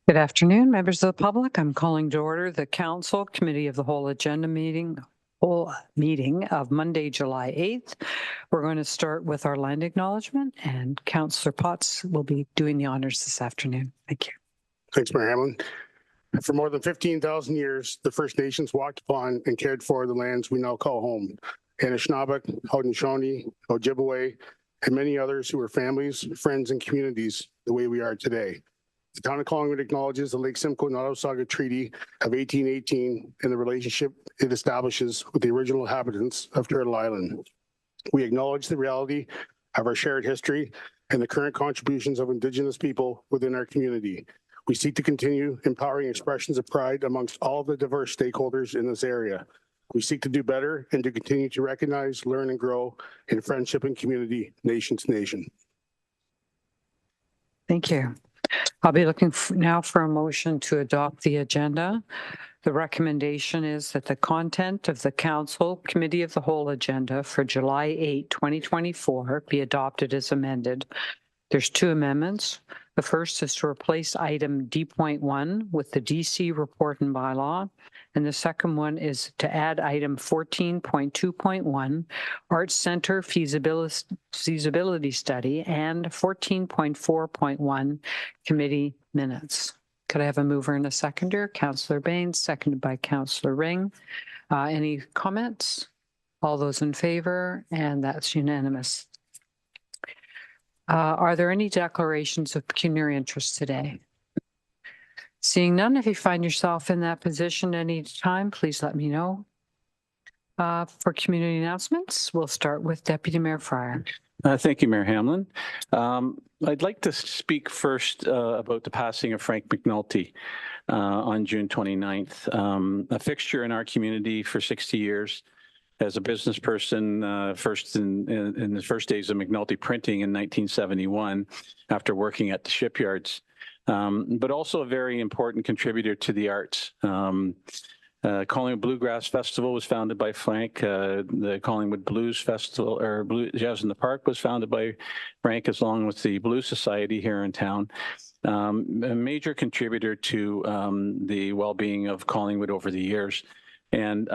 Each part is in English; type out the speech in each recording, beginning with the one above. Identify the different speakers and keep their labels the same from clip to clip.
Speaker 1: Good afternoon, members of the public. I'm calling to order the Council Committee of the Whole whole meeting of Monday, July 8th. We're going to start with our land acknowledgement, and Councillor Potts will be doing the honors this afternoon. Thank you.
Speaker 2: Thanks, Mair Hamlin. For more than 15,000 years, the First Nations walked upon and cared for the lands we now call home. Anishinaabeg, Haudenosaunee, Ojibwe, and many others who were families, friends, and communities the way we are today. The town of Collingwood acknowledges the Lake Simcoe-Nottawasaga Treaty of 1818 and the relationship it establishes with the original inhabitants of Turtle Island. We acknowledge the reality of our shared history and the current contributions of Indigenous people within our community. We seek to continue empowering expressions of pride amongst all the diverse stakeholders in this area. We seek to do better and to continue to recognize, learn, and grow in friendship and community, nation to nation.
Speaker 1: Thank you. I'll be looking now for a motion to adopt the agenda. The recommendation is that the content of the Council Committee of the Whole agenda for July 8, 2024 be adopted as amended. There's two amendments. The first is to replace item D.1 with the DC report and bylaw. And the second one is to add item 14.2.1, Arts Center feasibility study, and 14.4.1, committee minutes. Could I have a mover and a seconder? Councillor Baines, seconded by Councillor Ring. Any comments? All those in favor? And that's unanimous. Are there any declarations of pecuniary interest today? Seeing none, if you find yourself in that position at any time, please let me know. For community announcements, we'll start with Deputy Mayor Fryer.
Speaker 3: Thank you, Mair Hamlin. I'd like to speak first about the passing of Frank McNulty on June 29th, a fixture in our community for 60 years. As a business person, first in the first days of McNulty Printing in 1971, after working at the shipyards, but also a very important contributor to the arts. Collingwood Bluegrass Festival was founded by Frank. The Collingwood Blues Festival, or Blue Jazz in the Park, was founded by Frank, along with the Blues Society here in town. A major contributor to the well-being of Collingwood over the years. And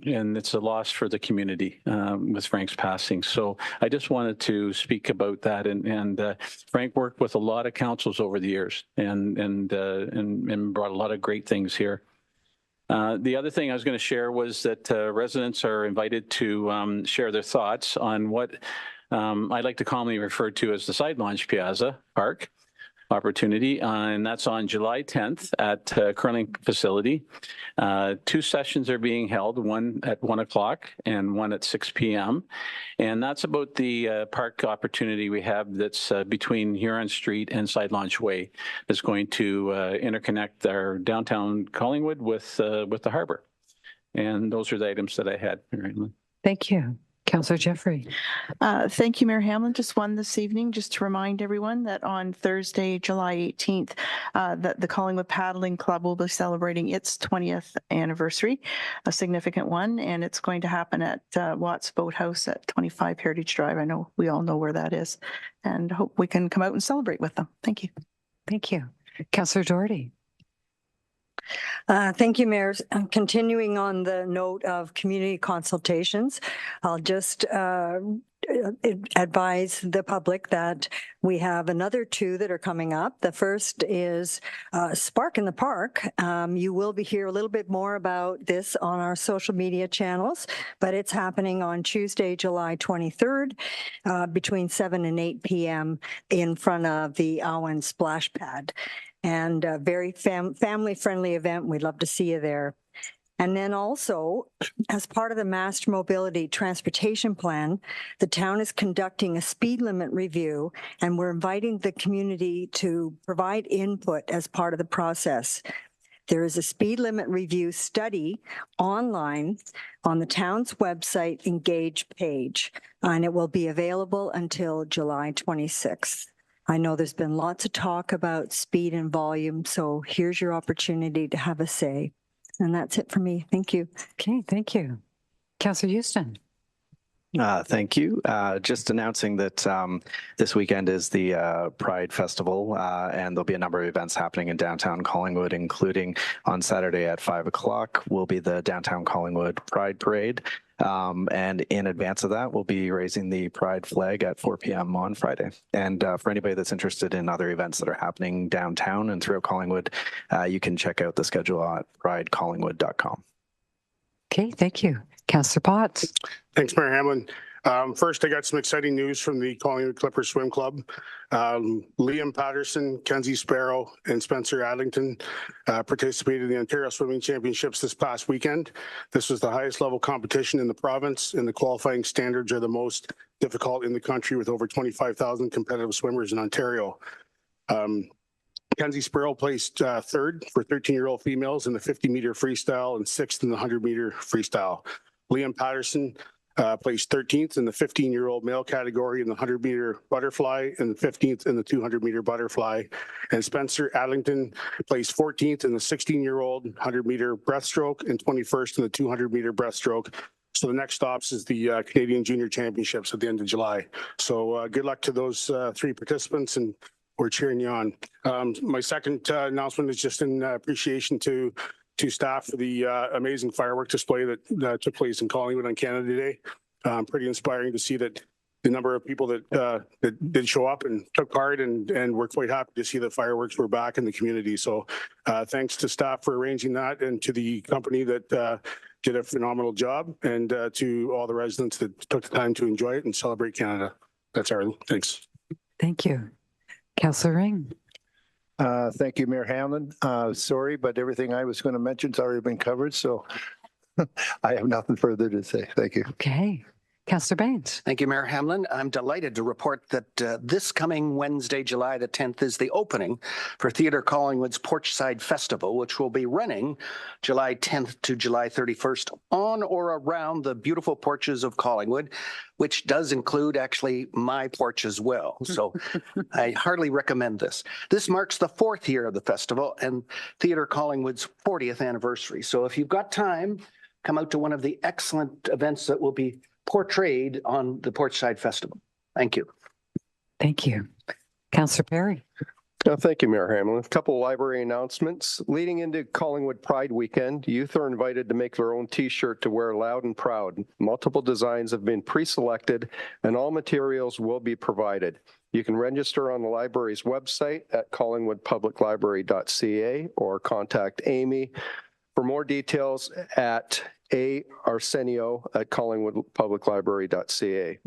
Speaker 3: it's a loss for the community with Frank's passing. So I just wanted to speak about that. And Frank worked with a lot of councils over the years and brought a lot of great things here. The other thing I was going to share was that residents are invited to share their thoughts on what I like to commonly refer to as the Side Launch Piazza Park opportunity, and that's on July 10th at Curling Facility. Two sessions are being held, one at 1 o'clock and one at 6 p.m. And that's about the park opportunity we have that's between Huron Street and Side Launch Way, that's going to interconnect our downtown Collingwood with the harbor. And those are the items that I had.
Speaker 1: Thank you. Councillor Jeffrey.
Speaker 4: Thank you, Mair Hamlin. Just one this evening, just to remind everyone that on Thursday, July 18th, that the Collingwood Paddling Club will be celebrating its 20th anniversary, a significant one, and it's going to happen at Watts Boathouse at 25 Heritage Drive. I know we all know where that is, and hope we can come out and celebrate with them. Thank you.
Speaker 1: Thank you. Councillor Doherty.
Speaker 5: Thank you, Mayor. Continuing on the note of community consultations, I'll just advise the public that we have another two that are coming up. The first is Spark in the Park. You will be hear a little bit more about this on our social media channels, but it's happening on Tuesday, July 23rd, between 7 and 8 p.m. in front of the Owen Splash Pad. And a very family-friendly event. We'd love to see you there. And then also, as part of the Master Mobility Transportation Plan, the town is conducting a speed limit review, and we're inviting the community to provide input as part of the process. There is a speed limit review study online on the town's website Engage page, and it will be available until July 26th. I know there's been lots of talk about speed and volume, so here's your opportunity to have a say. And that's it for me. Thank you.
Speaker 1: Okay, thank you. Councillor Houston.
Speaker 6: Thank you. Just announcing that this weekend is the Pride Festival, and there'll be a number of events happening in downtown Collingwood, including on Saturday at 5 o'clock will be the Downtown Collingwood Pride Parade. And in advance of that, we'll be raising the Pride flag at 4 p.m. on Friday. And for anybody that's interested in other events that are happening downtown and throughout Collingwood, you can check out the schedule at pridecollingwood.com.
Speaker 1: Okay, thank you. Councillor Potts.
Speaker 2: Thanks, Mayor Hamlin. First, I got some exciting news from the Collingwood Clippers Swim Club. Liam Patterson, Kenzie Sparrow, and Spencer Adlington participated in the Ontario Swimming Championships this past weekend. This was the highest level competition in the province, and the qualifying standards are the most difficult in the country, with over 25,000 competitive swimmers in Ontario. Kenzie Sparrow placed third for 13-year-old females in the 50-meter freestyle and sixth in the 100-meter freestyle. Liam Patterson placed 13th in the 15-year-old male category in the 100-meter butterfly and 15th in the 200-meter butterfly. And Spencer Adlington placed 14th in the 16-year-old 100-meter breaststroke and 21st in the 200-meter breaststroke. So the next stops is the Canadian Junior Championships at the end of July. So good luck to those three participants, and we're cheering you on. My second announcement is just in appreciation to staff for the amazing firework display that took place in Collingwood on Canada Day. Pretty inspiring to see that the number of people that did show up and took part, and we're quite happy to see that fireworks were back in the community. So thanks to staff for arranging that, and to the company that did a phenomenal job, and to all the residents that took the time to enjoy it and celebrate Canada. That's our thanks.
Speaker 1: Thank you. Councillor Ring.
Speaker 7: Thank you, Mayor Hamlin. Sorry, but everything I was going to mention has already been covered, so I have nothing further to say. Thank you.
Speaker 1: Okay. Councillor Baines.
Speaker 8: Thank you, Mayor Hamlin. I'm delighted to report that this coming Wednesday, July the 10th, is the opening for Theatre Collingwood's Porchside Festival, which will be running July 10th to July 31st on or around the beautiful porches of Collingwood, which does include actually my porch as well. So I heartily recommend this. This marks the 4th year of the festival and Theatre Collingwood's 40th anniversary. So if you've got time, come out to one of the excellent events that will be portrayed on the Porchside Festival. Thank you.
Speaker 1: Thank you. Councillor Perry.
Speaker 9: Thank you, Mayor Hamlin. A couple of library announcements. Leading into Collingwood Pride Weekend, youth are invited to make their own T-shirt to wear loud and proud. Multiple designs have been pre-selected, and all materials will be provided. You can register on the library's website at collingwoodpubliclibrary.ca or contact Amy for more details at arsenio@collingwoodpubliclibrary.ca.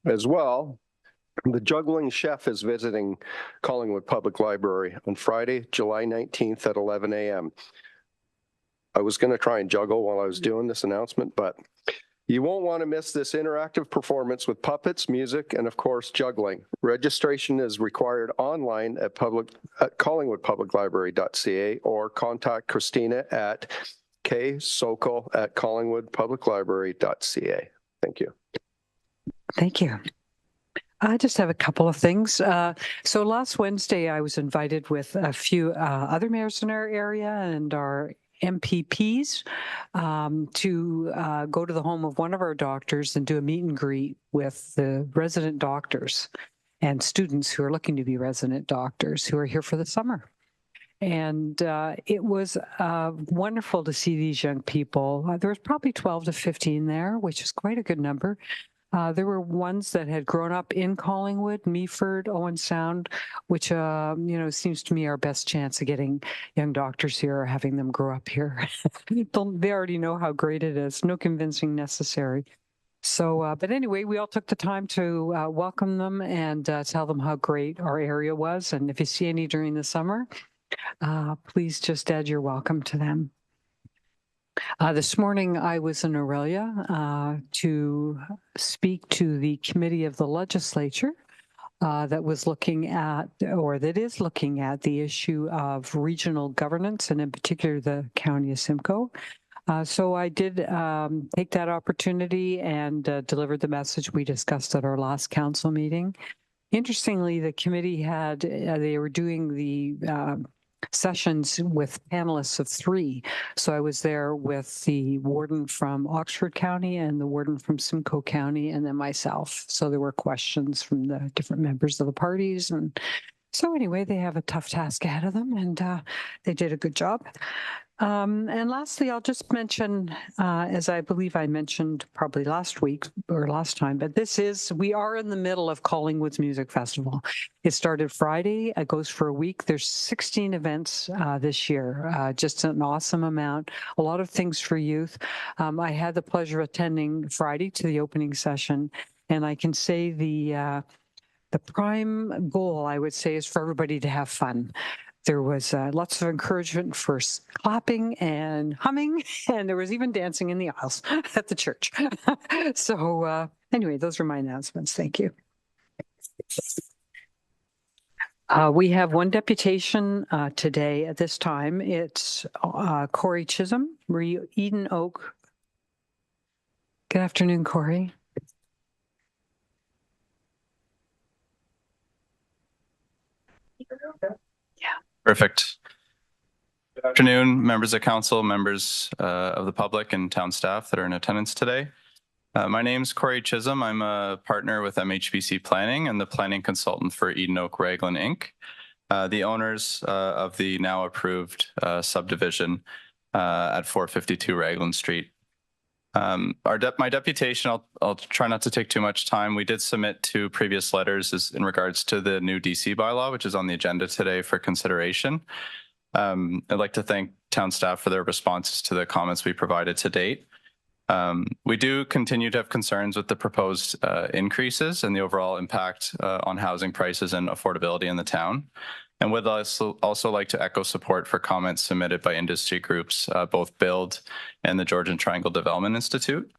Speaker 9: As well, the juggling chef is visiting Collingwood Public Library on Friday, July 19th at 11 a.m. I was going to try and juggle while I was doing this announcement, but you won't want to miss this interactive performance with puppets, music, and of course, juggling. Registration is required online at collingwoodpubliclibrary.ca or contact Christina at ksokol@collingwoodpubliclibrary.ca. Thank you.
Speaker 1: Thank you. I just have a couple of things. So last Wednesday, I was invited with a few other mayors in our area and our MPPs to go to the home of one of our doctors and do a meet and greet with the resident doctors and students who are looking to be resident doctors who are here for the summer. And it was wonderful to see these young people. There was probably 12 to 15 there, which is quite a good number. There were ones that had grown up in Collingwood, Meaford, Owen Sound, which, seems to me our best chance of getting young doctors here or having them grow up here. They already know how great it is. No convincing necessary. So, but anyway, we all took the time to welcome them and tell them how great our area was. And if you see any during the summer, please just add your welcome to them. This morning, I was in Aurelia to speak to the committee of the legislature that was looking at, or that is looking at, the issue of regional governance, and in particular the County of Simcoe. So I did take that opportunity and delivered the message we discussed at our last council meeting. Interestingly, the committee had, they were doing the sessions with panelists of 3. So I was there with the warden from Oxford County and the warden from Simcoe County, and then myself. So there were questions from the different members of the parties. And so anyway, they have a tough task ahead of them, and they did a good job. And lastly, I'll just mention, as I believe I mentioned probably last week or last time, but we are in the middle of Collingwood's Music Festival. It started Friday. It goes for a week. There's 16 events this year, just an awesome amount, a lot of things for youth. I had the pleasure of attending Friday to the opening session, and I can say the prime goal, I would say, is for everybody to have fun. There was lots of encouragement for clapping and humming, and there was even dancing in the aisles at the church. So anyway, those are my announcements. Thank you. We have one deputation today at this time. It's Kory Chisholm, Eden Oak. Good afternoon, Kory.
Speaker 10: Perfect. Good afternoon, members of council, members of the public and town staff that are in attendance today. My name is Kory Chisholm. I'm a partner with MHBC Planning and the planning consultant for Eden Oak Raglan Inc., the owners of the now approved subdivision at 452 Raglan Street. My deputation, I'll try not to take too much time. We did submit 2 previous letters in regards to the new DC bylaw, which is on the agenda today for consideration. I'd like to thank town staff for their responses to the comments we provided to date. We do continue to have concerns with the proposed increases and the overall impact on housing prices and affordability in the town. And would also like to echo support for comments submitted by industry groups, both Build and the Georgian Triangle Development Institute.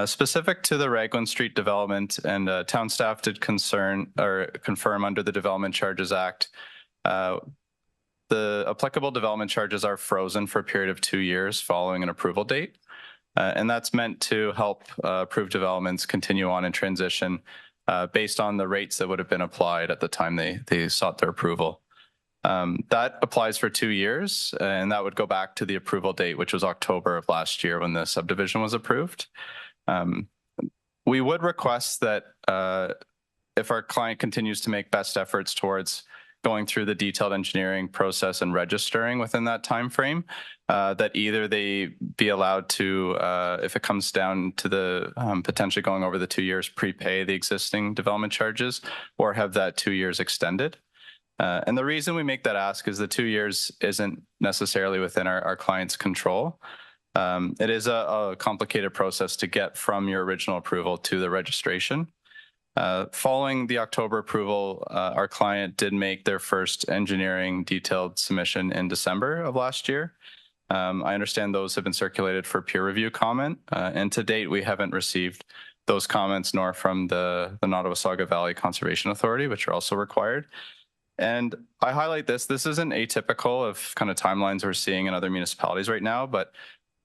Speaker 10: Specific to the Raglan Street development, and town staff did confirm under the Development Charges Act, the applicable development charges are frozen for a period of 2 years following an approval date. And that's meant to help approved developments continue on in transition based on the rates that would have been applied at the time they sought their approval. That applies for 2 years, and that would go back to the approval date, which was October of last year when the subdivision was approved. We would request that if our client continues to make best efforts towards going through the detailed engineering process and registering within that time frame, that either they be allowed to, if it comes down to the potentially going over the 2 years, prepay the existing development charges or have that 2 years extended. And the reason we make that ask is the 2 years isn't necessarily within our client's control. It is a complicated process to get from your original approval to the registration. Following the October approval, our client did make their first engineering detailed submission in December of last year. I understand those have been circulated for peer review comment, and to date, we haven't received those comments nor from the Nottawasaga Valley Conservation Authority, which are also required. And I highlight this isn't atypical of kind of timelines we're seeing in other municipalities right now, but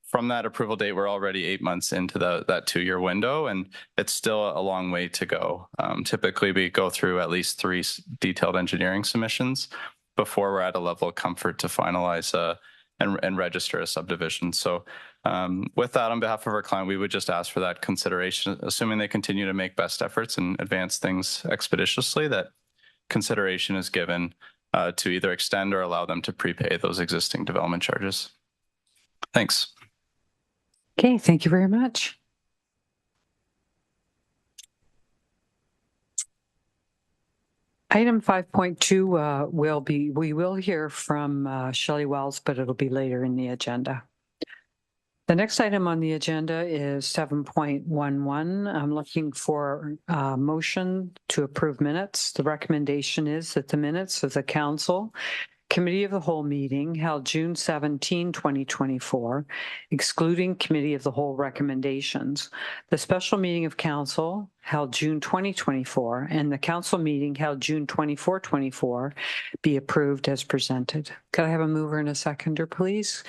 Speaker 10: from that approval date, we're already 8 months into that 2 year window, and it's still a long way to go. Typically, we go through at least 3 detailed engineering submissions before we're at a level of comfort to finalize and register a subdivision. So with that, on behalf of our client, we would just ask for that consideration, assuming they continue to make best efforts and advance things expeditiously, that consideration is given to either extend or allow them to prepay those existing development charges. Thanks.
Speaker 1: Okay, thank you very much. Item 5.2 we will hear from Shelley Wells, but it'll be later in the agenda. The next item on the agenda is 7.11. I'm looking for a motion to approve minutes. The recommendation is that the minutes of the council Committee of the Whole meeting held June 17, 2024, excluding Committee of the Whole recommendations. The special meeting of council held June 2024, and the council meeting held June 24, 24 be approved as presented. Could I have a mover and a seconder, please?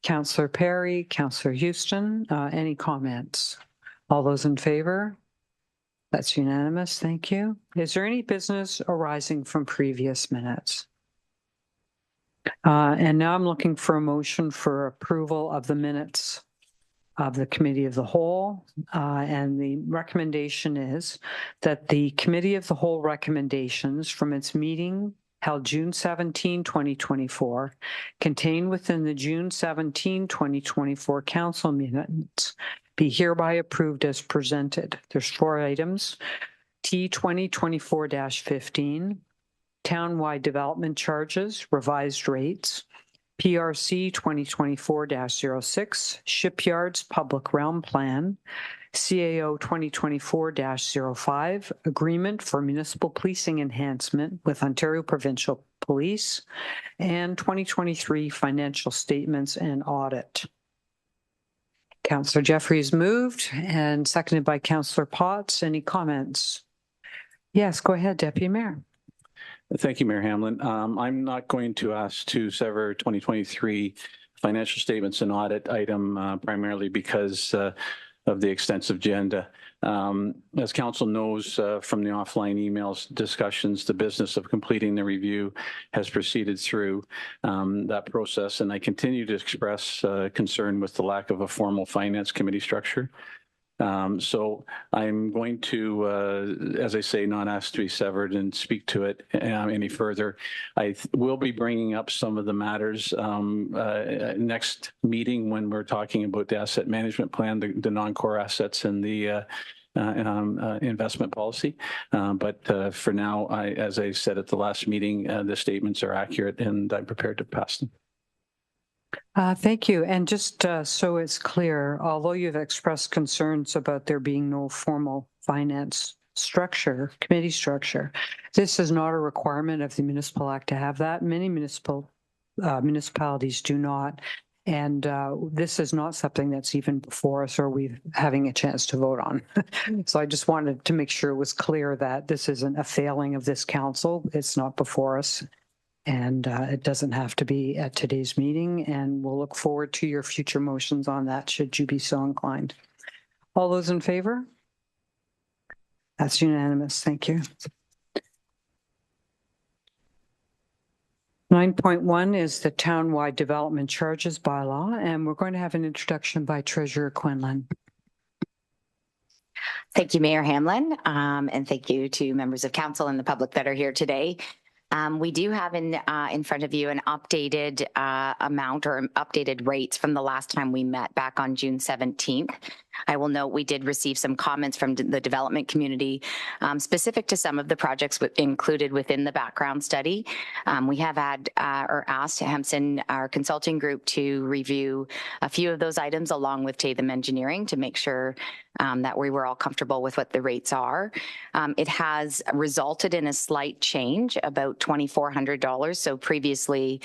Speaker 1: Councillor Perry, Councillor Houston, any comments? All those in favor? That's unanimous. Thank you. Is there any business arising from previous minutes? And now I'm looking for a motion for approval of the minutes of the Committee of the Whole. And the recommendation is that the Committee of the Whole recommendations from its meeting held June 17, 2024, contained within the June 17, 2024 council minutes, be hereby approved as presented. There's 4 items. T 2024-15, townwide development charges, revised rates. PRC 2024-06, shipyards public realm plan. CAO 2024-05, agreement for municipal policing enhancement with Ontario Provincial Police, and 2023 financial statements and audit. Councillor Jeffries moved and seconded by Councillor Potts. Any comments? Yes, go ahead, Deputy Mayor.
Speaker 3: Thank you, Mayor Hamlin. I'm not going to ask to sever 2023 financial statements and audit item primarily because of the extensive agenda. As council knows from the offline emails discussions, the business of completing the review has proceeded through that process, and I continue to express concern with the lack of a formal finance committee structure. So I'm going to, as I say, not ask to be severed and speak to it any further. I will be bringing up some of the matters next meeting when we're talking about the asset management plan, the non-core assets and the investment policy. But for now, as I said at the last meeting, the statements are accurate and I'm prepared to pass them.
Speaker 1: Thank you. And just so it's clear, although you've expressed concerns about there being no formal finance structure, committee structure, this is not a requirement of the Municipal Act to have that. Many municipalities do not. And this is not something that's even before us or we're having a chance to vote on. So I just wanted to make sure it was clear that this isn't a failing of this council. It's not before us. And it doesn't have to be at today's meeting, and we'll look forward to your future motions on that should you be so inclined. All those in favor? That's unanimous. Thank you. 9.1 is the townwide development charges bylaw, and we're going to have an introduction by Treasurer Quinlan.
Speaker 11: Thank you, Mayor Hamlin, and thank you to members of council and the public that are here today. We do have in front of you an updated amount or updated rates from the last time we met back on June 17th. I will note we did receive some comments from the development community specific to some of the projects included within the background study. We have had or asked Hempson, our consulting group, to review a few of those items along with Tatham Engineering to make sure that we were all comfortable with what the rates are. It has resulted in a slight change, about $2,400. So previously,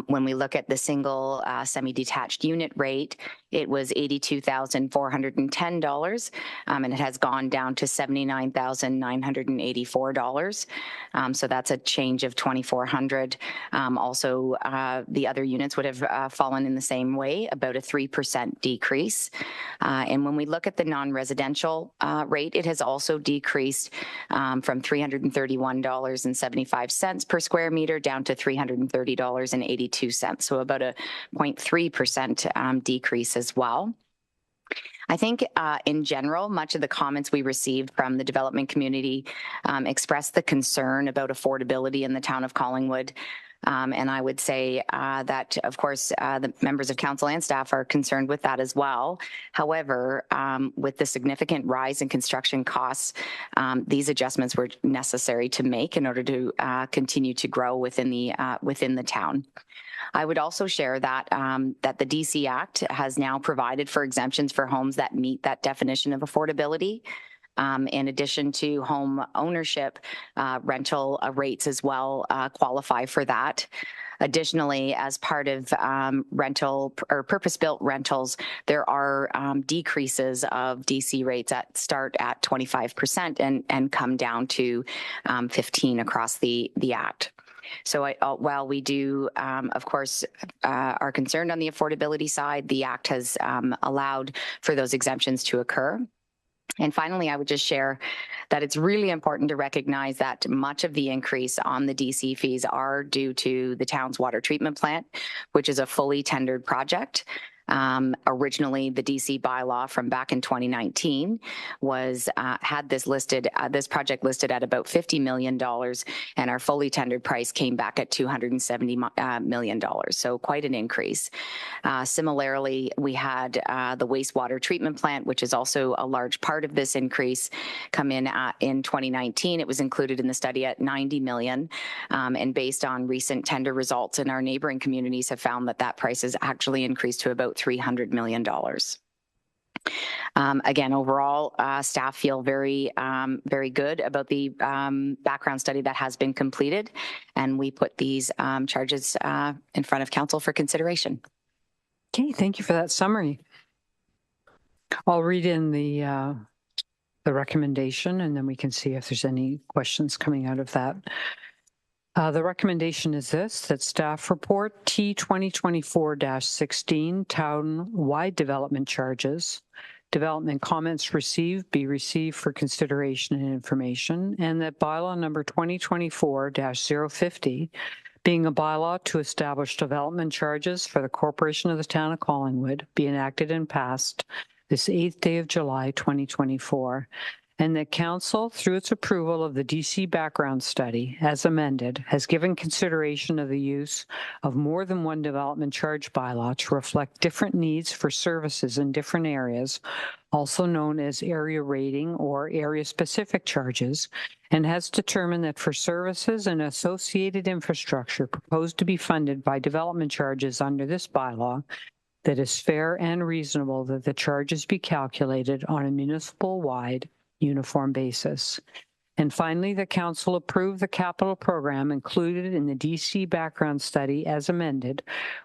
Speaker 11: when we look at the single semi-detached unit rate, it was $82,410, and it has gone down to $79,984. So that's a change of $2,400. Also, the other units would have fallen in the same way, about a 3% decrease. And when we look at the non-residential rate, it has also decreased from $331.75 per square meter down to $330.82. So about a 0.3% decrease as well. I think in general, much of the comments we received from the development community expressed the concern about affordability in the town of Collingwood. And I would say that, of course, the members of council and staff are concerned with that as well. However, with the significant rise in construction costs, these adjustments were necessary to make in order to continue to grow within the town. I would also share that that the DC Act has now provided for exemptions for homes that meet that definition of affordability. In addition to home ownership, rental rates as well qualify for that. Additionally, as part of rental or purpose-built rentals, there are decreases of DC rates that start at 25% and come down to 15% across the Act. So while we do, of course, are concerned on the affordability side, the Act has allowed for those exemptions to occur. And finally, I would just share that it's really important to recognize that much of the increase on the DC fees are due to the town's water treatment plant, which is a fully tendered project. Originally, the DC bylaw from back in 2019 was had this listed, this project listed at about $50 million, and our fully tendered price came back at $270 million. So quite an increase. Similarly, we had the wastewater treatment plant, which is also a large part of this increase, come in 2019. It was included in the study at $90 million, and based on recent tender results in our neighboring communities have found that that price has actually increased to about $300 million. Again, overall, staff feel very, very good about the background study that has been completed, and we put these charges in front of council for consideration.
Speaker 1: Okay, thank you for that summary. I'll read in the recommendation, and then we can see if there's any questions coming out of that. The recommendation is this, that staff report T 2024-16 town-wide development charges, development comments received be received for consideration and information, and that bylaw number 2024-050, being a bylaw to establish development charges for the corporation of the town of Collingwood, be enacted and passed this 8th day of July 2024. And that council, through its approval of the DC background study as amended, has given consideration of the use of more than one development charge bylaw to reflect different needs for services in different areas, also known as area rating or area-specific charges, and has determined that for services and associated infrastructure proposed to be funded by development charges under this bylaw, that is fair and reasonable that the charges be calculated on a municipal-wide uniform basis. And finally, the council approved the capital program included in the DC background study as amended,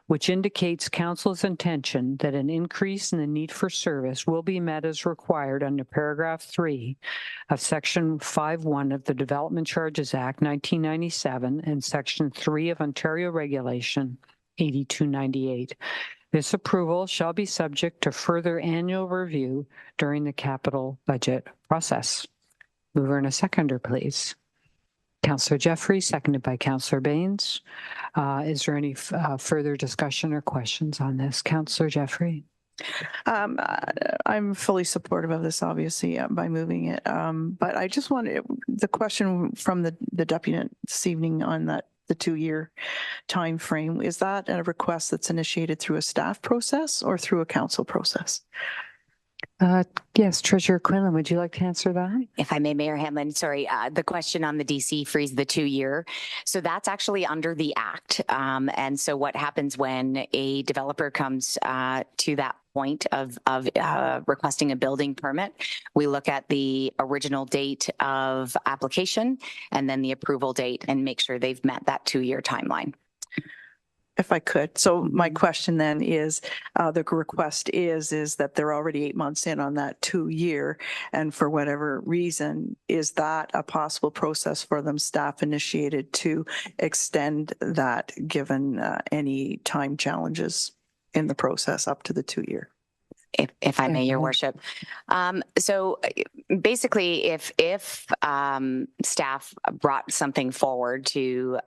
Speaker 1: which indicates council's intention that an increase in the need for service will be met as required under paragraph 3 of section 5.1 of the Development Charges Act 1997 and section 3 of Ontario Regulation 8298. This approval shall be subject to further annual review during the capital budget process. Mover and a seconder, please. Councillor Jeffrey, seconded by Councillor Baines. Is there any further discussion or questions on this? Councillor Jeffrey.
Speaker 4: I'm fully supportive of this, obviously, by moving it. But I just wanted the question from the deputant this evening on that the 2-year time frame. Is that a request that's initiated through a staff process or through a council process?
Speaker 1: Yes, Treasurer Quinlan, would you like to answer that?
Speaker 11: If I may, Mayor Hamlin, sorry, the question on the DC freeze, the 2-year. So that's actually under the Act. And so what happens when a developer comes to that point of requesting a building permit, we look at the original date of application and then the approval date and make sure they've met that 2-year timeline.
Speaker 4: If I could. So my question then is, the request is that they're already 8 months in on that 2-year, and for whatever reason, is that a possible process for them, staff initiated, to extend that given any time challenges in the process up to the 2-year?
Speaker 11: If I may, Your Worship. So basically, if staff brought something forward to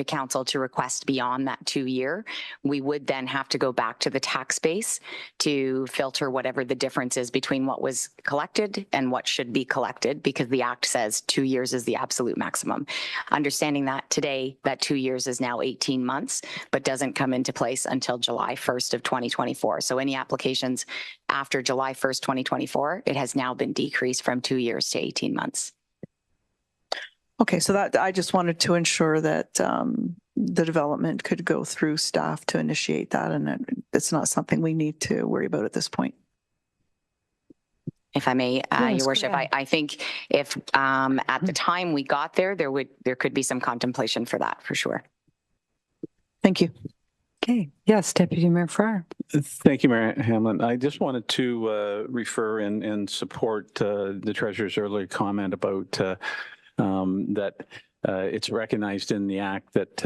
Speaker 11: council to request beyond that 2-year, we would then have to go back to the tax base to filter whatever the difference is between what was collected and what should be collected, because the Act says 2 years is the absolute maximum. Understanding that today, that 2 years is now 18 months, but doesn't come into place until July 1st of 2024. So any applications after July 1st, 2024, it has now been decreased from 2 years to 18 months.
Speaker 4: Okay, so that I just wanted to ensure that the development could go through staff to initiate that, and it's not something we need to worry about at this point.
Speaker 11: If I may,
Speaker 1: yes,
Speaker 11: Your Worship, I think if at the time we got there, there could be some contemplation for that, for sure.
Speaker 4: Thank you.
Speaker 1: Okay. Yes, Deputy Mayor Fryer.
Speaker 3: Thank you, Mayor Hamlin. I just wanted to refer and support the Treasurer's earlier comment about that it's recognized in the act that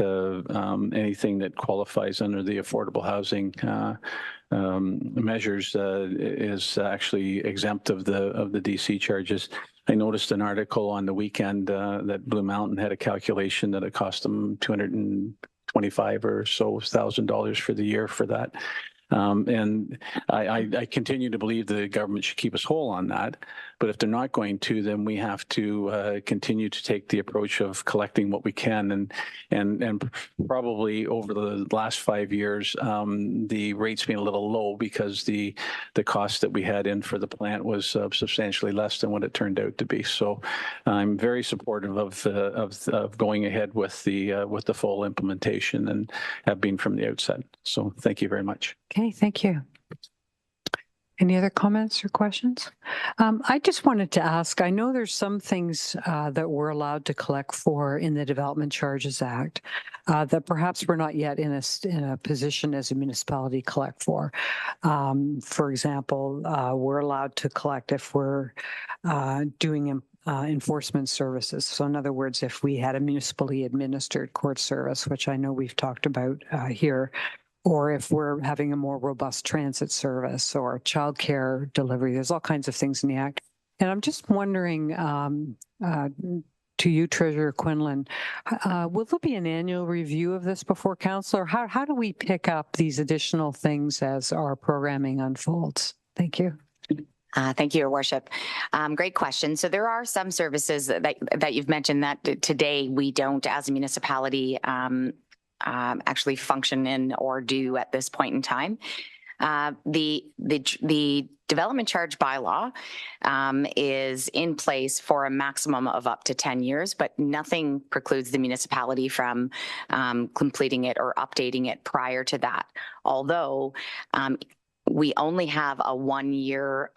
Speaker 3: anything that qualifies under the affordable housing measures is actually exempt of the DC charges. I noticed an article on the weekend that Blue Mountain had a calculation that it cost them $225,000 or so for the year for that. And I continue to believe the government should keep us whole on that. But if they're not going to, then we have to continue to take the approach of collecting what we can. And probably over the last 5 years, the rate's been a little low because the cost that we had in for the plant was substantially less than what it turned out to be. So I'm very supportive of going ahead with the full implementation and have been from the outset. So thank you very much.
Speaker 1: Okay, thank you. Any other comments or questions? I just wanted to ask, I know there's some things that we're allowed to collect for in the Development Charges Act that perhaps we're not yet in a position as a municipality to collect for. For example, we're allowed to collect if we're doing enforcement services. So in other words, if we had a municipally administered court service, which I know we've talked about here, or if we're having a more robust transit service or childcare delivery, there's all kinds of things in the Act. And I'm just wondering, to you, Treasurer Quinlan, will there be an annual review of this before council, or how do we pick up these additional things as our programming unfolds? Thank you.
Speaker 11: Thank you, Your Worship. Great question. So there are some services that you've mentioned that today we don't, as a municipality, actually function in or do at this point in time. The development charge bylaw is in place for a maximum of up to 10 years, but nothing precludes the municipality from completing it or updating it prior to that. Although we only have a 1 year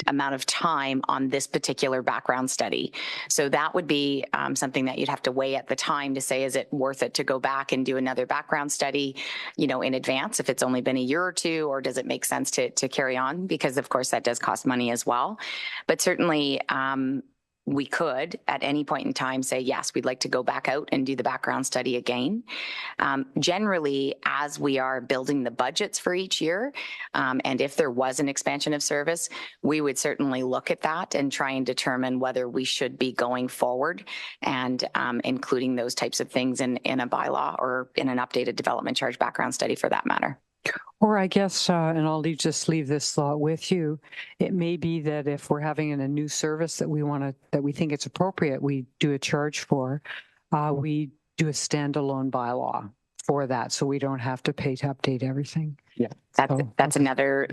Speaker 11: amount of time on this particular background study. So that would be something that you'd have to weigh at the time to say, is it worth it to go back and do another background study, in advance if it's only been a year or two, or does it make sense to carry on? Because of course that does cost money as well. But certainly, we could at any point in time say, yes, we'd like to go back out and do the background study again. Generally, as we are building the budgets for each year, and if there was an expansion of service, we would certainly look at that and try and determine whether we should be going forward and including those types of things in a bylaw or in an updated development charge background study for that matter.
Speaker 1: Or I guess, and I'll just leave this thought with you, it may be that if we're having a new service that we think it's appropriate, we do a charge for, we do a standalone bylaw for that, so we don't have to pay to update everything.
Speaker 11: Yeah, that's another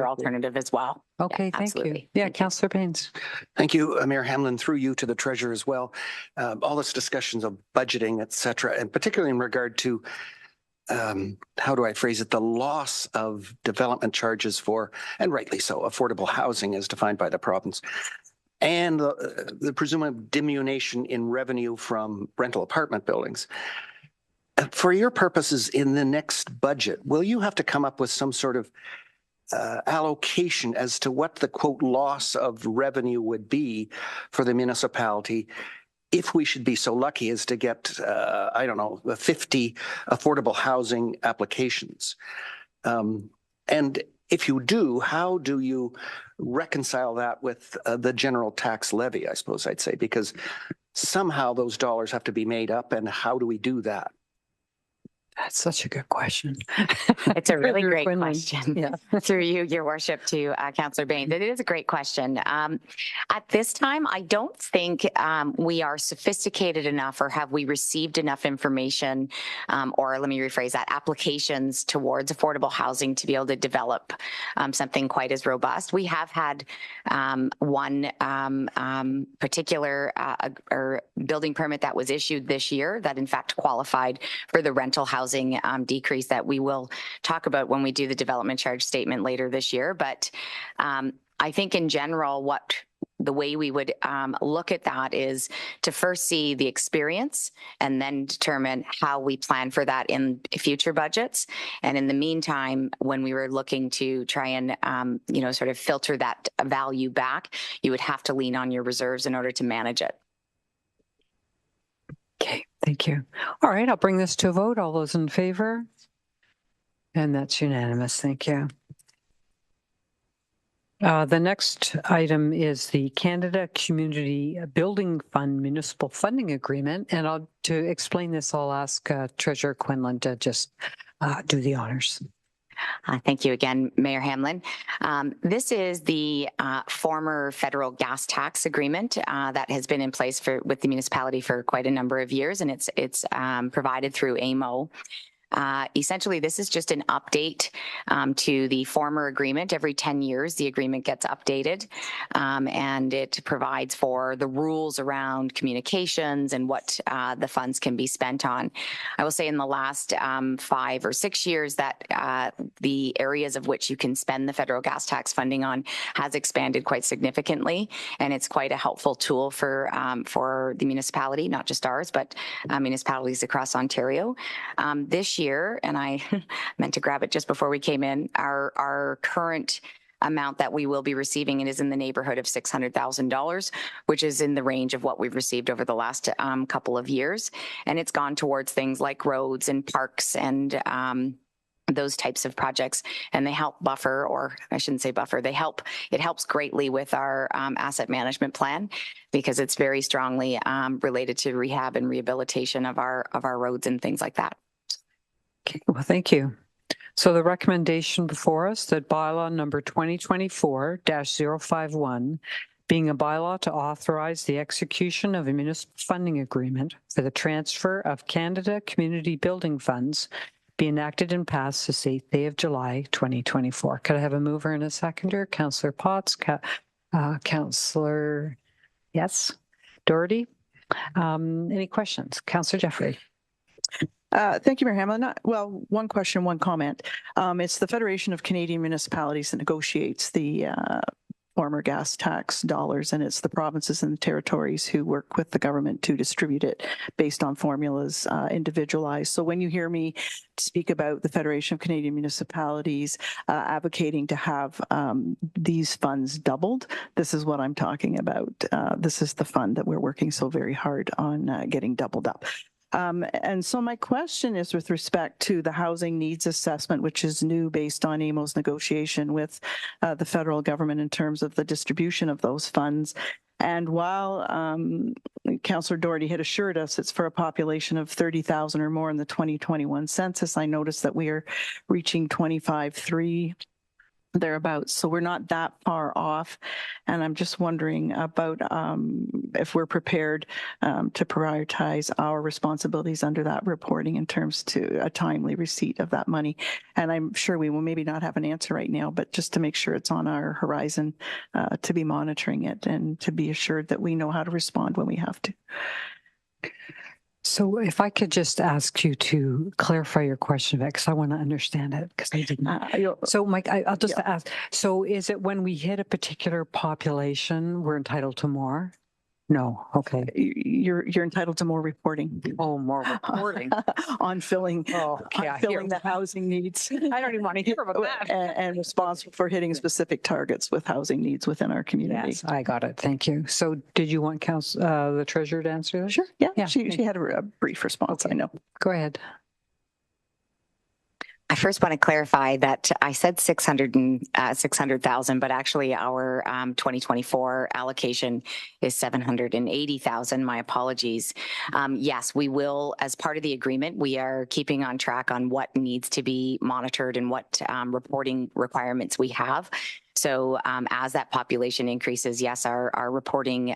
Speaker 11: alternative as well.
Speaker 1: Okay,
Speaker 11: yeah,
Speaker 1: thank
Speaker 11: absolutely.
Speaker 1: you. Yeah, Councillor Baines.
Speaker 8: Thank you, Mayor Hamlin, through you to the treasurer as well. All this discussions of budgeting, et cetera, and particularly in regard to how do I phrase it? The loss of development charges for, and rightly so, affordable housing as defined by the province, and the presumed diminution in revenue from rental apartment buildings. For your purposes in the next budget, will you have to come up with some sort of allocation as to what the quote loss of revenue would be for the municipality if we should be so lucky as to get, 50 affordable housing applications? And if you do, how do you reconcile that with the general tax levy, I suppose I'd say, because somehow those dollars have to be made up, and how do we do that?
Speaker 1: That's such a good question.
Speaker 11: It's a really great
Speaker 1: Quinlan.
Speaker 11: question.
Speaker 1: Yeah.
Speaker 11: Through you, Your Worship, to Councillor Baines. It is a great question. At this time, I don't think we are sophisticated enough, or have we received enough information, or let me rephrase that, applications towards affordable housing to be able to develop something quite as robust. We have had one particular or building permit that was issued this year that in fact qualified for the rental housing decrease that we will talk about when we do the development charge statement later this year. But I think in general, the way we would look at that is to first see the experience and then determine how we plan for that in future budgets. And in the meantime, when we were looking to try and, sort of filter that value back, you would have to lean on your reserves in order to manage it.
Speaker 1: Okay, thank you. All right, I'll bring this to a vote. All those in favor? And that's unanimous. Thank you. The next item is the Canada Community Building Fund Municipal Funding Agreement. And to explain this, I'll ask Treasurer Quinlan to just do the honors.
Speaker 11: Thank you again, Mayor Hamlin. This is the former federal gas tax agreement that has been in place with the municipality for quite a number of years, and it's provided through AMO. Essentially, this is just an update to the former agreement. Every 10 years, the agreement gets updated, and it provides for the rules around communications and what the funds can be spent on. I will say in the last 5 or 6 years that the areas of which you can spend the federal gas tax funding on has expanded quite significantly, and it's quite a helpful tool for the municipality, not just ours, but municipalities across Ontario. This year, and I meant to grab it just before we came in, our current amount that we will be receiving, it is in the neighborhood of $600,000, which is in the range of what we've received over the last couple of years. And it's gone towards things like roads and parks and those types of projects, and they help buffer, or I shouldn't say buffer, it helps greatly with our asset management plan, because it's very strongly related to rehab and rehabilitation of our roads and things like that.
Speaker 1: Okay, well, thank you. So the recommendation before us that bylaw number 2024-051, being a bylaw to authorize the execution of a municipal funding agreement for the transfer of Canada Community Building Funds, be enacted and passed this 8th day of July 2024. Could I have a mover and a seconder? Councillor Potts, Councillor, yes, Doherty. Any questions? Councillor Jeffrey.
Speaker 4: Thank you, Mayor Hamlin. Well, one question, one comment. It's the Federation of Canadian Municipalities that negotiates the former gas tax dollars, and it's the provinces and the territories who work with the government to distribute it based on formulas individualized. So when you hear me speak about the Federation of Canadian Municipalities advocating to have these funds doubled, this is what I'm talking about. This is the fund that we're working so very hard on getting doubled up. And so my question is with respect to the housing needs assessment, which is new based on AMO's negotiation with the federal government in terms of the distribution of those funds. And while Councillor Doherty had assured us it's for a population of 30,000 or more in the 2021 census, I noticed that we are reaching 25.3 thereabouts. So we're not that far off. And I'm just wondering about if we're prepared to prioritize our responsibilities under that reporting in terms to a timely receipt of that money. And I'm sure we will maybe not have an answer right now, but just to make sure it's on our horizon to be monitoring it and to be assured that we know how to respond when we have to.
Speaker 1: So if I could just ask you to clarify your question, because I want to understand it, because I didn't. So Mike, I'll just ask, so is it when we hit a particular population, we're entitled to more? No, okay.
Speaker 4: You're entitled to more reporting.
Speaker 1: Oh, more reporting.
Speaker 4: on filling the housing needs.
Speaker 1: I don't even want to hear about that.
Speaker 4: And responsible for hitting specific targets with housing needs within our community.
Speaker 1: Yes, I got it. Thank you. So did you want the treasurer to answer that?
Speaker 4: Sure. Yeah. She had a brief response, okay. I know.
Speaker 1: Go ahead.
Speaker 11: I first want to clarify that I said 600,000, but actually our 2024 allocation is 780,000. My apologies. Yes, we will, as part of the agreement, we are keeping on track on what needs to be monitored and what reporting requirements we have. So as that population increases, yes, our reporting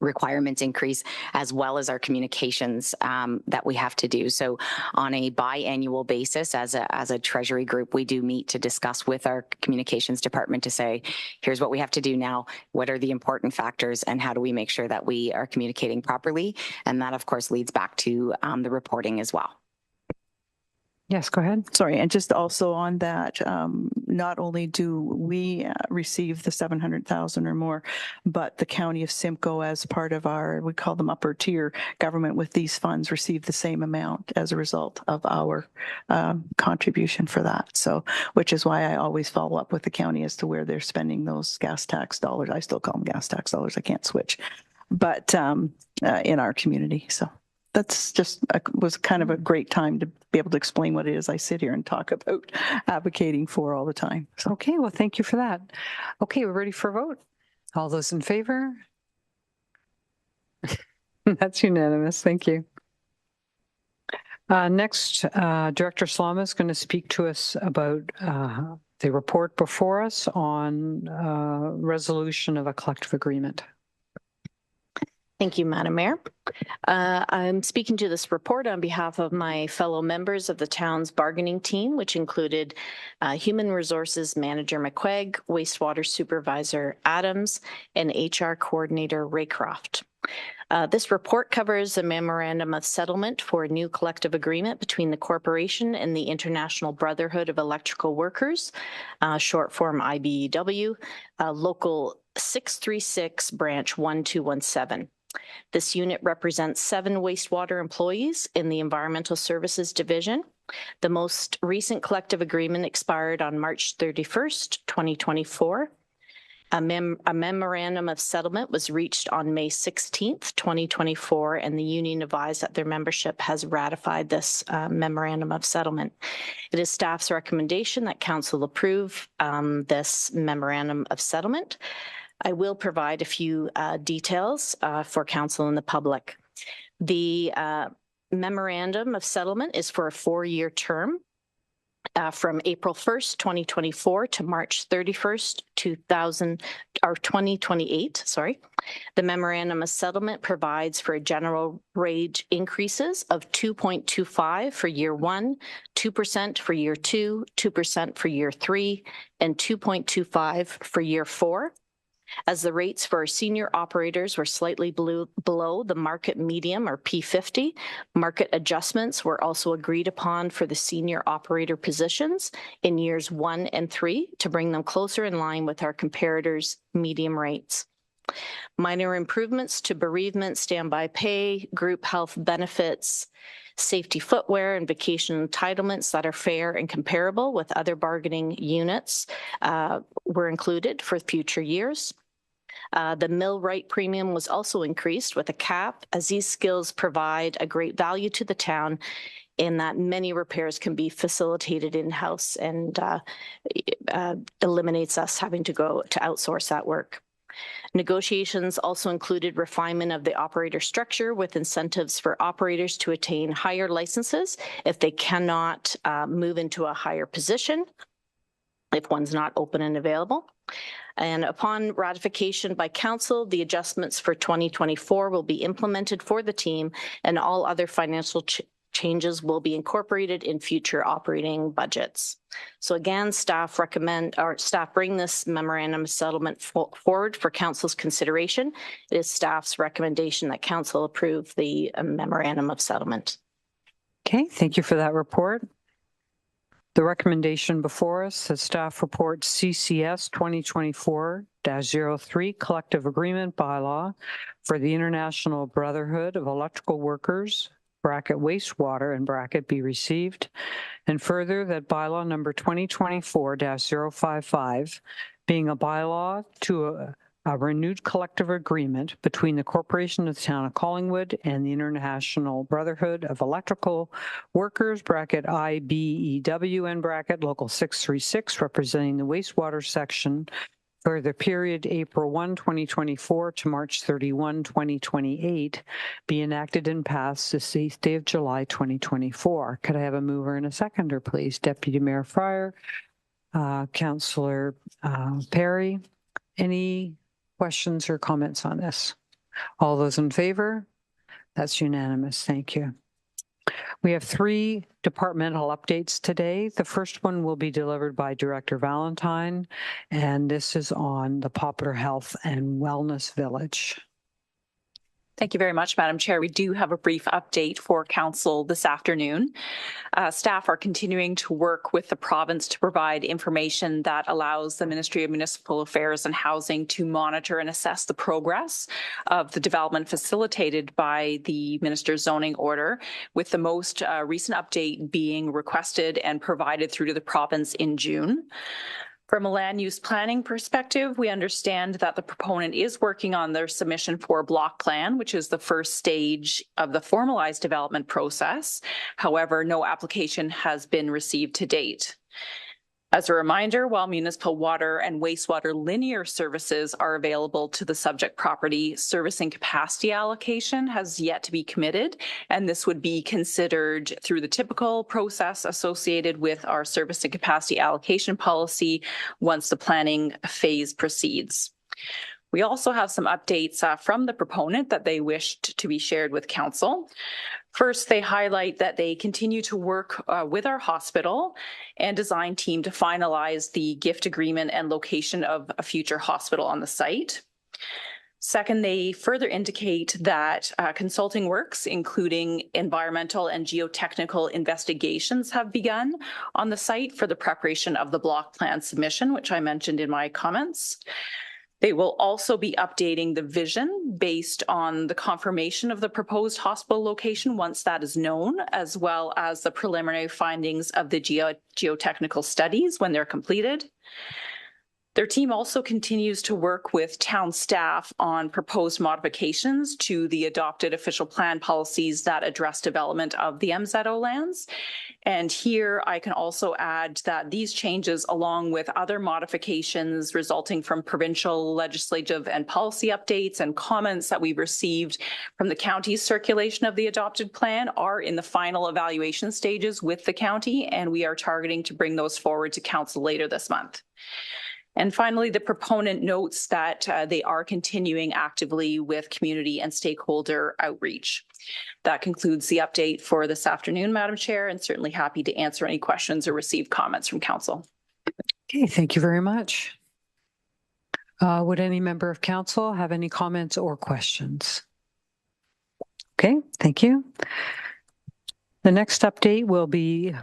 Speaker 11: requirements increase, as well as our communications that we have to do. So on a biannual basis, as a treasury group, we do meet to discuss with our communications department to say, here's what we have to do now, what are the important factors, and how do we make sure that we are communicating properly? And that, of course, leads back to the reporting as well.
Speaker 1: Yes, go ahead.
Speaker 4: Sorry, and just also on that, not only do we receive the 700,000 or more, but the county of Simcoe, as part of our, we call them upper tier government with these funds, receive the same amount as a result of our contribution for that. So, which is why I always follow up with the county as to where they're spending those gas tax dollars. I still call them gas tax dollars. I can't switch, but in our community. So that's just was kind of a great time to be able to explain what it is I sit here and talk about advocating for all the time. So.
Speaker 1: Okay, well, thank you for that. Okay, we're ready for a vote. All those in favor? That's unanimous. Thank you. Next, Director Slama is going to speak to us about the report before us on resolution of a collective agreement.
Speaker 12: Thank you, Madam Mayor. I'm speaking to this report on behalf of my fellow members of the town's bargaining team, which included Human Resources Manager McQuaig, Wastewater Supervisor Adams, and HR Coordinator Raycroft. This report covers a memorandum of settlement for a new collective agreement between the corporation and the International Brotherhood of Electrical Workers, short form IBEW, local 636 branch 1217. This unit represents 7 wastewater employees in the Environmental Services Division. The most recent collective agreement expired on March 31st, 2024. A memorandum of settlement was reached on May 16th, 2024, and the union advised that their membership has ratified this memorandum of settlement. It is staff's recommendation that council approve this memorandum of settlement. I will provide a few details for council and the public. The memorandum of settlement is for a 4-year term. From April 1st, 2024 to March 31st, 2028, The memorandum of settlement provides for general wage increases of 2.25 for year 1, 2% for year 2, 2% for year 3, and 2.25 for year 4. As the rates for senior operators were slightly below the market medium or P50, market adjustments were also agreed upon for the senior operator positions in years 1 and 3 to bring them closer in line with our comparators' medium rates. Minor improvements to bereavement, standby pay, group health benefits, safety footwear, and vacation entitlements that are fair and comparable with other bargaining units were included for future years. The mill right premium was also increased with a cap, as these skills provide a great value to the town in that many repairs can be facilitated in-house and eliminates us having to go to outsource that work. Negotiations also included refinement of the operator structure with incentives for operators to attain higher licenses if they cannot move into a higher position, if one's not open and available. And upon ratification by council, the adjustments for 2024 will be implemented for the team, and all other financial changes will be incorporated in future operating budgets. So again, staff bring this memorandum of settlement forward for council's consideration. It is staff's recommendation that council approve the memorandum of settlement.
Speaker 1: Okay, thank you for that report. The recommendation before us, the staff report CCS 2024-03 collective agreement bylaw for the International Brotherhood of Electrical Workers, bracket wastewater and bracket be received. And further, that bylaw number 2024-055 being a bylaw to a renewed collective agreement between the Corporation of the Town of Collingwood and the International Brotherhood of Electrical Workers, bracket IBEW and bracket local 636, representing the wastewater section for the period April 1, 2024 to March 31, 2028, be enacted and passed this 8th day of July, 2024. Could I have a mover and a seconder, please? Deputy Mayor Fryer, Councillor Perry, any questions or comments on this? All those in favor? That's unanimous. Thank you. We have 3 departmental updates today. The first one will be delivered by Director Valentine, and this is on the Popular Health and Wellness Village.
Speaker 13: Thank you very much, Madam Chair. We do have a brief update for Council this afternoon. Staff are continuing to work with the province to provide information that allows the Ministry of Municipal Affairs and Housing to monitor and assess the progress of the development facilitated by the Minister's zoning order, with the most recent update being requested and provided through to the province in June. From a land use planning perspective, we understand that the proponent is working on their submission for a block plan, which is the first stage of the formalized development process. However, no application has been received to date. As a reminder, while municipal water and wastewater linear services are available to the subject property, servicing capacity allocation has yet to be committed, and this would be considered through the typical process associated with our service and capacity allocation policy once the planning phase proceeds. We also have some updates from the proponent that they wished to be shared with council. First, they highlight that they continue to work with our hospital and design team to finalize the gift agreement and location of a future hospital on the site. Second, they further indicate that consulting works, including environmental and geotechnical investigations, have begun on the site for the preparation of the block plan submission, which I mentioned in my comments. They will also be updating the vision based on the confirmation of the proposed hospital location once that is known, as well as the preliminary findings of the geotechnical studies when they're completed. Their team also continues to work with town staff on proposed modifications to the adopted official plan policies that address development of the MZO lands. And here I can also add that these changes, along with other modifications resulting from provincial legislative and policy updates and comments that we've received from the county's circulation of the adopted plan, are in the final evaluation stages with the county, and we are targeting to bring those forward to council later this month. And finally, the proponent notes that they are continuing actively with community and stakeholder outreach. That concludes the update for this afternoon, Madam Chair, and certainly happy to answer any questions or receive comments from council.
Speaker 1: Okay, thank you very much. Would any member of council have any comments or questions? Okay, thank you. The next update will be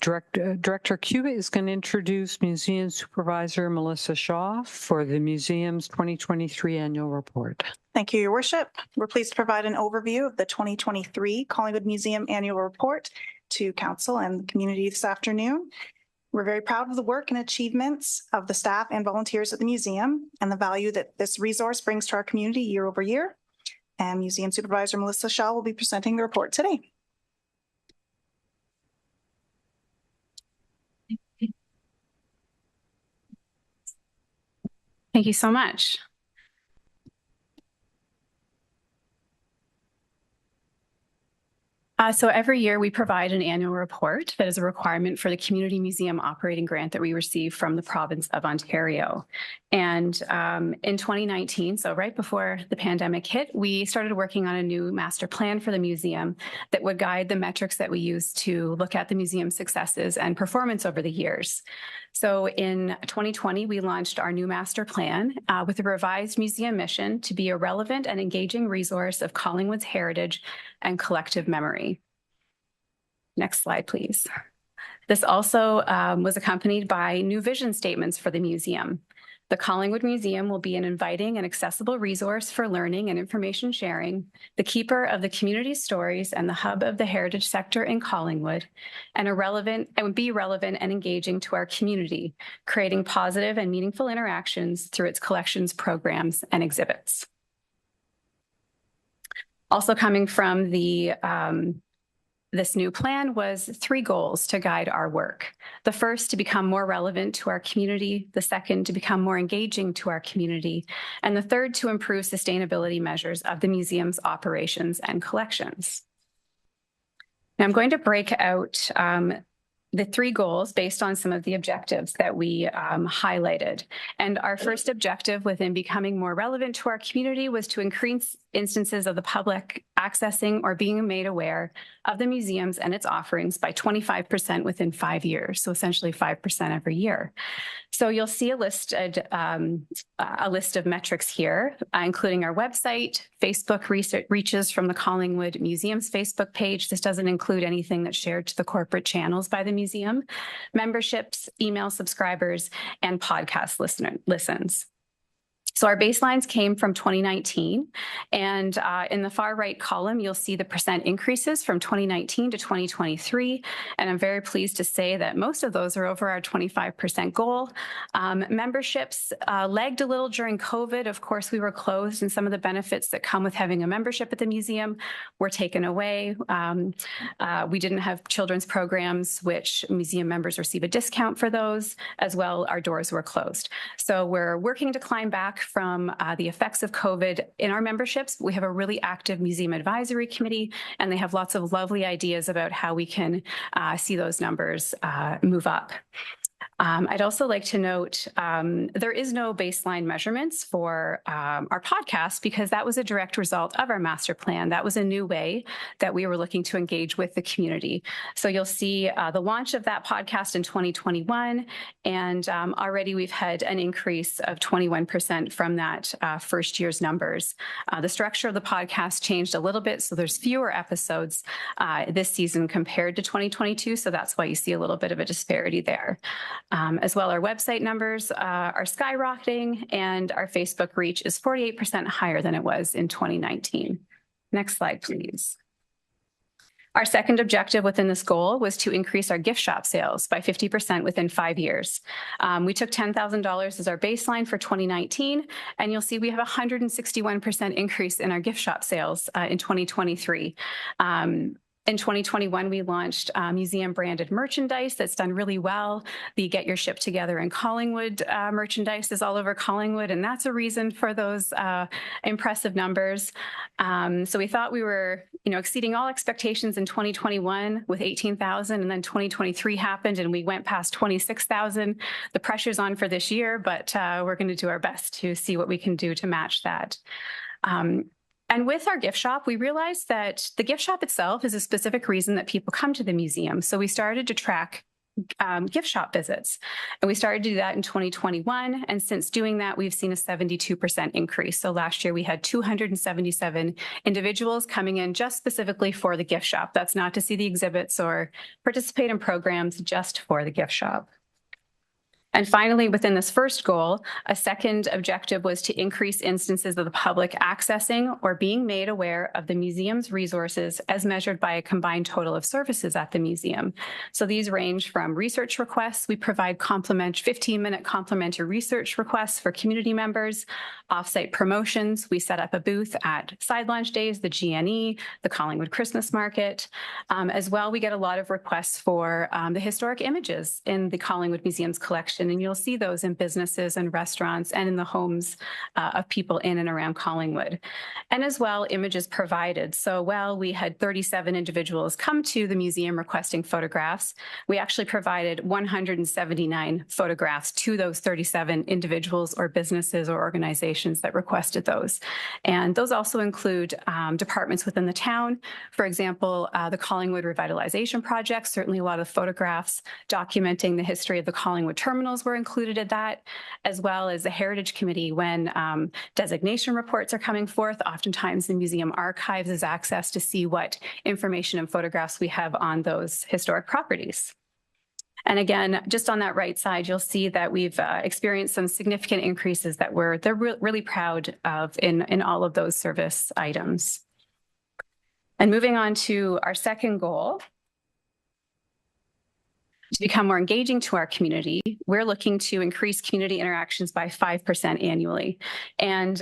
Speaker 1: Director Cuba is going to introduce Museum Supervisor Melissa Shaw for the museum's 2023 annual report.
Speaker 14: Thank you, Your Worship. We're pleased to provide an overview of the 2023 Collingwood Museum annual report to council and the community this afternoon. We're very proud of the work and achievements of the staff and volunteers at the museum and the value that this resource brings to our community year over year. And Museum Supervisor Melissa Shaw will be presenting the report today.
Speaker 15: Thank you so much. So every year we provide an annual report that is a requirement for the Community Museum Operating Grant that we receive from the province of Ontario. And in 2019, so right before the pandemic hit, we started working on a new master plan for the museum that would guide the metrics that we use to look at the museum's successes and performance over the years. So in 2020, we launched our new master plan with a revised museum mission to be a relevant and engaging resource of Collingwood's heritage and collective memory. Next slide, please. This also was accompanied by new vision statements for the museum. The Collingwood Museum will be an inviting and accessible resource for learning and information sharing, the keeper of the community's stories and the hub of the heritage sector in Collingwood, and be relevant and engaging to our community, creating positive and meaningful interactions through its collections, programs, and exhibits. Also coming from this new plan was 3 goals to guide our work. The first, to become more relevant to our community. The second, to become more engaging to our community. And the third, to improve sustainability measures of the museum's operations and collections. Now I'm going to break out the 3 goals based on some of the objectives that we highlighted. And our first objective within becoming more relevant to our community was to increase instances of the public accessing or being made aware of the museums and its offerings by 25% within 5 years. So essentially 5% every year. So you'll see a list of metrics here, including our website, Facebook reaches from the Collingwood Museum's Facebook page. This doesn't include anything that's shared to the corporate channels by the museum, memberships, email subscribers, and podcast listens. So our baselines came from 2019, and in the far right column, you'll see the percent increases from 2019 to 2023, and I'm very pleased to say that most of those are over our 25% goal. Memberships lagged a little during COVID. Of course, we were closed, and some of the benefits that come with having a membership at the museum were taken away. We didn't have children's programs, which museum members receive a discount for those. As well, our doors were closed. So we're working to climb back from the effects of COVID in our memberships. We have a really active museum advisory committee, and they have lots of lovely ideas about how we can see those numbers move up. I'd also like to note there is no baseline measurements for our podcast because that was a direct result of our master plan. That was a new way that we were looking to engage with the community. So you'll see the launch of that podcast in 2021, and already we've had an increase of 21% from that first year's numbers. The structure of the podcast changed a little bit, so there's fewer episodes this season compared to 2022, so that's why you see a little bit of a disparity there. As well, our website numbers are skyrocketing, and our Facebook reach is 48% higher than it was in 2019. Next slide, please. Our second objective within this goal was to increase our gift shop sales by 50% within 5 years. We took $10,000 as our baseline for 2019, and you'll see we have a 161% increase in our gift shop sales in 2023. In 2021, we launched museum branded merchandise that's done really well. The Get Your Ship Together in Collingwood merchandise is all over Collingwood, and that's a reason for those impressive numbers. So we thought we were, exceeding all expectations in 2021 with 18,000, and then 2023 happened and we went past 26,000. The pressure's on for this year, but we're going to do our best to see what we can do to match that. And with our gift shop, we realized that the gift shop itself is a specific reason that people come to the museum. So we started to track gift shop visits, and we started to do that in 2021. And since doing that, we've seen a 72% increase. So last year we had 277 individuals coming in just specifically for the gift shop. That's not to see the exhibits or participate in programs, just for the gift shop. And finally, within this first goal, a second objective was to increase instances of the public accessing or being made aware of the museum's resources as measured by a combined total of services at the museum. So these range from research requests. We provide 15-minute complimentary research requests for community members, offsite promotions. We set up a booth at Side Launch Days, the GNE, the Collingwood Christmas Market. As well, we get a lot of requests for the historic images in the Collingwood Museum's collection. And you'll see those in businesses and restaurants and in the homes of people in and around Collingwood. And as well, images provided. So while we had 37 individuals come to the museum requesting photographs, we actually provided 179 photographs to those 37 individuals or businesses or organizations that requested those. And those also include departments within the town. For example, the Collingwood Revitalization Project, certainly a lot of photographs documenting the history of the Collingwood terminals were included in that, as well as the Heritage Committee. When designation reports are coming forth, oftentimes the museum archives has access to see what information and photographs we have on those historic properties. And again, just on that right side, you'll see that we've experienced some significant increases that they're really proud of in all of those service items. And moving on to our second goal, to become more engaging to our community, we're looking to increase community interactions by 5% annually. And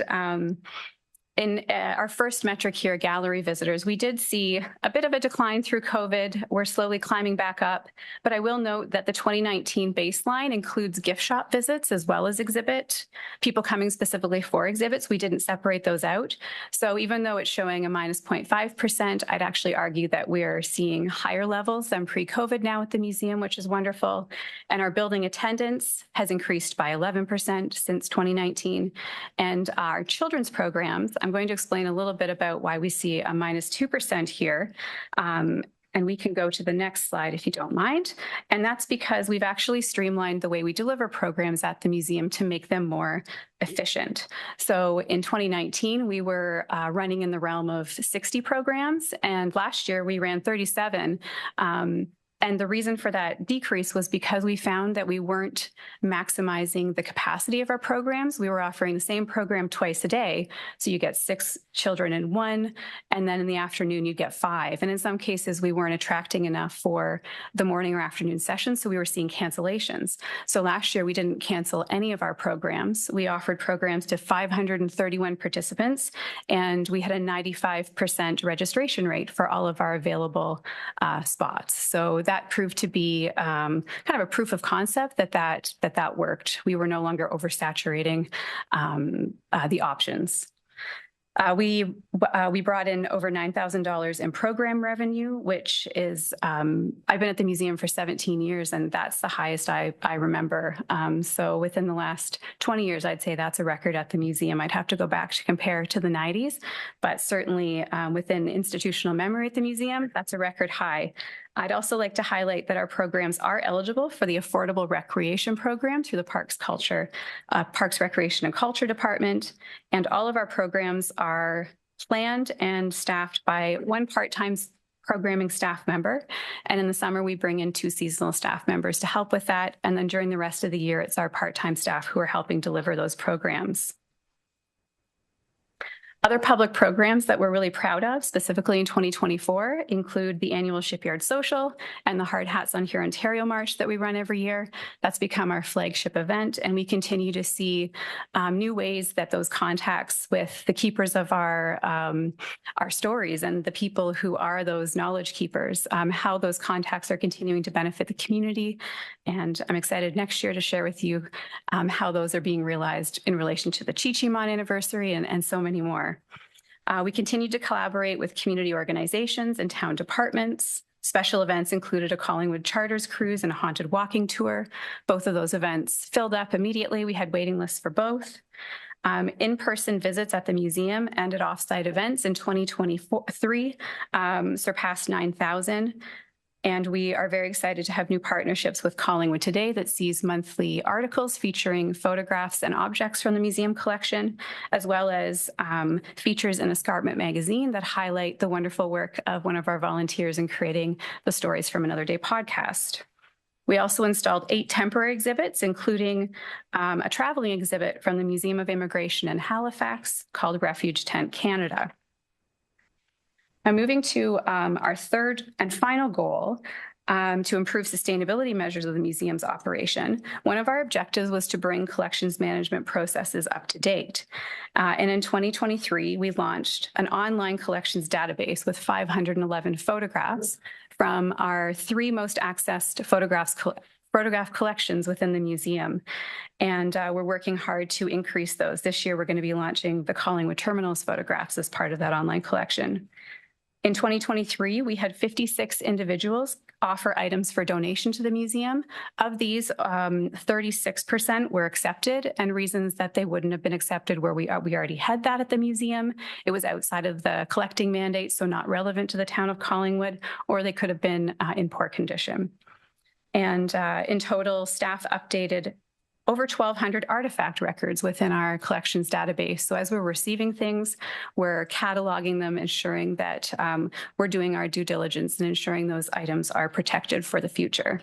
Speaker 15: in our first metric here, gallery visitors, we did see a bit of a decline through COVID. We're slowly climbing back up, but I will note that the 2019 baseline includes gift shop visits as well as exhibit. People coming specifically for exhibits, we didn't separate those out. So even though it's showing a minus 0.5%, I'd actually argue that we're seeing higher levels than pre-COVID now at the museum, which is wonderful. And our building attendance has increased by 11% since 2019. And our children's programs, I'm going to explain a little bit about why we see a minus 2% here. And we can go to the next slide if you don't mind. And that's because we've actually streamlined the way we deliver programs at the museum to make them more efficient. So in 2019, we were running in the realm of 60 programs. And last year we ran 37. And the reason for that decrease was because we found that we weren't maximizing the capacity of our programs. We were offering the same program twice a day. So you get 6 children in one, and then in the afternoon you get 5. And in some cases, we weren't attracting enough for the morning or afternoon sessions. So we were seeing cancellations. So last year we didn't cancel any of our programs. We offered programs to 531 participants, and we had a 95% registration rate for all of our available spots. So that proved to be kind of a proof of concept that worked. We were no longer oversaturating the options. We brought in over $9,000 in program revenue, which is, I've been at the museum for 17 years, and that's the highest I remember. So within the last 20 years, I'd say that's a record at the museum. I'd have to go back to compare to the 90s, but certainly within institutional memory at the museum, that's a record high. I'd also like to highlight that our programs are eligible for the Affordable Recreation Program through the Parks Recreation and Culture Department, and all of our programs are planned and staffed by 1 part-time programming staff member. And in the summer, we bring in 2 seasonal staff members to help with that. And then during the rest of the year, it's our part-time staff who are helping deliver those programs. Other public programs that we're really proud of, specifically in 2024, include the annual Shipyard Social and the Hard Hats on Here Ontario March that we run every year. That's become our flagship event, and we continue to see new ways that those contacts with the keepers of our stories and the people who are those knowledge keepers, how those contacts are continuing to benefit the community. And I'm excited next year to share with you how those are being realized in relation to the Chi-Chi-Mon anniversary and so many more. We continue to collaborate with community organizations and town departments. Special events included a Collingwood Charters cruise and a haunted walking tour. Both of those events filled up immediately. We had waiting lists for both. In-person visits at the museum and at offsite events in 2023 surpassed 9,000. And we are very excited to have new partnerships with Collingwood Today that sees monthly articles featuring photographs and objects from the museum collection, as well as features in Escarpment magazine that highlight the wonderful work of one of our volunteers in creating the Stories from Another Day podcast. We also installed 8 temporary exhibits, including a traveling exhibit from the Museum of Immigration in Halifax called Refuge Tent Canada. Now, moving to our third and final goal, to improve sustainability measures of the museum's operation. One of our objectives was to bring collections management processes up to date. And in 2023, we launched an online collections database with 511 photographs from our 3 most accessed photograph collections within the museum. And we're working hard to increase those. This year, we're going to be launching the Collingwood Terminals photographs as part of that online collection. In 2023, we had 56 individuals offer items for donation to the museum. Of these, 36% were accepted, and reasons that they wouldn't have been accepted were we already had that at the museum. It was outside of the collecting mandate, so not relevant to the town of Collingwood, or they could have been in poor condition. And in total, staff updated over 1,200 artifact records within our collections database. So as we're receiving things, we're cataloging them, ensuring that we're doing our due diligence and ensuring those items are protected for the future.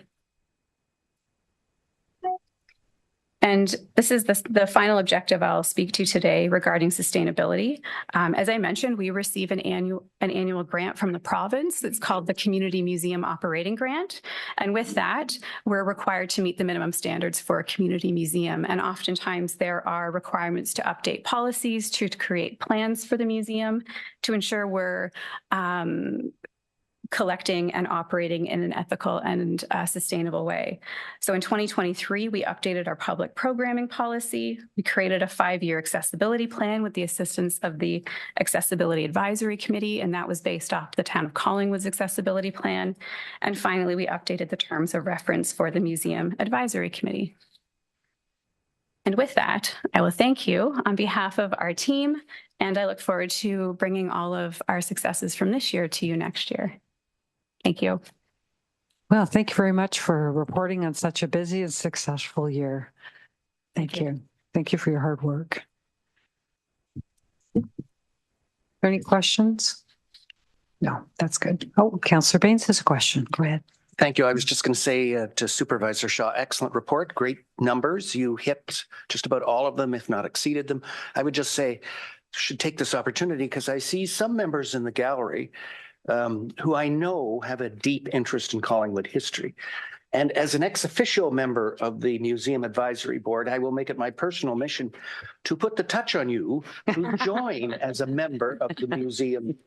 Speaker 15: And this is the final objective I'll speak to today regarding sustainability. As I mentioned, we receive an annual grant from the province. It's called the Community Museum Operating Grant. And with that, we're required to meet the minimum standards for a community museum. And oftentimes there are requirements to update policies, to create plans for the museum, to ensure we're collecting and operating in an ethical and sustainable way. So in 2023, we updated our public programming policy. We created a 5-year accessibility plan with the assistance of the Accessibility Advisory Committee, and that was based off the Town of Collingwood's accessibility plan. And finally, we updated the terms of reference for the Museum Advisory Committee. And with that, I will thank you on behalf of our team, and I look forward to bringing all of our successes from this year to you next year. Thank you.
Speaker 1: Well, thank you very much for reporting on such a busy and successful year. Thank you. Thank you for your hard work. Are there any questions? No, that's good. Oh, Councillor Baines has a question. Go ahead.
Speaker 8: Thank you. I was just going to say to Supervisor Shaw, excellent report, great numbers. You hit just about all of them, if not exceeded them. I would just say, should take this opportunity because I see some members in the gallery who I know have a deep interest in Collingwood history. And as an ex officio member of the Museum Advisory Board, I will make it my personal mission to put the touch on you to join as a member of the museum.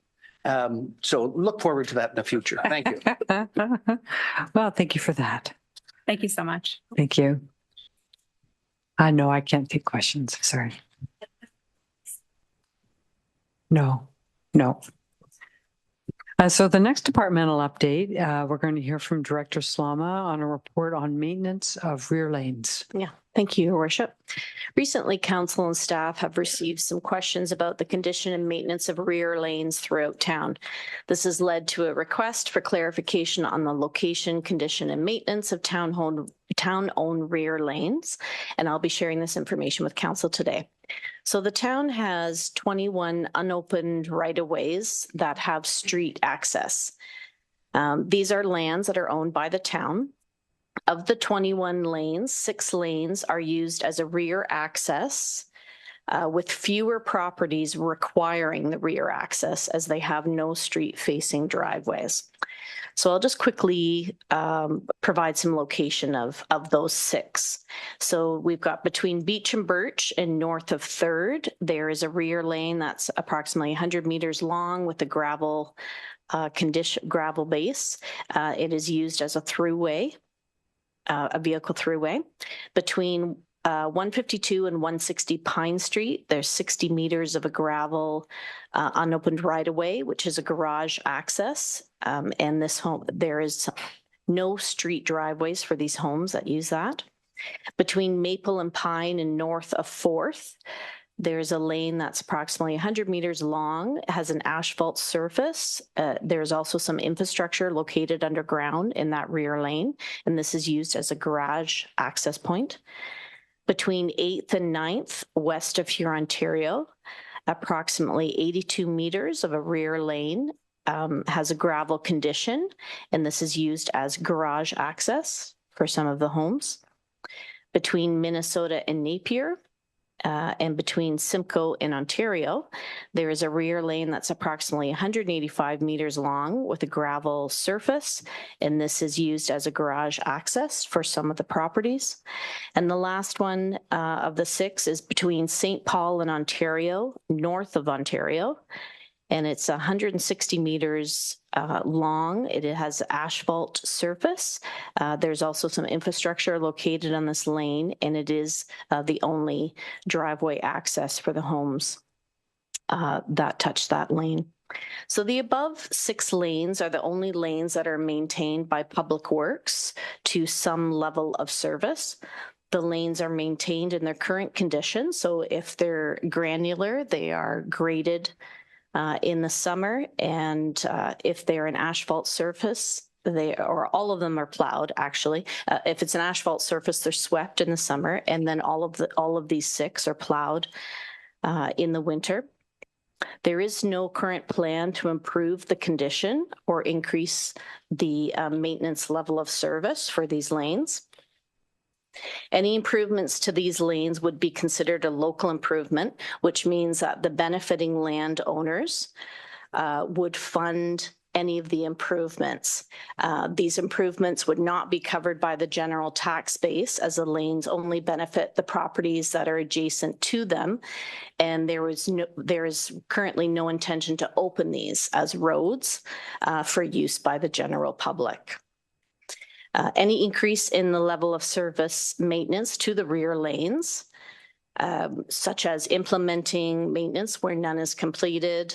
Speaker 8: So look forward to that in the future. Thank you.
Speaker 1: Well, thank you for that.
Speaker 15: Thank you so much.
Speaker 1: Thank you. I know I can't take questions. Sorry. No. So the next departmental update, we're going to hear from Director Slama on a report on maintenance of rear lanes.
Speaker 12: Yeah, thank you, Your Worship. Recently, council and staff have received some questions about the condition and maintenance of rear lanes throughout town. This has led to a request for clarification on the location, condition, and maintenance of town-owned rear lanes, and I'll be sharing this information with council today. So the town has 21 unopened right-of-ways that have street access. These are lands that are owned by the town. Of the 21 lanes, 6 lanes are used as a rear access, with fewer properties requiring the rear access as they have no street-facing driveways. So I'll just quickly provide some location of those 6. So we've got between Beach and Birch and north of 3rd, there is a rear lane that's approximately 100 meters long with a gravel base. It is used as a throughway, a vehicle throughway. Between 152 and 160 Pine Street, there's 60 meters of a gravel unopened right-of-way, which is a garage access. And this home, there is no street driveways for these homes that use that. Between Maple and Pine and north of 4th, there's a lane that's approximately 100 meters long. It has an asphalt surface. There's also some infrastructure located underground in that rear lane, and this is used as a garage access point. Between 8th and 9th, west of Huron, Ontario, approximately 82 meters of a rear lane has a gravel condition, and this is used as garage access for some of the homes. Between Minnesota and Napier, and between Simcoe and Ontario, there is a rear lane that's approximately 185 meters long with a gravel surface, and this is used as a garage access for some of the properties. And the last one of the 6 is between St. Paul and Ontario, north of Ontario, and it's 160 meters long. It has asphalt surface. There's also some infrastructure located on this lane, and it is the only driveway access for the homes that touch that lane. So the above 6 lanes are the only lanes that are maintained by Public Works to some level of service. The lanes are maintained in their current condition. So if they're granular, they are graded in the summer, and if they're an asphalt surface, or all of them are plowed actually. If it's an asphalt surface, they're swept in the summer, and then all of these 6 are plowed in the winter. There is no current plan to improve the condition or increase the maintenance level of service for these lanes. Any improvements to these lanes would be considered a local improvement, which means that the benefiting landowners would fund any of the improvements. These improvements would not be covered by the general tax base, as the lanes only benefit the properties that are adjacent to them. And there is currently no intention to open these as roads for use by the general public. Any increase in the level of service maintenance to the rear lanes, such as implementing maintenance where none is completed,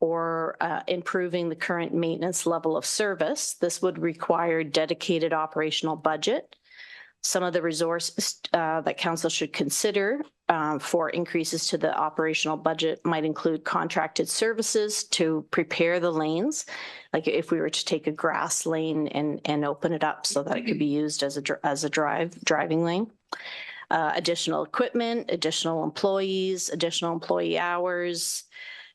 Speaker 12: or improving the current maintenance level of service, this would require dedicated operational budget. Some of the resources that council should consider for increases to the operational budget might include contracted services to prepare the lanes. Like if we were to take a grass lane and open it up so that it could be used as a driving lane. Additional equipment, additional employees, additional employee hours,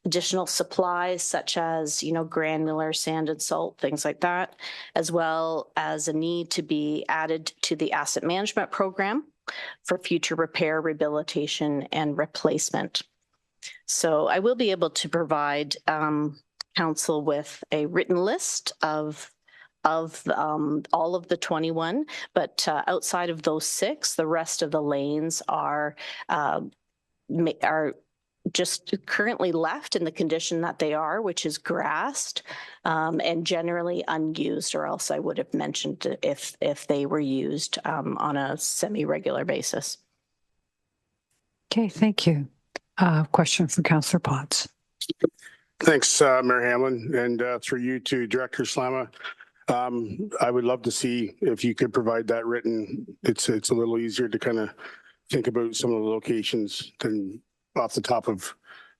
Speaker 12: additional supplies such as, granular sand and salt, things like that, as well as a need to be added to the asset management program for future repair, rehabilitation, and replacement. So I will be able to provide council with a written list of all of the 21, but outside of those 6, the rest of the lanes are just currently left in the condition that they are, which is grassed and generally unused, or else I would have mentioned if they were used on a semi-regular basis.
Speaker 1: Okay, thank you. Question from Councillor Potts.
Speaker 2: Thanks, Mayor Hamlin, and through you to Director Slama. I would love to see if you could provide that written. It's a little easier to kind of think about some of the locations than off the top of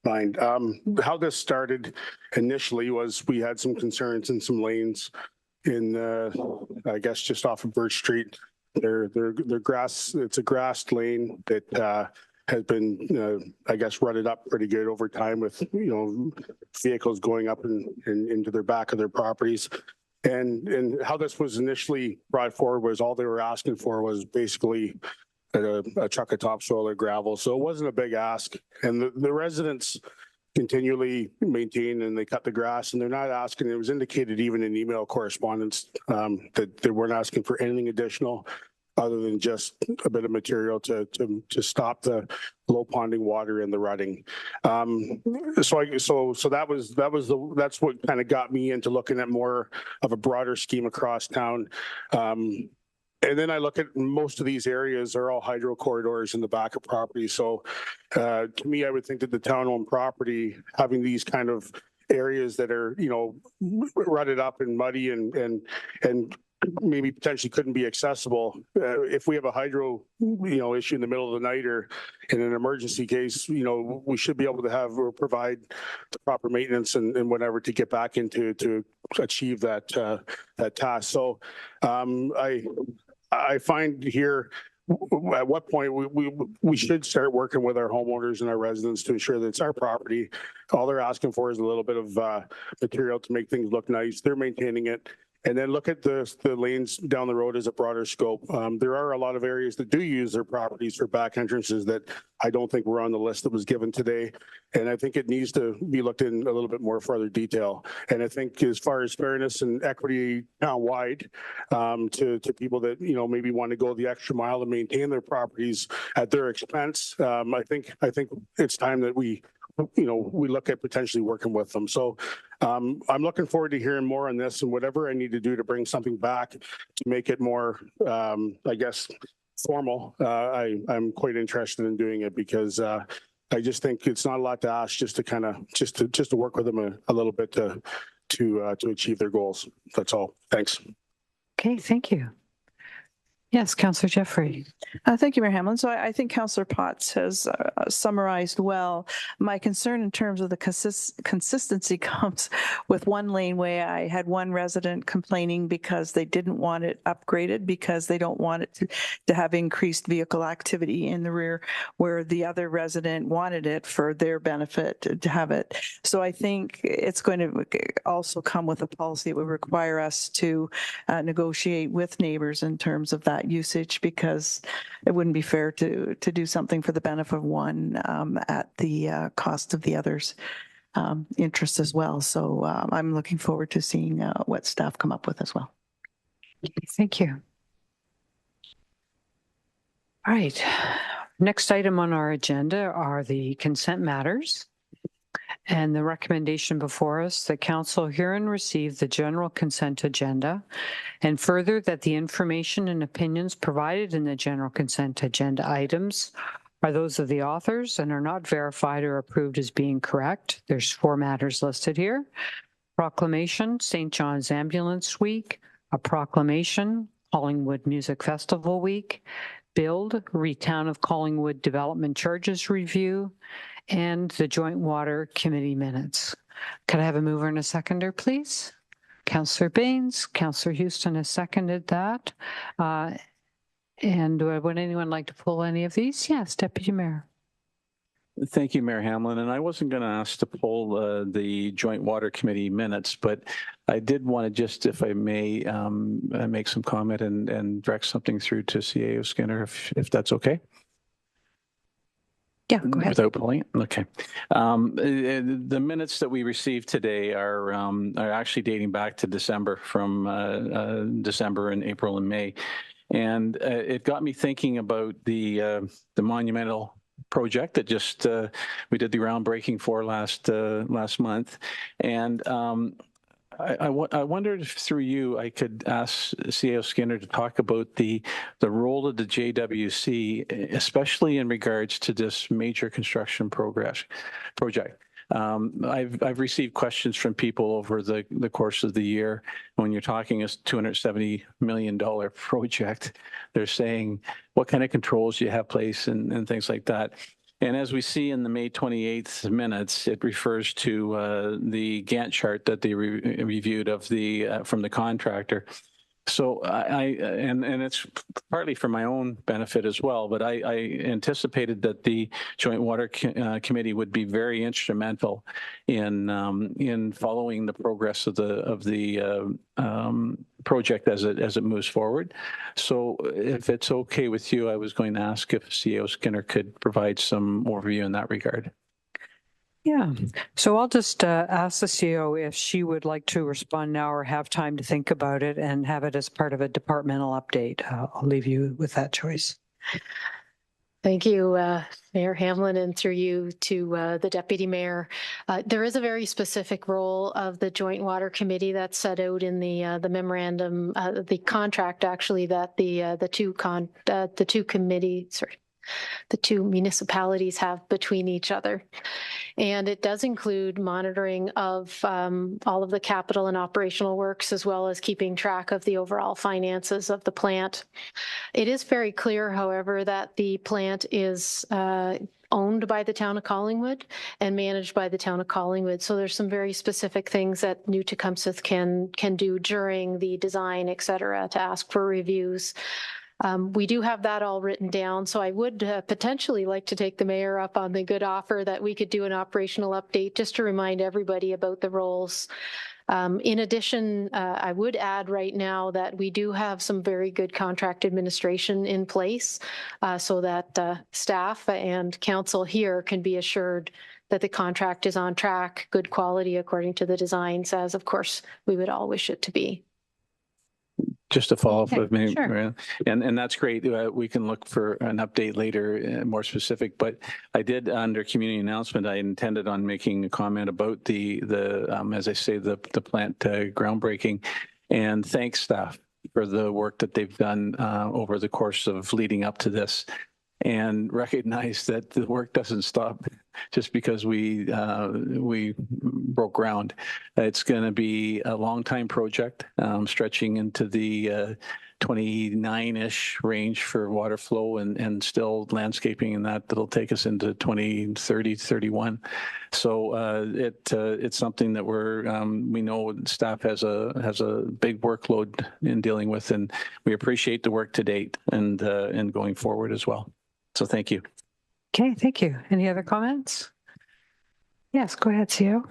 Speaker 2: mind. How this started initially was we had some concerns in some lanes in, I guess, just off of Birch Street. They're grass. It's a grassed lane that has been, I guess, rutted up pretty good over time with, vehicles going up and into their back of their properties. And how this was initially brought forward was all they were asking for was basically a truck of topsoil or gravel. So it wasn't a big ask. And the residents continually maintain and they cut the grass, and they're not asking. It was indicated even in email correspondence that they weren't asking for anything additional other than just a bit of material to stop the low ponding water and the rutting. That's what kind of got me into looking at more of a broader scheme across town. And then I look at most of these areas are all hydro corridors in the back of property. So to me, I would think that the town-owned property having these kind of areas that are, rutted up and muddy and maybe potentially couldn't be accessible. If we have a hydro, issue in the middle of the night or in an emergency case, we should be able to have or provide the proper maintenance and whatever to get back into to achieve that task. So I find here at what point we should start working with our homeowners and our residents to ensure that it's our property. All they're asking for is a little bit of material to make things look nice. They're maintaining it. And then look at the lanes down the road as a broader scope. There are a lot of areas that do use their properties for back entrances that I don't think were on the list that was given today. And I think it needs to be looked in a little bit more further detail. And I think as far as fairness and equity town-wide to people that, maybe want to go the extra mile to maintain their properties at their expense, I think it's time that we look at potentially working with them. So I'm looking forward to hearing more on this and whatever I need to do to bring something back to make it more, I guess, formal. I'm quite interested in doing it because I just think it's not a lot to ask just to kind of just to work with them a little bit to achieve their goals. That's all. Thanks.
Speaker 1: Okay, thank you. Yes, Councillor Jeffrey.
Speaker 4: Thank you, Mayor Hamlin. So I think Councillor Potts has summarized well. My concern in terms of the consistency comes with one laneway. I had one resident complaining because they didn't want it upgraded because they don't want it to have increased vehicle activity in the rear, where the other resident wanted it for their benefit to have it. So I think it's going to also come with a policy that would require us to negotiate with neighbors in terms of that usage, because it wouldn't be fair to do something for the benefit of one at the cost of the other's interest as well. So I'm looking forward to seeing what staff come up with as well.
Speaker 1: Thank you. All right. Next item on our agenda are the consent matters. And the recommendation before us that council hear and receive the general consent agenda, and further that the information and opinions provided in the general consent agenda items are those of the authors and are not verified or approved as being correct. There's 4 matters listed here. Proclamation, St. John's Ambulance Week, a proclamation, Collingwood Music Festival Week, Build, Town of Collingwood Development Charges Review, and the Joint Water Committee minutes. Could I have a mover and a seconder, please? Councillor Baines, Councillor Houston has seconded that. And would anyone like to pull any of these? Yes, Deputy Mair.
Speaker 3: Thank you, Mayor Hamlin. And I wasn't going to ask to pull the Joint Water Committee minutes, but I did want to just, if I may, make some comment and direct something through to CAO Skinner, if that's okay.
Speaker 1: Yeah, go ahead.
Speaker 3: Without pulling it? Okay. The minutes that we received today are actually dating back to December, from December and April and May. And it got me thinking about the monumental project that just we did the groundbreaking for last month. And I wondered if through you I could ask CAO Skinner to talk about the role of the JWC, especially in regards to this major construction project. I've received questions from people over the course of the year. When you're talking a $270 million project, they're saying, what kind of controls do you have place and things like that. And as we see in the May 28th minutes, it refers to the Gantt chart that they reviewed of from the contractor. So and it's partly for my own benefit as well, but I anticipated that the Joint Water Committee would be very instrumental in following the progress of the project as it moves forward. So if it's okay with you, I was going to ask if CAO Skinner could provide some overview in that regard.
Speaker 1: Yeah, so I'll just ask the CEO if she would like to respond now or have time to think about it and have it as part of a departmental update. I'll leave you with that choice.
Speaker 16: Thank you, Mayor Hamlin, and through you to the Deputy Mayor. There is a very specific role of the Joint Water Committee that's set out in the memorandum, the contract actually, that the two municipalities have between each other. And it does include monitoring of all of the capital and operational works, as well as keeping track of the overall finances of the plant. It is very clear, however, that the plant is owned by the town of Collingwood and managed by the town of Collingwood. So there's some very specific things that New Tecumseth can do during the design, et cetera, to ask for reviews. We do have that all written down, so I would potentially like to take the mayor up on the good offer that we could do an operational update just to remind everybody about the roles. In addition, I would add right now that we do have some very good contract administration in place so that staff and council here can be assured that the contract is on track, good quality according to the designs, as of course we would all wish it to be.
Speaker 3: Just to follow up with me,
Speaker 16: sure.
Speaker 3: and that's great. We can look for an update later, more specific. But I did, under community announcement, I intended on making a comment about the as I say, the plant groundbreaking, and thanks staff for the work that they've done over the course of leading up to this, and recognize that the work doesn't stop just because we broke ground. It's going to be a long time project, stretching into the 29-ish range for water flow and still landscaping, and that'll take us into 2030, 31. So it's something that we know staff has a big workload in dealing with, and we appreciate the work to date and going forward as well. So thank you.
Speaker 1: Okay, thank you. Any other comments? Yes, go ahead, CEO.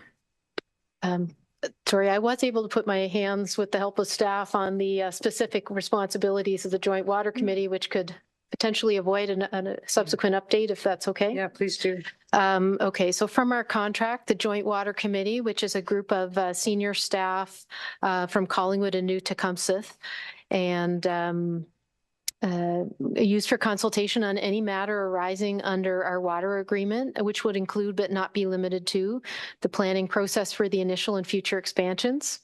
Speaker 16: Sorry, I was able to put my hands with the help of staff on the specific responsibilities of the Joint Water Committee, which could potentially avoid a subsequent update, if that's okay.
Speaker 1: Yeah, please do.
Speaker 16: Okay, so from our contract, the Joint Water Committee, which is a group of senior staff from Collingwood and New Tecumseth, and used for consultation on any matter arising under our water agreement, which would include but not be limited to the planning process for the initial and future expansions,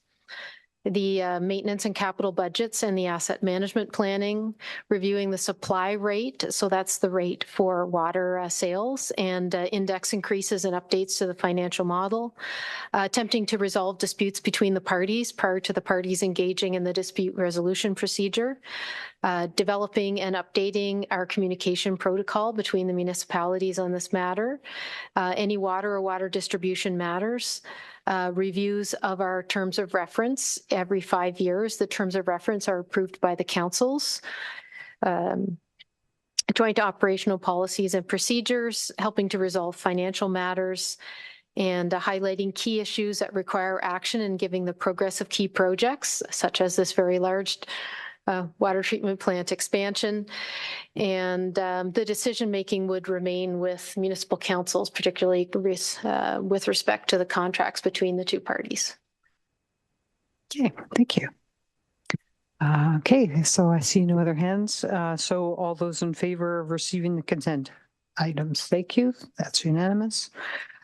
Speaker 16: the maintenance and capital budgets and the asset management planning, reviewing the supply rate, so that's the rate for water sales, and index increases and updates to the financial model, attempting to resolve disputes between the parties prior to the parties engaging in the dispute resolution procedure, developing and updating our communication protocol between the municipalities on this matter, any water or water distribution matters, reviews of our terms of reference every 5 years. The terms of reference are approved by the councils. joint operational policies and procedures, helping to resolve financial matters, and highlighting key issues that require action and giving the progress of key projects, such as this very large water treatment plant expansion. And the decision-making would remain with municipal councils, particularly with respect to the contracts between the two parties.
Speaker 1: Okay, thank you. Okay, so I see no other hands. So all those in favor of receiving the consent items, thank you. That's unanimous.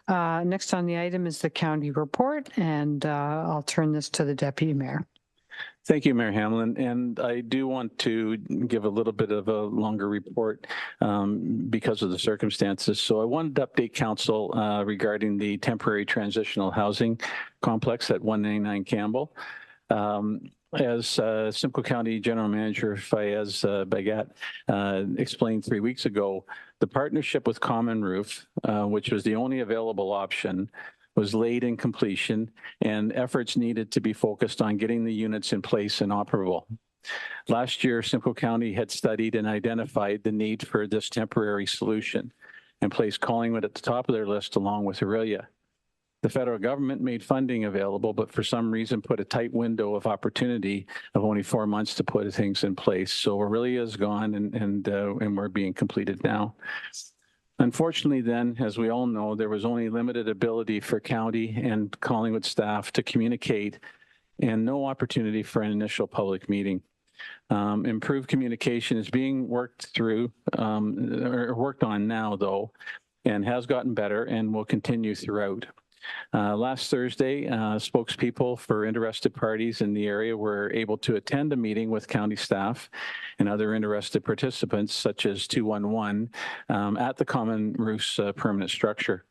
Speaker 1: Next on the item is the county report, and I'll turn this to the Deputy Mayor.
Speaker 3: Thank you, Mayor Hamlin. And I do want to give a little bit of a longer report because of the circumstances. So I wanted to update council regarding the temporary transitional housing complex at 199 Campbell. As Simcoe County General Manager Fayez Bagat explained 3 weeks ago, the partnership with Common Roof, which was the only available option, was late in completion, and efforts needed to be focused on getting the units in place and operable. Last year, Simcoe County had studied and identified the need for this temporary solution and placed Collingwood at the top of their list along with Aurelia. The federal government made funding available, but for some reason put a tight window of opportunity of only 4 months to put things in place. So Aurelia is gone and we're being completed now. Unfortunately then, as we all know, there was only limited ability for county and Collingwood staff to communicate and no opportunity for an initial public meeting. Improved communication is being worked through, or worked on now though, and has gotten better and will continue throughout. Last Thursday, spokespeople for interested parties in the area were able to attend a meeting with county staff and other interested participants, such as 211, at the Common Roof's permanent structure.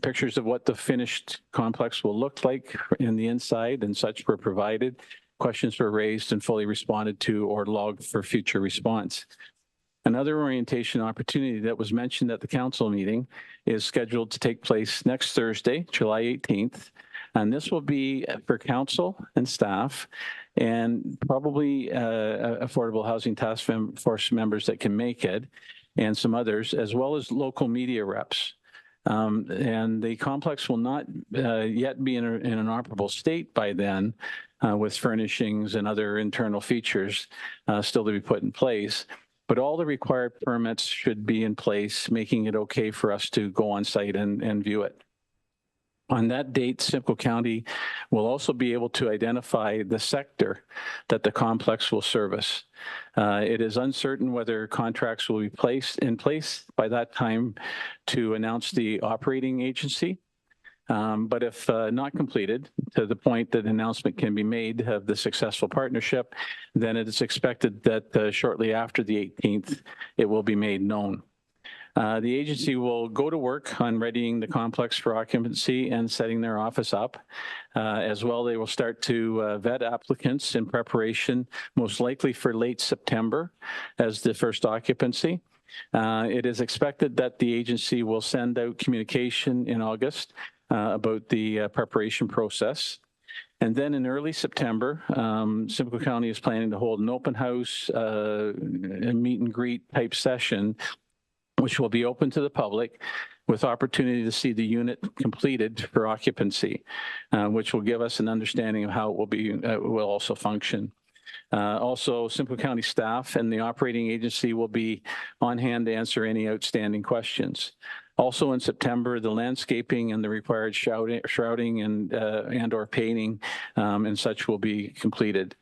Speaker 3: Pictures of what the finished complex will look like in the inside and such were provided. Questions were raised and fully responded to or logged for future response. Another orientation opportunity that was mentioned at the council meeting is scheduled to take place next Thursday, July 18th. And this will be for council and staff and probably Affordable Housing Task Force members that can make it and some others, as well as local media reps. And the complex will not yet be in an operable state by then with furnishings and other internal features still to be put in place. But all the required permits should be in place, making it okay for us to go on site and view it. On that date, Simcoe County will also be able to identify the sector that the complex will service. It is uncertain whether contracts will be placed in place by that time to announce the operating agency. But if not completed to the point that announcement can be made of the successful partnership, then it is expected that shortly after the 18th, it will be made known. The agency will go to work on readying the complex for occupancy and setting their office up. As well, they will start to vet applicants in preparation, most likely for late September as the first occupancy. It is expected that the agency will send out communication in August about the preparation process. And then in early September, Simcoe County is planning to hold an open house, a meet and greet type session, which will be open to the public with opportunity to see the unit completed for occupancy, which will give us an understanding of how it will also function. Also, Simcoe County staff and the operating agency will be on hand to answer any outstanding questions. Also in September, the landscaping and the required shrouding and or painting and such will be completed.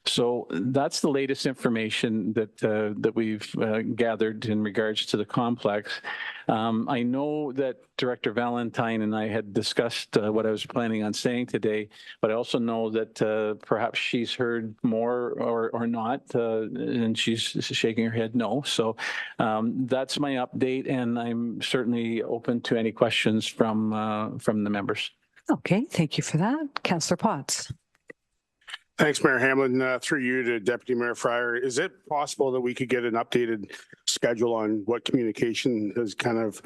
Speaker 3: So that's the latest information that we've gathered in regards to the complex. I know that Director Valentine and I had discussed what I was planning on saying today, but I also know that perhaps she's heard more or not, and she's shaking her head no. So that's my update, and I'm certainly open to any questions from the members.
Speaker 1: Okay, thank you for that. Councillor Potts.
Speaker 2: Thanks, Mayor Hamlin. Through you to Deputy Mayor Fryer, is it possible that we could get an updated schedule on what communication has kind of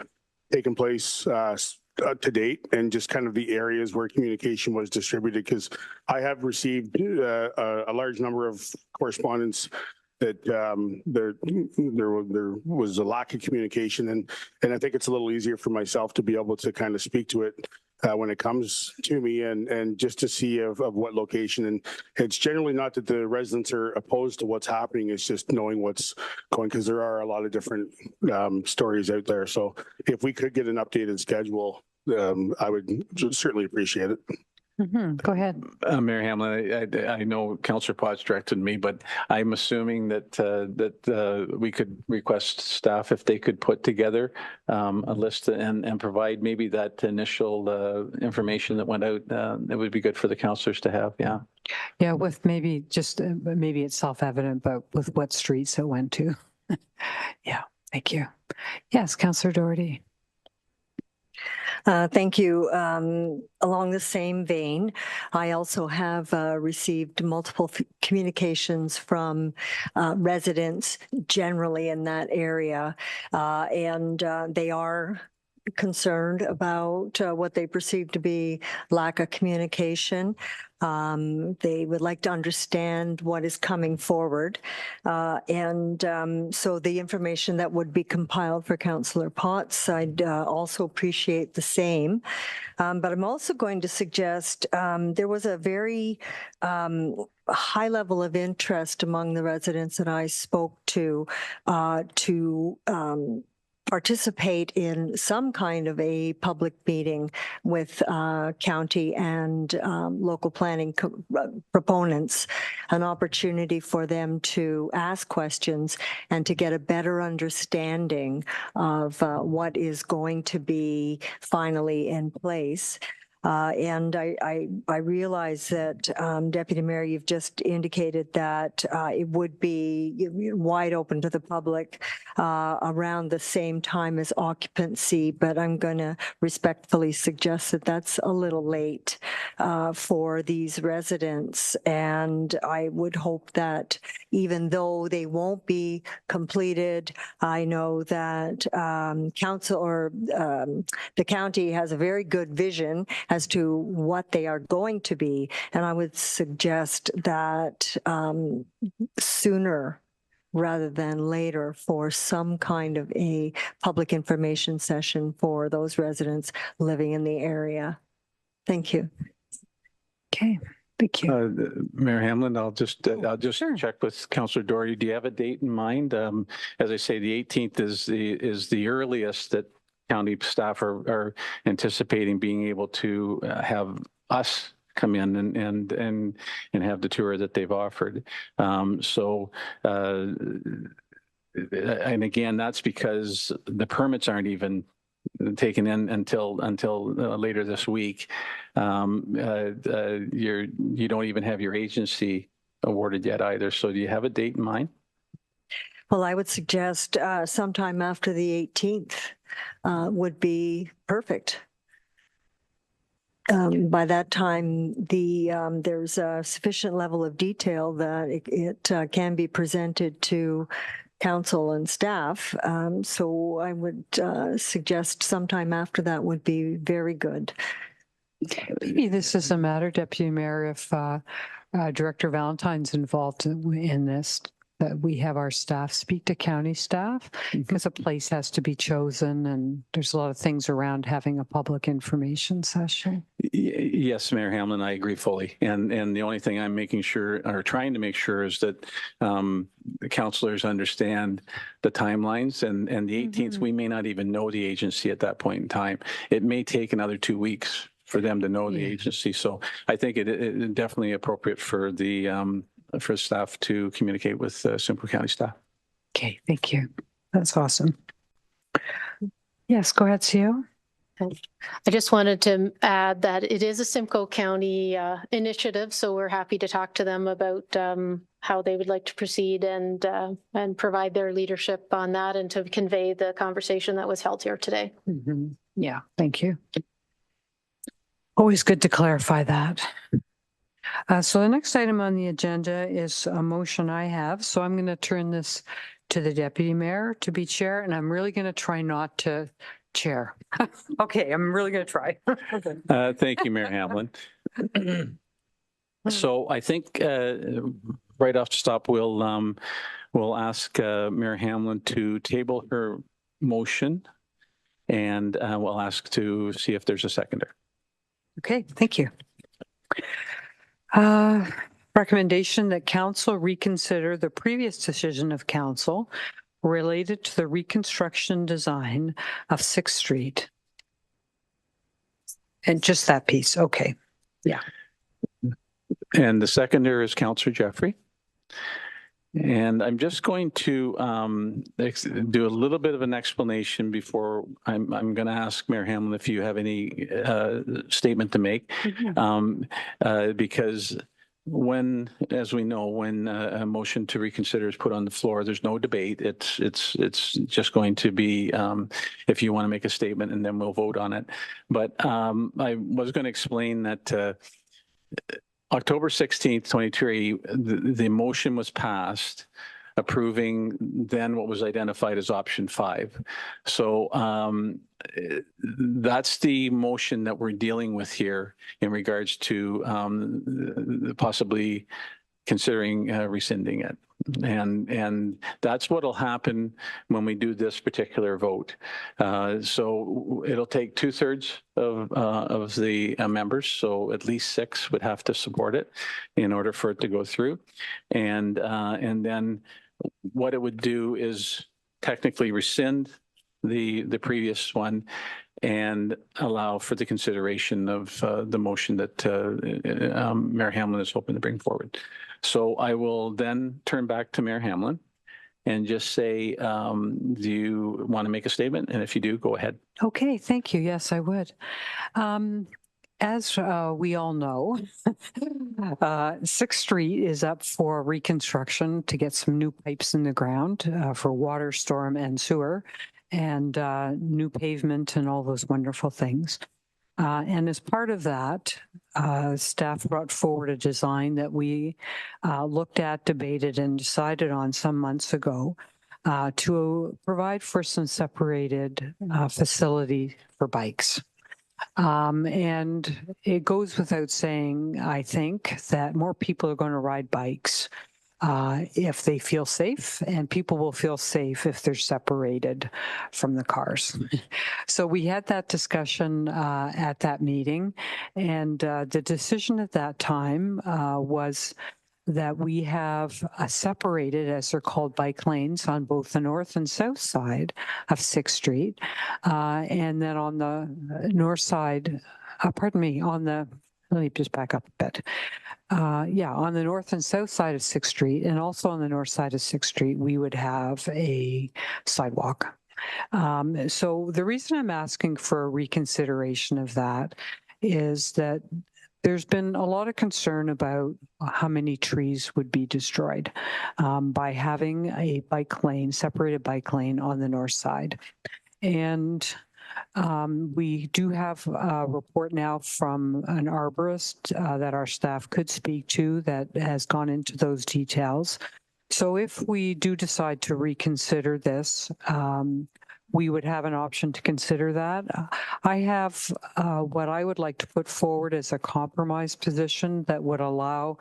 Speaker 2: taken place to date and just kind of the areas where communication was distributed? Because I have received a large number of correspondence that there was a lack of communication, and I think it's a little easier for myself to be able to kind of speak to it when it comes to me, and just to see of what location. And it's generally not that the residents are opposed to what's happening, it's just knowing what's going, because there are a lot of different stories out there. So if we could get an updated schedule, I would certainly appreciate it.
Speaker 1: Go ahead.
Speaker 3: Mayor Hamlin, I know Councillor Potts directed me, but I'm assuming that we could request staff if they could put together a list and provide maybe that initial information that went out. It would be good for the councillors to have. Yeah.
Speaker 1: Yeah, with maybe just maybe it's self-evident, but with what streets it went to. Yeah, thank you. Yes, Councillor Doherty.
Speaker 5: Thank you. Along the same vein, I also have received multiple communications from residents generally in that area, and they are concerned about what they perceive to be lack of communication. They would like to understand what is coming forward. So the information that would be compiled for Councillor Potts, I'd also appreciate the same. But I'm also going to suggest there was a very high level of interest among the residents that I spoke to participate in some kind of a public meeting with county and local planning proponents, an opportunity for them to ask questions and to get a better understanding of what is going to be finally in place. And I realize that, Deputy Mayor, you've just indicated that it would be wide open to the public around the same time as occupancy, but I'm going to respectfully suggest that that's a little late for these residents. And I would hope that even though they won't be completed, I know that council or the county has a very good vision as to what they are going to be. And I would suggest that sooner rather than later for some kind of a public information session for those residents living in the area. Thank you.
Speaker 1: Okay. Thank you.
Speaker 3: Mayor Hamlin, I'll just
Speaker 1: Sure.
Speaker 3: check with Councillor Doherty. Do you have a date in mind? As I say, the 18th is the earliest that county staff are anticipating being able to have us come in and have the tour that they've offered. And again, that's because the permits aren't even taken in until later this week. You don't even have your agency awarded yet either. So do you have a date in mind?
Speaker 5: Well, I would suggest sometime after the 18th would be perfect. By that time, there's a sufficient level of detail that it can be presented to council and staff. So I would suggest sometime after that would be very good.
Speaker 1: Maybe this doesn't matter, Deputy Mayor, if Director Valentine's involved in this, that we have our staff speak to county staff, because a place has to be chosen and there's a lot of things around having a public information session.
Speaker 3: Yes, Mayor Hamlin, I agree fully. And the only thing I'm making sure, or trying to make sure, is that the councillors understand the timelines, and the 18th, we may not even know the agency at that point in time. It may take another 2 weeks for them to know the agency. So I think it definitely appropriate for for staff to communicate with Simcoe County staff.
Speaker 1: Okay, thank you. That's awesome. Yes, go ahead, CEO.
Speaker 16: I just wanted to add that it is a Simcoe County initiative, so we're happy to talk to them about how they would like to proceed and provide their leadership on that, and to convey the conversation that was held here today.
Speaker 1: Yeah, thank you. Always good to clarify that. So the next item on the agenda is a motion I have. So I'm going to turn this to the Deputy Mayor to be chair, and I'm really going to try not to chair. Okay, I'm really going to try.
Speaker 3: Thank you, Mayor Hamlin. So I think right off the top, we'll we'll ask Mayor Hamlin to table her motion, and we'll ask to see if there's a seconder.
Speaker 1: Okay, thank you. Recommendation that council reconsider the previous decision of council related to the reconstruction design of 6th Street. And just that piece. Okay. Yeah.
Speaker 3: And the seconder is Councillor Jeffrey. And I'm just going to do a little bit of an explanation before I'm going to ask Mayor Hamlin if you have any statement to make. Because when, as we know, when a motion to reconsider is put on the floor, there's no debate. It's just going to be if you want to make a statement, and then we'll vote on it. But I was going to explain that October 16th, 2023, the motion was passed approving then what was identified as option 5. So that's the motion that we're dealing with here in regards to possibly considering rescinding it. And that's what will happen when we do this particular vote. So it'll take 2/3 of the members, so at least 6 would have to support it in order for it to go through. And then what it would do is technically rescind the previous one and allow for the consideration of the motion that Mayor Hamlin is hoping to bring forward. So I will then turn back to Mayor Hamlin and just say, do you want to make a statement? And if you do, go ahead.
Speaker 1: Okay, thank you. Yes, I would. As we all know, 6th Street is up for reconstruction to get some new pipes in the ground for water, storm, and sewer, and new pavement and all those wonderful things. And as part of that, staff brought forward a design that we looked at, debated, and decided on some months ago to provide for some separated facility for bikes. And it goes without saying, I think, that more people are going to ride bikes if they feel safe, and people will feel safe if they're separated from the cars. So we had that discussion at that meeting, and the decision at that time was that we have separated, as they're called, bike lanes on both the north and south side of 6th Street. And then on the north side, let me just back up a bit. On the north and south side of 6th Street, and also on the north side of 6th Street, we would have a sidewalk. So the reason I'm asking for a reconsideration of that is that there's been a lot of concern about how many trees would be destroyed by having a bike lane, separated bike lane on the north side. And we do have a report now from an arborist that our staff could speak to that has gone into those details. So if we do decide to reconsider this, we would have an option to consider that. I have what I would like to put forward as a compromise position that would allow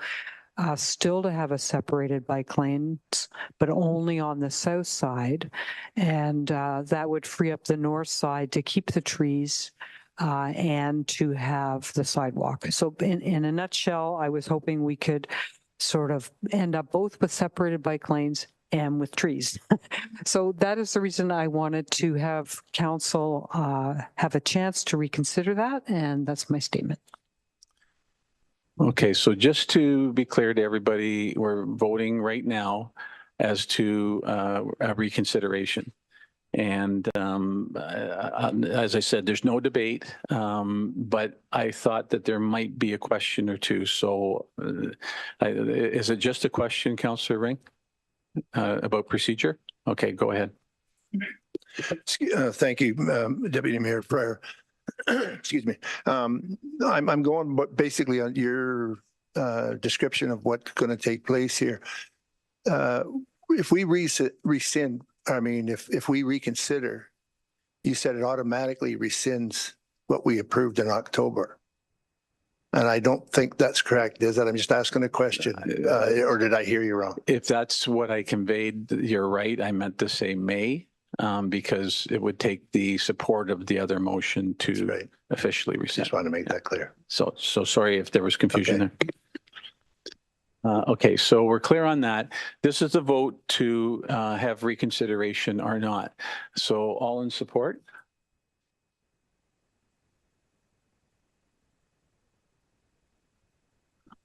Speaker 1: still to have a separated bike lanes, but only on the south side. And that would free up the north side to keep the trees and to have the sidewalk. So in a nutshell, I was hoping we could sort of end up both with separated bike lanes and with trees. So that is the reason I wanted to have council have a chance to reconsider that, and that's my statement.
Speaker 3: Okay, so just to be clear to everybody, we're voting right now as to a reconsideration. And as I said, there's no debate, but I thought that there might be a question or two. So is it just a question, Councillor Ring, about procedure? Okay, go ahead.
Speaker 7: Thank you, Deputy Mayor Pryor. Excuse me. I'm going basically on your description of what's going to take place here. If we rescind, if we reconsider, you said it automatically rescinds what we approved in October. And I don't think that's correct, is that? I'm just asking a question, or did I hear you wrong?
Speaker 3: If that's what I conveyed, you're right. I meant to say may, because it would take the support of the other motion to officially rescind.
Speaker 7: Just want to make that clear.
Speaker 3: So sorry if there was confusion there. Okay, so we're clear on that. This is a vote to have reconsideration or not. So all in support?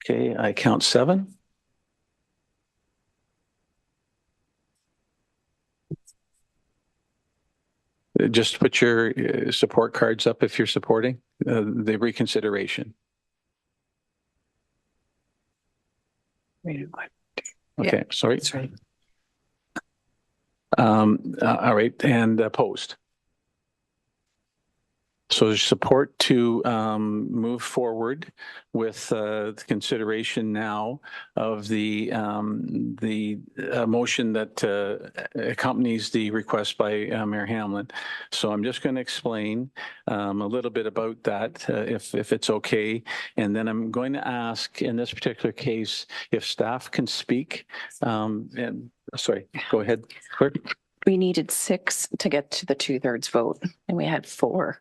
Speaker 3: Okay, I count 7. Just put your support cards up if you're supporting the reconsideration. Okay, sorry.
Speaker 1: That's right.
Speaker 3: All right, and opposed. So there's support to move forward with the consideration now of the motion that accompanies the request by Mayor Hamlin. So I'm just going to explain a little bit about that, if it's okay, and then I'm going to ask in this particular case if staff can speak. And sorry, go ahead, clerk.
Speaker 17: We needed 6 to get to the 2/3 vote, and we had 5.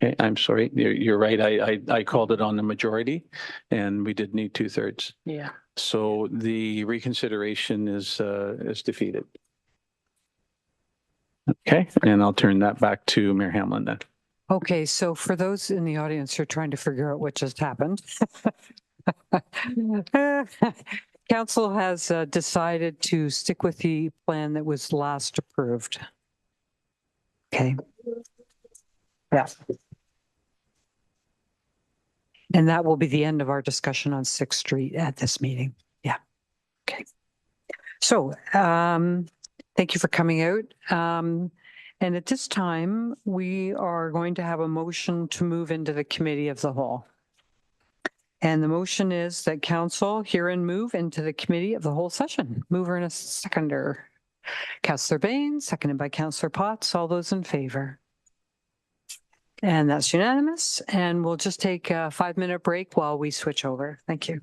Speaker 3: Okay, I'm sorry. You're right. I called it on the majority, and we did need 2/3.
Speaker 17: Yeah.
Speaker 3: So the reconsideration is defeated. Okay, and I'll turn that back to Mayor Hamlin then.
Speaker 1: Okay, so for those in the audience who are trying to figure out what just happened, Council has decided to stick with the plan that was last approved. Okay. Yeah. And that will be the end of our discussion on 6th Street at this meeting. Yeah. Okay. So thank you for coming out. And at this time, we are going to have a motion to move into the committee of the whole. And the motion is that council herein move into the committee of the whole session. Mover and a seconder. Councillor Bain, seconded by Councillor Potts. All those in favor? And that's unanimous. And we'll just take a 5-minute break while we switch over. Thank you.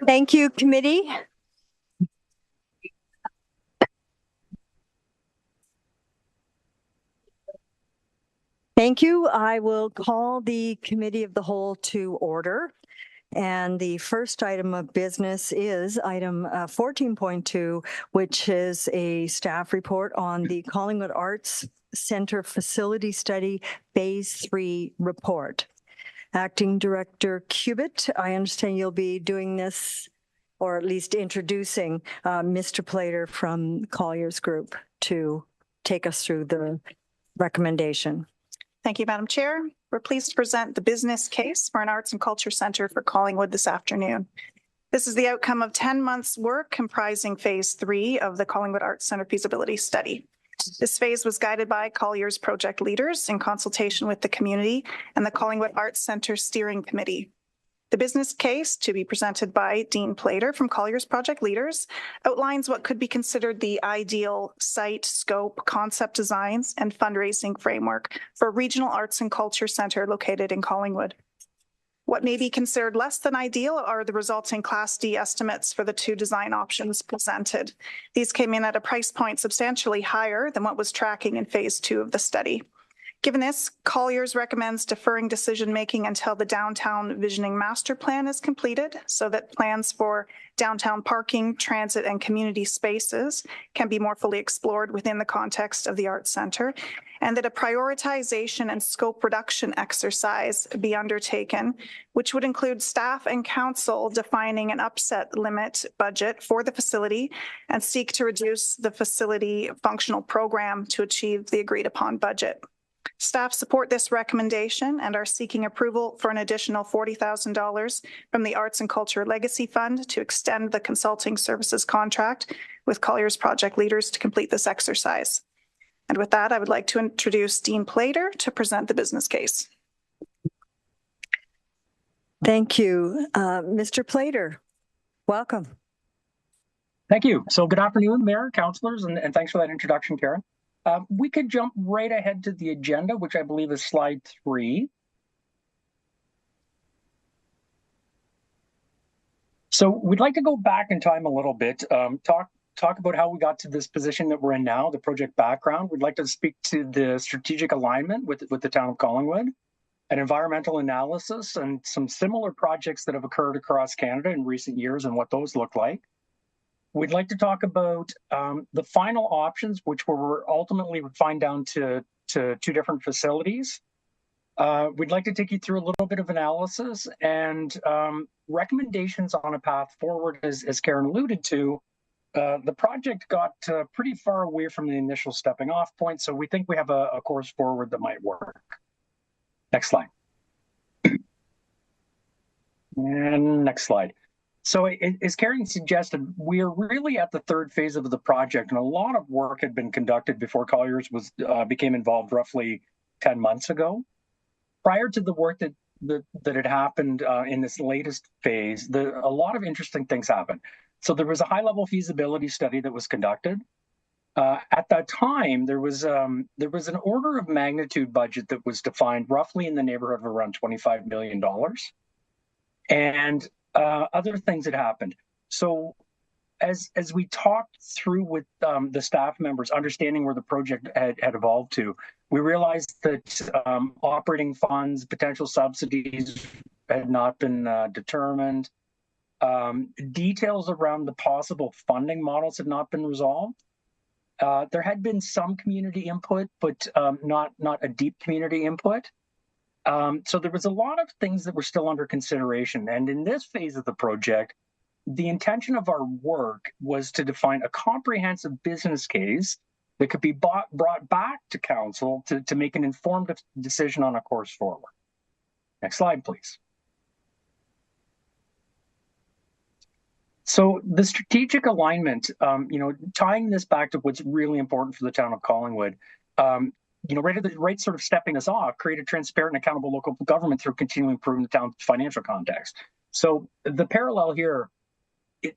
Speaker 5: Thank you, committee. Thank you. I will call the Committee of the Whole to order. And the first item of business is item 14.2, which is a staff report on the Collingwood Arts Center Facility Study Phase 3 report. Acting Director Cubitt, I understand you'll be doing this, or at least introducing Mr. Plater from Collier's Group to take us through the recommendation.
Speaker 14: Thank you, Madam Chair. We're pleased to present the business case for an Arts and Culture Center for Collingwood this afternoon. This is the outcome of 10 months' work comprising Phase 3 of the Collingwood Arts Center feasibility study. This phase was guided by Collier's project leaders in consultation with the community and the Collingwood Arts Center Steering Committee. The business case, to be presented by Dean Plater from Collier's project leaders, outlines what could be considered the ideal site, scope, concept designs, and fundraising framework for a regional arts and culture center located in Collingwood. What may be considered less than ideal are the resulting Class D estimates for the two design options presented. These came in at a price point substantially higher than what was tracking in Phase 2 of the study. Given this, Colliers recommends deferring decision-making until the downtown visioning master plan is completed so that plans for downtown parking, transit, and community spaces can be more fully explored within the context of the Arts Center, and that a prioritization and scope reduction exercise be undertaken, which would include staff and council defining an upset limit budget for the facility and seek to reduce the facility functional program to achieve the agreed upon budget. Staff support this recommendation and are seeking approval for an additional $40,000 from the Arts and Culture Legacy Fund to extend the consulting services contract with Collier's project leaders to complete this exercise. And with that, I would like to introduce Dean Plater to present the business case.
Speaker 5: Thank you. Mr. Plater, welcome.
Speaker 18: Thank you. So good afternoon, Mayor, councillors, and thanks for that introduction, Karen. We could jump right ahead to the agenda, which I believe is slide 3. So we'd like to go back in time a little bit, talk about how we got to this position that we're in now, the project background. We'd like to speak to the strategic alignment with the town of Collingwood, an environmental analysis, and some similar projects that have occurred across Canada in recent years and what those look like. We'd like to talk about the final options, which were ultimately refined down to 2 different facilities. We'd like to take you through a little bit of analysis and recommendations on a path forward. As Karen alluded to, the project got pretty far away from the initial stepping off point, so we think we have a course forward that might work. Next slide. And next slide. So as Karen suggested, we are really at the 3rd phase of the project, and a lot of work had been conducted before Colliers became involved roughly 10 months ago. Prior to the work that had happened in this latest phase, a lot of interesting things happened. So there was a high-level feasibility study that was conducted. At that time, there was an order of magnitude budget that was defined roughly in the neighborhood of around $25 million. And other things that happened. So as we talked through with the staff members, understanding where the project had evolved to, we realized that operating funds, potential subsidies had not been determined. Details around the possible funding models had not been resolved. There had been some community input, but not a deep community input. So there was a lot of things that were still under consideration. And in this phase of the project, the intention of our work was to define a comprehensive business case that could be brought back to council to make an informed decision on a course forward. Next slide, please. So the strategic alignment, tying this back to what's really important for the town of Collingwood, right sort of stepping us off, create a transparent and accountable local government through continuing improving the town's financial context. So the parallel here,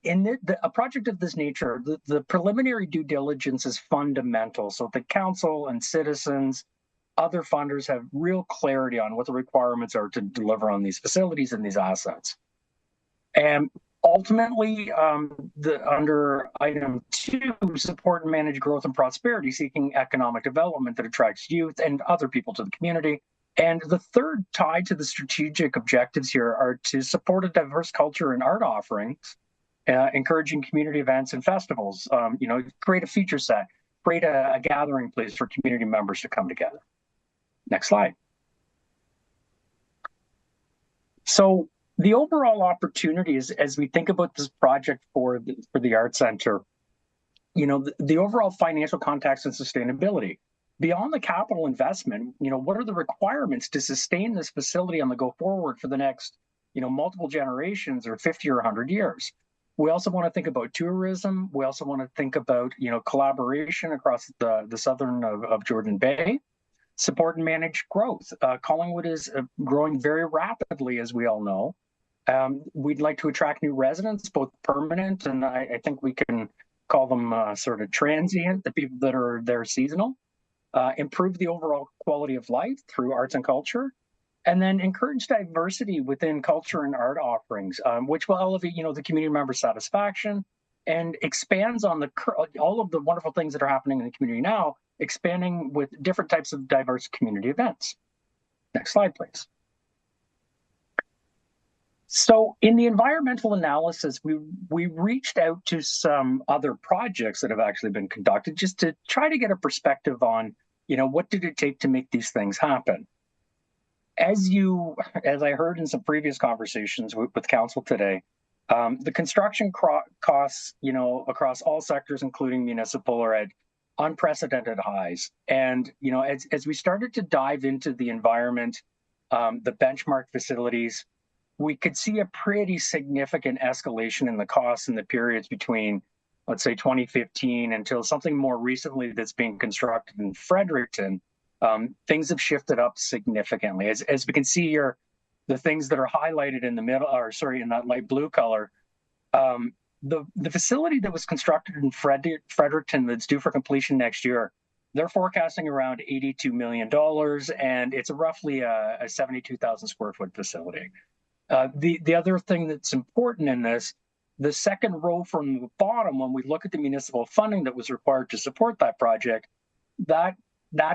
Speaker 18: in a project of this nature, the preliminary due diligence is fundamental. So the council and citizens, other funders have real clarity on what the requirements are to deliver on these facilities and these assets. And ultimately, under item 2, support and manage growth and prosperity, seeking economic development that attracts youth and other people to the community. And the third, tied to the strategic objectives here, are to support a diverse culture and art offerings, encouraging community events and festivals, create a feature set, create a gathering place for community members to come together. Next slide. So the overall opportunity is, as we think about this project for the Art Center, the overall financial context and sustainability. Beyond the capital investment, what are the requirements to sustain this facility on the go forward for the next, multiple generations or 50 or 100 years? We also want to think about tourism. We also want to think about, collaboration across the southern of Jordan Bay. Support and manage growth. Collingwood is growing very rapidly, as we all know. We'd like to attract new residents, both permanent and I think we can call them sort of transient, the people that are there seasonal. Improve the overall quality of life through arts and culture, and then encourage diversity within culture and art offerings, which will elevate, the community member satisfaction and expands on all of the wonderful things that are happening in the community now, expanding with different types of diverse community events. Next slide, please. So in the environmental analysis, we reached out to some other projects that have actually been conducted just to try to get a perspective on, what did it take to make these things happen? As I heard in some previous conversations with council today, the construction costs, across all sectors, including municipal, are at unprecedented highs. And, as we started to dive into the environment, the benchmark facilities, we could see a pretty significant escalation in the costs in the periods between, let's say, 2015 until something more recently that's being constructed in Fredericton. Things have shifted up significantly. As we can see here, the things that are highlighted in the middle, in that light blue color, the facility that was constructed in Fredericton that's due for completion next year, they're forecasting around $82 million, and it's roughly a 72,000 square foot facility. The other thing that's important in this, the second row from the bottom, when we look at the municipal funding that was required to support that project, that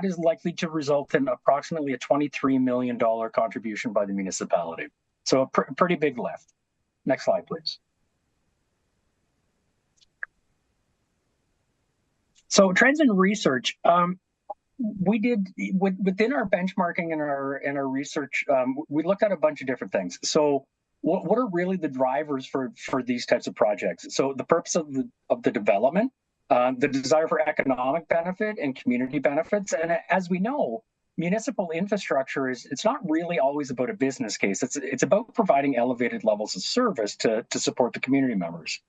Speaker 18: is likely to result in approximately a $23 million contribution by the municipality. So a pretty big lift. Next slide, please. So trends in research. We did within our benchmarking and our research, we looked at a bunch of different things. So what are really the drivers for these types of projects? So the purpose of the development, the desire for economic benefit and community benefits. And as we know, municipal infrastructure it's not really always about a business case. It's about providing elevated levels of service to support the community members.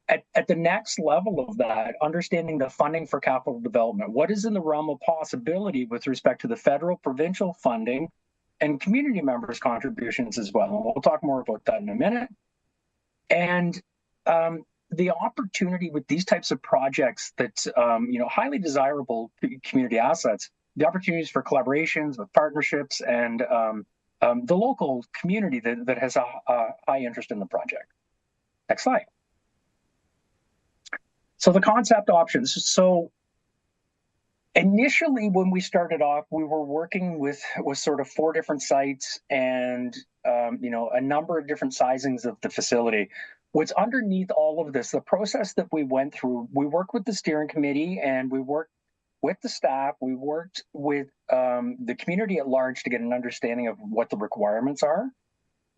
Speaker 18: At the next level of that, understanding the funding for capital development, what is in the realm of possibility with respect to the federal, provincial funding and community members' contributions as well. And we'll talk more about that in a minute. And the opportunity with these types of projects that's highly desirable community assets, the opportunities for collaborations with partnerships and the local community that has a high interest in the project. Next slide. So the concept options. So initially, when we started off, we were working with sort of 4 different sites and a number of different sizings of the facility. What's underneath all of this, the process that we went through, we worked with the steering committee and we worked with the staff. We worked with the community at large to get an understanding of what the requirements are.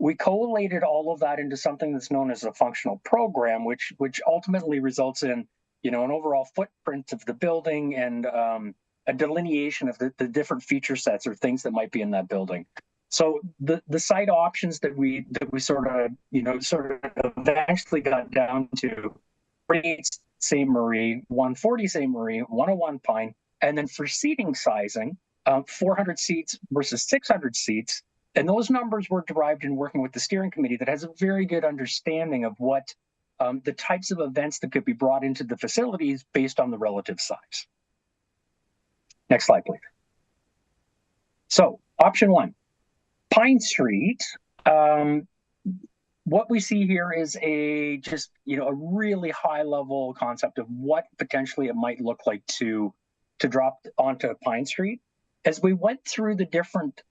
Speaker 18: We collated all of that into something that's known as a functional program, which ultimately results in, an overall footprint of the building and a delineation of the different feature sets or things that might be in that building. So the site options that we sort of eventually got down to 48 St. Marie, 140 St. Marie, 101 Pine, and then for seating sizing, 400 seats versus 600 seats. And those numbers were derived in working with the steering committee that has a very good understanding of what the types of events that could be brought into the facilities based on the relative size. Next slide, please. So option 1, Pine Street. what we see here is a really high level concept of what potentially it might look like to drop onto Pine Street. As we went through the different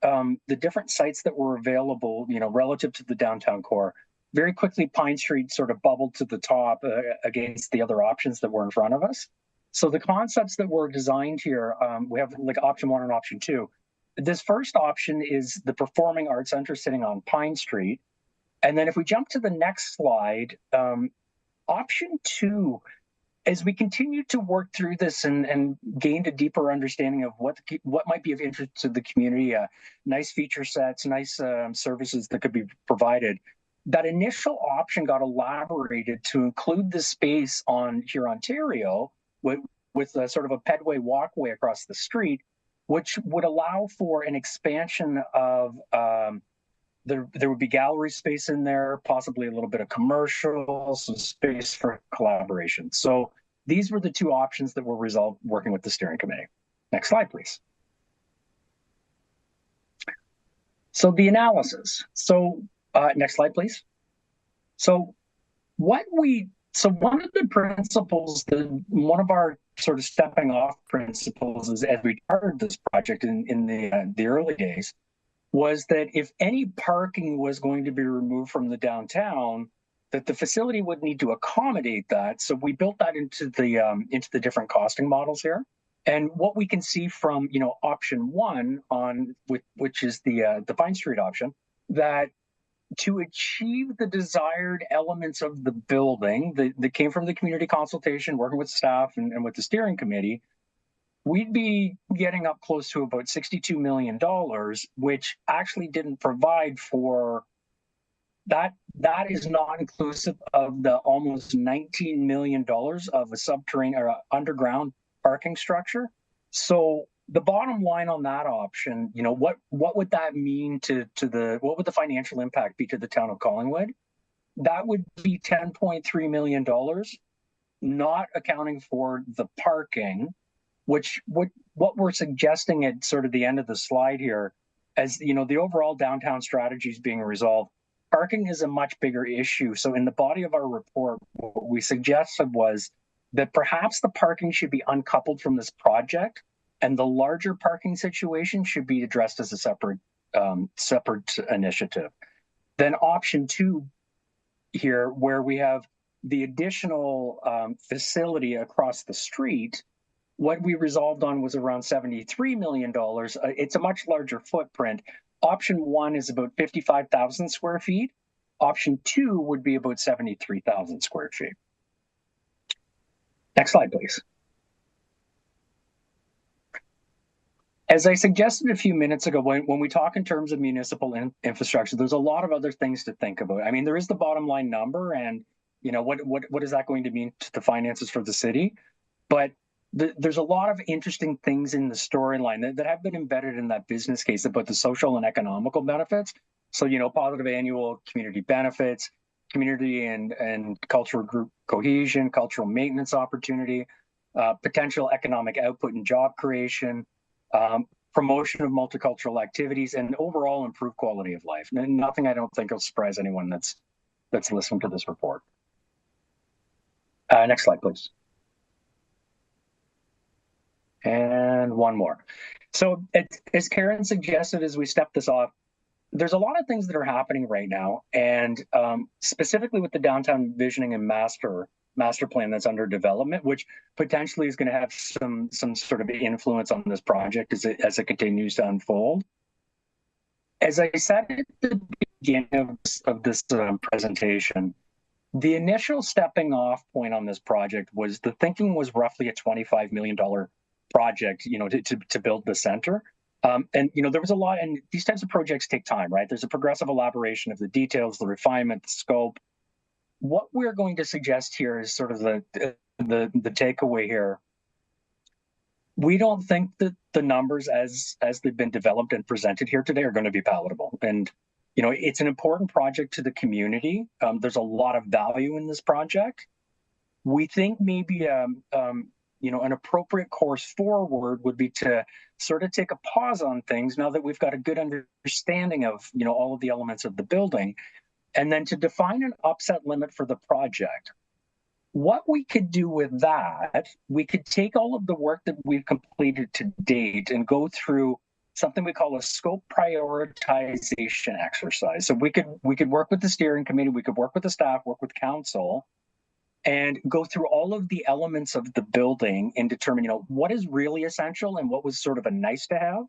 Speaker 18: sites that were available, relative to the downtown core, very quickly Pine Street sort of bubbled to the top against the other options that were in front of us. So the concepts that were designed here, we have like option 1 and option 2. This first option is the Performing Arts Center sitting on Pine Street. And then if we jump to the next slide, option 2, as we continue to work through this and gained a deeper understanding of what might be of interest to the community, nice feature sets, nice services that could be provided, that initial option got elaborated to include the space on Ontario with a sort of a pedway walkway across the street, which would allow for an expansion of there would be gallery space in there, possibly a little bit of commercial, some space for collaboration. So these were the 2 options that were resolved working with the steering committee. Next slide, please. So the analysis. So next slide, please. So one of the principles, one of our sort of stepping off principles is, as we started this project in the early days, was that if any parking was going to be removed from the downtown, that the facility would need to accommodate that. So we built that into the different costing models here. And what we can see from option 1 which is the Pine Street option, that to achieve the desired elements of the building that came from the community consultation, working with staff and with the steering committee, we'd be getting up close to about $62 million, which actually didn't provide for that. That is not inclusive of the almost $19 million of a subterranean or underground parking structure. So the bottom line on that option, what would that mean what would the financial impact be to the town of Collingwood? That would be $10.3 million, not accounting for the parking, which what we're suggesting at sort of the end of the slide here, as the overall downtown strategy is being resolved, parking is a much bigger issue. So in the body of our report, what we suggested was that perhaps the parking should be uncoupled from this project, and the larger parking situation should be addressed as a separate initiative. Then option 2 here, where we have the additional facility across the street, what we resolved on was around $73 million. It's a much larger footprint. Option 1 is about 55,000 square feet. Option 2 would be about 73,000 square feet. Next slide, please. As I suggested a few minutes ago, when we talk in terms of municipal infrastructure, there's a lot of other things to think about. I mean, there is the bottom line number, and what is that going to mean to the finances for the city? But there's a lot of interesting things in the storyline that have been embedded in that business case about the social and economical benefits. So, positive annual community benefits, community and cultural group cohesion, cultural maintenance opportunity, potential economic output and job creation, promotion of multicultural activities, and overall improved quality of life. Nothing I don't think will surprise anyone that's listening to this report. Next slide, please. And one more. So as Karen suggested, as we step this off, there's a lot of things that are happening right now, and specifically with the downtown visioning and master plan that's under development, which potentially is going to have some sort of influence on this project as it continues to unfold. As I said at the beginning of this presentation, the initial stepping off point on this project was the thinking was roughly a $25 million project, to build the center. And, there was a lot, and these types of projects take time, right? There's a progressive elaboration of the details, the refinement, the scope. What we're going to suggest here is sort of the takeaway here. We don't think that the numbers as they've been developed and presented here today are going to be palatable. And, it's an important project to the community. There's a lot of value in this project. We think maybe an appropriate course forward would be to sort of take a pause on things now that we've got a good understanding of, all of the elements of the building, and then to define an upset limit for the project. What we could do with that, we could take all of the work that we've completed to date and go through something we call a scope prioritization exercise. So we could work with the steering committee, we could work with the staff, work with council, and go through all of the elements of the building and determine, what is really essential and what was sort of a nice to have.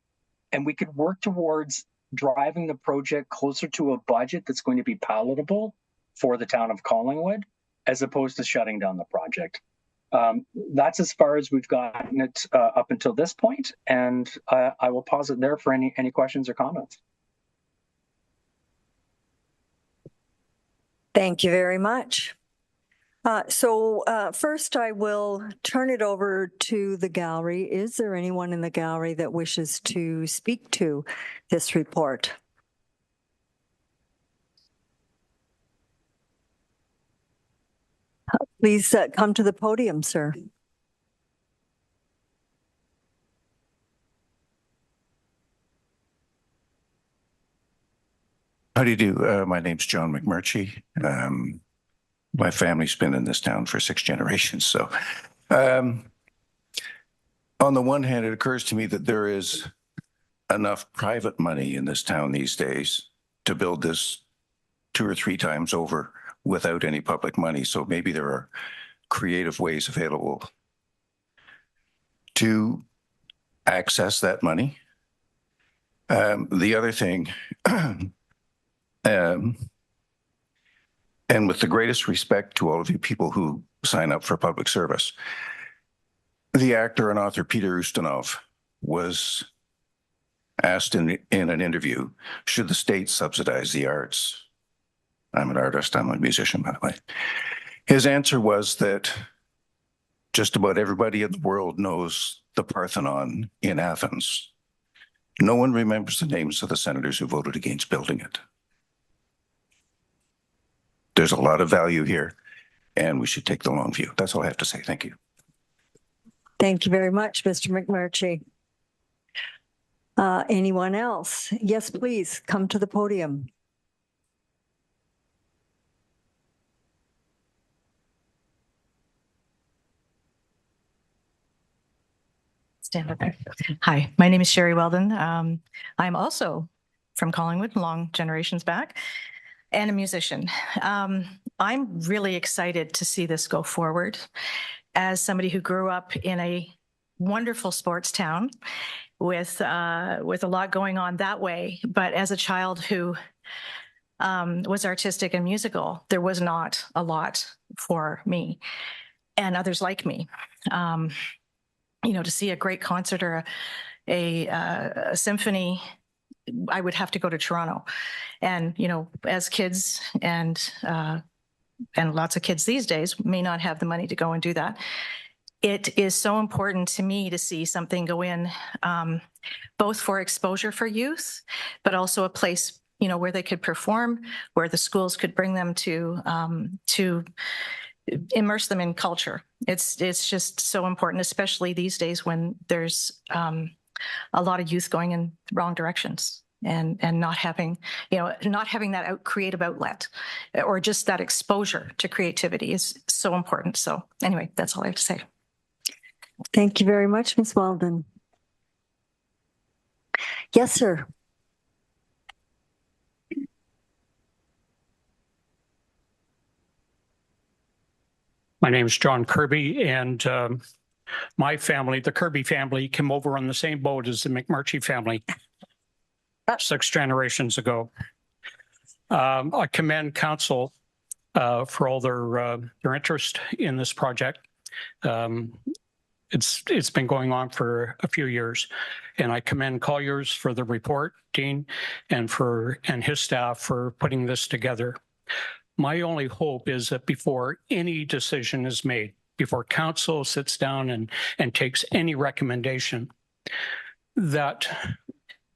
Speaker 18: And we could work towards driving the project closer to a budget that's going to be palatable for the town of Collingwood, as opposed to shutting down the project. That's as far as we've gotten it up until this point, and I will pause it there for any questions or comments.
Speaker 5: Thank you very much. First, I will turn it over to the gallery. Is there anyone in the gallery that wishes to speak to this report? Please come to the podium, sir.
Speaker 19: How do you do? My name's John McMurtry. My family's been in this town for 6 generations. So on the one hand, it occurs to me that there is enough private money in this town these days to build this 2 or 3 times over without any public money. So maybe there are creative ways available to access that money. The other thing, and with the greatest respect to all of you people who sign up for public service, the actor and author Peter Ustinov was asked in an interview, should the state subsidize the arts? I'm an artist, I'm a musician, by the way. His answer was that just about everybody in the world knows the Parthenon in Athens. No one remembers the names of the senators who voted against building it. There's a lot of value here, and we should take the long view. That's all I have to say. Thank you.
Speaker 5: Thank you very much, Mr. McMurtry. Anyone else? Yes, please come to the podium.
Speaker 20: Stand up there. Hi, my name is Sherry Weldon. I'm also from Collingwood, long generations back, and a musician. I'm really excited to see this go forward. As somebody who grew up in a wonderful sports town with a lot going on that way, but as a child who was artistic and musical, there was not a lot for me and others like me. To see a great concert or a symphony, I would have to go to Toronto. And, as kids and lots of kids these days may not have the money to go and do that. It is so important to me to see something go in, both for exposure for youth, but also a place, where they could perform, where the schools could bring them to immerse them in culture. It's just so important, especially these days when there's a lot of youth going in wrong directions and not having that creative outlet or just that exposure to creativity is so important. So anyway, that's all I have to say.
Speaker 5: Thank you very much, Ms. Weldon. Yes, sir.
Speaker 21: My name is John Kirby, and my family, the Kirby family, came over on the same boat as the McMurtry family 6 generations ago. I commend council for all their interest in this project. It's been going on for a few years, and I commend Colliers for the report, Dean, and his staff for putting this together. My only hope is that before any decision is made, before council sits down and takes any recommendation, that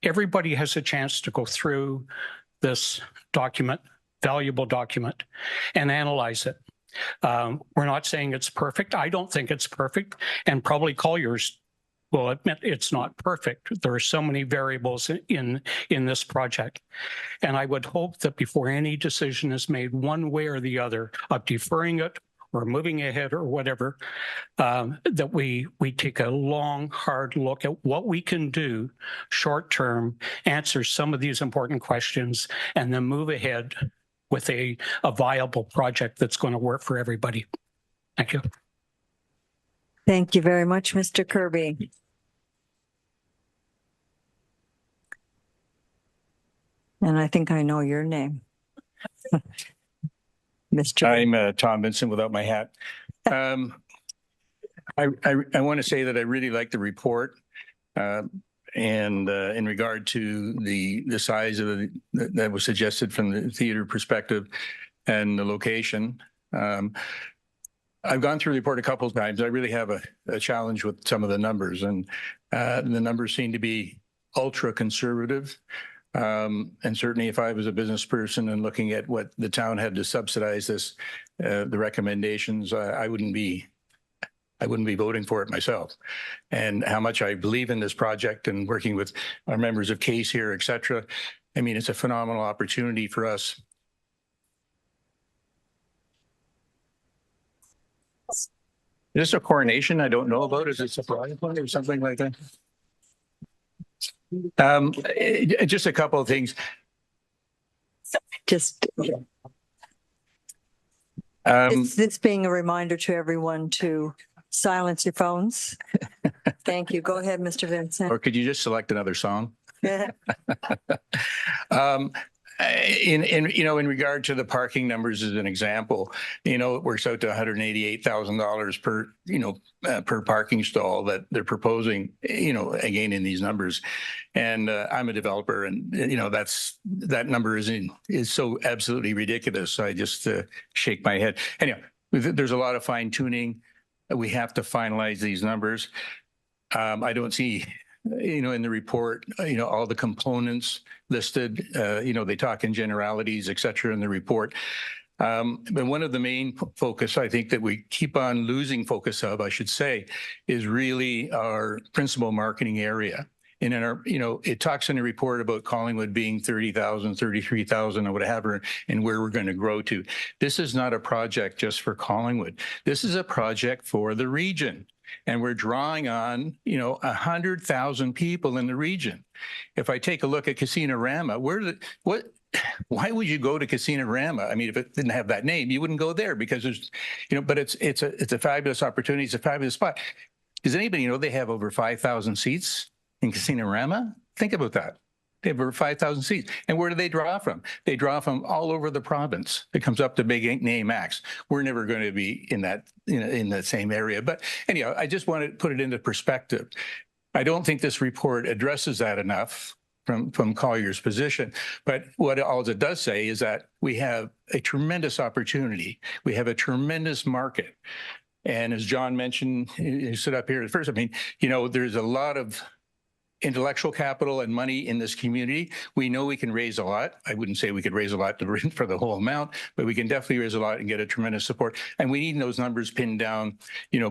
Speaker 21: everybody has a chance to go through this document, valuable document, and analyze it. We're not saying it's perfect. I don't think it's perfect, and probably Colliers will admit it's not perfect. There are so many variables in this project. And I would hope that before any decision is made one way or the other of deferring it or moving ahead or whatever, that we take a long, hard look at what we can do short term, answer some of these important questions, and then move ahead with a viable project that's going to work for everybody. Thank you.
Speaker 5: Thank you very much, Mr. Kirby. And I think I know your name. Mr.
Speaker 6: I'm Tom Vincent without my hat. I want to say that I really like the report. And in regard to the size of that was suggested from the theater perspective and the location, I've gone through the report a couple of times. I really have a challenge with some of the numbers, and the numbers seem to be ultra conservative. And certainly if I was a business person and looking at what the town had to subsidize this, the recommendations, I wouldn't be voting for it myself. And how much I believe in this project and working with our members of CASE here, et cetera. I mean, it's a phenomenal opportunity for us. Is this a coronation I don't know about? Is it a surprise one or something like that? Just a couple of things.
Speaker 5: Just this being a reminder to everyone to silence your phones. Thank you. Go ahead, Mr. Vincent.
Speaker 6: Or could you just select another song?
Speaker 5: Yeah.
Speaker 6: In regard to the parking numbers as an example, it works out to $188,000 per parking stall that they're proposing, again, in these numbers. And I'm a developer, and that number is so absolutely ridiculous. I just shake my head. Anyway, there's a lot of fine tuning. We have to finalize these numbers. I don't see in the report, all the components listed, they talk in generalities, et cetera, in the report. But one of the main focus, I think, that we keep on losing focus of, I should say, is really our principal marketing area. And in our, it talks in the report about Collingwood being 30,000, 33,000 or whatever, and where we're going to grow to. This is not a project just for Collingwood. This is a project for the region. And we're drawing on, 100,000 people in the region. If I take a look at Casinarama, why would you go to Casinarama? I mean, if it didn't have that name, you wouldn't go there because there's, but it's a fabulous opportunity. It's a fabulous spot. Does anybody know they have over 5,000 seats in Casinarama? Think about that. They have over 5,000 seats. And where do they draw from? They draw from all over the province. It comes up to big name acts. We're never going to be in that same area. But anyhow, I just want to put it into perspective. I don't think this report addresses that enough from Collier's position. But what all it does say is that we have a tremendous opportunity. We have a tremendous market. And as John mentioned, he stood up here at first, I mean, there's a lot of intellectual capital and money in this community. We know we can raise a lot. I wouldn't say we could raise a lot for the whole amount, but we can definitely raise a lot and get a tremendous support. And we need those numbers pinned down,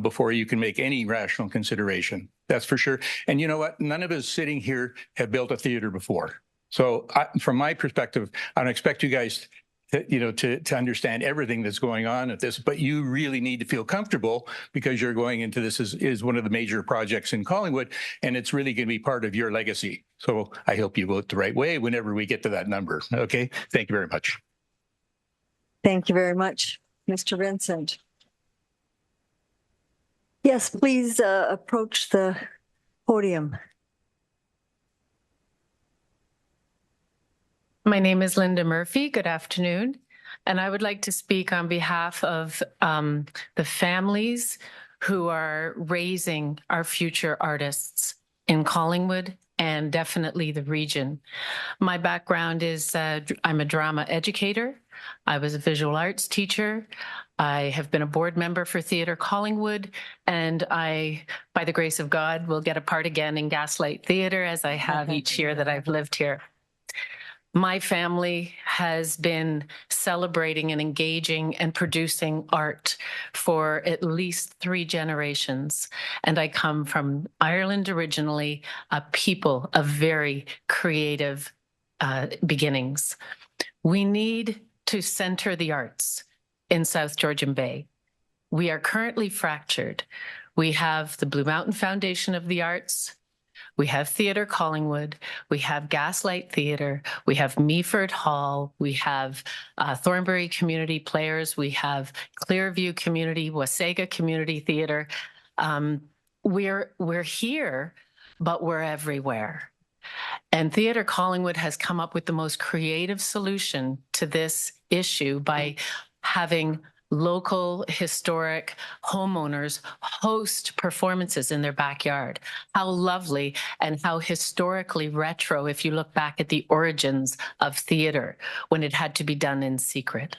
Speaker 6: before you can make any rational consideration. That's for sure. And you know what? None of us sitting here have built a theater before. So from my perspective, I don't expect you guys to understand everything that's going on at this, but you really need to feel comfortable because you're going into this is one of the major projects in Collingwood, and it's really going to be part of your legacy. So I hope you vote the right way whenever we get to that number. Okay. Thank you very much.
Speaker 5: Thank you very much, Mr. Vincent. Yes, please approach the podium.
Speaker 22: My name is Linda Murphy. Good afternoon. And I would like to speak on behalf of the families who are raising our future artists in Collingwood and definitely the region. My background is I'm a drama educator. I was a visual arts teacher. I have been a board member for Theatre Collingwood, and I, by the grace of God, will get a part again in Gaslight Theatre as I have each year that I've lived here. My family has been celebrating and engaging and producing art for at least 3 generations. And I come from Ireland originally, a people of very creative beginnings. We need to center the arts in South Georgian Bay. We are currently fractured. We have the Blue Mountain Foundation of the Arts. We have Theatre Collingwood, we have Gaslight Theatre, we have Meaford Hall, we have Thornbury Community Players, we have Clearview Community, Wasaga Community Theatre. We're here, but we're everywhere. And Theatre Collingwood has come up with the most creative solution to this issue by having local historic homeowners host performances in their backyard. How lovely and how historically retro if you look back at the origins of theater when it had to be done in secret.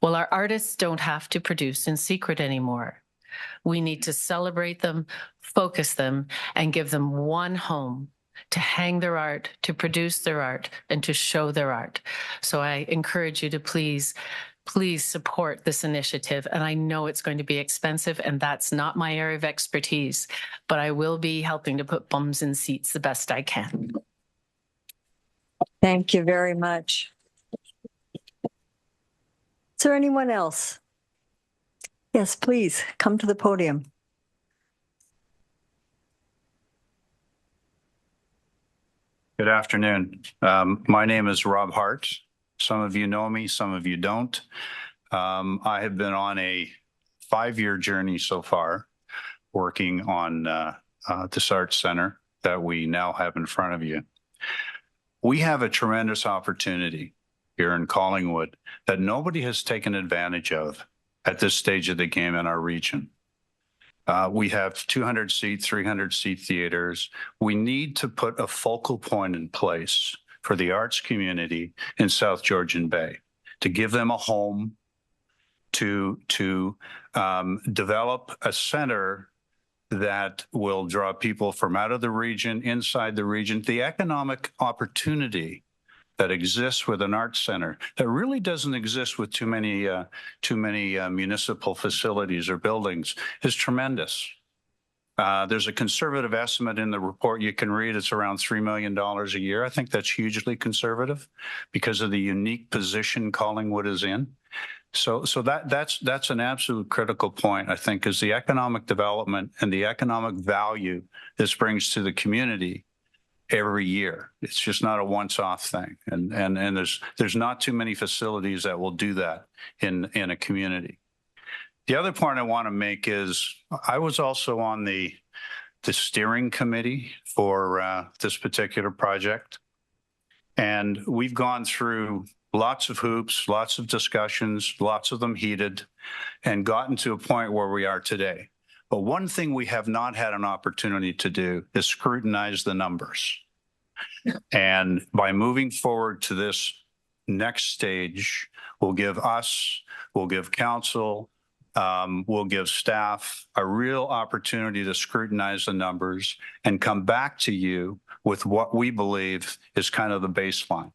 Speaker 22: Well, our artists don't have to produce in secret anymore. We need to celebrate them, focus them, and give them one home to hang their art, to produce their art, and to show their art. So I encourage you to please support this initiative. And I know it's going to be expensive, and that's not my area of expertise, but I will be helping to put bums in seats the best I can.
Speaker 5: Thank you very much. Is there anyone else? Yes, please come to the podium.
Speaker 9: Good afternoon. My name is Rob Hart. Some of you know me, some of you don't. I have been on a 5-year journey so far, working on this Arts Center that we now have in front of you. We have a tremendous opportunity here in Collingwood that nobody has taken advantage of at this stage of the game in our region. We have 200-seat, 300-seat theaters. We need to put a focal point in place for the arts community in South Georgian Bay, to give them a home, to develop a center that will draw people from out of the region, inside the region. The economic opportunity that exists with an arts center that really doesn't exist with too many municipal facilities or buildings is tremendous. There's a conservative estimate in the report you can read. It's around $3 million a year. I think that's hugely conservative because of the unique position Collingwood is in. So that's an absolute critical point, I think, is the economic development and the economic value this brings to the community every year. It's just not a once-off thing. And there's not too many facilities that will do that in a community. The other point I want to make is I was also on the steering committee for this particular project. And we've gone through lots of hoops, lots of discussions, lots of them heated, and gotten to a point where we are today. But one thing we have not had an opportunity to do is scrutinize the numbers. And by moving forward to this next stage, we'll give council, we'll give staff a real opportunity to scrutinize the numbers and come back to you with what we believe is kind of the baseline.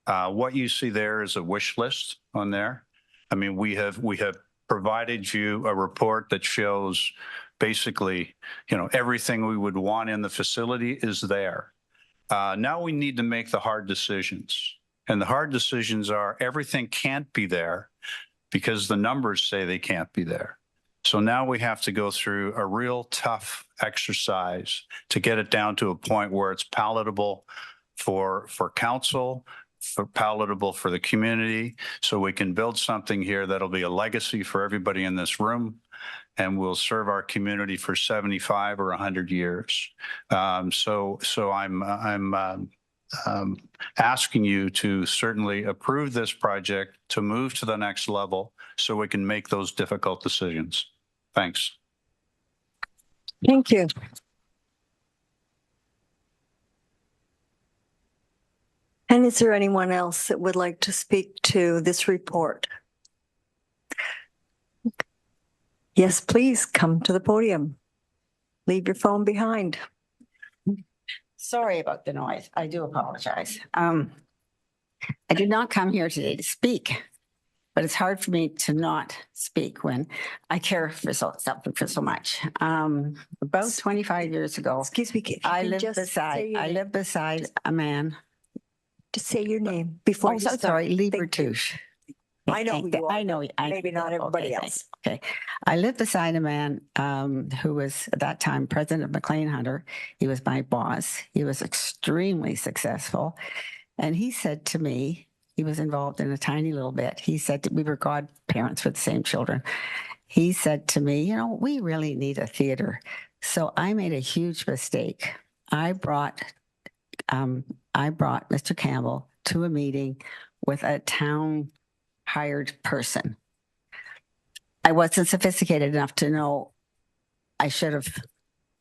Speaker 9: What you see there is a wish list on there. I mean, we have provided you a report that shows basically, everything we would want in the facility is there. Now we need to make the hard decisions. And the hard decisions are everything can't be there because the numbers say they can't be there. So now we have to go through a real tough exercise to get it down to a point where it's palatable for council, palatable for the community, so we can build something here that'll be a legacy for everybody in this room and will serve our community for 75 or 100 years. So I'm asking you to certainly approve this project to move to the next level so we can make those difficult decisions. Thanks.
Speaker 5: Thank you. And is there anyone else that would like to speak to this report? Yes, please come to the podium. Leave your phone behind.
Speaker 10: Sorry about the noise. I do apologize. I did not come here today to speak, but it's hard for me to not speak when I care for something for so much. About 25 years ago,
Speaker 5: Excuse me,
Speaker 10: I lived beside a man.
Speaker 5: Just say your name before
Speaker 10: Oh,
Speaker 5: you
Speaker 10: so
Speaker 5: start.
Speaker 10: sorry, Libertouche.
Speaker 5: I know who you are.
Speaker 10: I know.
Speaker 5: Maybe not everybody
Speaker 10: okay,
Speaker 5: else.
Speaker 10: Okay. I lived beside a man who was at that time president of McLean Hunter. He was my boss. He was extremely successful. And he said to me, he was involved in a tiny little bit. He said, we were godparents with the same children. He said to me, you know, we really need a theater. So I made a huge mistake. I brought Mr. Campbell to a meeting with a town hired person. I wasn't sophisticated enough to know I should have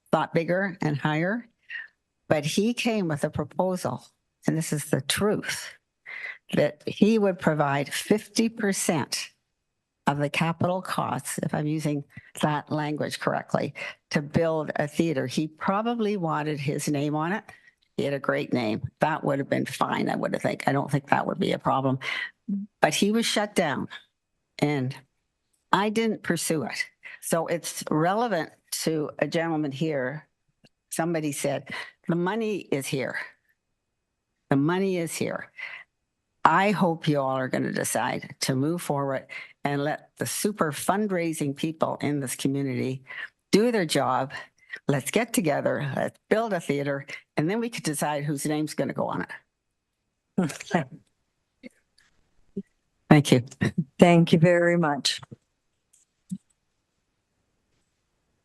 Speaker 10: thought bigger and higher, but he came with a proposal, and this is the truth, that he would provide 50% of the capital costs, if I'm using that language correctly, to build a theater. He probably wanted his name on it. He had a great name. That would have been fine, I would have think. I don't think that would be a problem. But he was shut down, and I didn't pursue it. So it's relevant to a gentleman here. Somebody said, the money is here. The money is here. I hope you all are going to decide to move forward and let the super fundraising people in this community do their job. Let's get together, let's build a theater, and then we could decide whose name's going to go on it. Thank you.
Speaker 5: Thank you very much.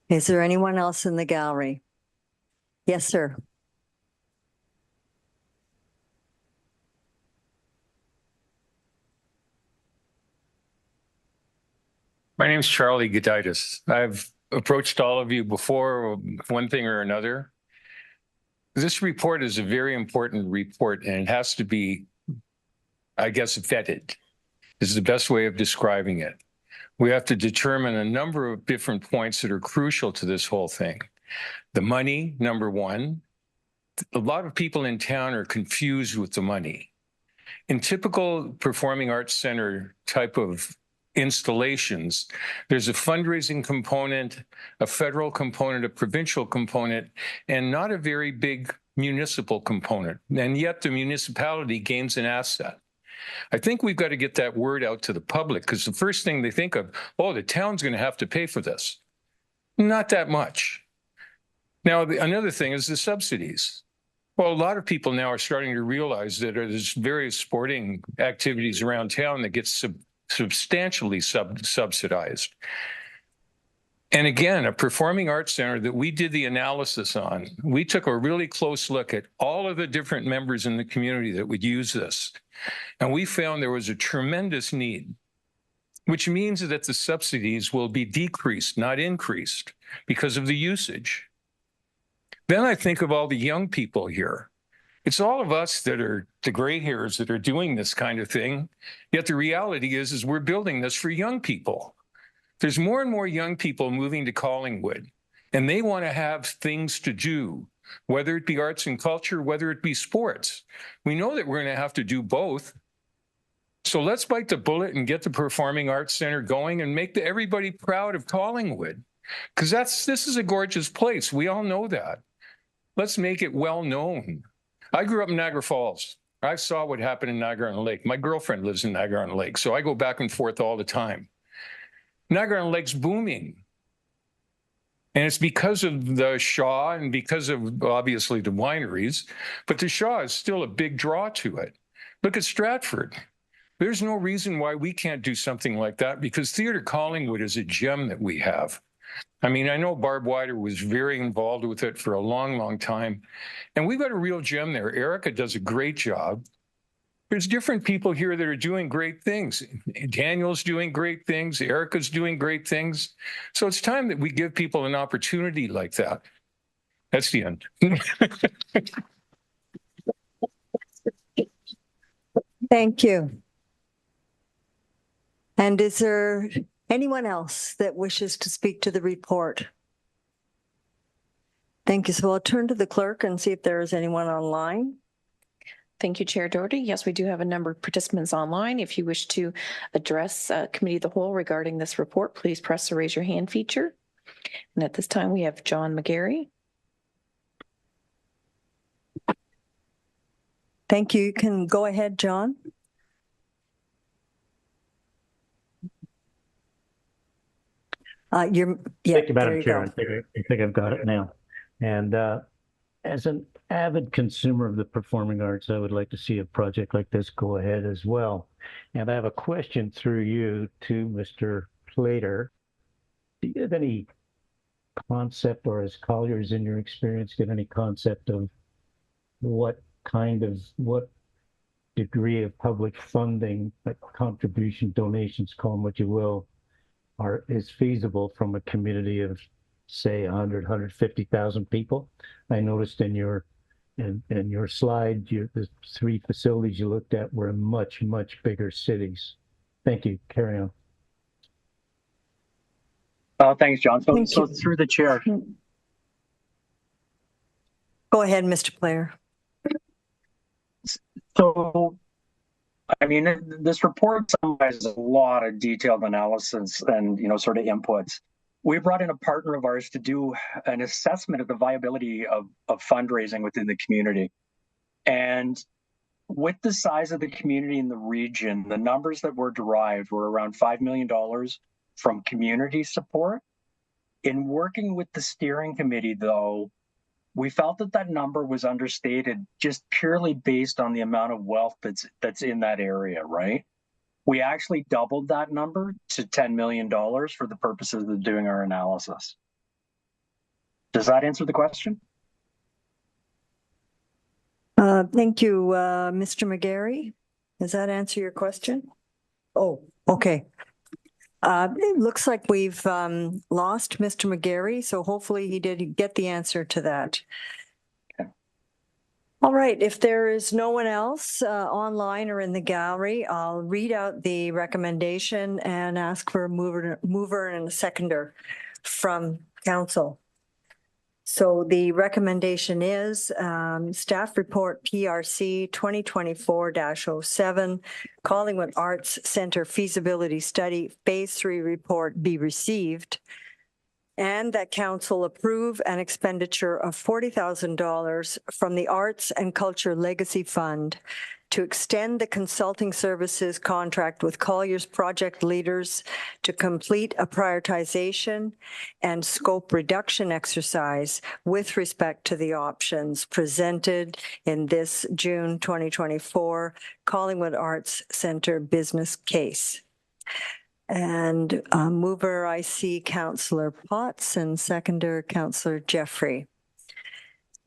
Speaker 5: Is there anyone else in the gallery? Yes, sir.
Speaker 11: My name is Charlie Goditis. I've approached all of you before, one thing or another. This report is a very important report, and it has to be, I guess, vetted. This is the best way of describing it. We have to determine a number of different points that are crucial to this whole thing. The money, number one. A lot of people in town are confused with the money. In typical performing arts center type of installations, there's a fundraising component, a federal component, a provincial component, and not a very big municipal component. And yet the municipality gains an asset. I think we've got to get that word out to the public, because the first thing they think of, oh, the town's going to have to pay for this. Not that much. Now, another thing is the subsidies. Well, a lot of people now are starting to realize that there's various sporting activities around town that get substantially subsidized. And again, a performing arts center that we did the analysis on, we took a really close look at all of the different members in the community that would use this. And we found there was a tremendous need, which means that the subsidies will be decreased, not increased, because of the usage. Then I think of all the young people here. It's all of us that are the gray hairs that are doing this kind of thing. Yet the reality is we're building this for young people. There's more and more young people moving to Collingwood, and they want to have things to do, whether it be arts and culture, whether it be sports. We know that we're going to have to do both. So let's bite the bullet and get the Performing Arts Center going and make everybody proud of Collingwood, because this is a gorgeous place. We all know that. Let's make it well known. I grew up in Niagara Falls. I saw what happened in Niagara-on-the-Lake. My girlfriend lives in Niagara-on-the-Lake, so I go back and forth all the time. Niagara-on-the-Lake's booming. And it's because of the Shaw and because of, obviously, the wineries. But the Shaw is still a big draw to it. Look at Stratford. There's no reason why we can't do something like that, because Theatre Collingwood is a gem that we have. I mean, I know Barb Wider was very involved with it for a long, long time. And we've got a real gem there. Erica does a great job. There's different people here that are doing great things. Daniel's doing great things. Erica's doing great things. So it's time that we give people an opportunity like that. That's the end.
Speaker 5: Thank you. And is there anyone else that wishes to speak to the report? Thank you. So I'll turn to the clerk and see if there is anyone online.
Speaker 17: Thank you, Chair Doherty. Yes, we do have a number of participants online. If you wish to address Committee of the Whole regarding this report, please press the raise your hand feature. And at this time, we have John McGarry.
Speaker 5: Thank you. You can go ahead, John.
Speaker 8: Thank you, Madam Chair. I think I've got it now. And as an avid consumer of the performing arts, I would like to see a project like this go ahead as well. And I have a question through you to Mr. Plater. Do you have any concept, or as Colliers in your experience, get any concept of what degree of public funding, like contribution, donations, call them what you will, is feasible from a community of, say, 150,000 people? I noticed in your slide, the 3 facilities you looked at were in much, much bigger cities. Thank you. Carry on.
Speaker 18: Thanks, John. So through the chair.
Speaker 5: Go ahead, Mr. Player.
Speaker 18: So, I mean, this report summarizes a lot of detailed analysis and, sort of inputs. We brought in a partner of ours to do an assessment of the viability of fundraising within the community. And with the size of the community in the region, the numbers that were derived were around $5 million from community support. In working with the steering committee, though, we felt that number was understated just purely based on the amount of wealth that's in that area, right? We actually doubled that number to $10 million for the purposes of doing our analysis. Does that answer the question?
Speaker 5: Thank you, Mr. McGarry. Does that answer your question? Oh, okay. It looks like we've lost Mr. McGarry, so hopefully he did get the answer to that.
Speaker 18: Okay.
Speaker 5: All right, if there is no one else online or in the gallery, I'll read out the recommendation and ask for a mover and a seconder from council. So the recommendation is staff report PRC 2024-07, Collingwood Arts Centre feasibility study phase 3 report be received, and that council approve an expenditure of $40,000 from the Arts and Culture Legacy Fund to extend the consulting services contract with Colliers project leaders to complete a prioritization and scope reduction exercise with respect to the options presented in this June 2024 Collingwood Arts Centre business case. And mover, I see Councillor Potts, and seconder, Councillor Jeffrey.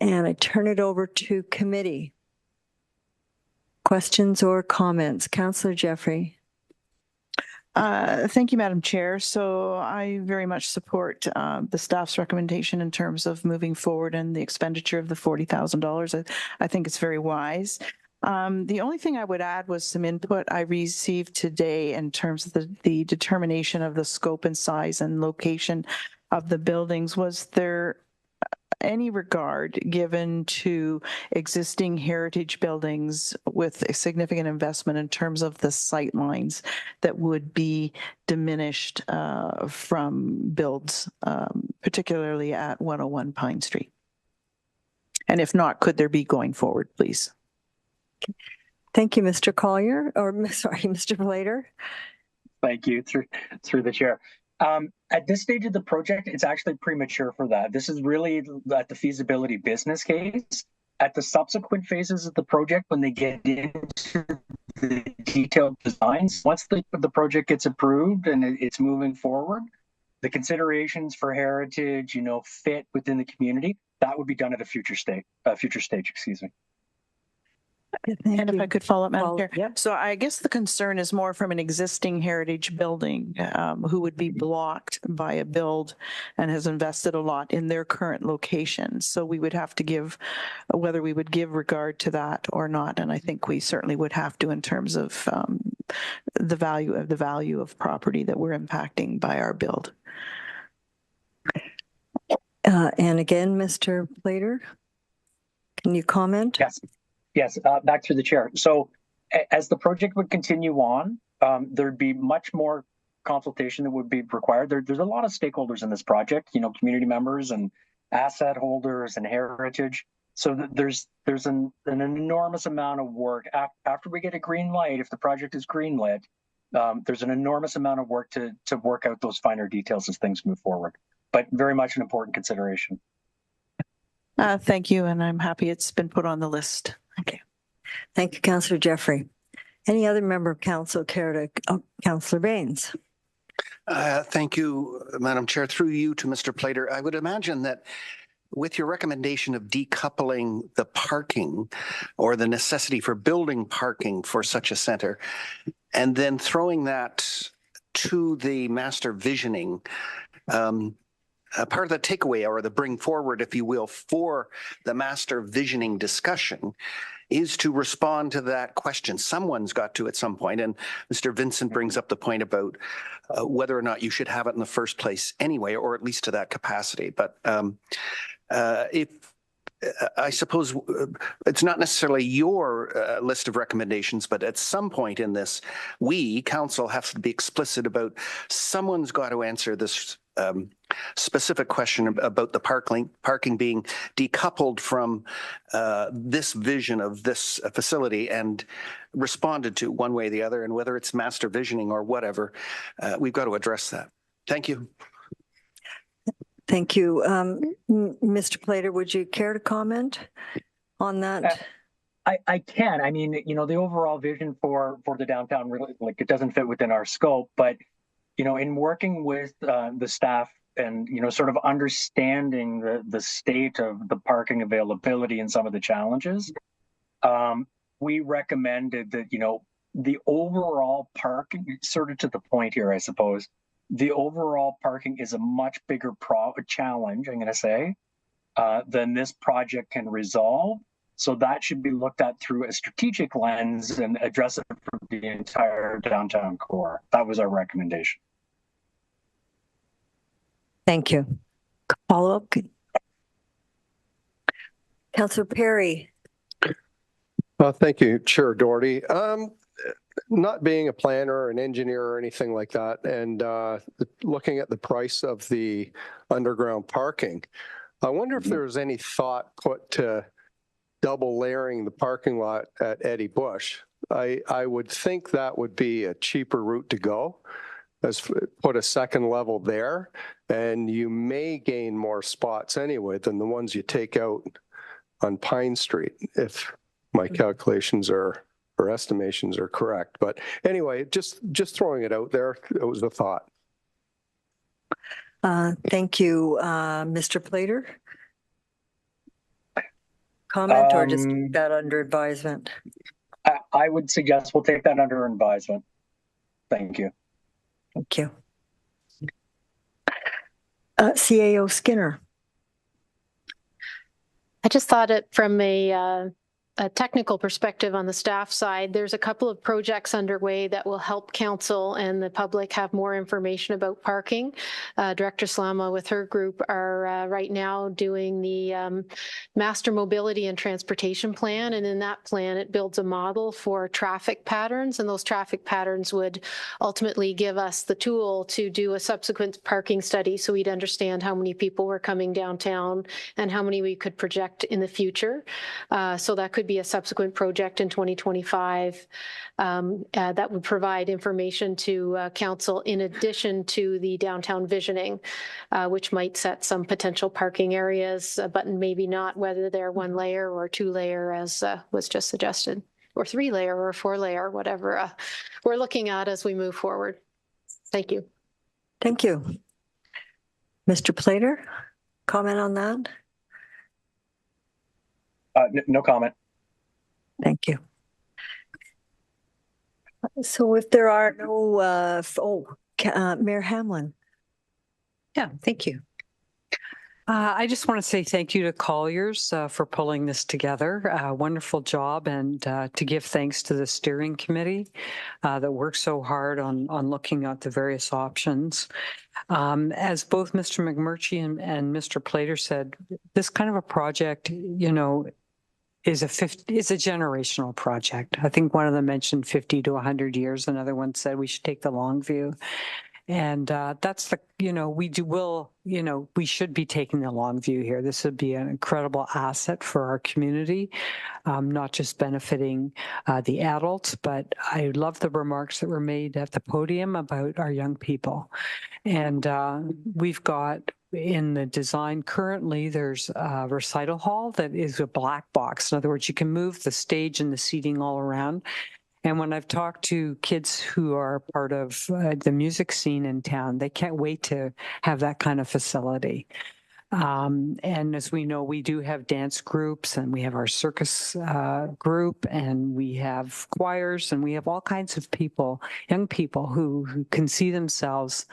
Speaker 5: And I turn it over to committee. Questions or comments? Councillor Jeffrey.
Speaker 4: Thank you, Madam Chair. So I very much support the staff's recommendation in terms of moving forward and the expenditure of the $40,000. I think it's very wise. The only thing I would add was some input I received today in terms of the determination of the scope and size and location of the buildings. Was there any regard given to existing heritage buildings with a significant investment in terms of the sight lines that would be diminished from builds, particularly at 101 Pine Street? And if not, could there be going forward, please?
Speaker 5: Thank you, Mr. Collier, or sorry, Mr. Plater.
Speaker 18: Thank you, through the chair. At this stage of the project, it's actually premature for that. This is really at the feasibility business case. At the subsequent phases of the project, when they get into the detailed designs, once the project gets approved and it's moving forward, the considerations for heritage, fit within the community, that would be done at a future stage, excuse me.
Speaker 4: And if I could follow up, Madam Chair. Yep. So I guess the concern is more from an existing heritage building who would be blocked by a build and has invested a lot in their current location. So we would have to give whether we would give regard to that or not. And I think we certainly would have to in terms of the value of property that we're impacting by our build.
Speaker 5: And again, Mr. Plater, can you comment?
Speaker 18: Yes. Yes, back through the chair. So as the project would continue on, there'd be much more consultation that would be required. There's a lot of stakeholders in this project, you know, community members and asset holders and heritage. So there's an enormous amount of work after we get a green light. If the project is green lit, there's an enormous amount of work to work out those finer details as things move forward, but very much an important consideration.
Speaker 4: Thank you, and I'm happy it's been put on the list. Okay.
Speaker 5: Thank you, Councillor Jeffrey. Any other member of council care to Councillor Baines?
Speaker 19: Thank you, Madam Chair. Through you to Mr. Plater, I would imagine that with your recommendation of decoupling the parking or the necessity for building parking for such a center, and then throwing that to the master visioning, part of the takeaway or the bring forward, if you will, for the master visioning discussion is to respond to that question. Someone's got to at some point, and Mr. Vincent brings up the point about whether or not you should have it in the first place anyway, or at least to that capacity. But if I suppose it's not necessarily your list of recommendations, but at some point in this, we, council, have to be explicit about someone's got to answer this specific question about the parking being decoupled from this vision of this facility and responded to one way or the other, and whether it's master visioning or whatever, we've got to address that. Thank you.
Speaker 5: Thank you. Mr. Plater, would you care to comment on that?
Speaker 18: I can. I mean, you know, the overall vision for the downtown, really, like, it doesn't fit within our scope, but, you know, in working with the staff and, you know, sort of understanding the state of the parking availability and some of the challenges, we recommended that, you know, the overall parking, sort of to the point here, I suppose, the overall parking is a much bigger challenge, I'm going to say, than this project can resolve. So that should be looked at through a strategic lens and address it for the entire downtown core. That was our recommendation.
Speaker 5: Thank you. Follow-up? Councillor Perry.
Speaker 13: Thank you, Chair Doherty. Not being a planner or an engineer or anything like that, and looking at the price of the underground parking, I wonder if there was any thought put to double layering the parking lot at Eddie Bush. I would think that would be a cheaper route to go, as put a second level there, and you may gain more spots anyway than the ones you take out on Pine Street, if my calculations or estimations are correct. But anyway, just throwing it out there, it was a thought.
Speaker 5: Thank you. Mr. Plater? Comment or just keep that under advisement?
Speaker 18: I would suggest we'll take that under advisement. Thank you.
Speaker 5: Thank you. CAO Skinner.
Speaker 16: I just thought it from a technical perspective on the staff side, there's a couple of projects underway that will help council and the public have more information about parking. Director Slama with her group are right now doing the master mobility and transportation plan. And in that plan, it builds a model for traffic patterns. And those traffic patterns would ultimately give us the tool to do a subsequent parking study so we'd understand how many people were coming downtown and how many we could project in the future. So that could be a subsequent project in 2025 that would provide information to council in addition to the downtown visioning, which might set some potential parking areas, but maybe not whether they're 1 layer or 2 layer as was just suggested, or 3 layer or 4 layer, whatever we're looking at as we move forward. Thank you.
Speaker 5: Thank you. Mr. Plater, comment on that?
Speaker 18: No comment.
Speaker 5: Thank you. So if there are no, Mair Hamlin.
Speaker 1: Yeah, thank you. I just want to say thank you to Colliers for pulling this together. Wonderful job, and to give thanks to the steering committee that worked so hard on looking at the various options. As both Mr. McMurtry and Mr. Plater said, this kind of a project, you know, is a generational project. I think one of them mentioned 50 to 100 years. Another one said we should take the long view. And that's the, we should be taking the long view here. This would be an incredible asset for our community, not just benefiting the adults, but I love the remarks that were made at the podium about our young people. And we've got in the design currently, there's a recital hall that is a black box. In other words, you can move the stage and the seating all around. And when I've talked to kids who are part of the music scene in town, they can't wait to have that kind of facility. And as we know, we do have dance groups and we have our circus group and we have choirs and we have all kinds of people, young people who can see themselves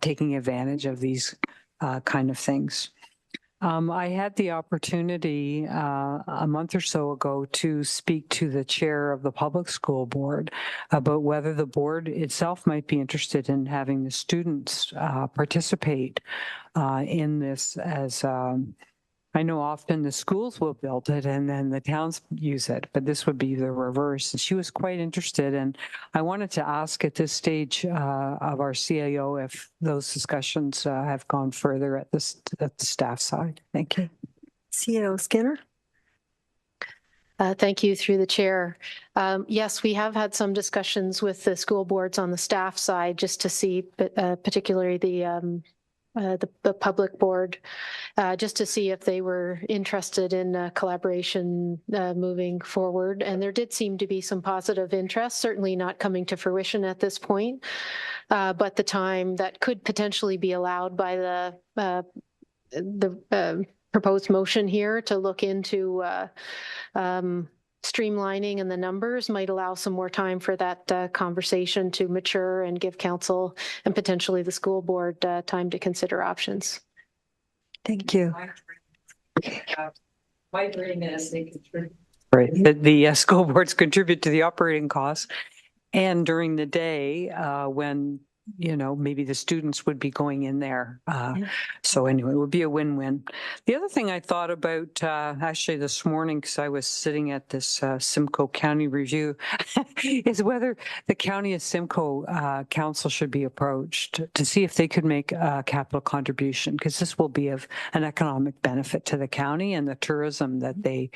Speaker 1: taking advantage of these kind of things. I had the opportunity a month or so ago to speak to the chair of the public school board about whether the board itself might be interested in having the students participate in this as I know often the schools will build it and then the towns use it, but this would be the reverse. And she was quite interested. And I wanted to ask at this stage of our CAO if those discussions have gone further at the staff side. Thank you.
Speaker 5: CAO Skinner.
Speaker 16: Thank you through the chair. Yes, we have had some discussions with the school boards on the staff side just to see, particularly the public board, just to see if they were interested in collaboration moving forward. And there did seem to be some positive interest, certainly not coming to fruition at this point, but the time that could potentially be allowed by the proposed motion here to look into streamlining and the numbers might allow some more time for that conversation to mature and give council and potentially the school board time to consider options.
Speaker 5: Thank you.
Speaker 1: My dream is they contribute. Right. The school boards contribute to the operating costs. And during the day, when maybe the students would be going in there. So anyway, it would be a win-win. The other thing I thought about actually this morning, because I was sitting at this Simcoe County review, is whether the County of Simcoe Council should be approached to see if they could make a capital contribution, because this will be of an economic benefit to the county and the tourism that they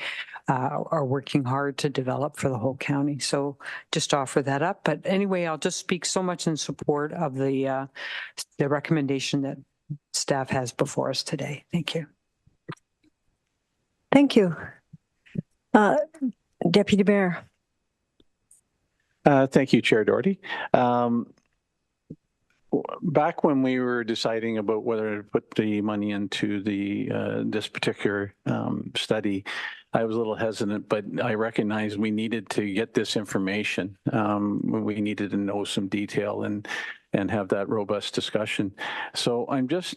Speaker 1: are working hard to develop for the whole county. So just offer that up. But anyway, I'll just speak so much in support of the recommendation that staff has before us today. Thank you.
Speaker 5: Thank you. Deputy Mair.
Speaker 3: Thank you, Chair Doherty. Back when we were deciding about whether to put the money into this particular study, I was a little hesitant, but I recognized we needed to get this information. We needed to know some detail and have that robust discussion. So I'm just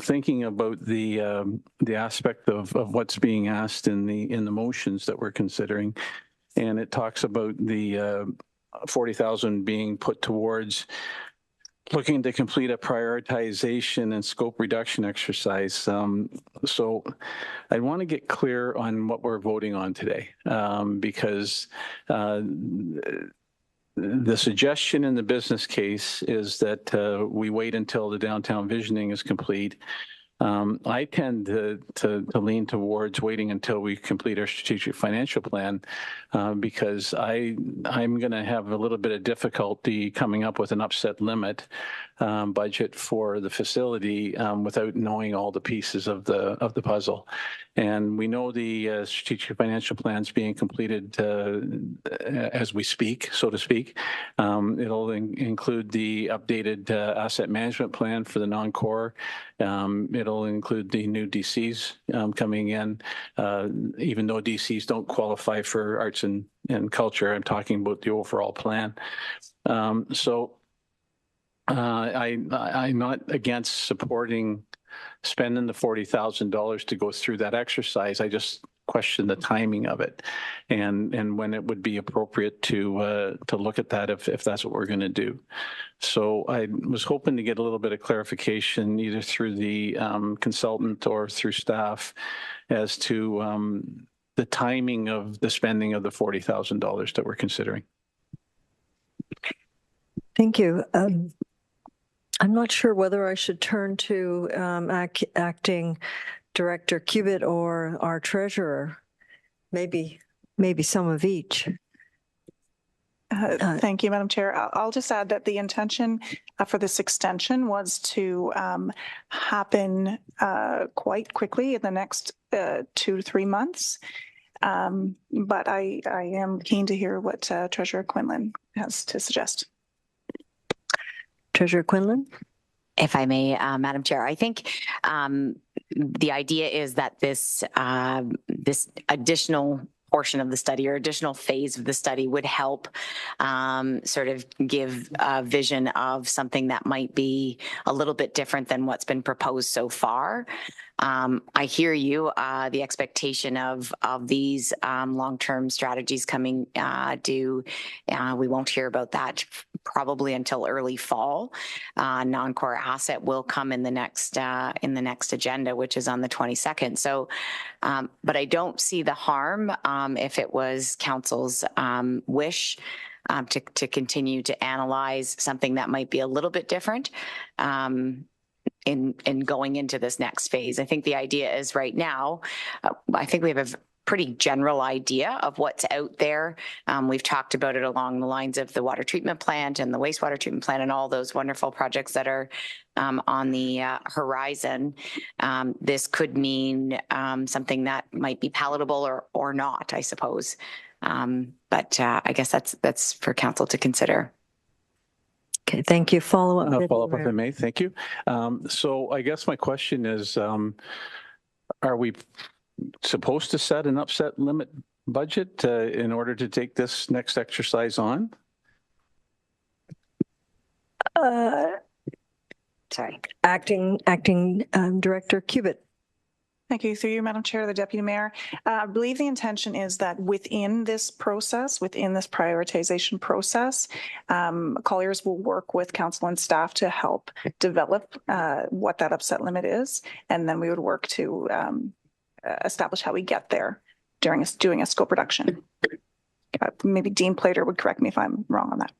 Speaker 3: thinking about the aspect of what's being asked in the motions that we're considering, and it talks about the 40,000 being put towards looking to complete a prioritization and scope reduction exercise. So I want to get clear on what we're voting on today, because the suggestion in the business case is that we wait until the downtown visioning is complete. I tend to lean towards waiting until we complete our strategic financial plan, because I'm going to have a little bit of difficulty coming up with an upset limit budget for the facility without knowing all the pieces of the puzzle. And we know the strategic financial plan is being completed as we speak, so to speak. It'll include the updated asset management plan for the non-core. It'll include the new DCs coming in, even though DCs don't qualify for arts and culture. I'm talking about the overall plan. So I'm not against supporting spending the $40,000 to go through that exercise. I just question the timing of it and when it would be appropriate to look at that if that's what we're going to do. So I was hoping to get a little bit of clarification either through the consultant or through staff as to the timing of the spending of the $40,000 that we're considering.
Speaker 5: Thank you. I'm not sure whether I should turn to acting Director Cubitt or our treasurer. Maybe some of each.
Speaker 14: Thank you, Madam Chair. I'll just add that the intention for this extension was to happen quite quickly in the next 2 to 3 months. But I am keen to hear what Treasurer Quinlan has to suggest.
Speaker 5: Treasurer Quinlan?
Speaker 12: If I may, Madam Chair, I think the idea is that this additional portion of the study or additional phase of the study would help sort of give a vision of something that might be a little bit different than what's been proposed so far. I hear you, the expectation of these long-term strategies coming due. We won't hear about that probably until early fall. Non-core asset will come in the next agenda, which is on the 22nd. So, but I don't see the harm if it was council's wish to continue to analyze something that might be a little bit different. In going into this next phase. I think the idea is right now, I think we have a pretty general idea of what's out there. We've talked about it along the lines of the water treatment plant and the wastewater treatment plant and all those wonderful projects that are on the horizon. This could mean something that might be palatable or not, I suppose. But I guess that's for council to consider.
Speaker 5: Okay, thank you. Follow up.
Speaker 3: I'll follow up if I may. Thank you. So I guess my question is, are we supposed to set an upset limit budget in order to take this next exercise on?
Speaker 5: Sorry. Acting Director Cubitt.
Speaker 14: Thank you. Through you, Madam Chair, the Deputy Mayor. I believe the intention is that within this process, within this prioritization process, Colliers will work with council and staff to help develop what that upset limit is. And then we would work to establish how we get there during doing a scope reduction. Maybe Dean Plater would correct me if I'm wrong on that.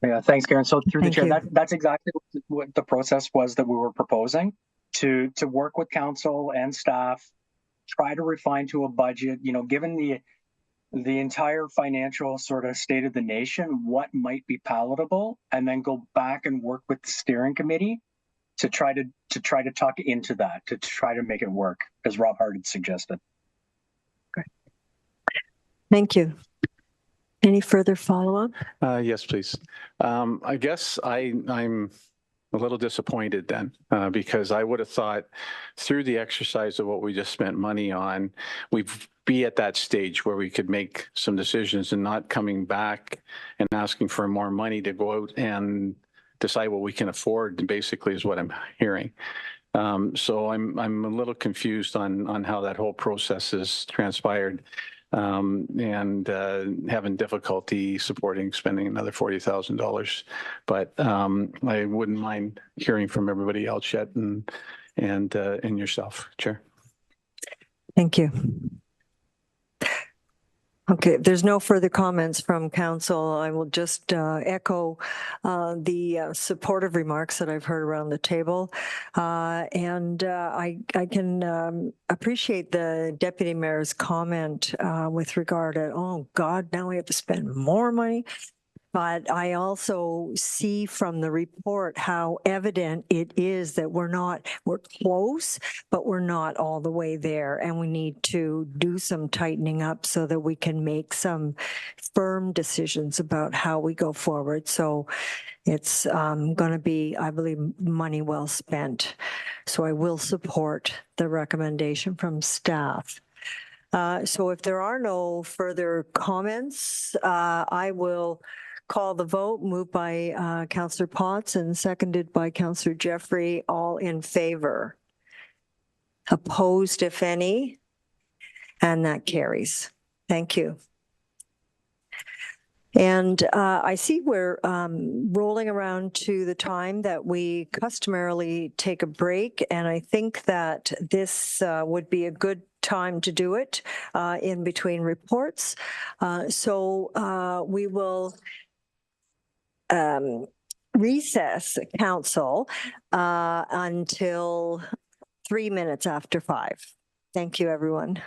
Speaker 18: Yeah, thanks, Karen. So through the chair, that's exactly what the process was that we were proposing. To work with council and staff, try to refine to a budget, given the entire financial sort of state of the nation, what might be palatable, and then go back and work with the steering committee to try to tuck into that, to try to make it work, as Rob Hart had suggested.
Speaker 5: Great. Thank you. Any further follow-up?
Speaker 3: Yes, please. I guess I'm a little disappointed then, because I would have thought through the exercise of what we just spent money on, we'd be at that stage where we could make some decisions and not coming back and asking for more money to go out and decide what we can afford, basically is what I'm hearing. So I'm a little confused on how that whole process has transpired. And having difficulty supporting spending another $40,000, but I wouldn't mind hearing from everybody else yet, and yourself, Chair.
Speaker 5: Thank you. Okay, if there's no further comments from council, I will just echo the supportive remarks that I've heard around the table. And I can appreciate the Deputy Mayor's comment with regard to, oh God, now we have to spend more money. But I also see from the report how evident it is that we're close, but we're not all the way there. And we need to do some tightening up so that we can make some firm decisions about how we go forward. So it's going to be, I believe, money well spent. So I will support the recommendation from staff. So if there are no further comments, I will call the vote, moved by Councillor Potts and seconded by Councillor Jeffrey. All in favor? Opposed, if any? And that carries. Thank you. And I see we're rolling around to the time that we customarily take a break, and I think that this would be a good time to do it in between reports. So we will recess council until 3 minutes after 5. Thank you, everyone.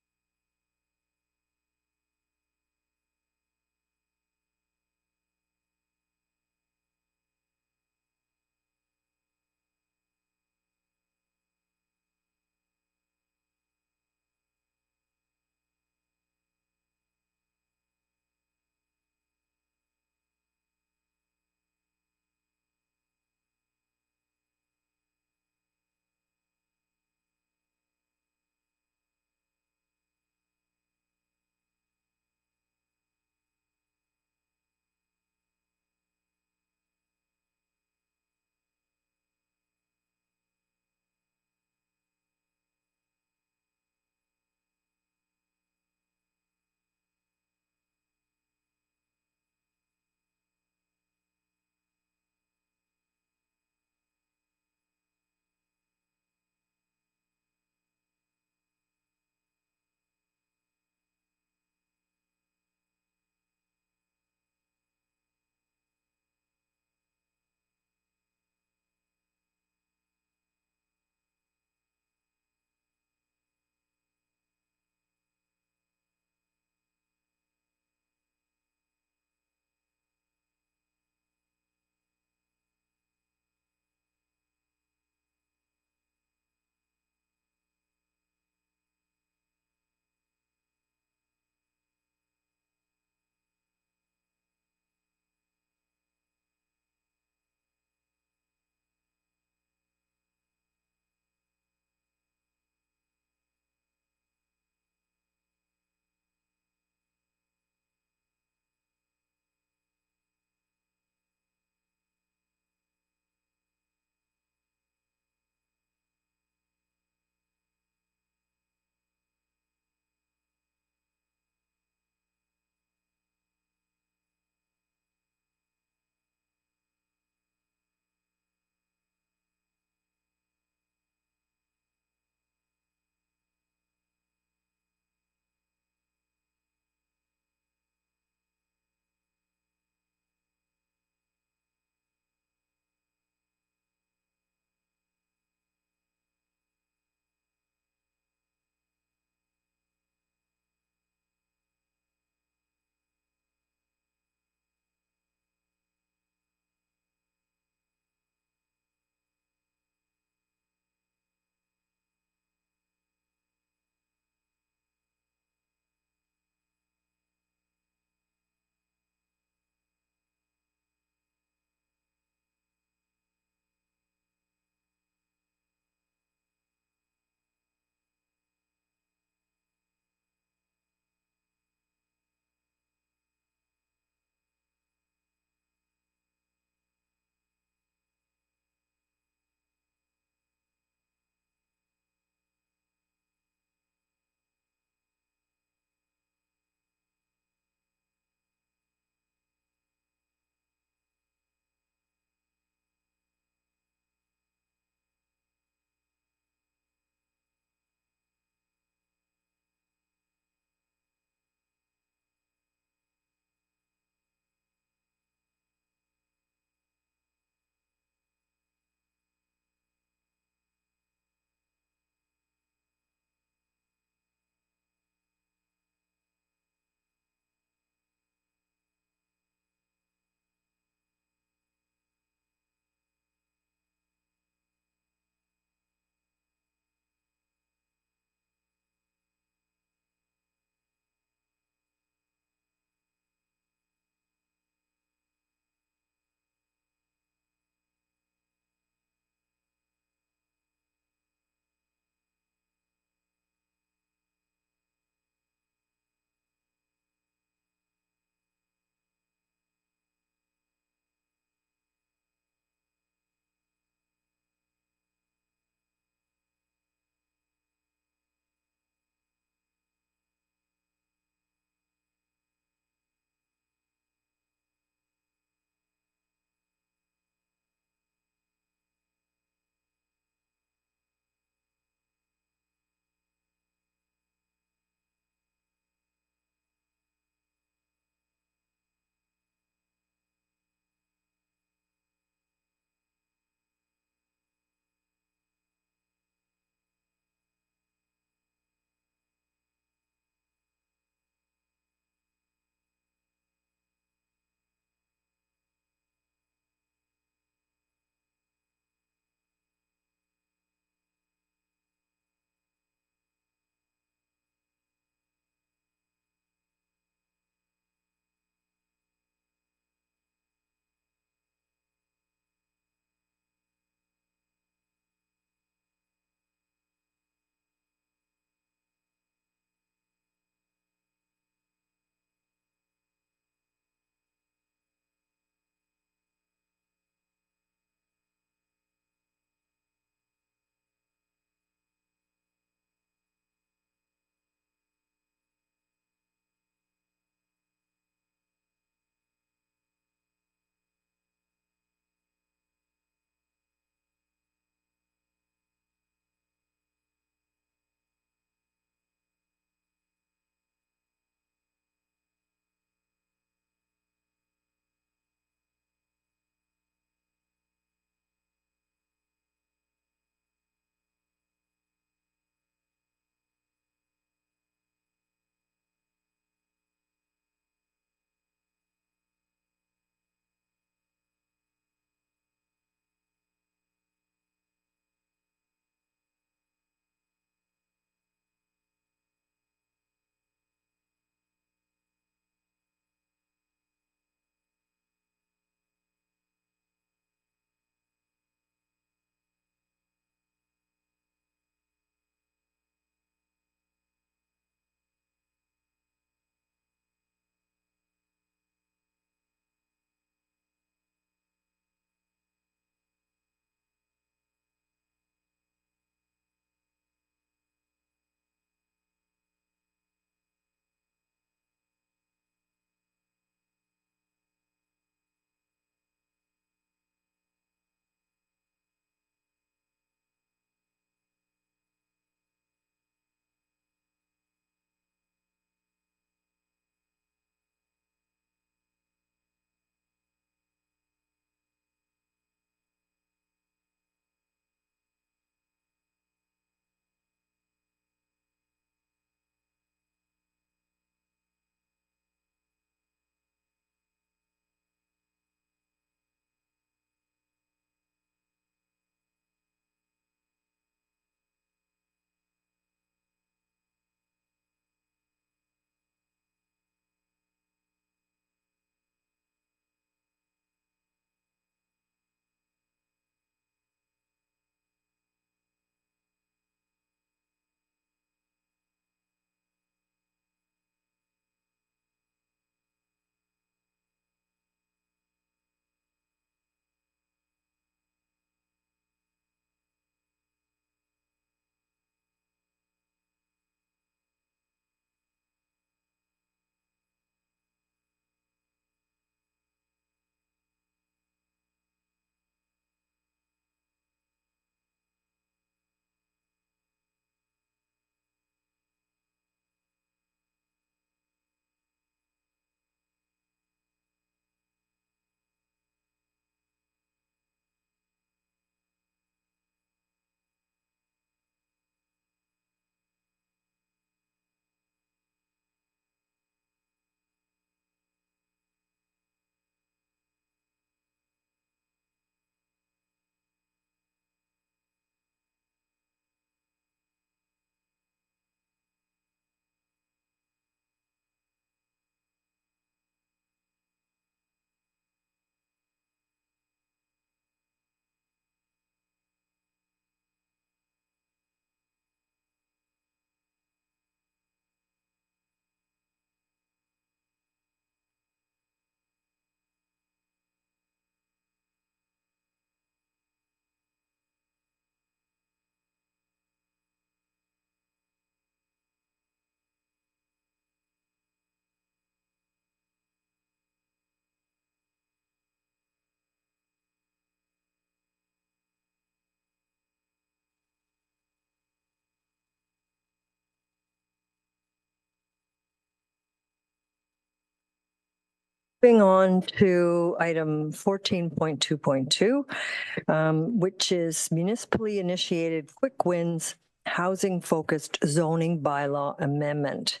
Speaker 5: Moving on to item 14.2.2, which is municipally initiated quick wins housing focused zoning bylaw amendment.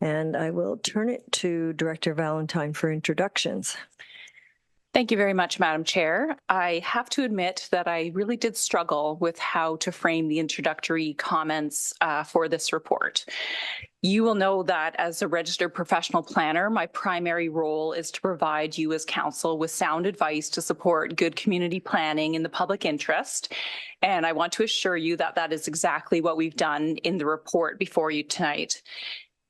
Speaker 5: And I will turn it to Director Valentine for introductions.
Speaker 2: Thank you very much, Madam Chair. I have to admit that I really did struggle with how to frame the introductory comments for this report. You will know that as a registered professional planner, my primary role is to provide you as council with sound advice to support good community planning in the public interest. And I want to assure you that that is exactly what we've done in the report before you tonight.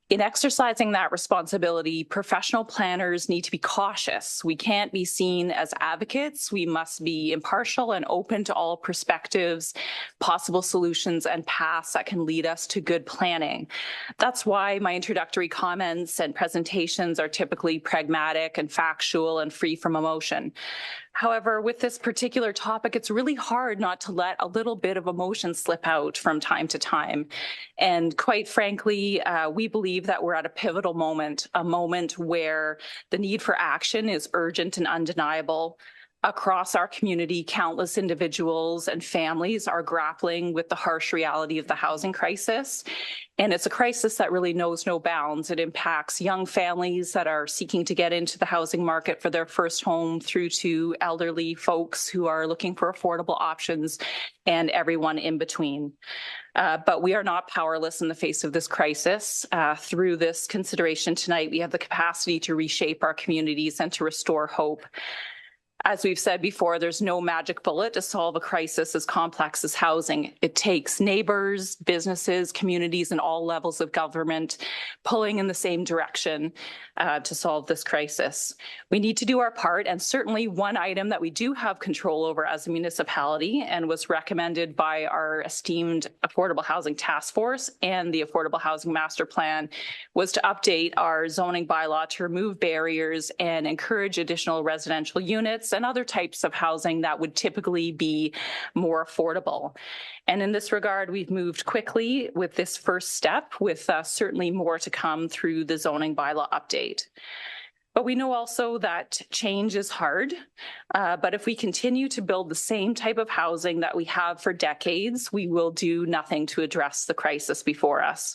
Speaker 2: In exercising that responsibility, professional planners need to be cautious. We can't be seen as advocates. We must be impartial and open to all perspectives, possible solutions, and paths that can lead us to good planning. That's why my introductory comments and presentations are typically pragmatic and factual and free from emotion. However, with this particular topic, it's really hard not to let a little bit of emotion slip out from time to time. And quite frankly, we believe that we're at a pivotal moment, a moment where the need for action is urgent and undeniable. Across our community, countless individuals and families are grappling with the harsh reality of the housing crisis. And it's a crisis that really knows no bounds. It impacts young families that are seeking to get into the housing market for their first home, through to elderly folks who are looking for affordable options, and everyone in between. But we are not powerless in the face of this crisis. Through this consideration tonight, we have the capacity to reshape our communities and to restore hope. As we've said before, there's no magic bullet to solve a crisis as complex as housing. It takes neighbors, businesses, communities, and all levels of government pulling in the same direction to solve this crisis. We need to do our part, and certainly one item that we do have control over as a municipality and was recommended by our esteemed Affordable Housing Task Force and the Affordable Housing Master Plan was to update our zoning bylaw to remove barriers and encourage additional residential units and other types of housing that would typically be more affordable. And in this regard, we've moved quickly with this first step, with certainly more to come through the zoning bylaw update. But we know also that change is hard. But if we continue to build the same type of housing that we have for decades, we will do nothing to address the crisis before us.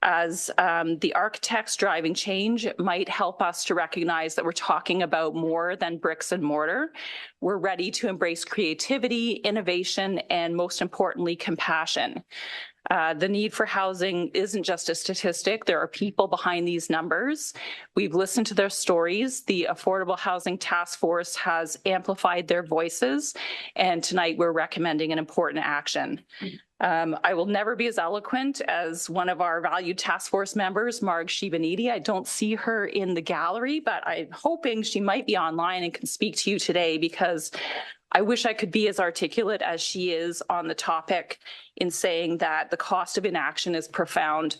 Speaker 2: As the architects driving change, it might help us to recognize that we're talking about more than bricks and mortar. We're ready to embrace creativity, innovation, and most importantly, compassion. The need for housing isn't just a statistic. There are people behind these numbers. We've listened to their stories. The Affordable Housing Task Force has amplified their voices, and tonight we're recommending an important action. I will never be as eloquent as one of our valued task force members, Marg Shibanidi. I don't see her in the gallery, but I'm hoping she might be online and can speak to you today, because I wish I could be as articulate as she is on the topic in saying that the cost of inaction is profound.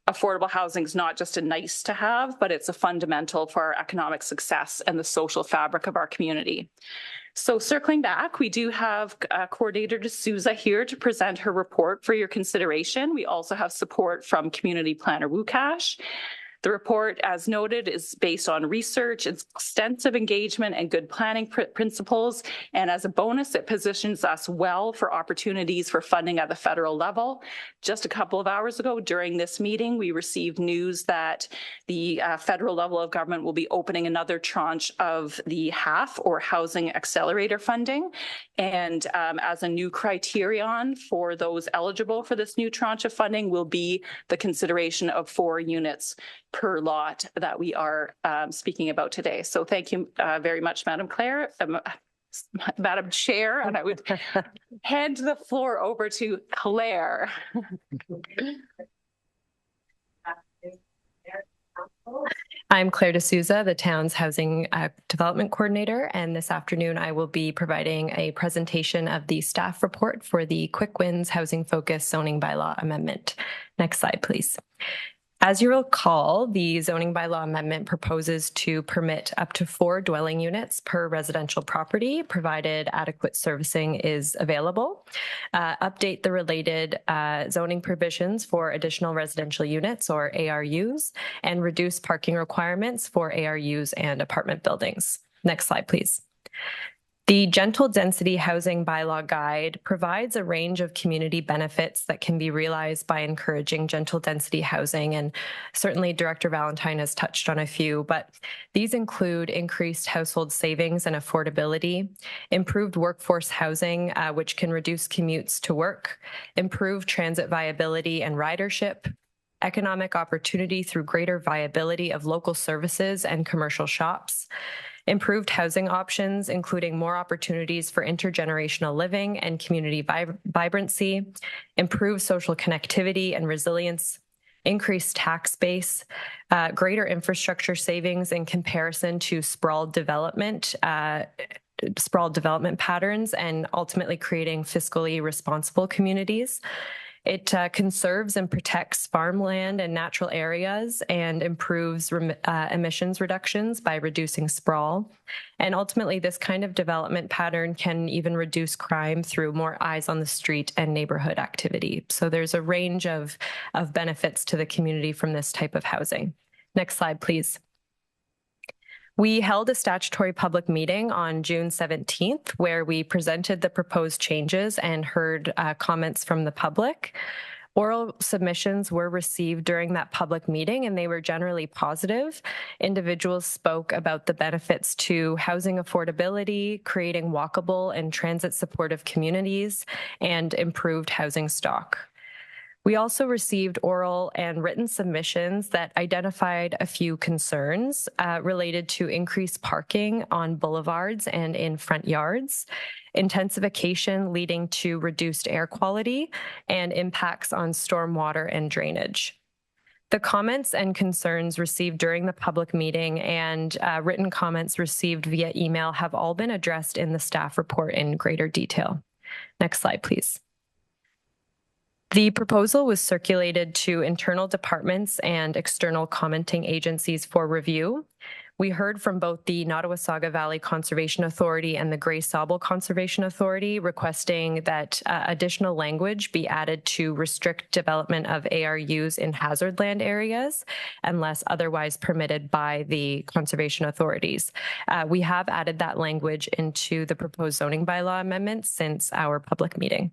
Speaker 2: Affordable housing is not just a nice to have, but it's a fundamental for our economic success and the social fabric of our community. So circling back, we do have Coordinator D'Souza here to present her report for your consideration. We also have support from Community Planner Wukash. The report, as noted, is based on research, extensive engagement, and good planning principles. And as a bonus, it positions us well for opportunities for funding at the federal level. Just a couple of hours ago during this meeting, we received news that the federal level of government will be opening another tranche of the HAF, or Housing Accelerator funding. And as a new criterion for those eligible for this new tranche of funding will be the consideration of 4 units per lot that we are speaking about today. So thank you very much, Madam Chair, and I would hand the floor over to Claire.
Speaker 15: I'm Claire D'Souza, the town's housing development coordinator, and this afternoon I will be providing a presentation of the staff report for the Quick Wins Housing Focused Zoning Bylaw Amendment. Next slide, please. As you recall, the zoning bylaw amendment proposes to permit up to 4 dwelling units per residential property, provided adequate servicing is available. Update the related zoning provisions for additional residential units, or ARUs, and reduce parking requirements for ARUs and apartment buildings. Next slide, please. The Gentle Density Housing Bylaw Guide provides a range of community benefits that can be realized by encouraging gentle density housing, and certainly Director Valentine has touched on a few, but these include increased household savings and affordability, improved workforce housing, which can reduce commutes to work, improved transit viability and ridership, economic opportunity through greater viability of local services and commercial shops, improved housing options, including more opportunities for intergenerational living and community vibrancy, improved social connectivity and resilience, increased tax base, greater infrastructure savings in comparison to sprawled development patterns, and ultimately creating fiscally responsible communities. It conserves and protects farmland and natural areas and improves emissions reductions by reducing sprawl. And ultimately, this kind of development pattern can even reduce crime through more eyes on the street and neighborhood activity. So there's a range of benefits to the community from this type of housing. Next slide, please. We held a statutory public meeting on June 17th, where we presented the proposed changes and heard comments from the public. Oral submissions were received during that public meeting, and they were generally positive. Individuals spoke about the benefits to housing affordability, creating walkable and transit supportive communities, and improved housing stock. We also received oral and written submissions that identified a few concerns related to increased parking on boulevards and in front yards, intensification leading to reduced air quality, and impacts on stormwater and drainage. The comments and concerns received during the public meeting and written comments received via email have all been addressed in the staff report in greater detail. Next slide, please. The proposal was circulated to internal departments and external commenting agencies for review. We heard from both the Nottawasaga Valley Conservation Authority and the Grey Sauble Conservation Authority requesting that additional language be added to restrict development of ARUs in hazard land areas unless otherwise permitted by the conservation authorities. We have added that language into the proposed zoning bylaw amendments since our public meeting.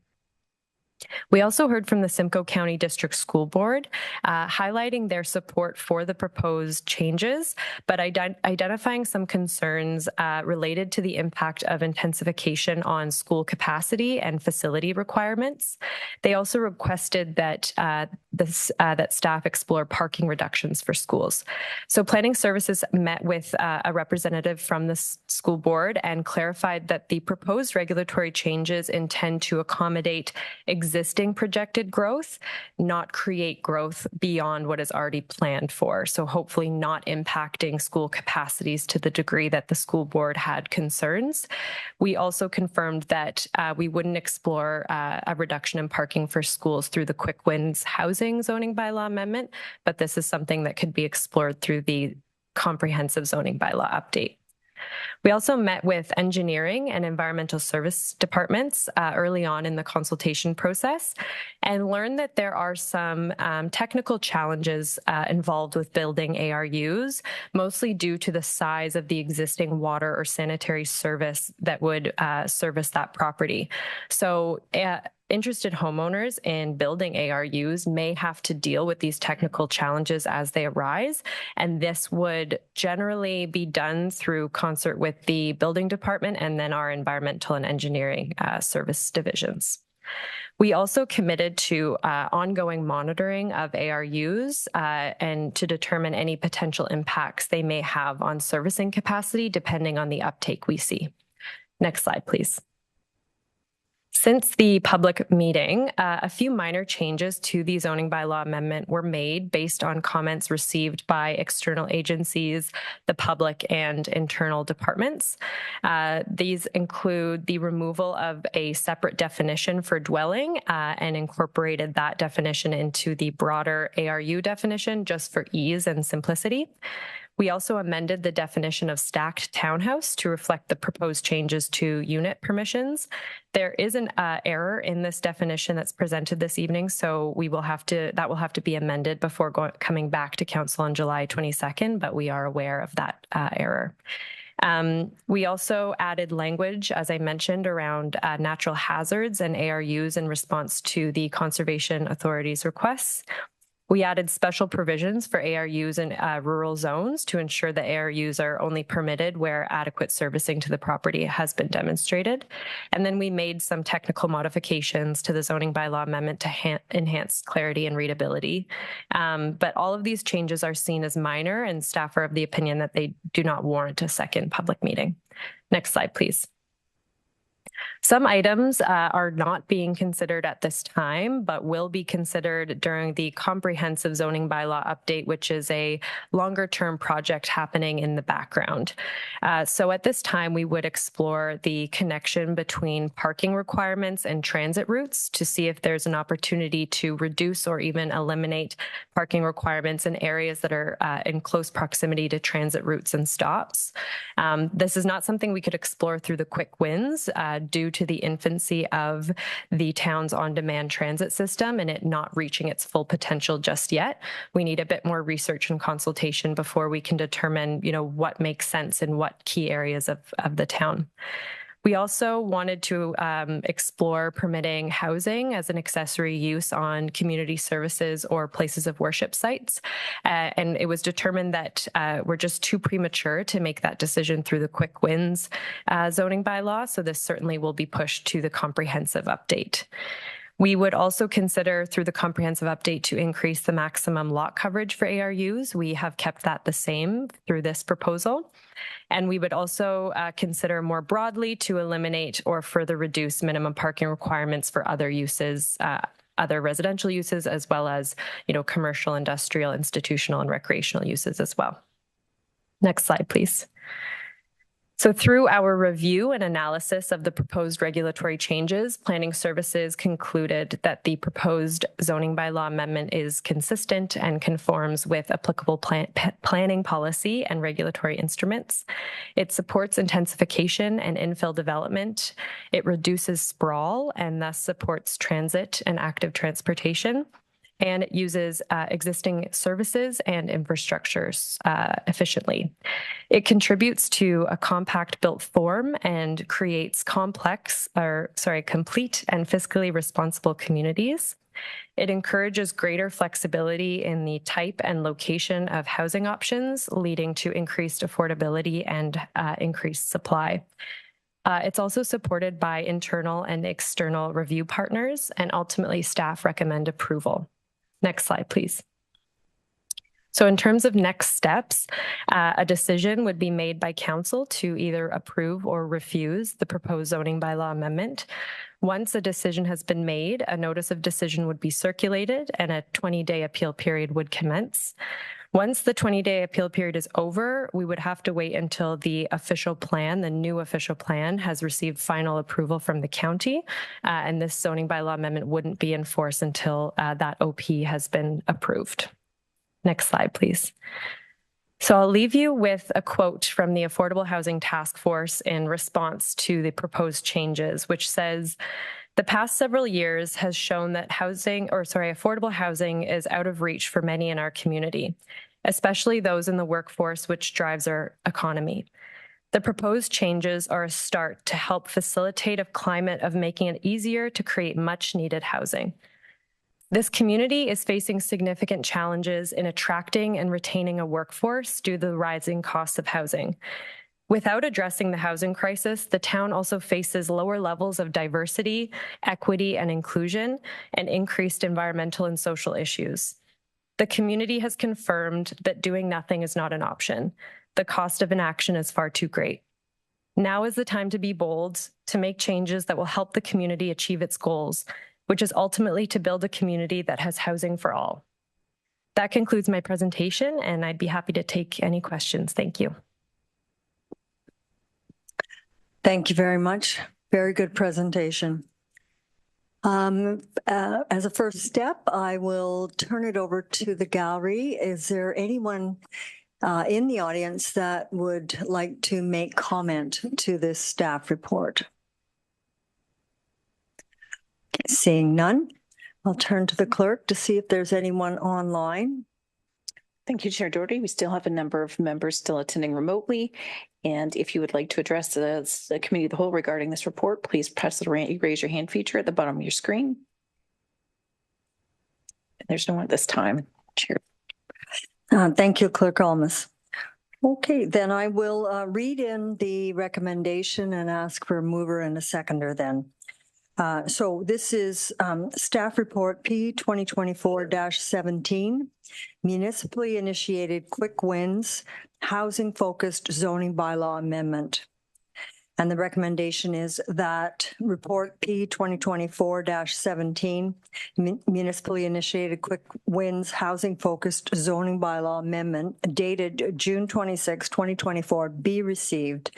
Speaker 15: We also heard from the Simcoe County District School Board, highlighting their support for the proposed changes, but identifying some concerns related to the impact of intensification on school capacity and facility requirements. They also requested that that staff explore parking reductions for schools. So Planning Services met with a representative from the school board and clarified that the proposed regulatory changes intend to accommodate existing projected growth, not create growth beyond what is already planned for. So hopefully not impacting school capacities to the degree that the school board had concerns. We also confirmed that we wouldn't explore a reduction in parking for schools through the Quick Wins housing zoning bylaw amendment, but this is something that could be explored through the comprehensive zoning bylaw update. We also met with engineering and environmental service departments early on in the consultation process and learned that there are some technical challenges involved with building ARUs, mostly due to the size of the existing water or sanitary service that would service that property. So interested homeowners in building ARUs may have to deal with these technical challenges as they arise, and this would generally be done through concert with the building department and then our environmental and engineering service divisions. We also committed to ongoing monitoring of ARUs and to determine any potential impacts they may have on servicing capacity depending on the uptake we see. Next slide, please. Since the public meeting, a few minor changes to the zoning bylaw amendment were made based on comments received by external agencies, the public, and internal departments. These include the removal of a separate definition for dwelling and incorporated that definition into the broader ARU definition just for ease and simplicity. We also amended the definition of stacked townhouse to reflect the proposed changes to unit permissions. There is an error in this definition that's presented this evening, so that will have to be amended before coming back to council on July 22nd, but we are aware of that error. We also added language, as I mentioned, around natural hazards and ARUs in response to the Conservation Authority's requests. We added special provisions for ARUs in rural zones to ensure that ARUs are only permitted where adequate servicing to the property has been demonstrated. And then we made some technical modifications to the zoning bylaw amendment to enhance clarity and readability. But all of these changes are seen as minor, and staff are of the opinion that they do not warrant a second public meeting. Next slide, please. Some items are not being considered at this time, but will be considered during the comprehensive zoning bylaw update, which is a longer-term project happening in the background. So at this time, we would explore the connection between parking requirements and transit routes to see if there's an opportunity to reduce or even eliminate parking requirements in areas that are in close proximity to transit routes and stops. This is not something we could explore through the quick wins due to the infancy of the town's on-demand transit system and it not reaching its full potential just yet. We need a bit more research and consultation before we can determine, what makes sense in what key areas of the town. We also wanted to explore permitting housing as an accessory use on community services or places of worship sites. And it was determined that we're just too premature to make that decision through the quick wins zoning bylaw. So this certainly will be pushed to the comprehensive update. We would also consider through the comprehensive update to increase the maximum lot coverage for ARUs. We have kept that the same through this proposal. And we would also consider more broadly to eliminate or further reduce minimum parking requirements for other uses, other residential uses, as well as, commercial, industrial, institutional, and recreational uses as well. Next slide, please. So through our review and analysis of the proposed regulatory changes, Planning Services concluded that the proposed zoning bylaw amendment is consistent and conforms with applicable planning policy and regulatory instruments. It supports intensification and infill development. It reduces sprawl and thus supports transit and active transportation. And it uses existing services and infrastructures efficiently. It contributes to a compact built form and creates complete and fiscally responsible communities. It encourages greater flexibility in the type and location of housing options, leading to increased affordability and increased supply. It's also supported by internal and external review partners, and ultimately staff recommend approval. Next slide, please. So in terms of next steps, a decision would be made by council to either approve or refuse the proposed zoning bylaw amendment. Once a decision has been made, a notice of decision would be circulated and a 20-day appeal period would commence. Once the 20-day appeal period is over, we would have to wait until the official plan, the new official plan, has received final approval from the county, and this zoning bylaw amendment wouldn't be in force until that OP has been approved. Next slide, please. So I'll leave you with a quote from the Affordable Housing Task Force in response to the proposed changes, which says, "The past several years has shown that affordable housing is out of reach for many in our community, especially those in the workforce, which drives our economy. The proposed changes are a start to help facilitate a climate of making it easier to create much needed housing. This community is facing significant challenges in attracting and retaining a workforce due to the rising costs of housing. Without addressing the housing crisis, the town also faces lower levels of diversity, equity, and inclusion, and increased environmental and social issues. The community has confirmed that doing nothing is not an option. The cost of inaction is far too great. Now is the time to be bold, to make changes that will help the community achieve its goals, which is ultimately to build a community that has housing for all. That concludes my presentation, and I'd be happy to take any questions. Thank you.
Speaker 5: Thank you very much. Very good presentation. As a first step, I will turn it over to the gallery. Is there anyone in the audience that would like to make comment to this staff report? Seeing none, I'll turn to the clerk to see if there's anyone online.
Speaker 17: Thank you, Chair Doherty. We still have a number of members still attending remotely. And if you would like to address the committee of the whole regarding this report, please press the raise your hand feature at the bottom of your screen. There's no one at this time, Chair.
Speaker 5: Thank you, Clerk Almas. Okay, then I will read in the recommendation and ask for a mover and a seconder then. So this is staff report P 2024-17, municipally initiated quick wins, housing focused zoning bylaw amendment. And the recommendation is that report P 2024-17, municipally initiated quick wins, housing focused zoning bylaw amendment dated June 26, 2024 be received,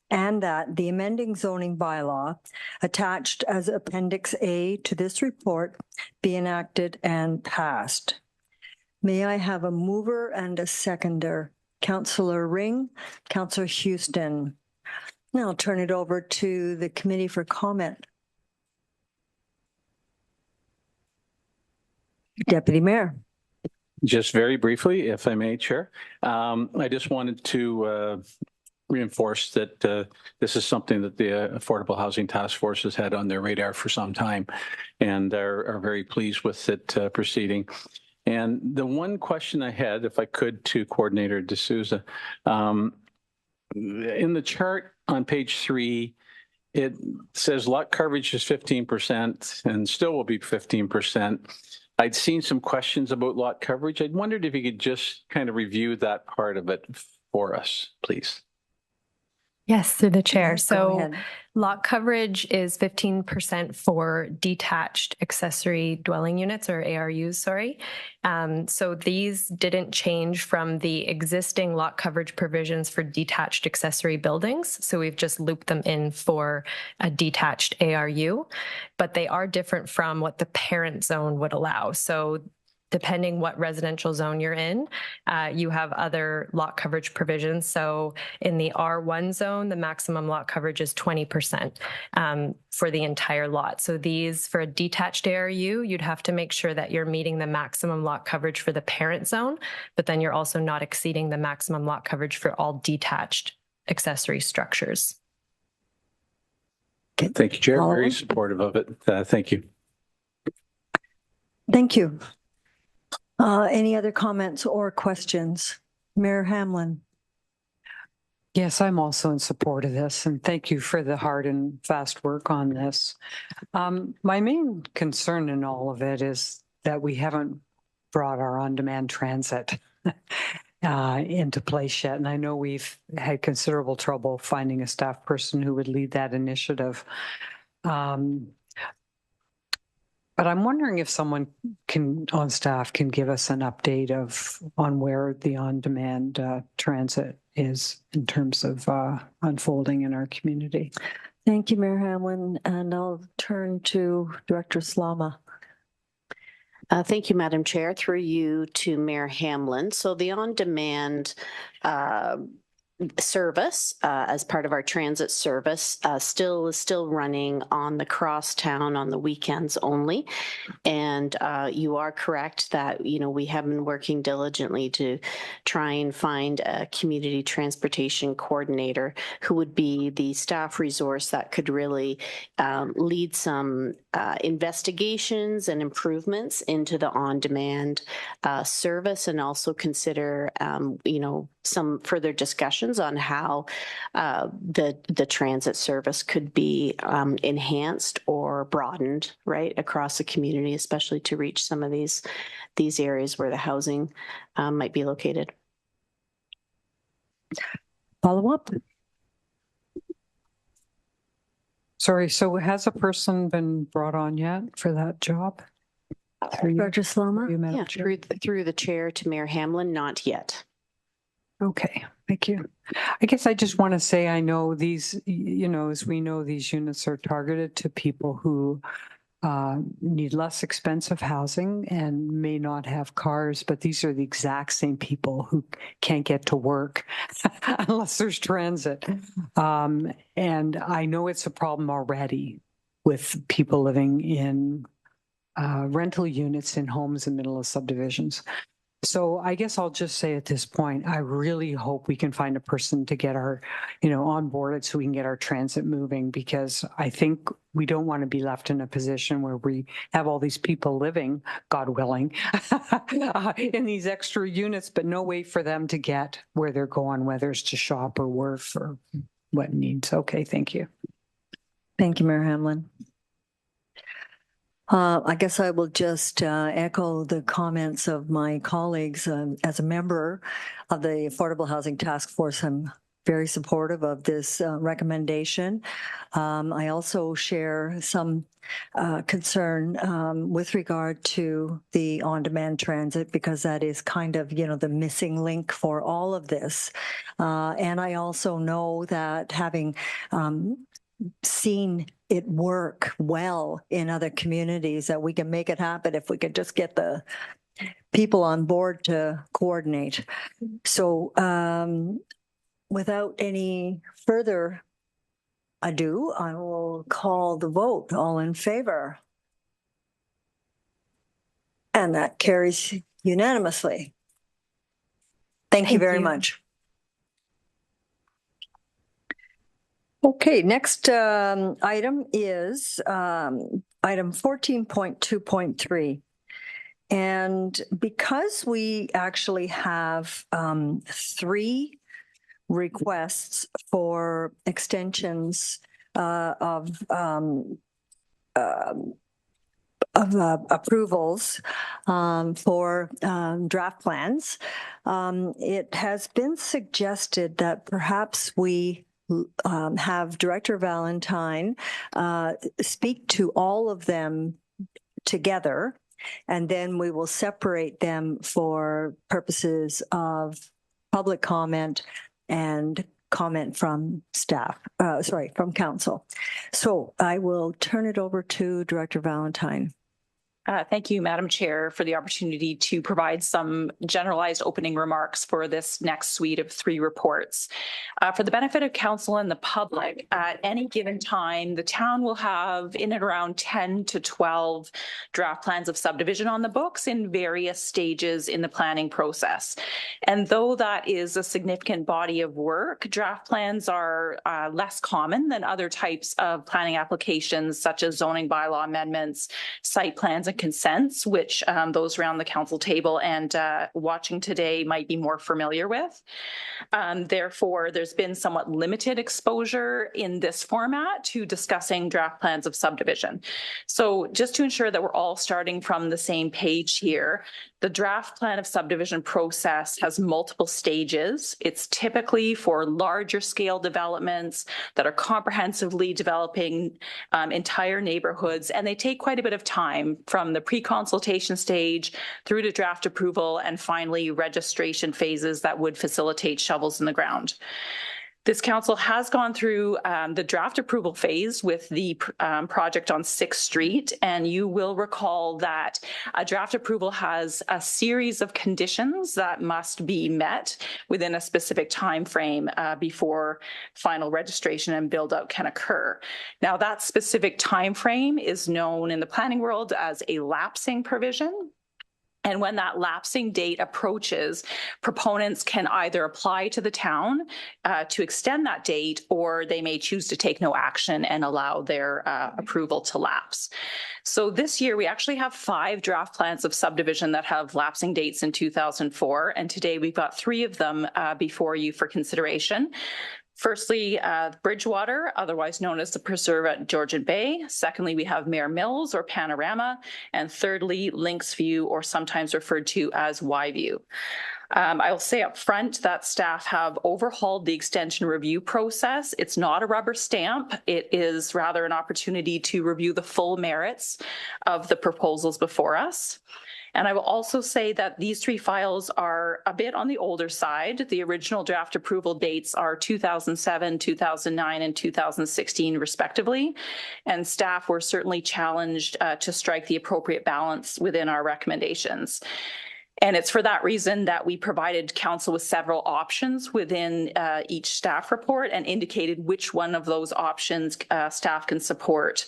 Speaker 5: and that the amending zoning bylaw attached as Appendix A to this report be enacted and passed. May I have a mover and a seconder? Councillor Ring, Councillor Houston. Now I'll turn it over to the committee for comment. Deputy Mayor.
Speaker 3: Just very briefly, if I may, Chair. I just wanted to reinforce that this is something that the Affordable Housing Task Force has had on their radar for some time, and are very pleased with it proceeding. And the one question I had, if I could, to Coordinator D'Souza, in the chart on page 3, it says lot coverage is 15% and still will be 15%. I'd seen some questions about lot coverage. I'd wondered if you could just kind of review that part of it for us, please.
Speaker 15: Yes, through the chair. So lot coverage is 15% for detached accessory dwelling units, or ARUs, sorry. So these didn't change from the existing lot coverage provisions for detached accessory buildings. So we've just looped them in for a detached ARU, but they are different from what the parent zone would allow. So depending what residential zone you're in, you have other lot coverage provisions. So in the R1 zone, the maximum lot coverage is 20% for the entire lot. So these, for a detached ARU, you'd have to make sure that you're meeting the maximum lot coverage for the parent zone, but then you're also not exceeding the maximum lot coverage for all detached accessory structures.
Speaker 3: Okay. Thank you, Chair. Very supportive of it. Thank you.
Speaker 5: Thank you. Any other comments or questions? Mayor Hamlin.
Speaker 1: Yes, I'm also in support of this, and thank you for the hard and fast work on this. My main concern in all of it is that we haven't brought our on-demand transit into place yet. And I know we've had considerable trouble finding a staff person who would lead that initiative. But I'm wondering if someone on staff can give us an update on where the on-demand transit is in terms of unfolding in our community.
Speaker 5: Thank you, Mayor Hamlin, and I'll turn to Director Slama.
Speaker 7: Thank you, Madam Chair. Through you to Mayor Hamlin. So the on-demand service as part of our transit service still running on the crosstown on the weekends only. And you are correct that, we have been working diligently to try and find a community transportation coordinator who would be the staff resource that could really lead some investigations and improvements into the on-demand service, and also consider, some further discussions on how the transit service could be enhanced or broadened right across the community, especially to reach some of these areas where the housing might be located.
Speaker 5: Follow up.
Speaker 1: Sorry, so has a person been brought on yet for that job?
Speaker 5: Dr. Sloma?
Speaker 7: Yeah, through the chair to Mayor Hamlin, not yet.
Speaker 1: Okay, thank you. I guess I just want to say, I know these, as we know, these units are targeted to people who need less expensive housing and may not have cars, but these are the exact same people who can't get to work unless there's transit. And I know it's a problem already with people living in rental units in homes in the middle of subdivisions. So I guess I'll just say at this point, I really hope we can find a person to get our, onboarded so we can get our transit moving, because I think we don't want to be left in a position where we have all these people living, God willing, in these extra units, but no way for them to get where they're going, whether it's to shop or work or what needs. Okay, thank you.
Speaker 5: Thank you, Mayor Hamlin. I guess I will just echo the comments of my colleagues. As a member of the Affordable Housing Task Force, I'm very supportive of this recommendation. I also share some concern with regard to the on-demand transit, because that is kind of, the missing link for all of this. And I also know that having seen it work well in other communities, that we can make it happen if we could just get the people on board to coordinate. So without any further ado, I will call the vote. All in favor? And that carries unanimously. Thank you very much. Okay, next item is item 14.2.3. And because we actually have 3 requests for extensions of approvals for draft plans, it has been suggested that perhaps we have Director Valentine speak to all of them together, and then we will separate them for purposes of public comment and comment from staff, from council. So I will turn it over to Director Valentine.
Speaker 2: Thank you, Madam Chair, for the opportunity to provide some generalized opening remarks for this next suite of 3 reports. For the benefit of council and the public, at any given time, the town will have in and around 10 to 12 draft plans of subdivision on the books in various stages in the planning process. And though that is a significant body of work, draft plans are less common than other types of planning applications, such as zoning bylaw amendments, site plans, and consents, which those around the council table and watching today might be more familiar with. Therefore, there's been somewhat limited exposure in this format to discussing draft plans of subdivision. So just to ensure that we're all starting from the same page here, the draft plan of subdivision process has multiple stages. It's typically for larger scale developments that are comprehensively developing entire neighborhoods, and they take quite a bit of time, from the pre-consultation stage through to draft approval and finally registration phases that would facilitate shovels in the ground. This council has gone through the draft approval phase with the project on 6th Street, and you will recall that a draft approval has a series of conditions that must be met within a specific time frame before final registration and build-out can occur. Now, that specific time frame is known in the planning world as a lapsing provision. And when that lapsing date approaches, proponents can either apply to the town to extend that date, or they may choose to take no action and allow their approval to lapse. So this year, we actually have 5 draft plans of subdivision that have lapsing dates in 2004. And today we've got 3 of them before you for consideration. Firstly, Bridgewater, otherwise known as the Preserve at Georgian Bay. Secondly, we have Mair Mills or Panorama. And thirdly, Lynx View, or sometimes referred to as Y View. I will say up front that staff have overhauled the extension review process. It's not a rubber stamp. It is rather an opportunity to review the full merits of the proposals before us. And I will also say that these three files are a bit on the older side. The original draft approval dates are 2007, 2009, and 2016 respectively. And staff were certainly challenged to strike the appropriate balance within our recommendations. And it's for that reason that we provided council with several options within each staff report and indicated which one of those options staff can support.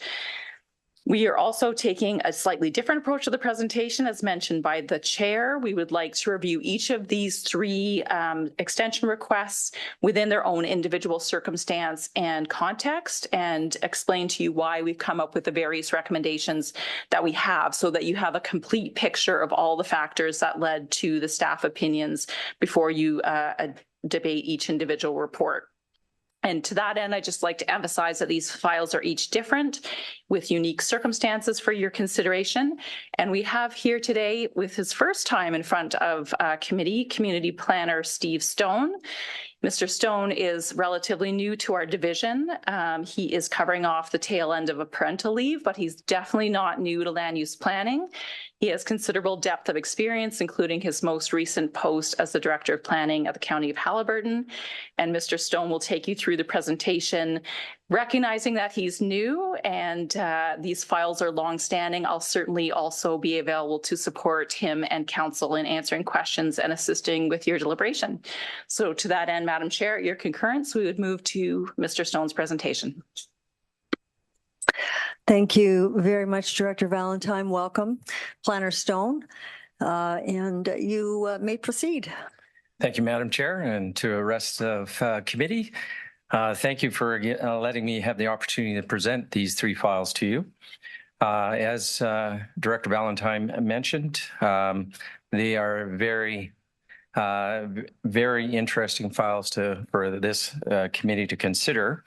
Speaker 2: We are also taking a slightly different approach to the presentation, as mentioned by the chair. We would like to review each of these three extension requests within their own individual circumstance and context, and explain to you why we've come up with the various recommendations that we have, so that you have a complete picture of all the factors that led to the staff opinions before you debate each individual report. And to that end, I'd just like to emphasize that these files are each different with unique circumstances for your consideration. And we have here today, with his first time in front of community planner Steve Stone. Mr. Stone is relatively new to our division. He is covering off the tail end of a parental leave, but he's definitely not new to land use planning. He has considerable depth of experience, including his most recent post as the Director of Planning at the County of Haliburton. And Mr. Stone will take you through the presentation, recognizing that he's new and these files are longstanding. I'll certainly also be available to support him and council in answering questions and assisting with your deliberation. So to that end, Madam Chair, at your concurrence, we would move to Mr. Stone's presentation.
Speaker 5: Thank you very much, Director Valentine. Welcome, Planner Stone, and you may proceed.
Speaker 20: Thank you, Madam Chair, and to the rest of committee. Thank you for letting me have the opportunity to present these three files to you. As Director Valentine mentioned, they are very interesting files for this committee to consider.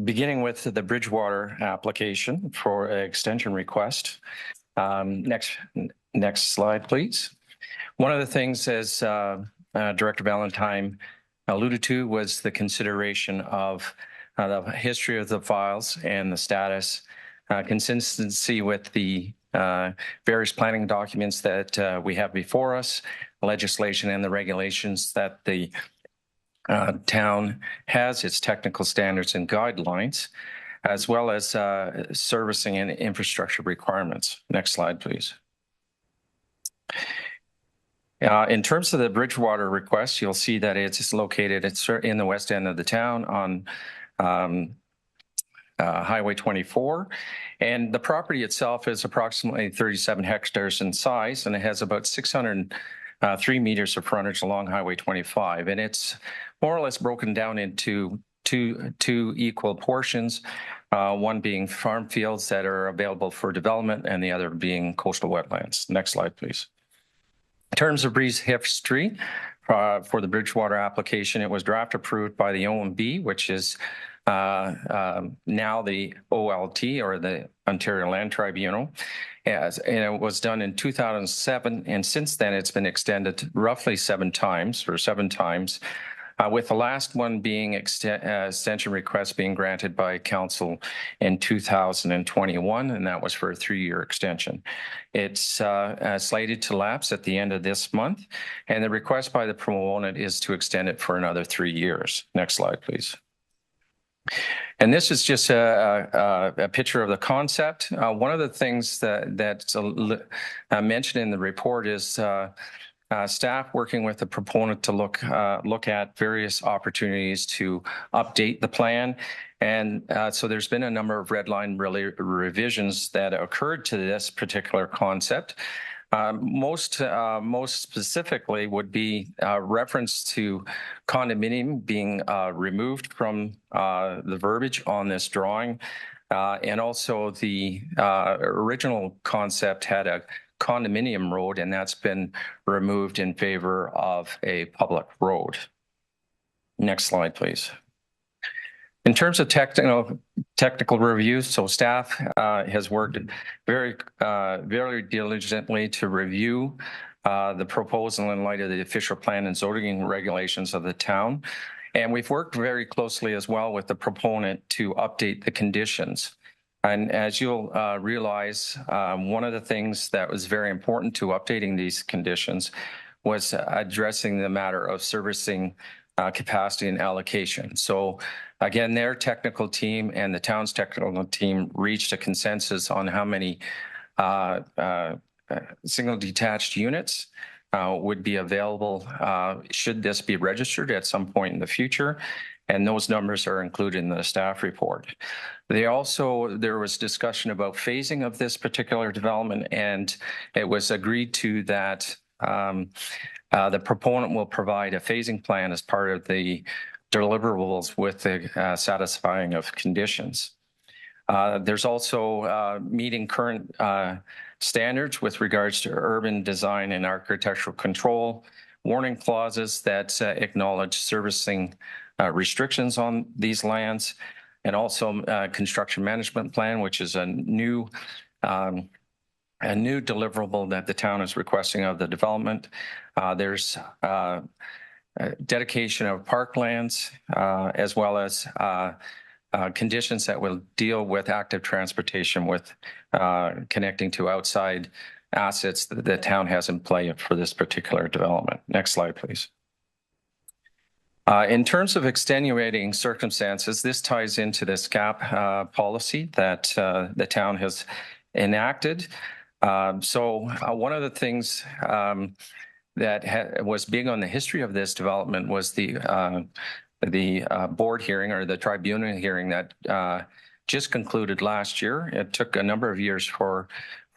Speaker 20: Beginning with the Bridgewater application for extension request. Next slide, please. One of the things, as Director Valentine alluded to, was the consideration of the history of the files and the status, consistency with the various planning documents that we have before us, legislation and the regulations that the town has, its technical standards and guidelines, as well as servicing and infrastructure requirements. Next slide, please. In terms of the Bridgewater request, you'll see that it's located in the west end of the town on Highway 24. And the property itself is approximately 37 hectares in size, and it has about 603 meters of frontage along Highway 25. And it's more or less broken down into two equal portions, one being farm fields that are available for development and the other being coastal wetlands. Next slide, please. In terms of brief history for the Bridgewater application, it was draft approved by the OMB, which is now the OLT, or the Ontario Land Tribunal, and it was done in 2007. And since then, it's been extended roughly seven times, with the last one being extension request being granted by council in 2021, and that was for a 3-year extension. It's slated to lapse at the end of this month, and the request by the proponent is to extend it for another 3 years. Next slide, please. And this is just a picture of the concept. One of the things that's mentioned in the report is staff working with the proponent to look at various opportunities to update the plan. And so there's been a number of red line revisions that occurred to this particular concept. Most specifically would be reference to condominium being removed from the verbiage on this drawing. And also the original concept had a condominium road, and that's been removed in favor of a public road. Next slide, please. In terms of technical reviews, so staff has worked very diligently to review the proposal in light of the official plan and zoning regulations of the town. And we've worked very closely as well with the proponent to update the conditions. And as you'll realize, one of the things that was very important to updating these conditions was addressing the matter of servicing capacity and allocation. So again, their technical team and the town's technical team reached a consensus on how many single detached units would be available should this be registered at some point in the future. And those numbers are included in the staff report. There was discussion about phasing of this particular development, and it was agreed to that the proponent will provide a phasing plan as part of the deliverables with the satisfying of conditions. There's also meeting current standards with regards to urban design and architectural control, warning clauses that acknowledge servicing restrictions on these lands, and also construction management plan, which is a new deliverable that the town is requesting of the development. There's dedication of parklands, as well as conditions that will deal with active transportation with connecting to outside assets that the town has in play for this particular development. Next slide, please. In terms of extenuating circumstances, this ties into this gap policy that the town has enacted. So one of the things that was big on the history of this development was the board hearing, or the tribunal hearing, that just concluded last year. It took a number of years for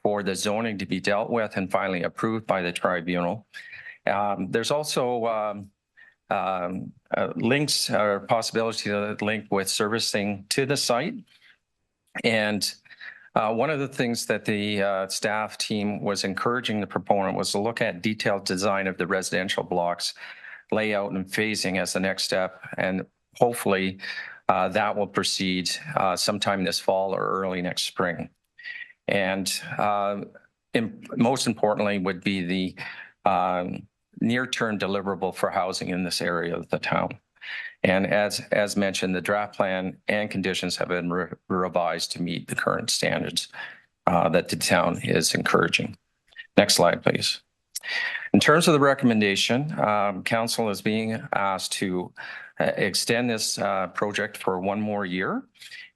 Speaker 20: the zoning to be dealt with and finally approved by the tribunal. There's also links or possibility to link with servicing to the site. And one of the things that the staff team was encouraging the proponent was to look at detailed design of the residential blocks, layout and phasing as the next step. And hopefully that will proceed sometime this fall or early next spring. And most importantly would be the near-term deliverable for housing in this area of the town. And as mentioned, the draft plan and conditions have been revised to meet the current standards that the town is encouraging. Next slide, please. In terms of the recommendation, council is being asked to extend this project for one more year.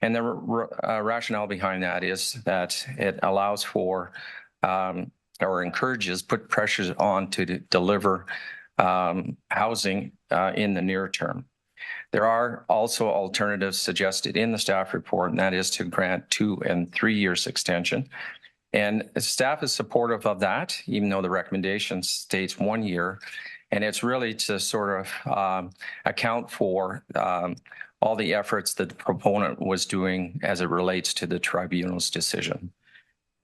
Speaker 20: And the rationale behind that is that it allows for or encourages, put pressures on to deliver housing in the near term. There are also alternatives suggested in the staff report, and that is to grant 2 and 3 years extension. And staff is supportive of that, even though the recommendation states 1 year. And it's really to sort of account for all the efforts that the proponent was doing as it relates to the tribunal's decision.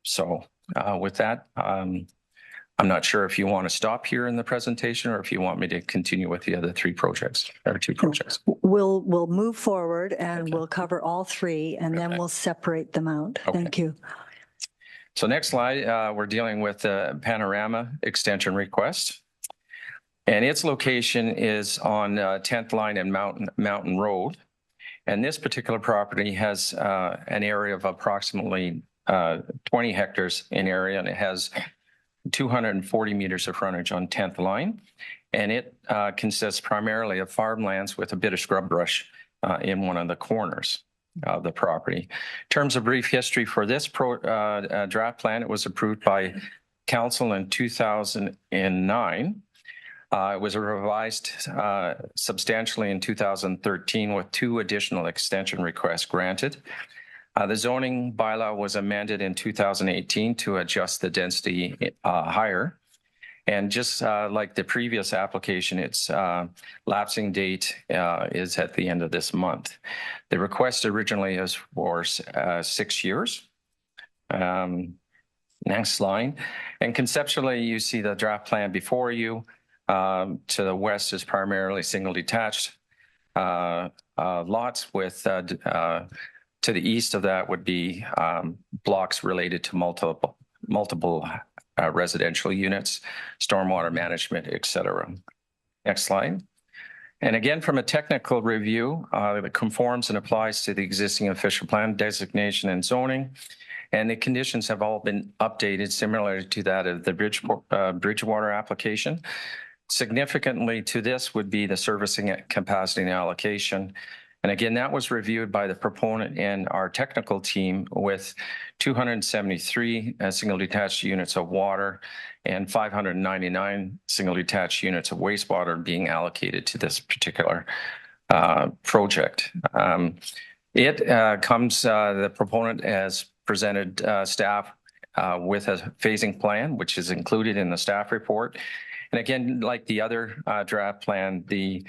Speaker 20: So with that, I'm not sure if you want to stop here in the presentation or if you want me to continue with the other 3 projects or 2 projects.
Speaker 5: We'll move forward and we'll cover all 3 and then we'll separate them out. Okay. Thank you.
Speaker 20: So next slide, we're dealing with the Panorama extension request. And its location is on 10th Line and Mountain Road. And this particular property has an area of approximately 20 hectares in area, and it has 240 meters of frontage on 10th Line. And it consists primarily of farmlands with a bit of scrub brush in one of the corners of the property. In terms of brief history for this draft plan, it was approved by council in 2009. It was revised substantially in 2013 with 2 additional extension requests granted. The zoning bylaw was amended in 2018 to adjust the density higher. And just like the previous application, its lapsing date is at the end of this month. The request originally is for 6 years. Next slide. And conceptually, you see the draft plan before you. To the west is primarily single detached lots with to the east of that would be blocks related to multiple residential units, stormwater management, et cetera. Next slide. And again, from a technical review, it conforms and applies to the existing official plan designation and zoning. And the conditions have all been updated similar to that of the Bridgewater application. Significantly to this would be the servicing capacity and allocation. And again, that was reviewed by the proponent and our technical team with 273 single detached units of water and 599 single detached units of wastewater being allocated to this particular project. The proponent has presented staff with a phasing plan, which is included in the staff report. And again, like the other draft plan, the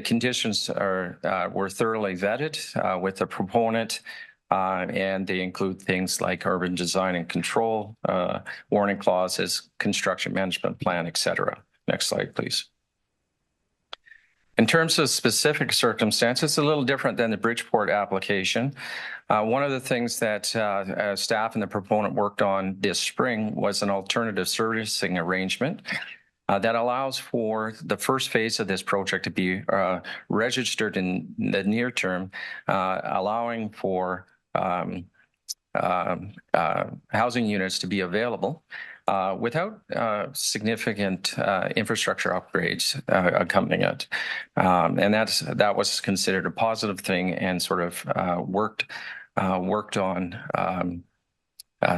Speaker 20: conditions were thoroughly vetted with the proponent, and they include things like urban design and control, warning clauses, construction management plan, et cetera. Next slide, please. In terms of specific circumstances, it's a little different than the Bridgeport application. One of the things that staff and the proponent worked on this spring was an alternative servicing arrangement that allows for the first phase of this project to be registered in the near term, allowing for housing units to be available without significant infrastructure upgrades accompanying it. And that was considered a positive thing and sort of worked on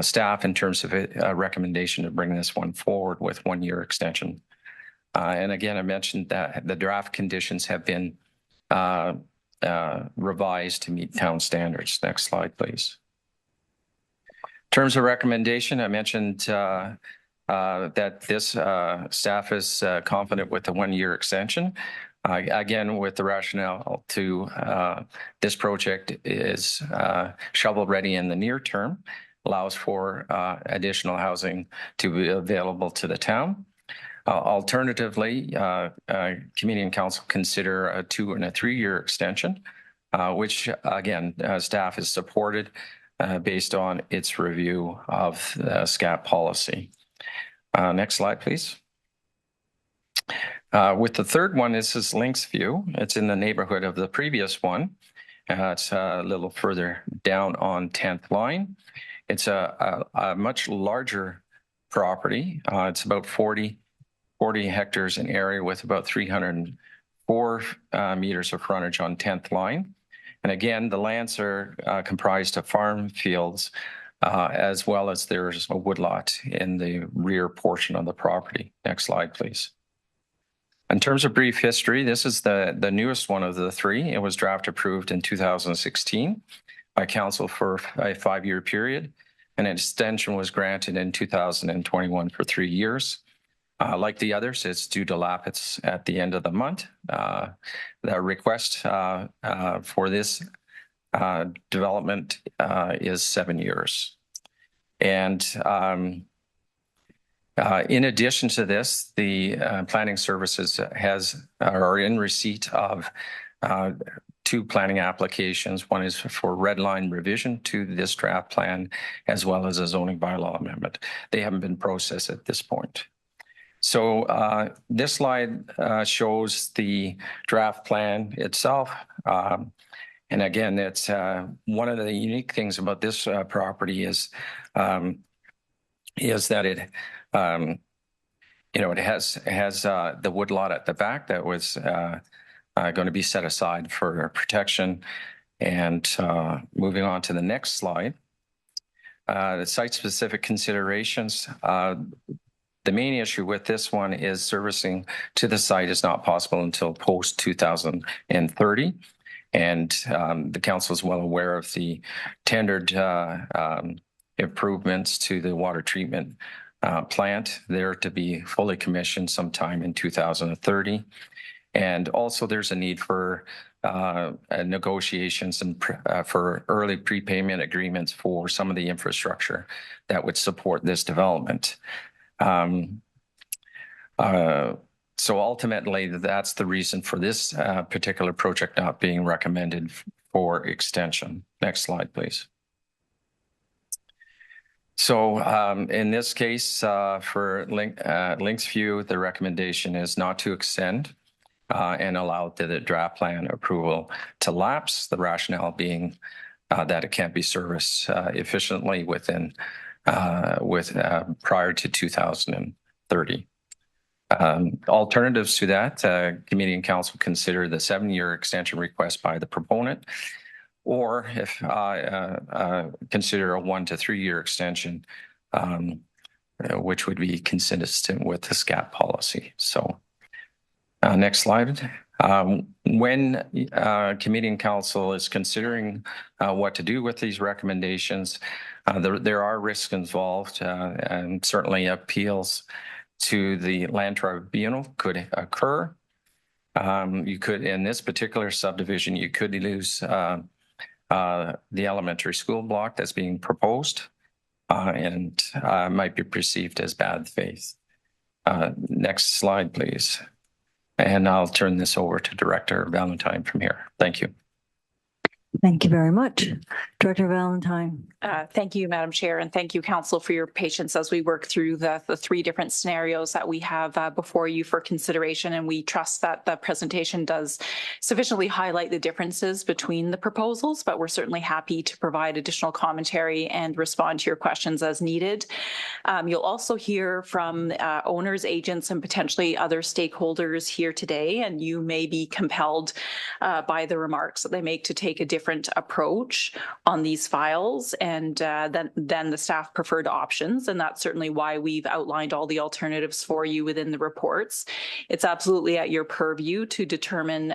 Speaker 20: staff in terms of a recommendation to bring this one forward with 1 year extension. And again, I mentioned that the draft conditions have been revised to meet town standards. Next slide, please. In terms of recommendation, I mentioned that this staff is confident with the 1 year extension. Again, with the rationale to this project is shovel ready in the near term, allows for additional housing to be available to the town. Alternatively, committee and council consider a 2 and a 3 year extension, which again, staff is supported based on its review of the SCAP policy. Next slide, please. With the third one, this is Lynx View. It's in the neighborhood of the previous one. It's a little further down on 10th line. It's a much larger property. It's about 40 hectares in area with about 304 meters of frontage on 10th line. And again, the lands are comprised of farm fields, as well as there's a woodlot in the rear portion of the property. Next slide, please. In terms of brief history, this is the newest one of the three. It was draft approved in 2016 by council for a 5 year period. An extension was granted in 2021 for 3 years. Like the others, it's due to lapse at the end of the month. The request for this development is 7 years. And in addition to this, the planning services are in receipt of 2 planning applications. One is for red line revision to this draft plan, as well as a zoning bylaw amendment. They haven't been processed at this point. So this slide shows the draft plan itself. And again, it's one of the unique things about this property is that it, it has the woodlot at the back that was going to be set aside for protection. And moving on to the next slide, the site-specific considerations. The main issue with this one is servicing to the site is not possible until post 2030. And the council is well aware of the tendered improvements to the water treatment plant there to be fully commissioned sometime in 2030. And also there's a need for negotiations and for early prepayment agreements for some of the infrastructure that would support this development. So ultimately, that's the reason for this particular project not being recommended for extension. Next slide, please. So in this case, for Linksview, the recommendation is not to extend and allow the draft plan approval to lapse, the rationale being that it can't be serviced efficiently within prior to 2030. Alternatives to that, committee and council consider the 7-year extension request by the proponent, or if consider a 1 to 3 year extension, which would be consistent with the SCAT policy. So next slide. When committee and council is considering what to do with these recommendations, there are risks involved, and certainly appeals to the land tribunal could occur. You could, in this particular subdivision, you could lose the elementary school block that's being proposed, and might be perceived as bad faith. Next slide, please. And I'll turn this over to Director Valentine from here. Thank you.
Speaker 5: Thank you very much. Director Valentine.
Speaker 2: Thank you, Madam Chair, and thank you, Council, for your patience as we work through the 3 different scenarios that we have before you for consideration. And we trust that the presentation does sufficiently highlight the differences between the proposals, but we're certainly happy to provide additional commentary and respond to your questions as needed. You'll also hear from owners, agents, and potentially other stakeholders here today, and you may be compelled by the remarks that they make to take a different approach on these files and then the staff preferred options. And that's certainly why we've outlined all the alternatives for you within the reports. It's absolutely at your purview to determine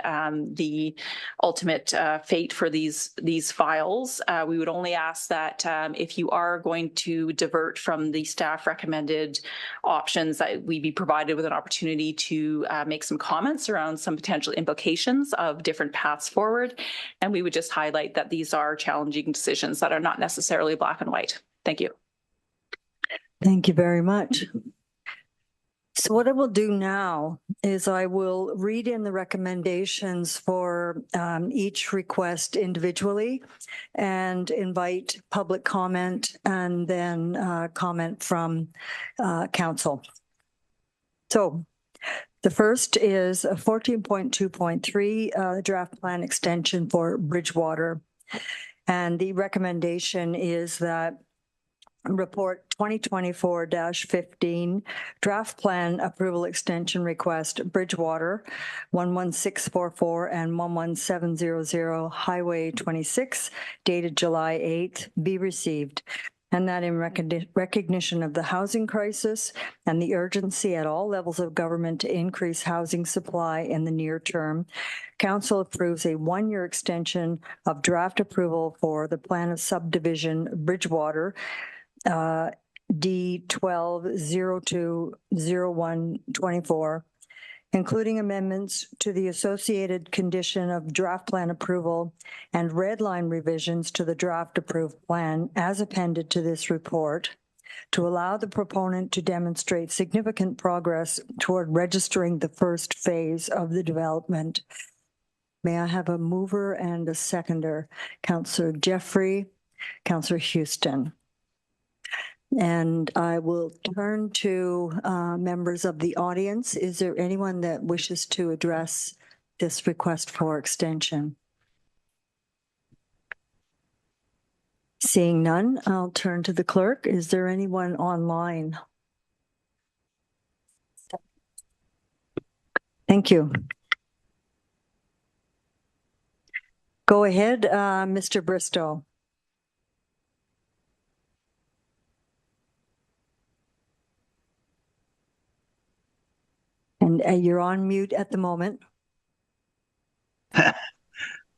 Speaker 2: the ultimate fate for these files. We would only ask that if you are going to divert from the staff recommended options, that we be provided with an opportunity to make some comments around some potential implications of different paths forward. And we would just highlight that these are challenging decisions that are not necessarily black and white. Thank you.
Speaker 5: Thank you very much. So what I will do now is I will read in the recommendations for each request individually and invite public comment and then comment from council. So the first is 14.2.3 draft plan extension for Bridgewater. And the recommendation is that report 2024-15 draft plan approval extension request Bridgewater 11644 and 11700 Highway 26 dated July 8th be received. And that in recognition of the housing crisis and the urgency at all levels of government to increase housing supply in the near term, Council approves a 1-year extension of draft approval for the plan of subdivision Bridgewater D12020124, including amendments to the associated condition of draft plan approval and red line revisions to the draft approved plan as appended to this report, to allow the proponent to demonstrate significant progress toward registering the first phase of the development. May I have a mover and a seconder? Councillor Jeffrey, Councillor Houston. And I will turn to members of the audience. Is there anyone that wishes to address this request for extension? Seeing none, I'll turn to the clerk. Is there anyone online? Thank you. Go ahead, Mr. Bristow. And you're on mute at the moment.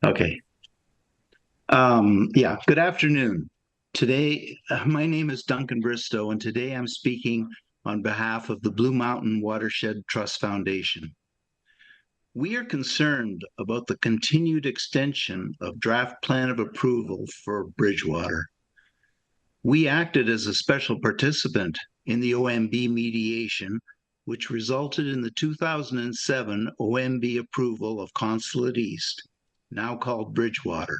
Speaker 6: Okay. Yeah, good afternoon. Today, my name is Duncan Bristow, and today I'm speaking on behalf of the Blue Mountain Watershed Trust Foundation. We are concerned about the continued extension of draft plan of approval for Bridgewater. We acted as a special participant in the OMB mediation which resulted in the 2007 OMB approval of Consulate East, now called Bridgewater.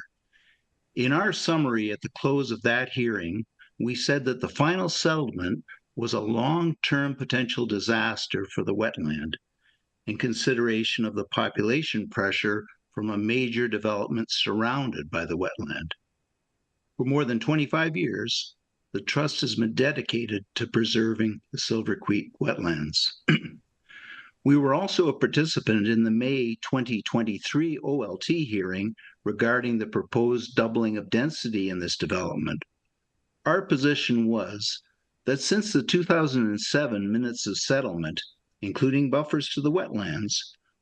Speaker 6: In our summary at the close of that hearing, we said that the final settlement was a long-term potential disaster for the wetland in consideration of the population pressure from a major development surrounded by the wetland. For more than 25 years, the Trust has been dedicated to preserving the Silver Creek wetlands. We were also a participant in the May 2023 OLT hearing regarding the proposed doubling of density in this development. Our position was that since the 2007 minutes of settlement, including buffers to the wetlands,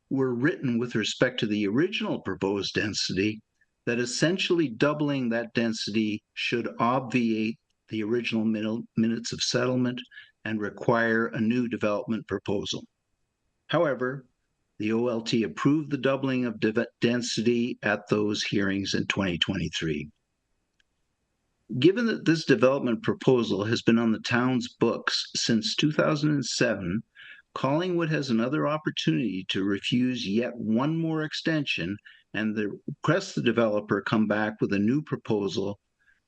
Speaker 6: were written with respect to the original proposed density, that essentially doubling that density should obviate the original minutes of settlement and require a new development proposal. However, the OLT approved the doubling of density at those hearings in 2023. Given that this development proposal has been on the town's books since 2007, Collingwood has another opportunity to refuse yet one more extension and request the developer come back with a new proposal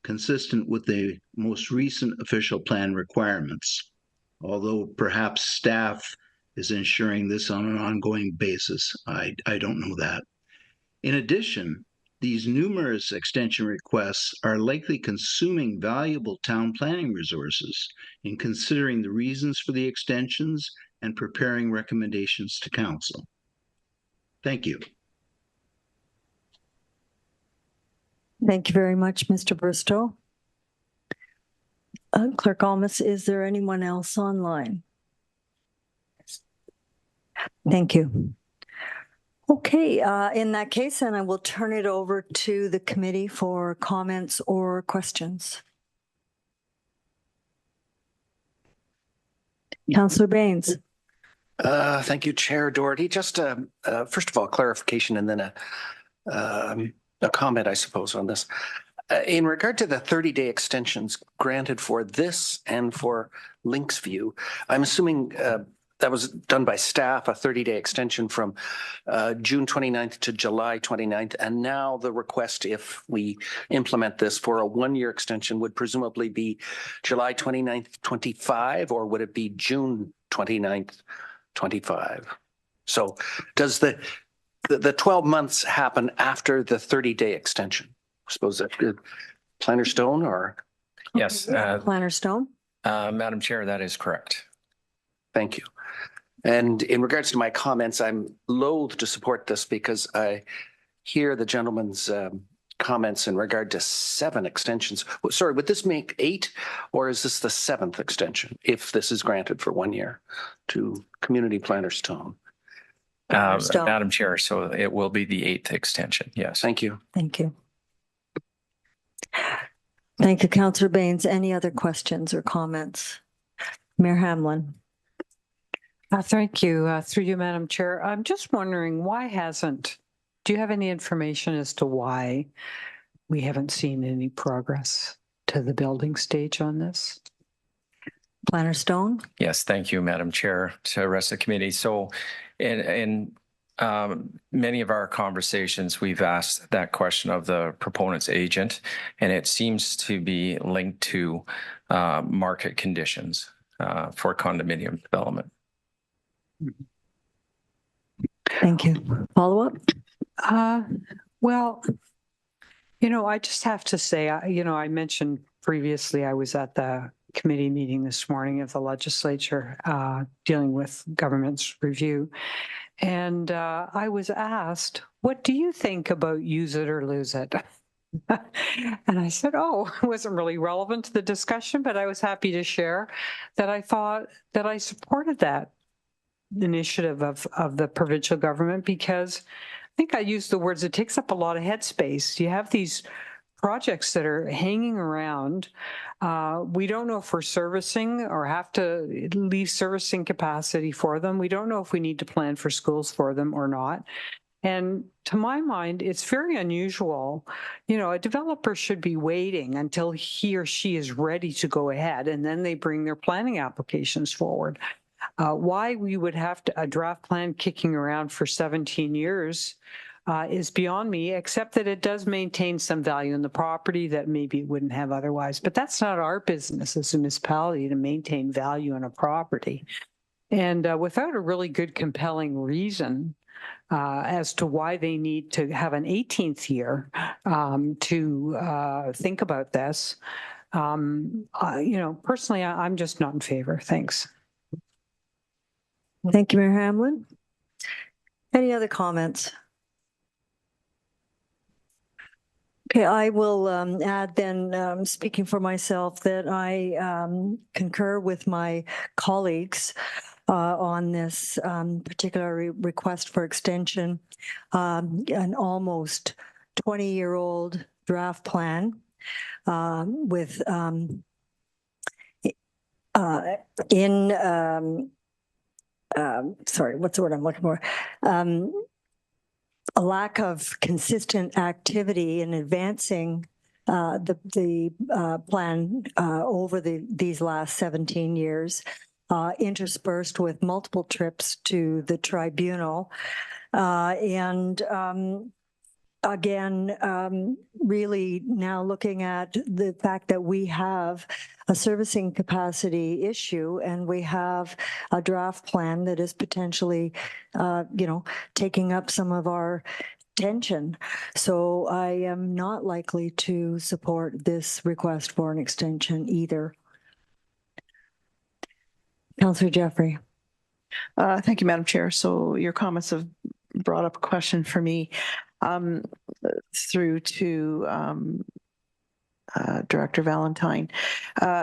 Speaker 6: consistent with the most recent official plan requirements, although perhaps staff is ensuring this on an ongoing basis. I don't know that. In addition, these numerous extension requests are likely consuming valuable town planning resources in considering the reasons for the extensions and preparing recommendations to council. Thank you.
Speaker 5: Thank you very much, Mr. Bristow. Clerk Almas, is there anyone else online? Thank you. Okay, in that case, then I will turn it over to the committee for comments or questions. Councillor Baines.
Speaker 21: Thank you, Chair Doherty. Just first of all, clarification and then a comment, I suppose, on this. In regard to the 30-day extensions granted for this and for Linksview, I'm assuming that was done by staff, a 30-day extension from June 29th to July 29th. And now the request, if we implement this for a one-year extension, would presumably be July 29th, 25, or would it be June 29th, 25? So does the 12 months happen after the 30-day extension? I suppose that good. Planner Stone or?
Speaker 20: Yes.
Speaker 5: Planner Stone.
Speaker 20: Madam Chair, that is correct.
Speaker 21: Thank you. And in regards to my comments, I'm loath to support this because I hear the gentleman's comments in regard to 7 extensions. Sorry, would this make 8, or is this the 7th extension if this is granted for 1 year to Community Planner Stone?
Speaker 20: Madam Chair, so it will be the 8th extension. Yes.
Speaker 21: Thank you.
Speaker 5: Thank you. Thank you, Councillor Baines. Any other questions or comments? Mayor Hamlin.
Speaker 1: Thank you. Through you, Madam Chair. I'm just wondering why do you have any information as to why we haven't seen any progress to the building stage on this?
Speaker 5: Planner Stone.
Speaker 20: Yes, thank you, Madam Chair, to the rest of the committee. So in many of our conversations, we've asked that question of the proponent's agent, and it seems to be linked to market conditions for condominium development.
Speaker 5: Thank you. Follow up?
Speaker 1: Well, I just have to say, I mentioned previously I was at the committee meeting this morning of the legislature dealing with government's review. And I was asked, what do you think about use it or lose it? And I said, it wasn't really relevant to the discussion, but I was happy to share that I thought that I supported that initiative of the provincial government, because I think I used the words, it takes up a lot of headspace. You have these projects that are hanging around. We don't know if we're servicing or have to leave servicing capacity for them. We don't know if we need to plan for schools for them or not. And to my mind, it's very unusual. A developer should be waiting until he or she is ready to go ahead, and then they bring their planning applications forward. Why we would have a draft plan kicking around for 17 years is beyond me, except that it does maintain some value in the property that maybe it wouldn't have otherwise. But that's not our business as a municipality to maintain value in a property. And without a really good, compelling reason as to why they need to have an 18th year to think about this, personally, I'm just not in favor. Thanks.
Speaker 5: Thank you, Mayor Hamlin. Any other comments? Okay, I will add then, speaking for myself, that I concur with my colleagues on this particular request for extension, an almost 20-year-old draft plan with sorry, what's the word I'm looking for? A lack of consistent activity in advancing the plan over these last 17 years, interspersed with multiple trips to the tribunal. Again, really now looking at the fact that we have a servicing capacity issue and we have a draft plan that is potentially, taking up some of our attention. So I am not likely to support this request for an extension either. Councillor Jeffrey.
Speaker 4: Thank you, Madam Chair. So your comments have brought up a question for me through to Director Valentine.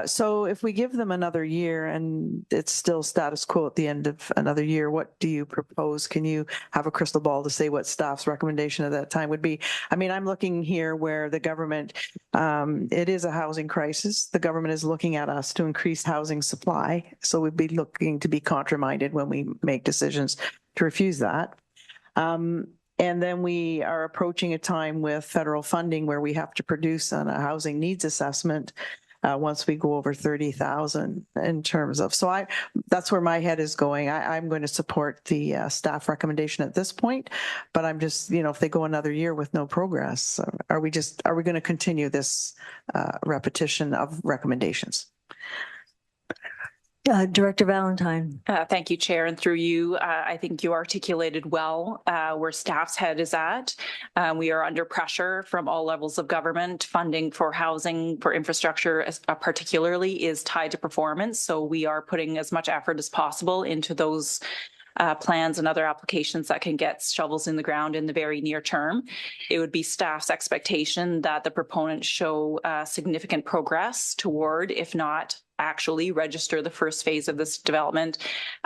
Speaker 4: So if we give them another year and it's still status quo at the end of another year, what do you propose? Can you have a crystal ball to say what staff's recommendation at that time would be? I mean, I'm looking here where the government, it is a housing crisis. The government is looking at us to increase housing supply. So we'd be looking to be contra-minded when we make decisions to refuse that. And then we are approaching a time with federal funding where we have to produce a housing needs assessment once we go over 30,000 in terms of, so that's where my head is going. I'm going to support the staff recommendation at this point, but I'm just, if they go another year with no progress, are we going to continue this repetition of recommendations?
Speaker 5: Director Valentine.
Speaker 2: Thank you, Chair. And through you, I think you articulated well where staff's head is at. We are under pressure from all levels of government. Funding for housing, for infrastructure particularly, is tied to performance. So we are putting as much effort as possible into those plans and other applications that can get shovels in the ground in the very near term. It would be staff's expectation that the proponents show significant progress toward, if not actually register the first phase of this development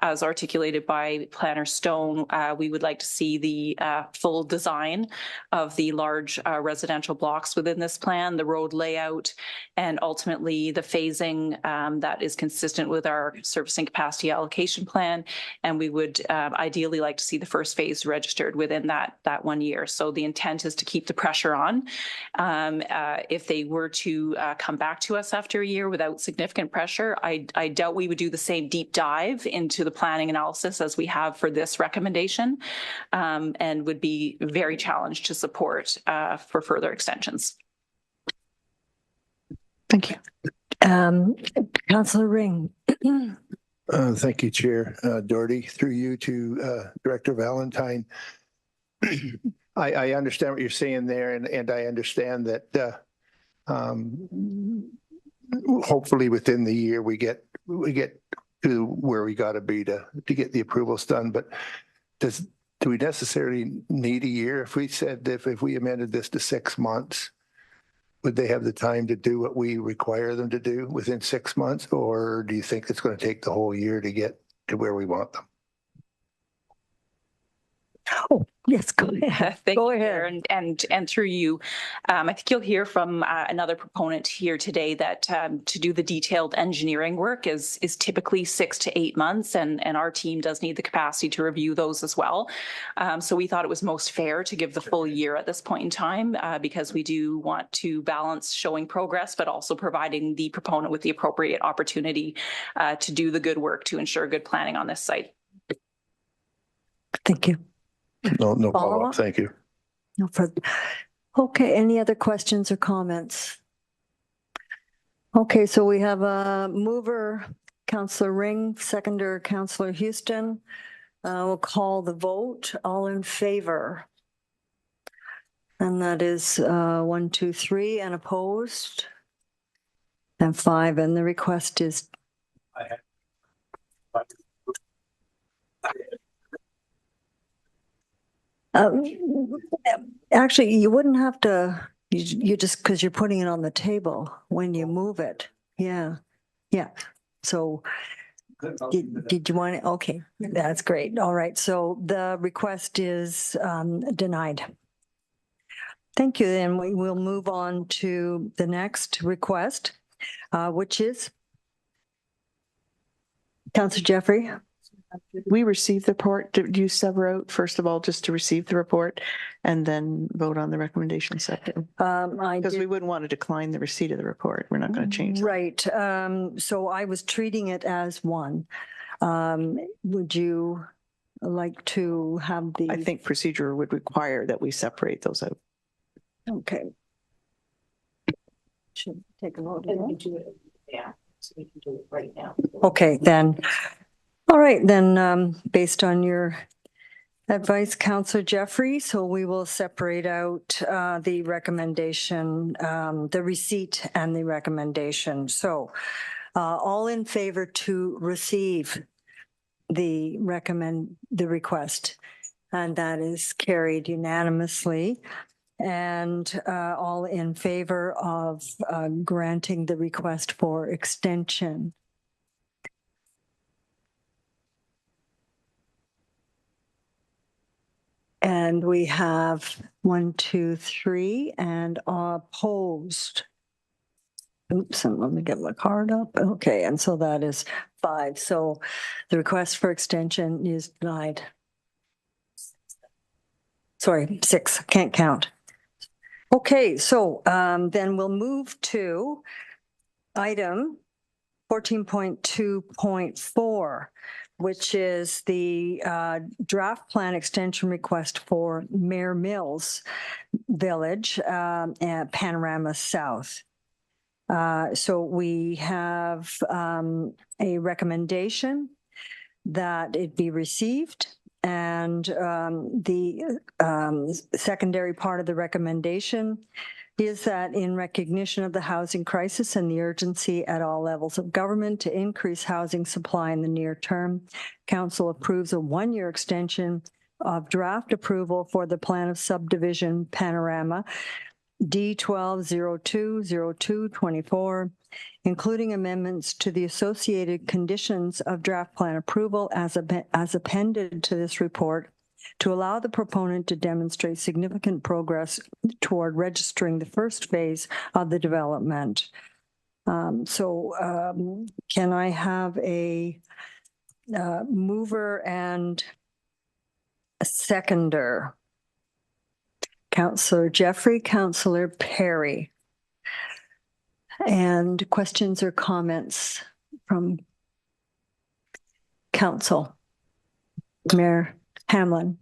Speaker 2: as articulated by Planner Stone. We would like to see the full design of the large residential blocks within this plan, the road layout, and ultimately the phasing that is consistent with our servicing capacity allocation plan. And we would ideally like to see the first phase registered within that 1 year. So the intent is to keep the pressure on. If they were to come back to us after a year without significant pressure, I doubt we would do the same deep dive into the planning analysis as we have for this recommendation, and would be very challenged to support for further extensions.
Speaker 4: Thank you.
Speaker 5: Councillor Ring.
Speaker 9: Thank you, Chair. Doherty, through you to Director Valentine. I understand what you're saying there, and I understand that hopefully within the year we get to where we got to be to get the approvals done. But do we necessarily need a year? If we said if we amended this to 6 months, would they have the time to do what we require them to do within 6 months, or do you think it's going to take the whole year to get to where we want them?
Speaker 5: Oh, yes, go ahead.
Speaker 2: Thank
Speaker 5: Go
Speaker 2: you,
Speaker 5: ahead.
Speaker 2: Chair, and through you, I think you'll hear from another proponent here today that to do the detailed engineering work is typically 6 to 8 months, and our team does need the capacity to review those as well. So we thought it was most fair to give the full year at this point in time because we do want to balance showing progress, but also providing the proponent with the appropriate opportunity to do the good work to ensure good planning on this site.
Speaker 5: Thank you.
Speaker 9: No follow-up. Thank you.
Speaker 5: No further. Okay, any other questions or comments? Okay, so we have a mover, Councillor Ring, seconder, Councillor Houston. We'll call the vote. All in favor? And that is 1, 2, 3, and opposed? And 5, and the request is actually, you wouldn't have to, you just, because you're putting it on the table when you move it. Yeah. Yeah. So did you want it? Okay, that's great. All right. So the request is denied. Thank you. Then we will move on to the next request, which is Councillor Jeffrey.
Speaker 4: We received the report. Do you sever out, first of all, just to receive the report and then vote on the recommendation separately? Because we wouldn't want to decline the receipt of the report. We're not going to change that.
Speaker 5: Right. So I was treating it as one. Would you like to have the?
Speaker 4: I think procedure would require that we separate those out.
Speaker 5: Okay. Should take a vote.
Speaker 12: Yeah, so we can do it right now.
Speaker 5: Okay, then. All right, then, based on your advice, Councillor Jeffrey, so we will separate out the recommendation, the receipt and the recommendation. So all in favor to receive the request, and that is carried unanimously. And all in favor of granting the request for extension. And we have 1, 2, 3, and opposed. Oops, and let me get my card up. Okay, and so that is 5. So the request for extension is denied. Sorry, 6, can't count. Okay, so then we'll move to item 14.2.4. which is the draft plan extension request for Mair Mills Village at Panorama South. So we have a recommendation that it be received, and the secondary part of the recommendation is that in recognition of the housing crisis and the urgency at all levels of government to increase housing supply in the near term, Council approves a 1-year extension of draft approval for the plan of subdivision Panorama D12020224, including amendments to the associated conditions of draft plan approval as appended to this report, to allow the proponent to demonstrate significant progress toward registering the first phase of the development. Can I have a mover and a seconder? Councillor Jeffrey, Councillor Perry. And questions or comments from Council? Mayor Hamlin.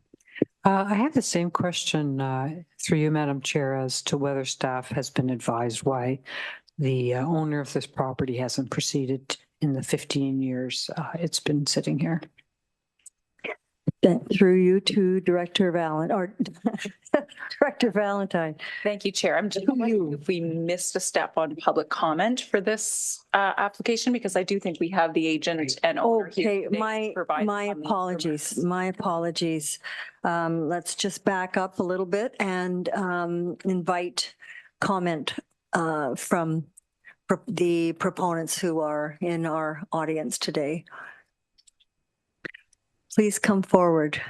Speaker 1: I have the same question through you, Madam Chair, as to whether staff has been advised why the owner of this property hasn't proceeded in the 15 years it's been sitting here.
Speaker 5: Through you to Director Valentine.
Speaker 2: Thank you, Chair. I'm just wondering if we missed a step on public comment for this application, because I do think we have the agent and owner.
Speaker 5: Okay, my apologies. My apologies. Let's just back up a little bit and invite comment from the proponents who are in our audience today. Please come forward.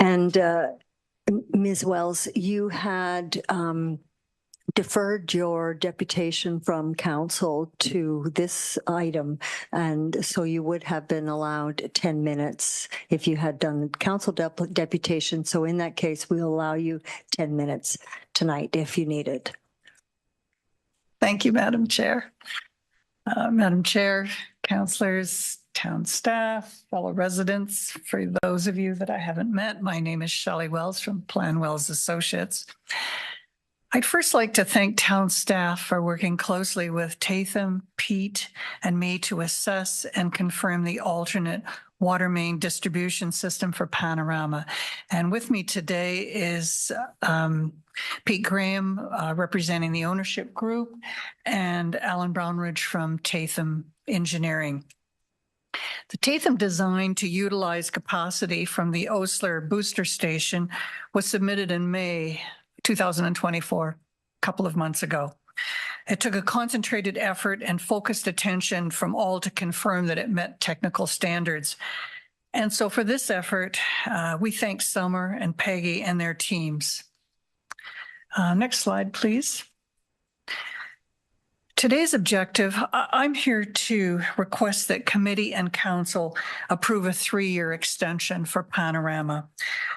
Speaker 5: And Ms. Wells, you had deferred your deputation from council to this item. And so you would have been allowed 10 minutes if you had done council deputation. So in that case, we'll allow you 10 minutes tonight if you need it.
Speaker 10: Thank you, Madam Chair. Madam Chair, councillors, town staff, fellow residents, for those of you that I haven't met, my name is Shelley Wells from Plan Wells Associates. I'd first like to thank town staff for working closely with Tatham, Pete, and me to assess and confirm the alternate water main distribution system for Panorama. And with me today is Pete Graham, representing the ownership group, and Alan Brownridge from Tatham Engineering. The Tatham design to utilize capacity from the Osler booster station was submitted in May 2024, a couple of months ago. It took a concentrated effort and focused attention from all to confirm that it met technical standards. And so for this effort, we thank Summer and Peggy and their teams. Next slide, please. Today's objective, I'm here to request that committee and council approve a 3-year extension for Panorama.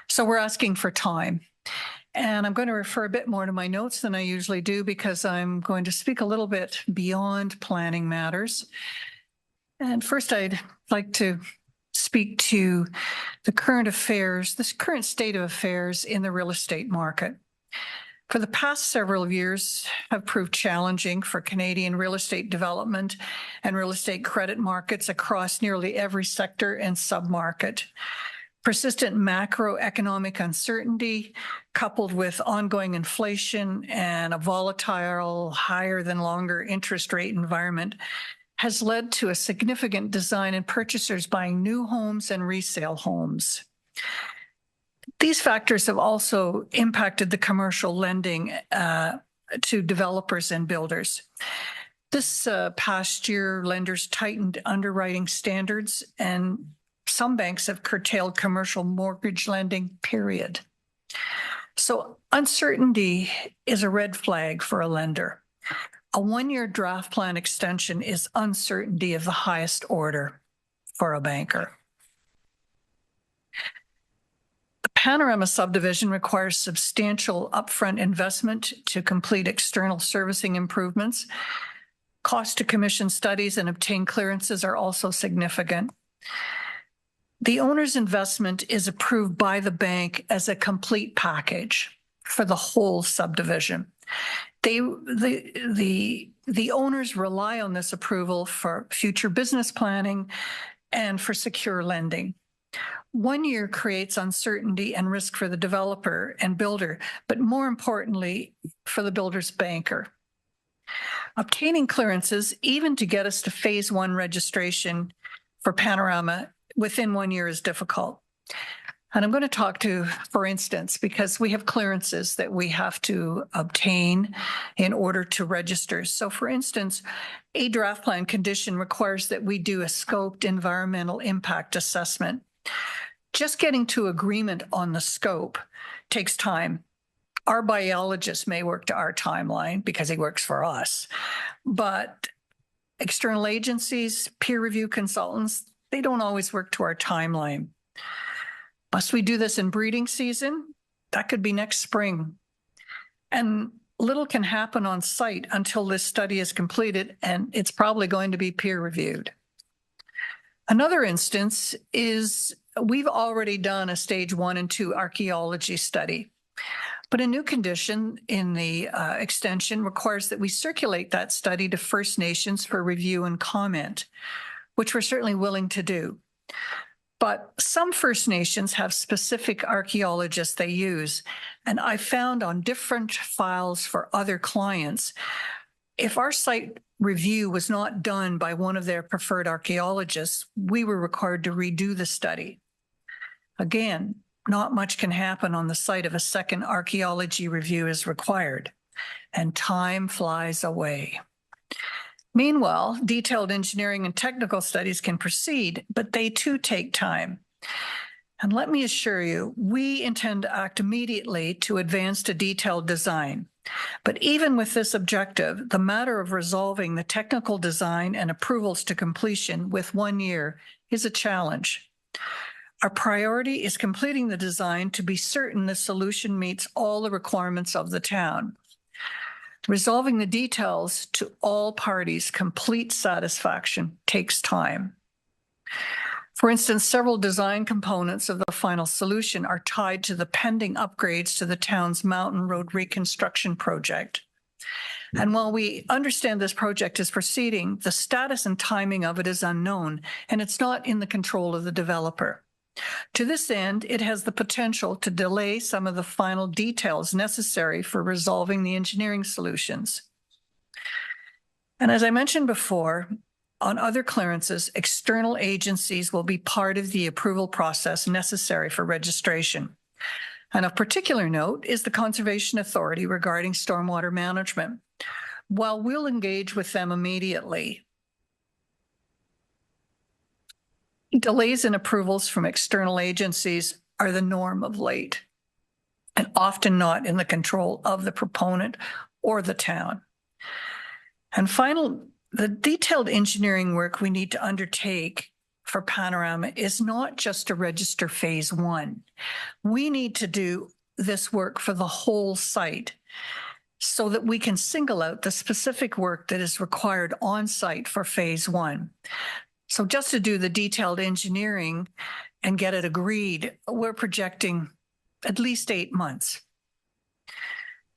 Speaker 10: So we're asking for time. And I'm going to refer a bit more to my notes than I usually do because I'm going to speak a little bit beyond planning matters. And first, I'd like to speak to the current affairs, this current state of affairs in the real estate market. For the past several years have proved challenging for Canadian real estate development and real estate credit markets across nearly every sector and submarket. Persistent macroeconomic uncertainty, coupled with ongoing inflation and a volatile, higher than longer interest rate environment, has led to a significant decline in purchasers buying new homes and resale homes. These factors have also impacted the commercial lending to developers and builders. This past year, lenders tightened underwriting standards, and some banks have curtailed commercial mortgage lending, period. So uncertainty is a red flag for a lender. A 1-year draft plan extension is uncertainty of the highest order for a banker. The Panorama subdivision requires substantial upfront investment to complete external servicing improvements. Cost to commission studies and obtain clearances are also significant. The owner's investment is approved by the bank as a complete package for the whole subdivision. The owners rely on this approval for future business planning and for secure lending. 1 year creates uncertainty and risk for the developer and builder, but more importantly, for the builder's banker. Obtaining clearances, even to get us to phase 1 registration for Panorama within 1 year, is difficult. And I'm going to talk to, for instance, because we have clearances that we have to obtain in order to register. So for instance, a draft plan condition requires that we do a scoped environmental impact assessment. Just getting to agreement on the scope takes time. Our biologist may work to our timeline because he works for us, but external agencies, peer review consultants, they don't always work to our timeline. Must we do this in breeding season? That could be next spring. And little can happen on site until this study is completed, and it's probably going to be peer reviewed. Another instance is we've already done a stage 1 and 2 archaeology study, but a new condition in the extension requires that we circulate that study to First Nations for review and comment, which we're certainly willing to do. But some First Nations have specific archaeologists they use, and I found on different files for other clients, if our site review was not done by one of their preferred archaeologists, we were required to redo the study. Again, not much can happen on the site if a second archaeology review is required, and time flies away. Meanwhile, detailed engineering and technical studies can proceed, but they too take time. And let me assure you, we intend to act immediately to advance to detailed design. But even with this objective, the matter of resolving the technical design and approvals to completion with 1 year is a challenge. Our priority is completing the design to be certain the solution meets all the requirements of the town. Resolving the details to all parties' complete satisfaction takes time. For instance, several design components of the final solution are tied to the pending upgrades to the town's mountain road reconstruction project. And while we understand this project is proceeding, the status and timing of it is unknown, and it's not in the control of the developer. To this end, it has the potential to delay some of the final details necessary for resolving the engineering solutions. And as I mentioned before, on other clearances, external agencies will be part of the approval process necessary for registration. And of particular note is the Conservation Authority regarding stormwater management. While we'll engage with them immediately, delays in approvals from external agencies are the norm of late and often not in the control of the proponent or the town. And final, the detailed engineering work we need to undertake for Panorama is not just to register phase 1. We need to do this work for the whole site so that we can single out the specific work that is required on site for phase 1. So just to do the detailed engineering and get it agreed, we're projecting at least 8 months.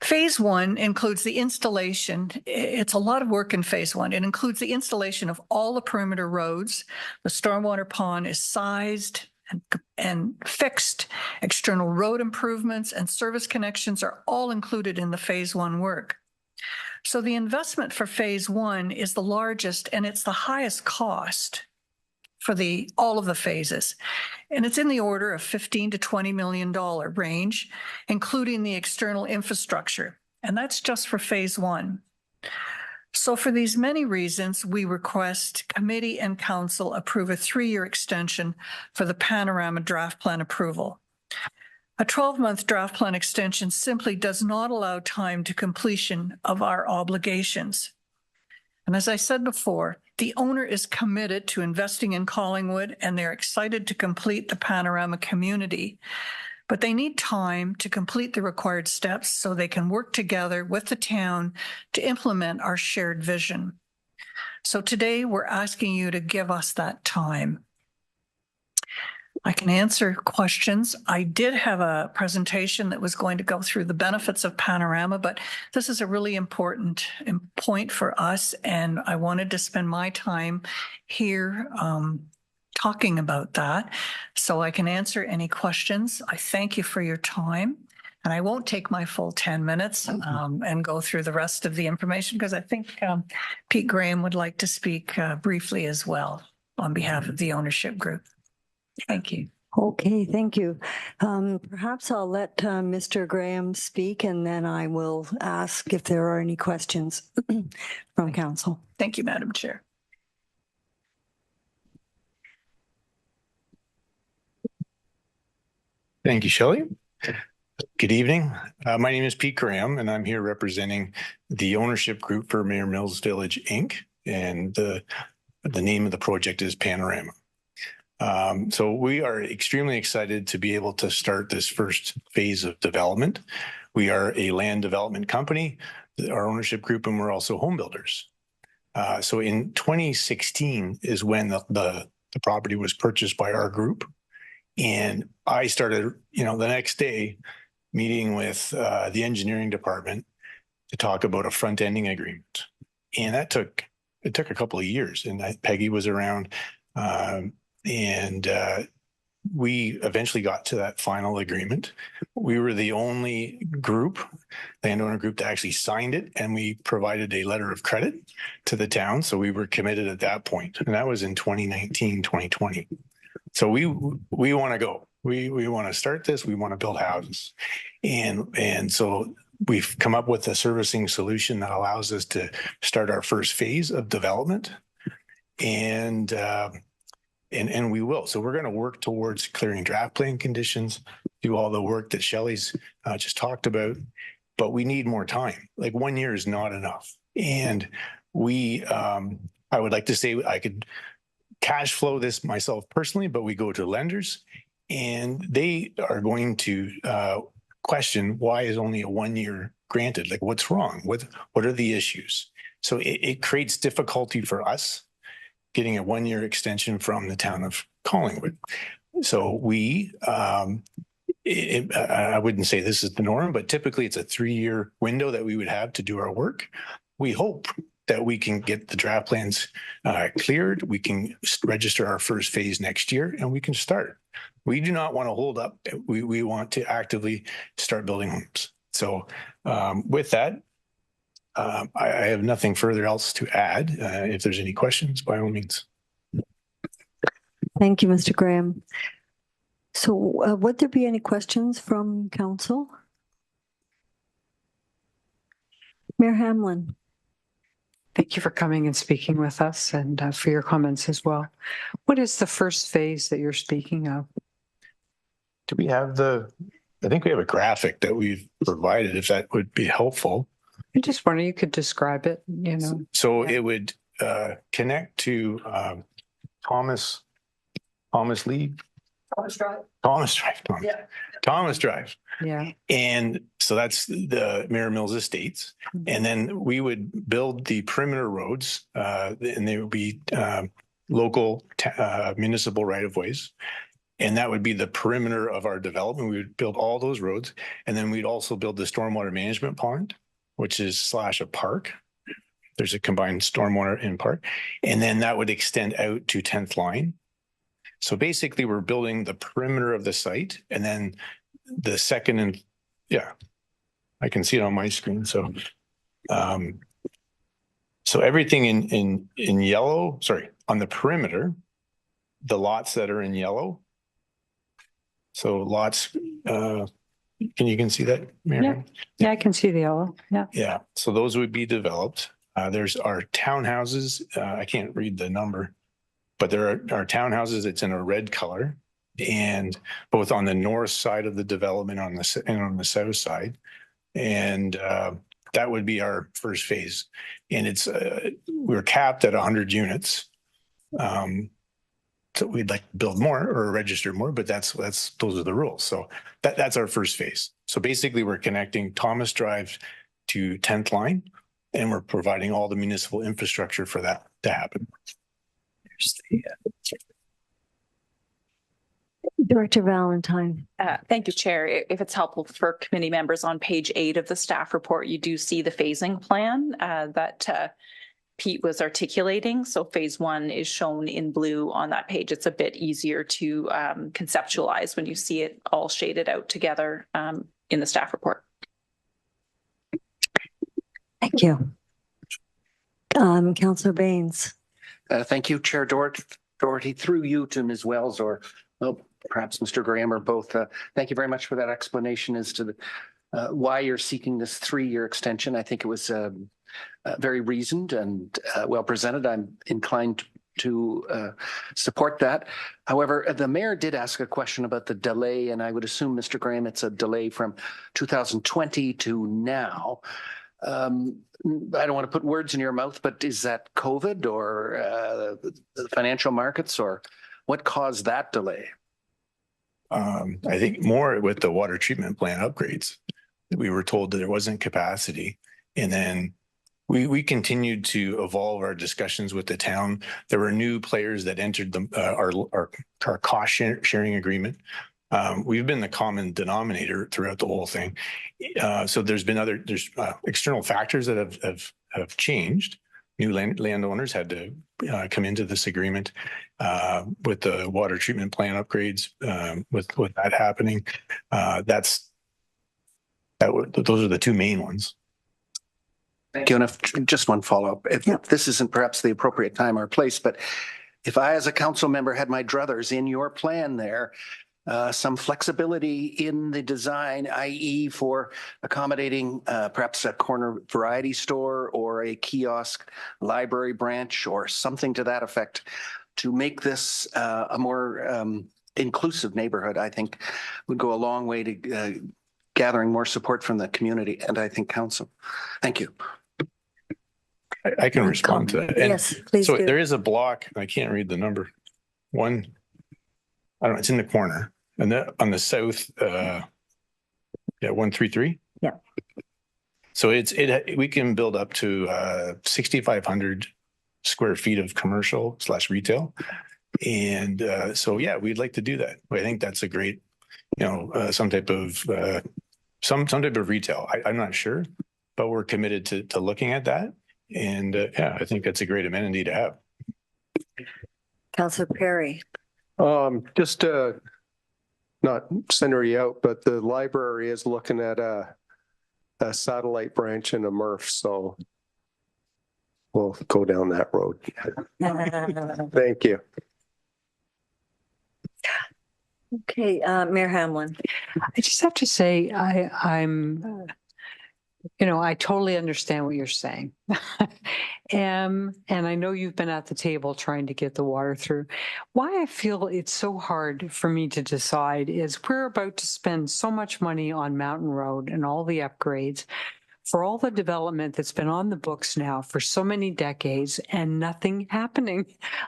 Speaker 10: Phase 1 includes the installation. It's a lot of work in phase 1. It includes the installation of all the perimeter roads. The stormwater pond is sized and fixed. External road improvements and service connections are all included in the phase 1 work. So the investment for phase 1 is the largest and it's the highest cost for all of the phases. And it's in the order of $15 to $20 million range, including the external infrastructure. And that's just for phase 1. So for these many reasons, we request committee and council approve a 3-year extension for the Panorama draft plan approval. A 12-month draft plan extension simply does not allow time to completion of our obligations. And as I said before, the owner is committed to investing in Collingwood and they're excited to complete the Panorama community, but they need time to complete the required steps so they can work together with the town to implement our shared vision. So today we're asking you to give us that time. I can answer questions. I did have a presentation that was going to go through the benefits of Panorama, but this is a really important point for us, and I wanted to spend my time here talking about that so I can answer any questions. I thank you for your time, and I won't take my full 10 minutes and go through the rest of the information because I think Pete Graham would like to speak briefly as well on behalf of the ownership group. Thank you.
Speaker 5: Okay, thank you. Perhaps I'll let Mr. Graham speak and then I will ask if there are any questions from council.
Speaker 10: Thank you, Madam Chair.
Speaker 11: Thank you, Shelley. Good evening. My name is Pete Graham and I'm here representing the ownership group for Mair Mills Village, Inc. And the name of the project is Panorama. So we are extremely excited to be able to start this first phase of development. We are a land development company, our ownership group, and we're also home builders. So in 2016 is when the property was purchased by our group. And I started, the next day meeting with the engineering department to talk about a front-ending agreement. And it took a couple of years, and Peggy was around. And we eventually got to that final agreement. We were the only landowner group that actually signed it, and we provided a letter of credit to the town. So we were committed at that point, and that was in 2019, 2020. So we want to go. We want to start this. We want to build houses. And so we've come up with a servicing solution that allows us to start our first phase of development. And and we will. So we're going to work towards clearing draft plan conditions, do all the work that Shelley's just talked about, but we need more time. Like 1 year is not enough. And I would like to say I could cash flow this myself personally, but we go to lenders and they are going to question why is only a 1 year granted? Like what's wrong? What are the issues? So it creates difficulty for us getting a 1 year extension from the town of Collingwood. So I wouldn't say this is the norm, but typically it's a 3-year window that we would have to do our work. We hope that we can get the draft plans cleared. We can register our first phase next year and we can start. We do not want to hold up. We want to actively start building homes. So with that, I have nothing further else to add. If there's any questions, by all means.
Speaker 5: Thank you, Mr. Graham. So would there be any questions from council? Mayor Hamlin.
Speaker 1: Thank you for coming and speaking with us and for your comments as well. What is the first phase that you're speaking of?
Speaker 11: Do we have I think we have a graphic that we've provided, if that would be helpful.
Speaker 1: I just wonder, you could describe it,
Speaker 11: So it would connect to Thomas Lee. Thomas Drive.
Speaker 1: Yeah.
Speaker 11: And so that's the Mair Mills Estates. And then we would build the perimeter roads and they would be local municipal right of ways. And that would be the perimeter of our development. We would build all those roads. And then we'd also build the stormwater management pond, which is / a park. There's a combined stormwater and park. And then that would extend out to 10th line. So basically we're building the perimeter of the site and then the second I can see it on my screen. So, so everything in yellow, on the perimeter, the lots that are in yellow. So lots, you can see that, Mayor?
Speaker 1: Yeah, I can see the yellow. Yeah.
Speaker 11: Yeah. So those would be developed. There's our townhouses. I can't read the number, but there are townhouses that's in a red color, and both on the north side of the development and on the south side. And that would be our first phase. And it's we're capped at 100 units. So we'd like to build more or register more, but those are the rules. So that's our first phase. So basically we're connecting Thomas Drive to 10th line, and we're providing all the municipal infrastructure for that to happen.
Speaker 5: Director Valentine.
Speaker 2: Thank you, Chair. If it's helpful for committee members, on page 8 of the staff report, you do see the phasing plan that Pete was articulating. So phase 1 is shown in blue on that page. It's a bit easier to conceptualize when you see it all shaded out together in the staff report.
Speaker 5: Thank you. Councillor Baines.
Speaker 21: Thank you, Chair Doherty, through you to Ms. Wells, or perhaps Mr. Graham, or both. Thank you very much for that explanation as to why you're seeking this 3-year extension. I think it was very reasoned and well presented. I'm inclined to support that. However, the mayor did ask a question about the delay, and I would assume, Mr. Graham, it's a delay from 2020 to now. I don't want to put words in your mouth, but is that COVID or the financial markets, or what caused that delay?
Speaker 11: I think more with the water treatment plant upgrades. We were told that there wasn't capacity, and then we continued to evolve our discussions with the town. There were new players that entered our cost sharing agreement. We've been the common denominator throughout the whole thing. So there's external factors that have changed. New landowners had to come into this agreement with the water treatment plant upgrades. With that happening, those are the two main ones.
Speaker 21: Thank you. And just one follow-up. If this isn't perhaps the appropriate time or place, but if I, as a council member, had my druthers in your plan there, some flexibility in the design, i.e. for accommodating perhaps a corner variety store or a kiosk library branch or something to that effect, to make this a more inclusive neighborhood, I think would go a long way to gathering more support from the community and I think council. Thank you.
Speaker 11: I can respond to that. And
Speaker 5: yes, please
Speaker 11: so
Speaker 5: do.
Speaker 11: there is a block, I can't read the number. I don't know, it's in the corner. And that on the south, 133.
Speaker 5: Yeah.
Speaker 11: So we can build up to 6,500 square feet of commercial / retail. And so, yeah, we'd like to do that. I think that's a great, some type of retail. I'm not sure, but we're committed to looking at that. And yeah, I think that's a great amenity to have.
Speaker 5: Councillor Perry.
Speaker 13: Just to not center you out, but the library is looking at a satellite branch in a MRF, so we'll go down that road. Thank you.
Speaker 5: Okay, Mayor Hamlin.
Speaker 1: I just have to say, I'm I totally understand what you're saying. And I know you've been at the table trying to get the water through. Why I feel it's so hard for me to decide is we're about to spend so much money on Mountain Road and all the upgrades for all the development that's been on the books now for so many decades and nothing happening.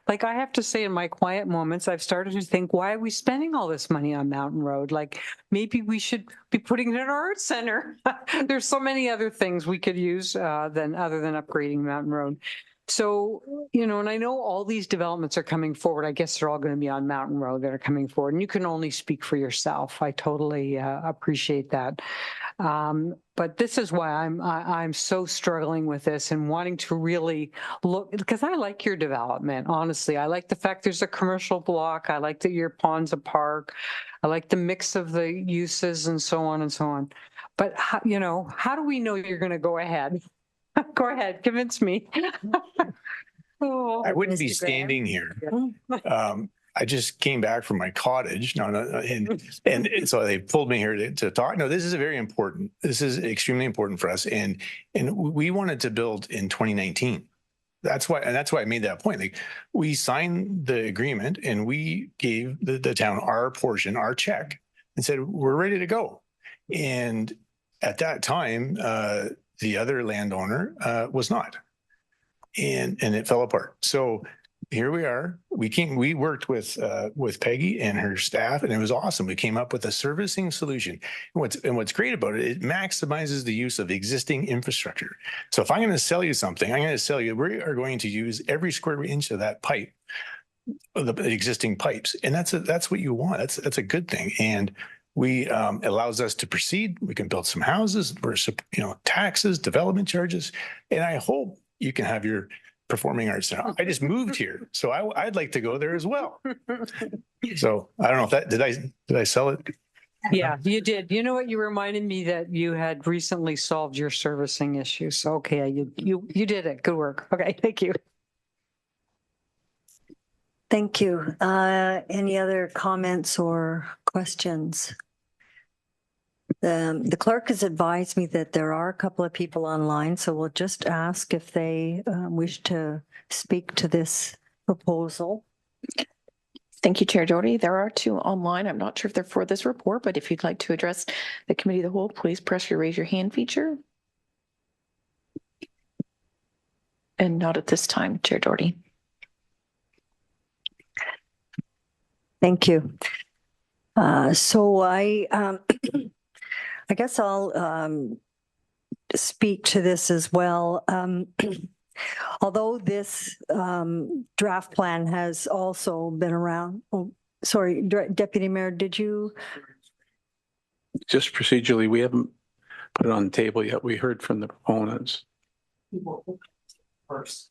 Speaker 1: Like I have to say in my quiet moments, I've started to think, why are we spending all this money on Mountain Road? Like maybe we should be putting it in our art center. There's so many other things we could use other than upgrading Mountain Road. So, and I know all these developments are coming forward. I guess they're all going to be on Mountain Road that are coming forward. And you can only speak for yourself. I totally appreciate that. But this is why I'm so struggling with this and wanting to really look, because I like your development, honestly. I like the fact there's a commercial block. I like that your pond's a park. I like the mix of the uses and so on and so on. But, how do we know you're going to go ahead? Go ahead, convince me.
Speaker 11: I wouldn't be standing here. I just came back from my cottage. And so they pulled me here to talk. No, this is very important. This is extremely important for us. And we wanted to build in 2019. That's why I made that point. Like we signed the agreement and we gave the town our portion, our check, and said, we're ready to go. And at that time, the other landowner was not, and it fell apart. So here we are. We worked with Peggy and her staff, and it was awesome. We came up with a servicing solution. And what's great about it, it maximizes the use of existing infrastructure. So if I'm going to sell you something, we are going to use every square inch of that pipe, of the existing pipes, and that's what you want. That's a good thing. And we allows us to proceed. We can build some houses. We're taxes, development charges, and I hope you can have your performing arts center. I just moved here, so I'd like to go there as well. So I don't know if that did I sell it?
Speaker 1: Yeah, you did. You know what? You reminded me that you had recently solved your servicing issue. So okay, you did it. Good work. Okay, thank you.
Speaker 5: Thank you. Any other comments or questions? The clerk has advised me that there are a couple of people online, so we'll just ask if they wish to speak to this proposal.
Speaker 17: Thank you, Chair Doherty. There are 2 online. I'm not sure if they're for this report, but if you'd like to address the committee of the whole, please press your raise your hand feature. And not at this time, Chair Doherty.
Speaker 5: Thank you. So I guess I'll speak to this as well. Although this draft plan has also been around. Oh, sorry, Deputy Mayor, did you?
Speaker 3: Just procedurally, we haven't put it on the table yet. We heard from the proponents.
Speaker 5: First.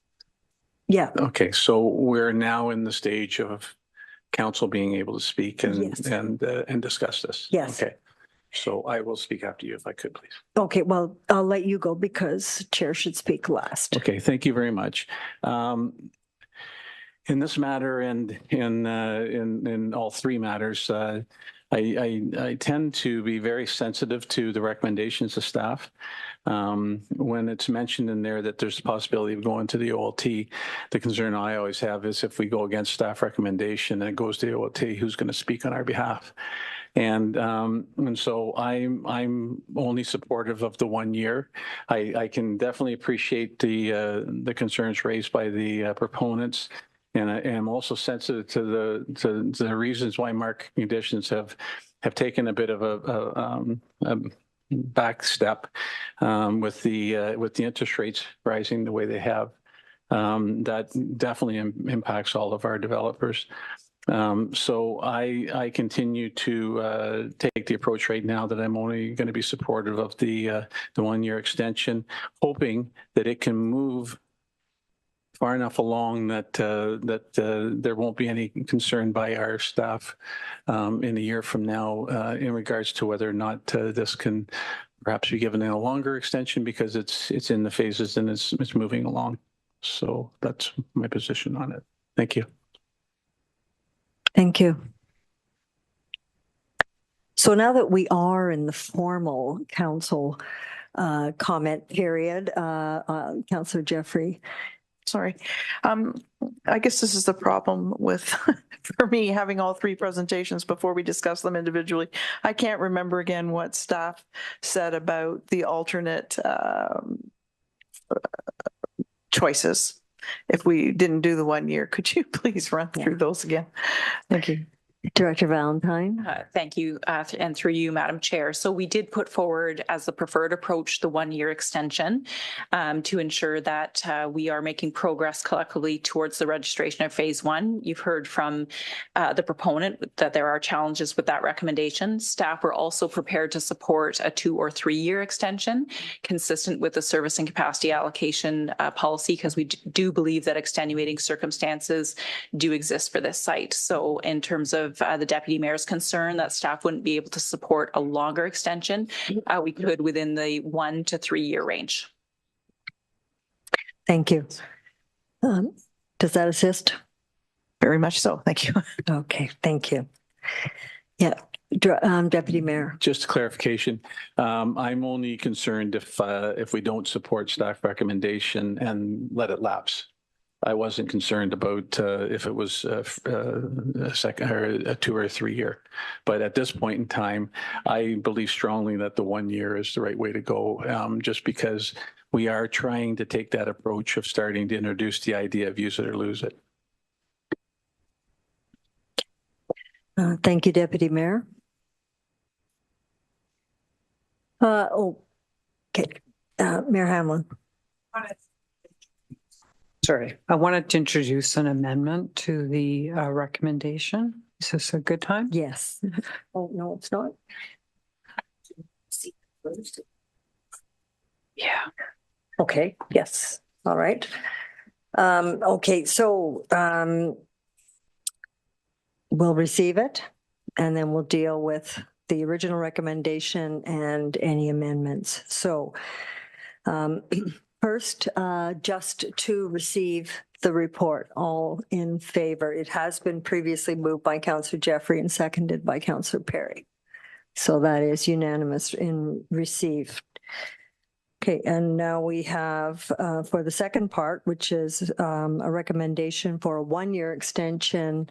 Speaker 5: Yeah.
Speaker 3: Okay, so we're now in the stage of council being able to speak and discuss this.
Speaker 5: Yes.
Speaker 3: Okay. So I will speak after you if I could, please.
Speaker 5: Okay, well, I'll let you go because chair should speak last.
Speaker 3: Okay, thank you very much. In this matter and in all 3 matters, I tend to be very sensitive to the recommendations of staff. When it's mentioned in there that there's a possibility of going to the OLT, the concern I always have is if we go against staff recommendation and it goes to the OLT, who's going to speak on our behalf? And so I'm only supportive of the 1 year. I can definitely appreciate the concerns raised by the proponents. And I am also sensitive to the reasons why market conditions have taken a bit of a back step with the interest rates rising the way they have. That definitely impacts all of our developers. So I continue to take the approach right now that I'm only going to be supportive of the 1 year extension, hoping that it can move far enough along that there won't be any concern by our staff in a year from now in regards to whether or not this can perhaps be given a longer extension because it's in the phases and it's moving along. So that's my position on it. Thank you.
Speaker 5: Thank you. So now that we are in the formal council comment period, Councillor Jeffrey.
Speaker 4: Sorry. I guess this is the problem with, for me, having all three presentations before we discuss them individually. I can't remember again what staff said about the alternate choices. If we didn't do the 1 year, could you please run through those again? Thank you.
Speaker 5: Director Valentine.
Speaker 2: Thank you, and through you, Madam Chair. So we did put forward as the preferred approach the 1 year extension to ensure that we are making progress collectively towards the registration of phase 1. You've heard from the proponent that there are challenges with that recommendation. Staff were also prepared to support a 2 or 3 year extension consistent with the service and capacity allocation policy, because we do believe that extenuating circumstances do exist for this site. So in terms of the Deputy Mayor's concern that staff wouldn't be able to support a longer extension, we could within the 1 to 3 year range.
Speaker 5: Thank you. Does that assist?
Speaker 4: Very much so. Thank you.
Speaker 5: Okay, thank you. Yeah, Deputy Mayor.
Speaker 3: Just a clarification. I'm only concerned if we don't support staff recommendation and let it lapse. I wasn't concerned about if it was a second or a 2 or 3 year. But at this point in time, I believe strongly that the 1 year is the right way to go, just because we are trying to take that approach of starting to introduce the idea of use it or lose it.
Speaker 5: Thank you, Deputy Mayor. Okay, Mayor Hamlin.
Speaker 1: Sorry, I wanted to introduce an amendment to the recommendation. Is this a good time?
Speaker 5: Yes. Oh, no, it's not.
Speaker 1: Yeah.
Speaker 5: Okay, yes. All right. Okay, so we'll receive it and then we'll deal with the original recommendation and any amendments. So first, just to receive the report, all in favor. It has been previously moved by Councillor Jeffrey and seconded by Councillor Perry. So that is unanimous in receive. Okay, and now we have for the second part, which is a recommendation for a 1 year extension.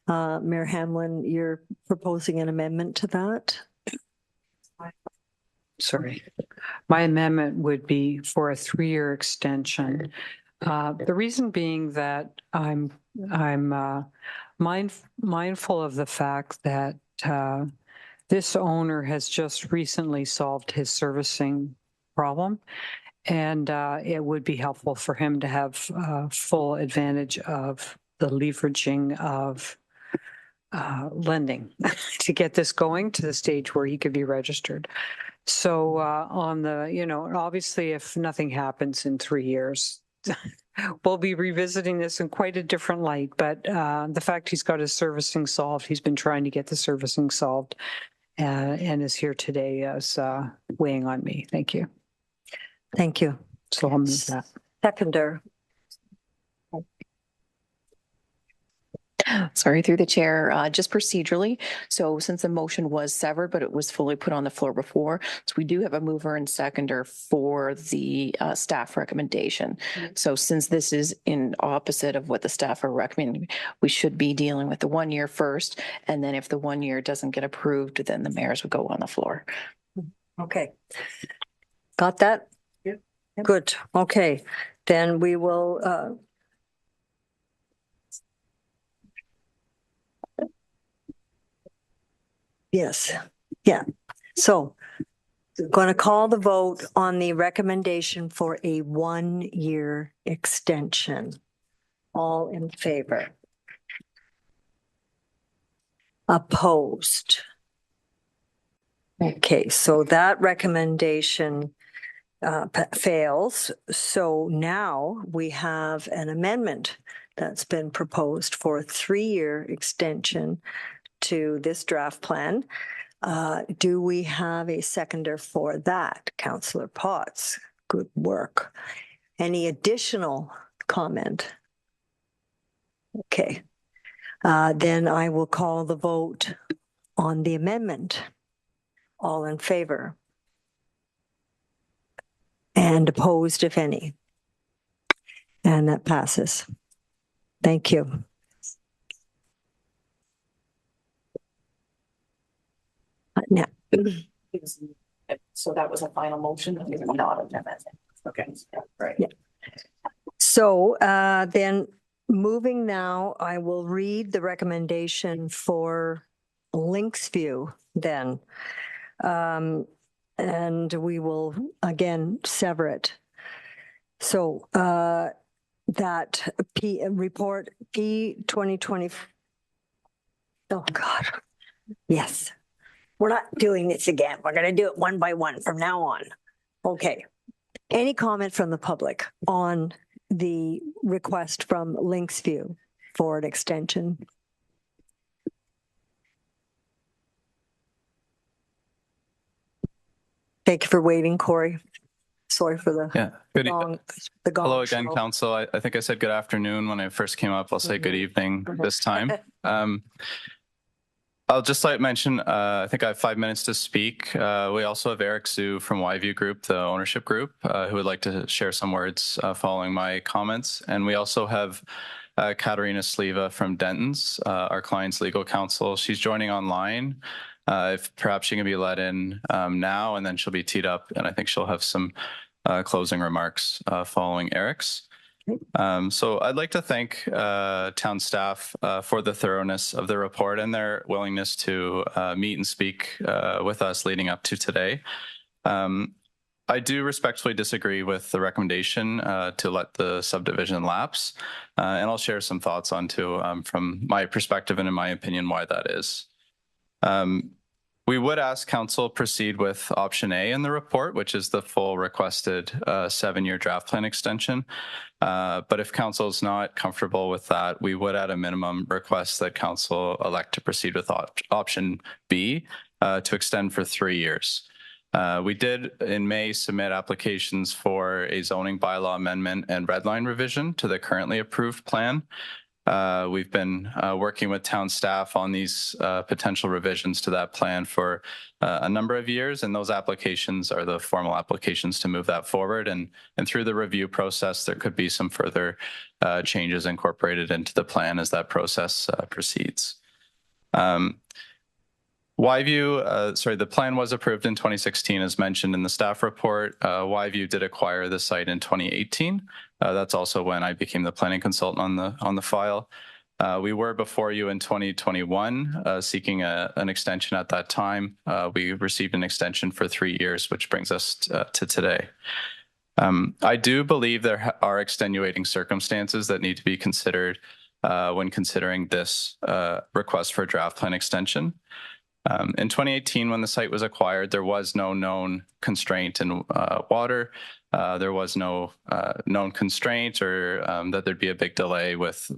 Speaker 5: Mayor Hamlin, you're proposing an amendment to that?
Speaker 1: Sorry. My amendment would be for a 3 year extension. The reason being that I'm mindful of the fact that this owner has just recently solved his servicing problem, and it would be helpful for him to have full advantage of the leveraging of lending to get this going to the stage where he could be registered. So on the, obviously if nothing happens in 3 years, we'll be revisiting this in quite a different light. But the fact he's got his servicing solved, he's been trying to get the servicing solved and is here today as weighing on me. Thank you.
Speaker 5: Thank you.
Speaker 1: So I'll move that.
Speaker 5: Seconder.
Speaker 17: Sorry, through the chair, just procedurally. So since the motion was severed, but it was fully put on the floor before, so we do have a mover and seconder for the staff recommendation. So since this is in opposite of what the staff are recommending, we should be dealing with the 1 year first. And then if the 1 year doesn't get approved, then the mayors would go on the floor.
Speaker 5: Okay. Got that? Yep. Good. Okay. Then we will yes. Yeah. So going to call the vote on the recommendation for a 1 year extension. All in favor? Opposed? Okay, so that recommendation fails. So now we have an amendment that's been proposed for a 3-year extension to this draft plan. Do we have a seconder for that? Councillor Potts, good work. Any additional comment? Okay, then I will call the vote on the amendment. All in favor? And opposed, if any? And that passes. Thank you. Now.
Speaker 17: So that was a final motion, not an amendment. Okay, right.
Speaker 5: Yeah. So then moving now, I will read the recommendation for Linksview then. And we will again sever it. So that report P 2020. Oh God, yes. We're not doing this again. We're going to do it one by one from now on. Okay. Any comment from the public on the request from Linksview for an extension? Thank you for waiting, Kory. Sorry for the gong.
Speaker 8: Hello again, Council. I think I said good afternoon when I first came up. I'll say good evening this time. I'll just like mention, I think I have 5 minutes to speak. We also have Eric Zhu from YView Group, the ownership group, who would like to share some words following my comments. And we also have Katerina Sliva from Denton's, our client's legal counsel. She's joining online. If perhaps she can be let in now, and then she'll be teed up, and I think she'll have some closing remarks following Eric's. So I'd like to thank town staff for the thoroughness of the report and their willingness to meet and speak with us leading up to today. I do respectfully disagree with the recommendation to let the subdivision lapse, and I'll share some thoughts onto from my perspective and in my opinion why that is. We would ask council proceed with option A in the report, which is the full requested 7-year draft plan extension. But if council is not comfortable with that, we would at a minimum request that council elect to proceed with option B to extend for 3 years. We did in May submit applications for a zoning bylaw amendment and redline revision to the currently approved plan. We've been working with town staff on these potential revisions to that plan for a number of years, and those applications are the formal applications to move that forward. And through the review process, there could be some further changes incorporated into the plan as that process proceeds. The plan was approved in 2016, as mentioned in the staff report. YView did acquire the site in 2018. That's also when I became the planning consultant on the file. We were before you in 2021, seeking an extension at that time. We received an extension for 3 years, which brings us to today. I do believe there are extenuating circumstances that need to be considered when considering this request for a draft plan extension. In 2018, when the site was acquired, there was no known constraint in water. There was no known constraint or that there'd be a big delay with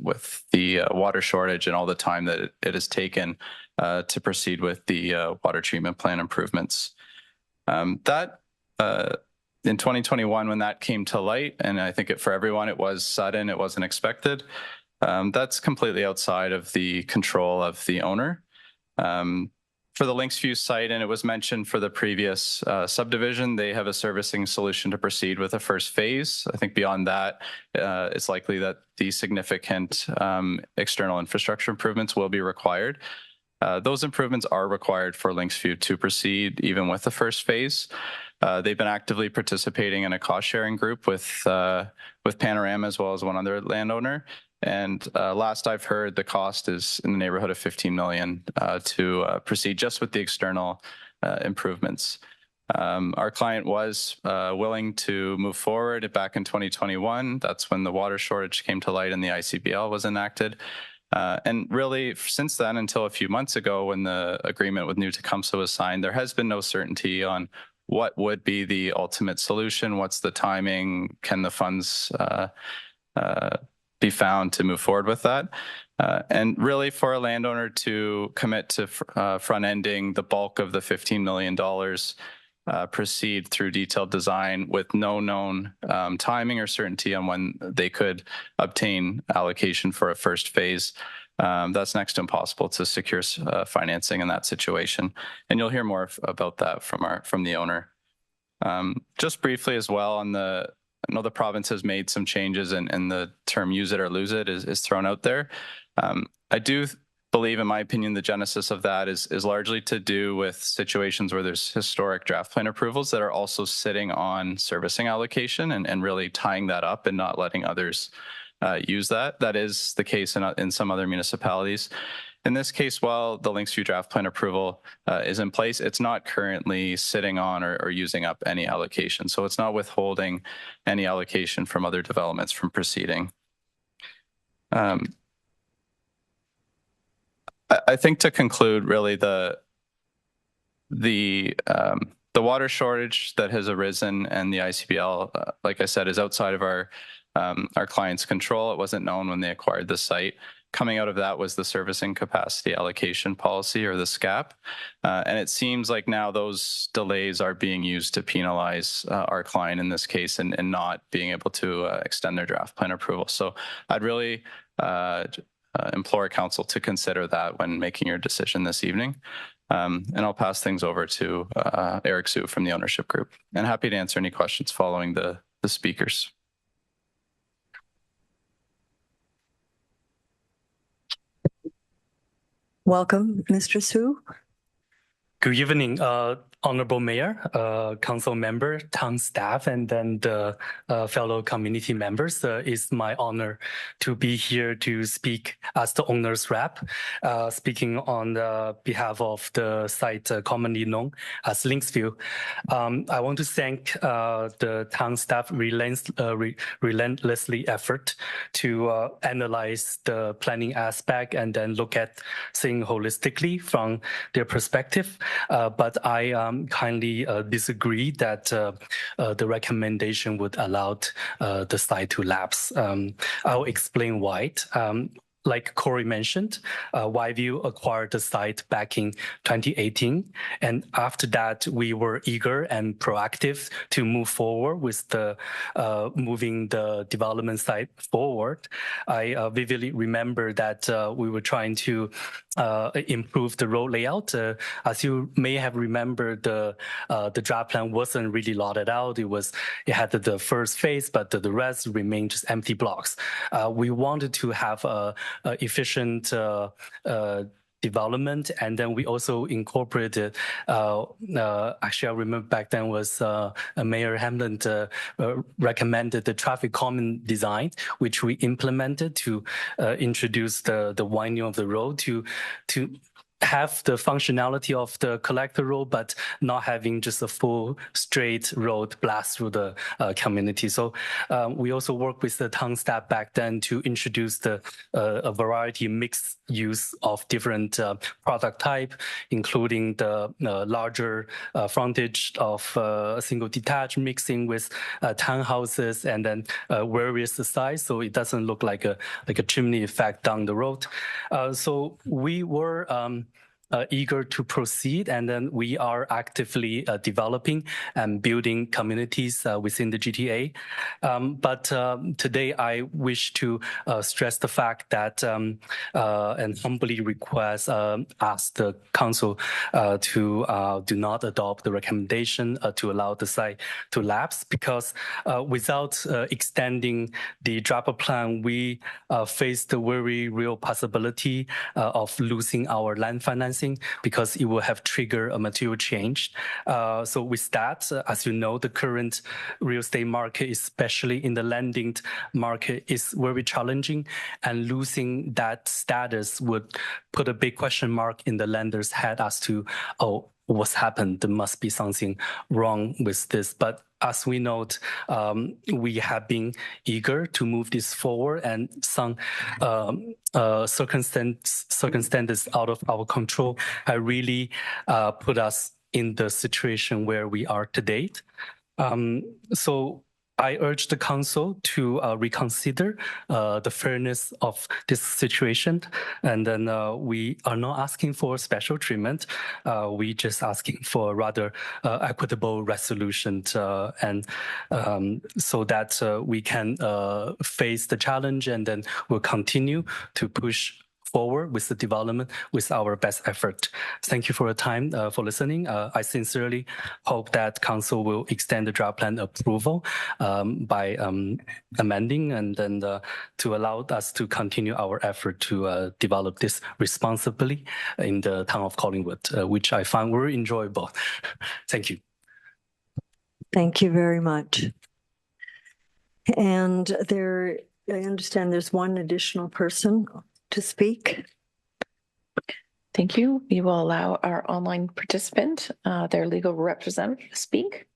Speaker 8: the water shortage and all the time that it has taken to proceed with the water treatment plant improvements. In 2021, when that came to light, and I think for everyone, it was sudden, it wasn't expected. That's completely outside of the control of the owner. For the Linksview site, and it was mentioned for the previous subdivision, they have a servicing solution to proceed with a first phase. I think beyond that, it's likely that the significant external infrastructure improvements will be required. Those improvements are required for Linksview to proceed even with the first phase. They've been actively participating in a cost-sharing group with Panorama as well as one other landowner. And last I've heard, the cost is in the neighborhood of 15 million to proceed just with the external improvements. Our client was willing to move forward back in 2021. That's when the water shortage came to light and the ICBL was enacted. And really, since then, until a few months ago, when the agreement with New Tecumseh was signed, there has been no certainty on what would be the ultimate solution. What's the timing? Can the funds be found to move forward with that? And really, for a landowner to commit to front-ending the bulk of the $15 million, proceed through detailed design with no known timing or certainty on when they could obtain allocation for a first phase, that's next to impossible to secure financing in that situation. And you'll hear more about that from the owner. Just briefly as well on I know the province has made some changes and the term use it or lose it is thrown out there. I do believe, in my opinion, the genesis of that is largely to do with situations where there's historic draft plan approvals that are also sitting on servicing allocation and really tying that up and not letting others use that. That is the case in some other municipalities. In this case, while the Linksview draft plan approval is in place, it's not currently sitting on or using up any allocation. So it's not withholding any allocation from other developments from proceeding. I think to conclude, really, the water shortage that has arisen and the ICBL, like I said, is outside of our client's control. It wasn't known when they acquired the site. Coming out of that was the servicing capacity allocation policy, or the SCAP. And it seems like now those delays are being used to penalize our client in this case and not being able to extend their draft plan approval. So I'd really implore council to consider that when making your decision this evening. And I'll pass things over to Eric Sue from the ownership group, and happy to answer any questions following the speakers.
Speaker 5: Welcome, Mr. Sue.
Speaker 19: Good evening, Honorable Mayor, council member, town staff, and then the fellow community members. It's my honor to be here to speak as the owner's rep, speaking on behalf of the site commonly known as Linksview. I want to thank the town staff relentlessly effort to analyze the planning aspect and then look at things holistically from their perspective. But I kindly disagree that the recommendation would allow the site to lapse. I'll explain why. Like Kory mentioned, YView acquired the site back in 2018. And after that, we were eager and proactive to move forward with the moving the development site forward. I vividly remember that we were trying to improve the road layout. As you may have remembered, the draft plan wasn't really lotted out. It had the first phase, but the rest remained just empty blocks. We wanted to have a efficient development, and then we also incorporated. Actually, I remember back then was Mayor Hamlin recommended the traffic calming design, which we implemented to introduce the winding of the road to have the functionality of the collector road, but not having just a full straight road blast through the community. So we also worked with the town staff back then to introduce a variety mixed use of different product type, including the larger frontage of single detached mixing with townhouses, and then various size, so it doesn't look like a chimney effect down the road. So we were eager to proceed, and then we are actively developing and building communities within the GTA. But today I wish to stress the fact that and humbly request, ask the council to do not adopt the recommendation to allow the site to lapse, because without extending the draft plan, we face the very real possibility of losing our land financing, because it will have triggered a material change. So with that, as you know, the current real estate market, especially in the lending market, is very challenging, and losing that status would put a big question mark in the lender's head as to, oh, what's happened? There must be something wrong with this. But as we note, we have been eager to move this forward, and some circumstances out of our control have really put us in the situation where we are to date. So I urge the council to reconsider the fairness of this situation. And then we are not asking for special treatment. We just asking for rather equitable resolution, and so that we can face the challenge, and then we'll continue to push forward with the development with our best effort. Thank you for your time, for listening. I sincerely hope that council will extend the draft plan approval by amending, and then to allow us to continue our effort to develop this responsibly in the town of Collingwood, which I find very enjoyable. Thank you.
Speaker 5: Thank you very much. And I understand there's one additional person to speak.
Speaker 17: Thank you. We will allow our online participant, their legal representative, to speak.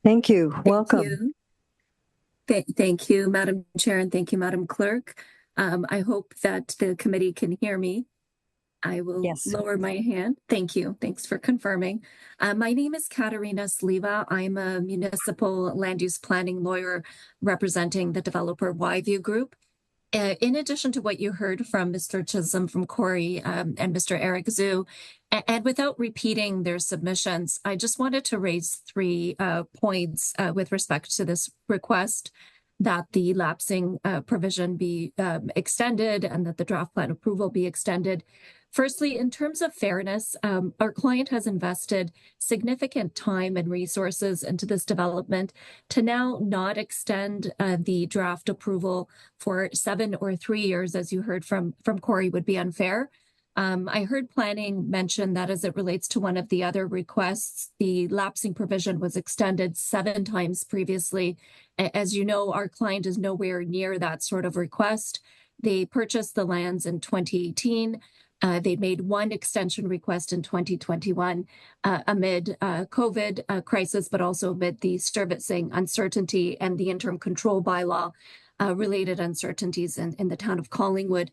Speaker 5: Thank you. Welcome.
Speaker 16: Thank you, Madam Chair, and thank you, Madam Clerk. I hope that the committee can hear me. I will lower my hand. Thank you. Thanks for confirming. My name is Katarina Sliva. I'm a municipal land use planning lawyer representing the developer Yview Group. In addition to what you heard from Mr. Chisholm from Kory and Mr. Eric Zhu, and without repeating their submissions, I just wanted to raise 3 points with respect to this request, that the lapsing provision be extended and that the draft plan approval be extended. Firstly, in terms of fairness, our client has invested significant time and resources into this development. To now not extend the draft approval for 7 or 3 years, as you heard from Kory, would be unfair. I heard planning mention that as it relates to one of the other requests, the lapsing provision was extended 7 times previously. As you know, our client is nowhere near that sort of request. They purchased the lands in 2018. They made 1 extension request in 2021 amid COVID crisis, but also amid the servicing uncertainty and the interim control bylaw related uncertainties in the town of Collingwood.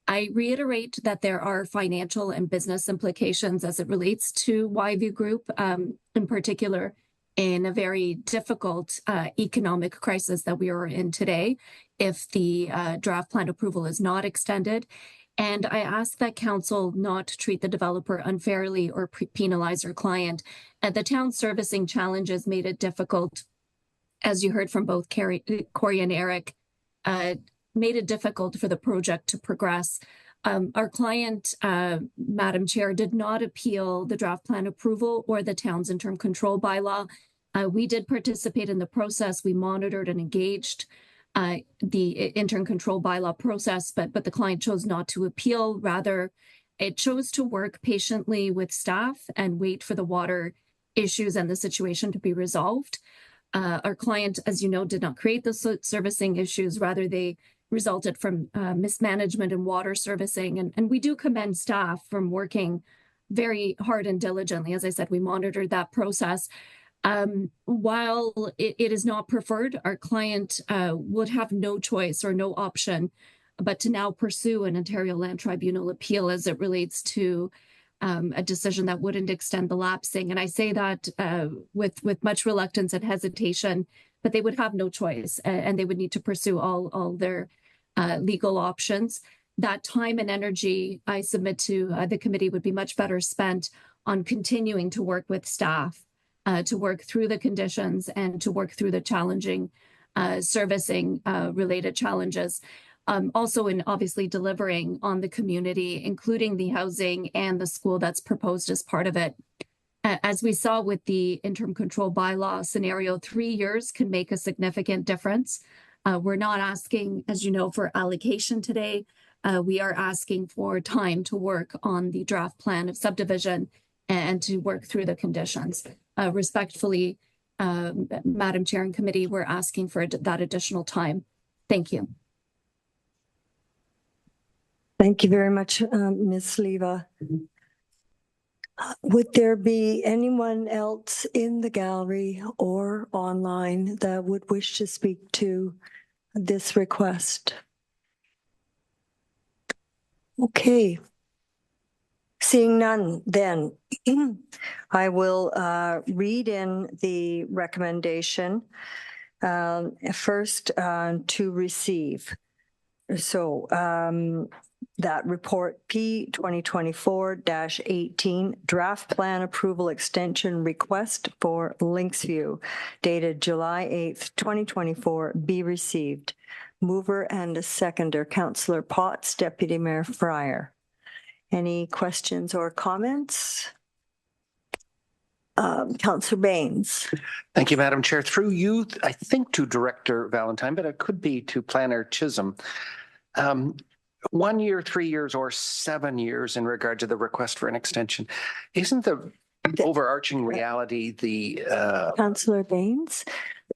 Speaker 16: I reiterate that there are financial and business implications as it relates to Yview Group, in particular, in a very difficult economic crisis that we are in today, if the draft plan approval is not extended. And I ask that council not treat the developer unfairly or penalize our client. The town servicing challenges made it difficult, as you heard from both Kory and Eric, made it difficult for the project to progress. Our client, Madam Chair, did not appeal the draft plan approval or the town's interim control bylaw. We did participate in the process. We monitored and engaged the interim control bylaw process, but the client chose not to appeal. Rather, it chose to work patiently with staff and wait for the water issues and the situation to be resolved. Our client, as you know, did not create the servicing issues. Rather, they resulted from mismanagement in water servicing. And we do commend staff from working very hard and diligently. As I said, we monitored that process. While it is not preferred, our client would have no choice or no option but to now pursue an Ontario Land Tribunal appeal as it relates to a decision that wouldn't extend the lapsing. And I say that with much reluctance and hesitation, but they would have no choice, and they would need to pursue all their legal options. that time and energy I submit to the committee would be much better spent on continuing to work with staff to work through the conditions and to work through the challenging servicing related challenges. Also in obviously delivering on the community, including the housing and the school that's proposed as part of it. As we saw with the interim control bylaw scenario, 3 years can make a significant difference. We're not asking, as you know, for allocation today. We are asking for time to work on the draft plan of subdivision and to work through the conditions. Respectfully, Madam Chair and Committee, we're asking for that additional time. Thank you.
Speaker 5: Thank you very much, Ms. Leva. Would there be anyone else in the gallery or online that would wish to speak to this request? Okay. Seeing none, then I will read in the recommendation first to receive. So that report P 2024-18 draft plan approval extension request for Linksview dated July 8th, 2024 be received. Mover and a seconder, Councillor Potts, Deputy Mayor Fryer. Any questions or comments? Councillor Baines.
Speaker 21: Thank you, Madam Chair. Through you, I think to Director Valentine, but it could be to Planner Chisholm. 1 year, 3 years, or 7 years in regard to the request for an extension. Isn't the overarching reality the
Speaker 5: Councillor Baines,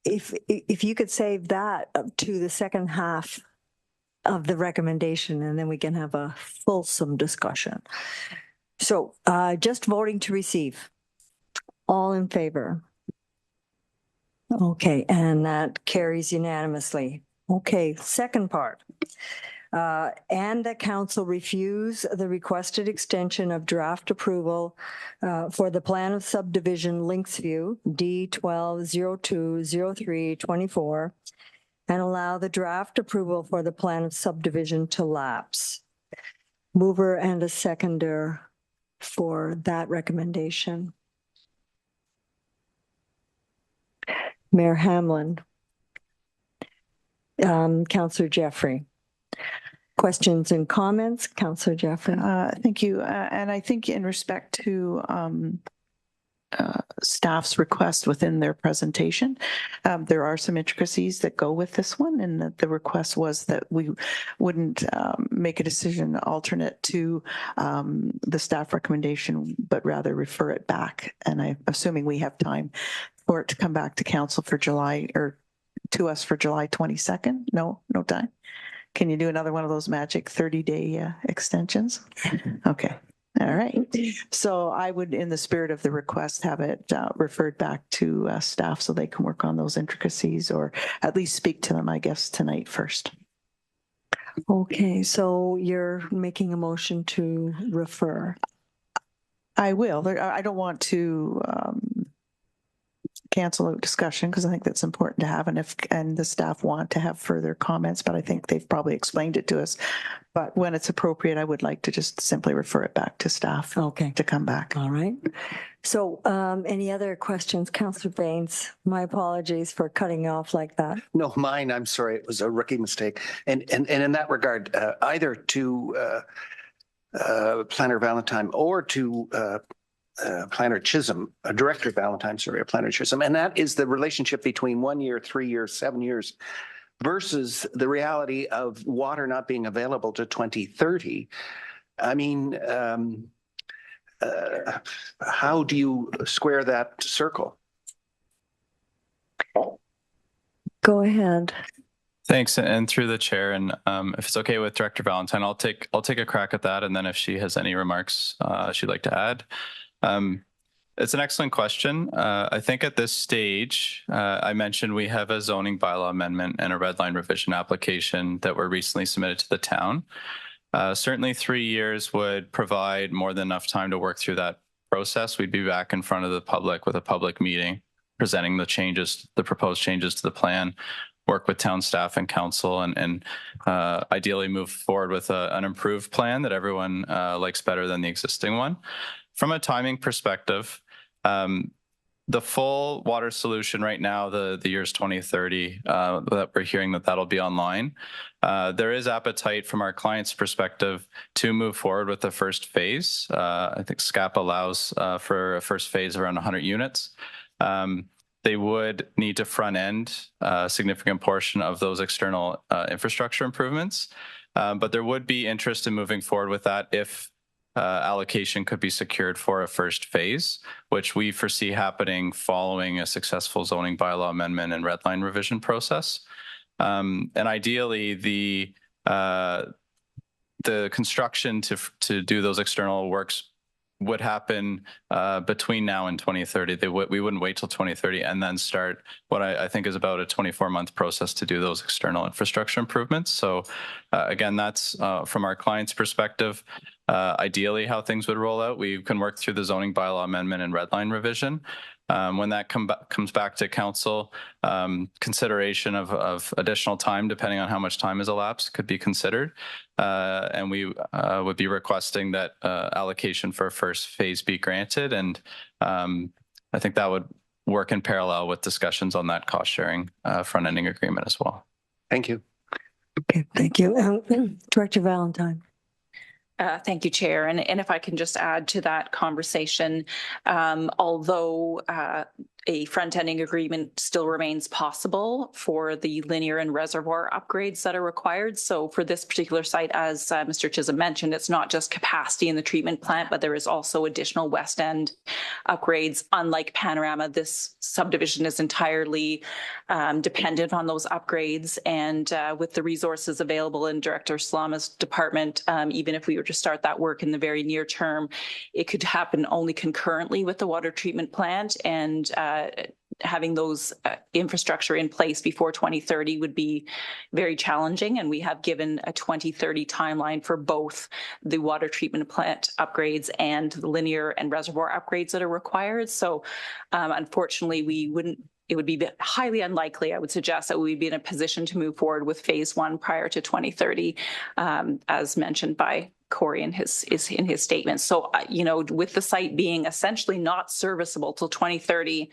Speaker 5: if you could save that up to the second half of the recommendation, and then we can have a fulsome discussion. So just voting to receive. All in favor? Okay, and that carries unanimously. Okay, second part. And that council refuse the requested extension of draft approval for the plan of subdivision Linksview D12020324 and allow the draft approval for the plan of subdivision to lapse. Mover and a seconder for that recommendation. Mayor Hamlin. Councillor Jeffrey. Questions and comments, Councillor Jeffrey.
Speaker 4: Thank you. And I think in respect to staff's request within their presentation, there are some intricacies that go with this one, and that the request was that we wouldn't make a decision alternate to the staff recommendation, but rather refer it back. And I'm assuming we have time for it to come back to council for July, or to us for July 22nd. No time. Can you do another one of those magic 30-day extensions? Okay. All right. So I would, in the spirit of the request, have it referred back to staff so they can work on those intricacies, or at least speak to them, I guess, tonight first.
Speaker 5: Okay, so you're making a motion to refer.
Speaker 4: I will. I don't want to cancel a discussion, because I think that's important to have, and the staff want to have further comments, but I think they've probably explained it to us. But when it's appropriate, I would like to just simply refer it back to staff.
Speaker 5: Okay.
Speaker 4: To come back.
Speaker 5: All right. So any other questions? Councillor Baines, my apologies for cutting you off like that.
Speaker 21: No, mine, I'm sorry, it was a rookie mistake. And in that regard, either to Planner Valentine or to Planner Chisholm, Director Valentine, sorry, Planner Chisholm, and that is the relationship between 1 year, 3 years, 7 years versus the reality of water not being available to 2030. I mean, how do you square that circle?
Speaker 5: Go ahead.
Speaker 8: Thanks, and through the chair, and if it's okay with Director Valentine, I'll take a crack at that, and then if she has any remarks she'd like to add. It's an excellent question. I think at this stage, I mentioned we have a zoning bylaw amendment and a red line revision application that were recently submitted to the town. Certainly 3 years would provide more than enough time to work through that process. We'd be back in front of the public with a public meeting, presenting the changes, the proposed changes to the plan work with town staff and council and ideally move forward with an improved plan that everyone likes better than the existing one. From a timing perspective, the full water solution right now, the year's 2030, that we're hearing that'll be online. There is appetite from our client's perspective to move forward with the first phase. I think SCAP allows for a first phase around 100 units. They would need to front end a significant portion of those external infrastructure improvements. But there would be interest in moving forward with that if allocation could be secured for a first phase, which we foresee happening following a successful zoning bylaw amendment and redline revision process. And ideally, the construction to do those external works would happen between now and 2030. We wouldn't wait till 2030 and then start what I think is about a 24-month process to do those external infrastructure improvements. So again, that's from our client's perspective, ideally how things would roll out. We can work through the zoning bylaw amendment and redline revision. When that comes back to council, consideration of additional time, depending on how much time has elapsed, could be considered. And we would be requesting that allocation for a first phase be granted. And I think that would work in parallel with discussions on that cost sharing front-ending agreement as well.
Speaker 21: Thank you.
Speaker 5: Okay, thank you. Director Valentine.
Speaker 2: Thank you, Chair. And if I can just add to that conversation, although a front-ending agreement still remains possible for the linear and reservoir upgrades that are required. So for this particular site, as Mr. Chisholm mentioned, it's not just capacity in the treatment plant, but there is also additional West End upgrades. Unlike Panorama, this subdivision is entirely dependent on those upgrades. And with the resources available in Director Slama's department, even if we were to start that work in the very near term, it could happen only concurrently with the water treatment plant, and having those infrastructure in place before 2030 would be very challenging. And we have given a 2030 timeline for both the water treatment plant upgrades and the linear and reservoir upgrades that are required. So unfortunately, it would be highly unlikely, I would suggest, that we'd be in a position to move forward with phase one prior to 2030, as mentioned by Kory in his statement. So, with the site being essentially not serviceable till 2030,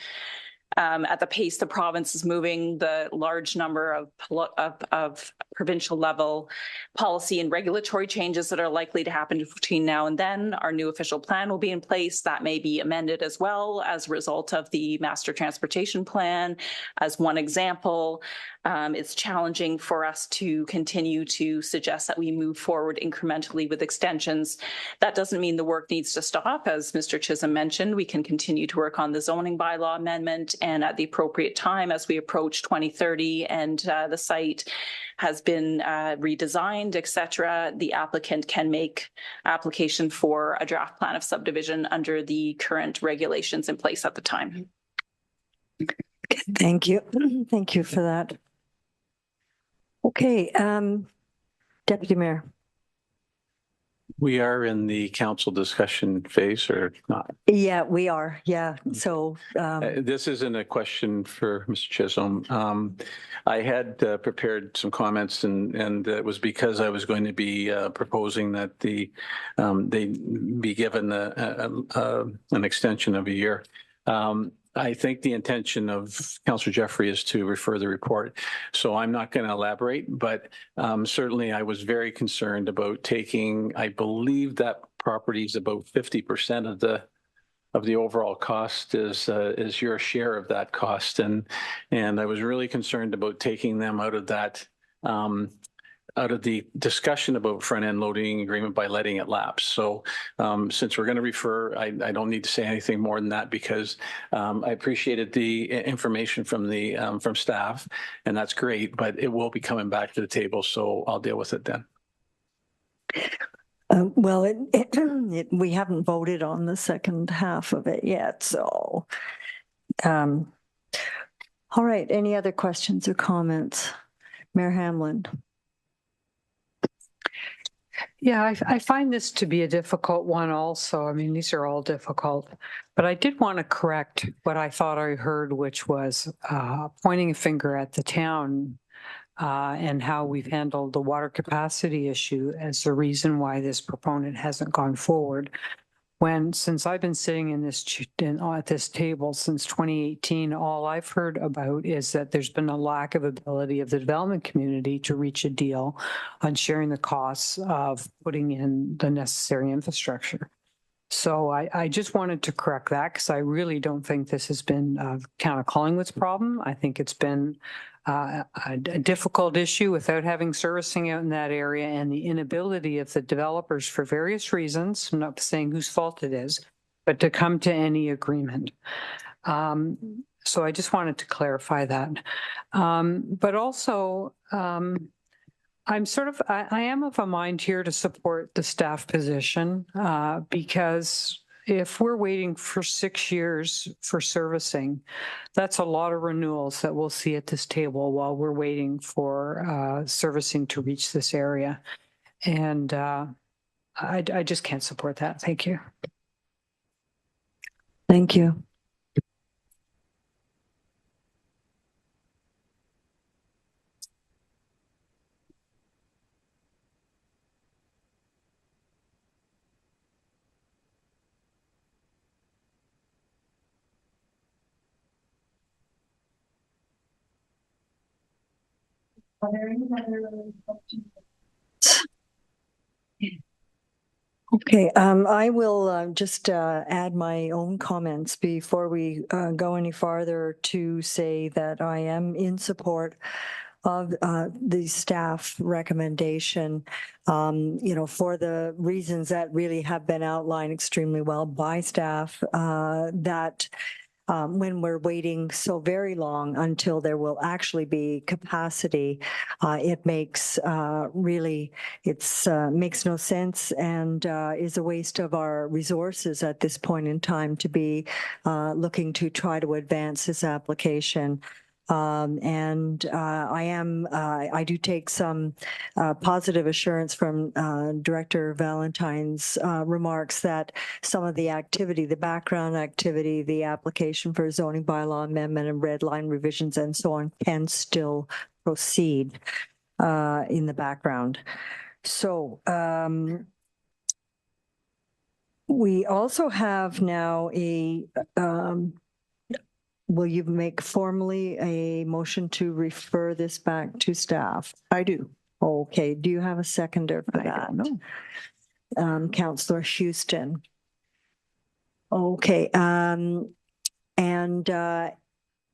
Speaker 2: at the pace the province is moving, the large number of provincial level policy and regulatory changes that are likely to happen between now and then, our new official plan will be in place. That may be amended as well as a result of the master transportation plan. As one example, it's challenging for us to continue to suggest that we move forward incrementally with extensions. That doesn't mean the work needs to stop. As Mr. Chisholm mentioned, we can continue to work on the zoning bylaw amendment, and at the appropriate time, as we approach 2030 and the site has been redesigned, etc., the applicant can make application for a draft plan of subdivision under the current regulations in place at the time.
Speaker 5: Thank you. Thank you for that. Okay, Deputy Mayor.
Speaker 3: We are in the council discussion phase or not?
Speaker 5: Yeah, we are. Yeah. So
Speaker 3: this isn't a question for Mr. Chisholm. I had prepared some comments, and it was because I was going to be proposing that they be given an extension of a year. I think the intention of Councillor Jeffrey is to refer the report, so I'm not going to elaborate, but certainly I was very concerned about taking, I believe that property is about 50% of the overall cost is your share of that cost, and I was really concerned about taking them out of that out of the discussion about front-end loading agreement by letting it lapse. So since we're going to refer, I don't need to say anything more than that, because I appreciated the information from staff, and that's great, but it will be coming back to the table, so I'll deal with it then.
Speaker 5: Well, we haven't voted on the second half of it yet, so. All right, any other questions or comments? Mayor Hamlin.
Speaker 1: Yeah, I find this to be a difficult one also. I mean, these are all difficult, but I did want to correct what I thought I heard, which was pointing a finger at the town and how we've handled the water capacity issue as the reason why this proponent hasn't gone forward. When, since I've been sitting at this table since 2018, all I've heard about is that there's been a lack of ability of the development community to reach a deal on sharing the costs of putting in the necessary infrastructure. So I just wanted to correct that because I really don't think this has been Town of Collingwood's problem. I think it's been a difficult issue without having servicing out in that area and the inability of the developers for various reasons, I'm not saying whose fault it is, but to come to any agreement. So I just wanted to clarify that. But also, I'm I am of a mind here to support the staff position because if we're waiting for 6 years for servicing, that's a lot of renewals that we'll see at this table while we're waiting for servicing to reach this area. And I just can't support that. Thank you.
Speaker 5: Thank you.
Speaker 10: Are there any other questions?
Speaker 5: Okay, I will just add my own comments before we go any farther to say that I am in support of the staff recommendation, for the reasons that really have been outlined extremely well by staff, that when we're waiting so very long until there will actually be capacity, it makes makes no sense and is a waste of our resources at this point in time to be looking to try to advance this application. I do take some positive assurance from Director Valentine's remarks that some of the activity, the background activity, the application for zoning bylaw amendment and red line revisions and so on can still proceed in the background. So we also have now a will you make formally a motion to refer this back to staff?
Speaker 4: I do.
Speaker 5: Okay. Do you have a seconder for that?
Speaker 4: No.
Speaker 5: Councillor Houston. Okay. And that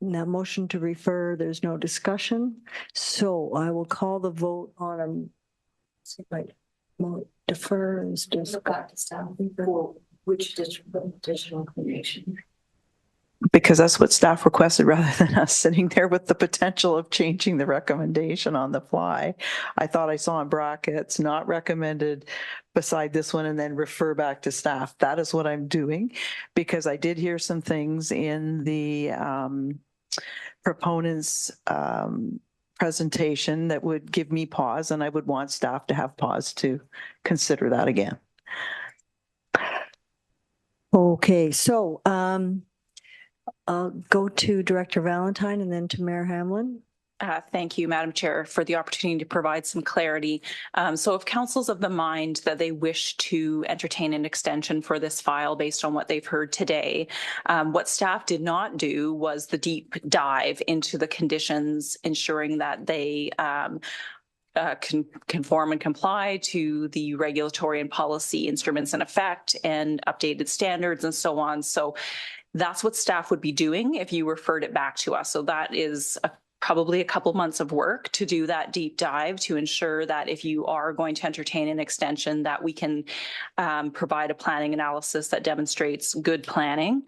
Speaker 5: motion to refer, there's no discussion. So I will call the vote on defer and back to staff for which additional information.
Speaker 4: Because that's what staff requested rather than us sitting there with the potential of changing the recommendation on the fly. I thought I saw in brackets, not recommended beside this one and then refer back to staff. That is what I'm doing because I did hear some things in the proponent's presentation that would give me pause and I would want staff to have pause to consider that again.
Speaker 5: Okay, so I'll go to Director Valentine and then to Mayor Hamlin.
Speaker 2: Thank you, Madam Chair, for the opportunity to provide some clarity. So if council's of the mind that they wish to entertain an extension for this file based on what they've heard today, what staff did not do was the deep dive into the conditions, ensuring that they can conform and comply to the regulatory and policy instruments in effect and updated standards and so on. So that's what staff would be doing if you referred it back to us. So that is probably a couple months of work to do that deep dive to ensure that if you are going to entertain an extension that we can provide a planning analysis that demonstrates good planning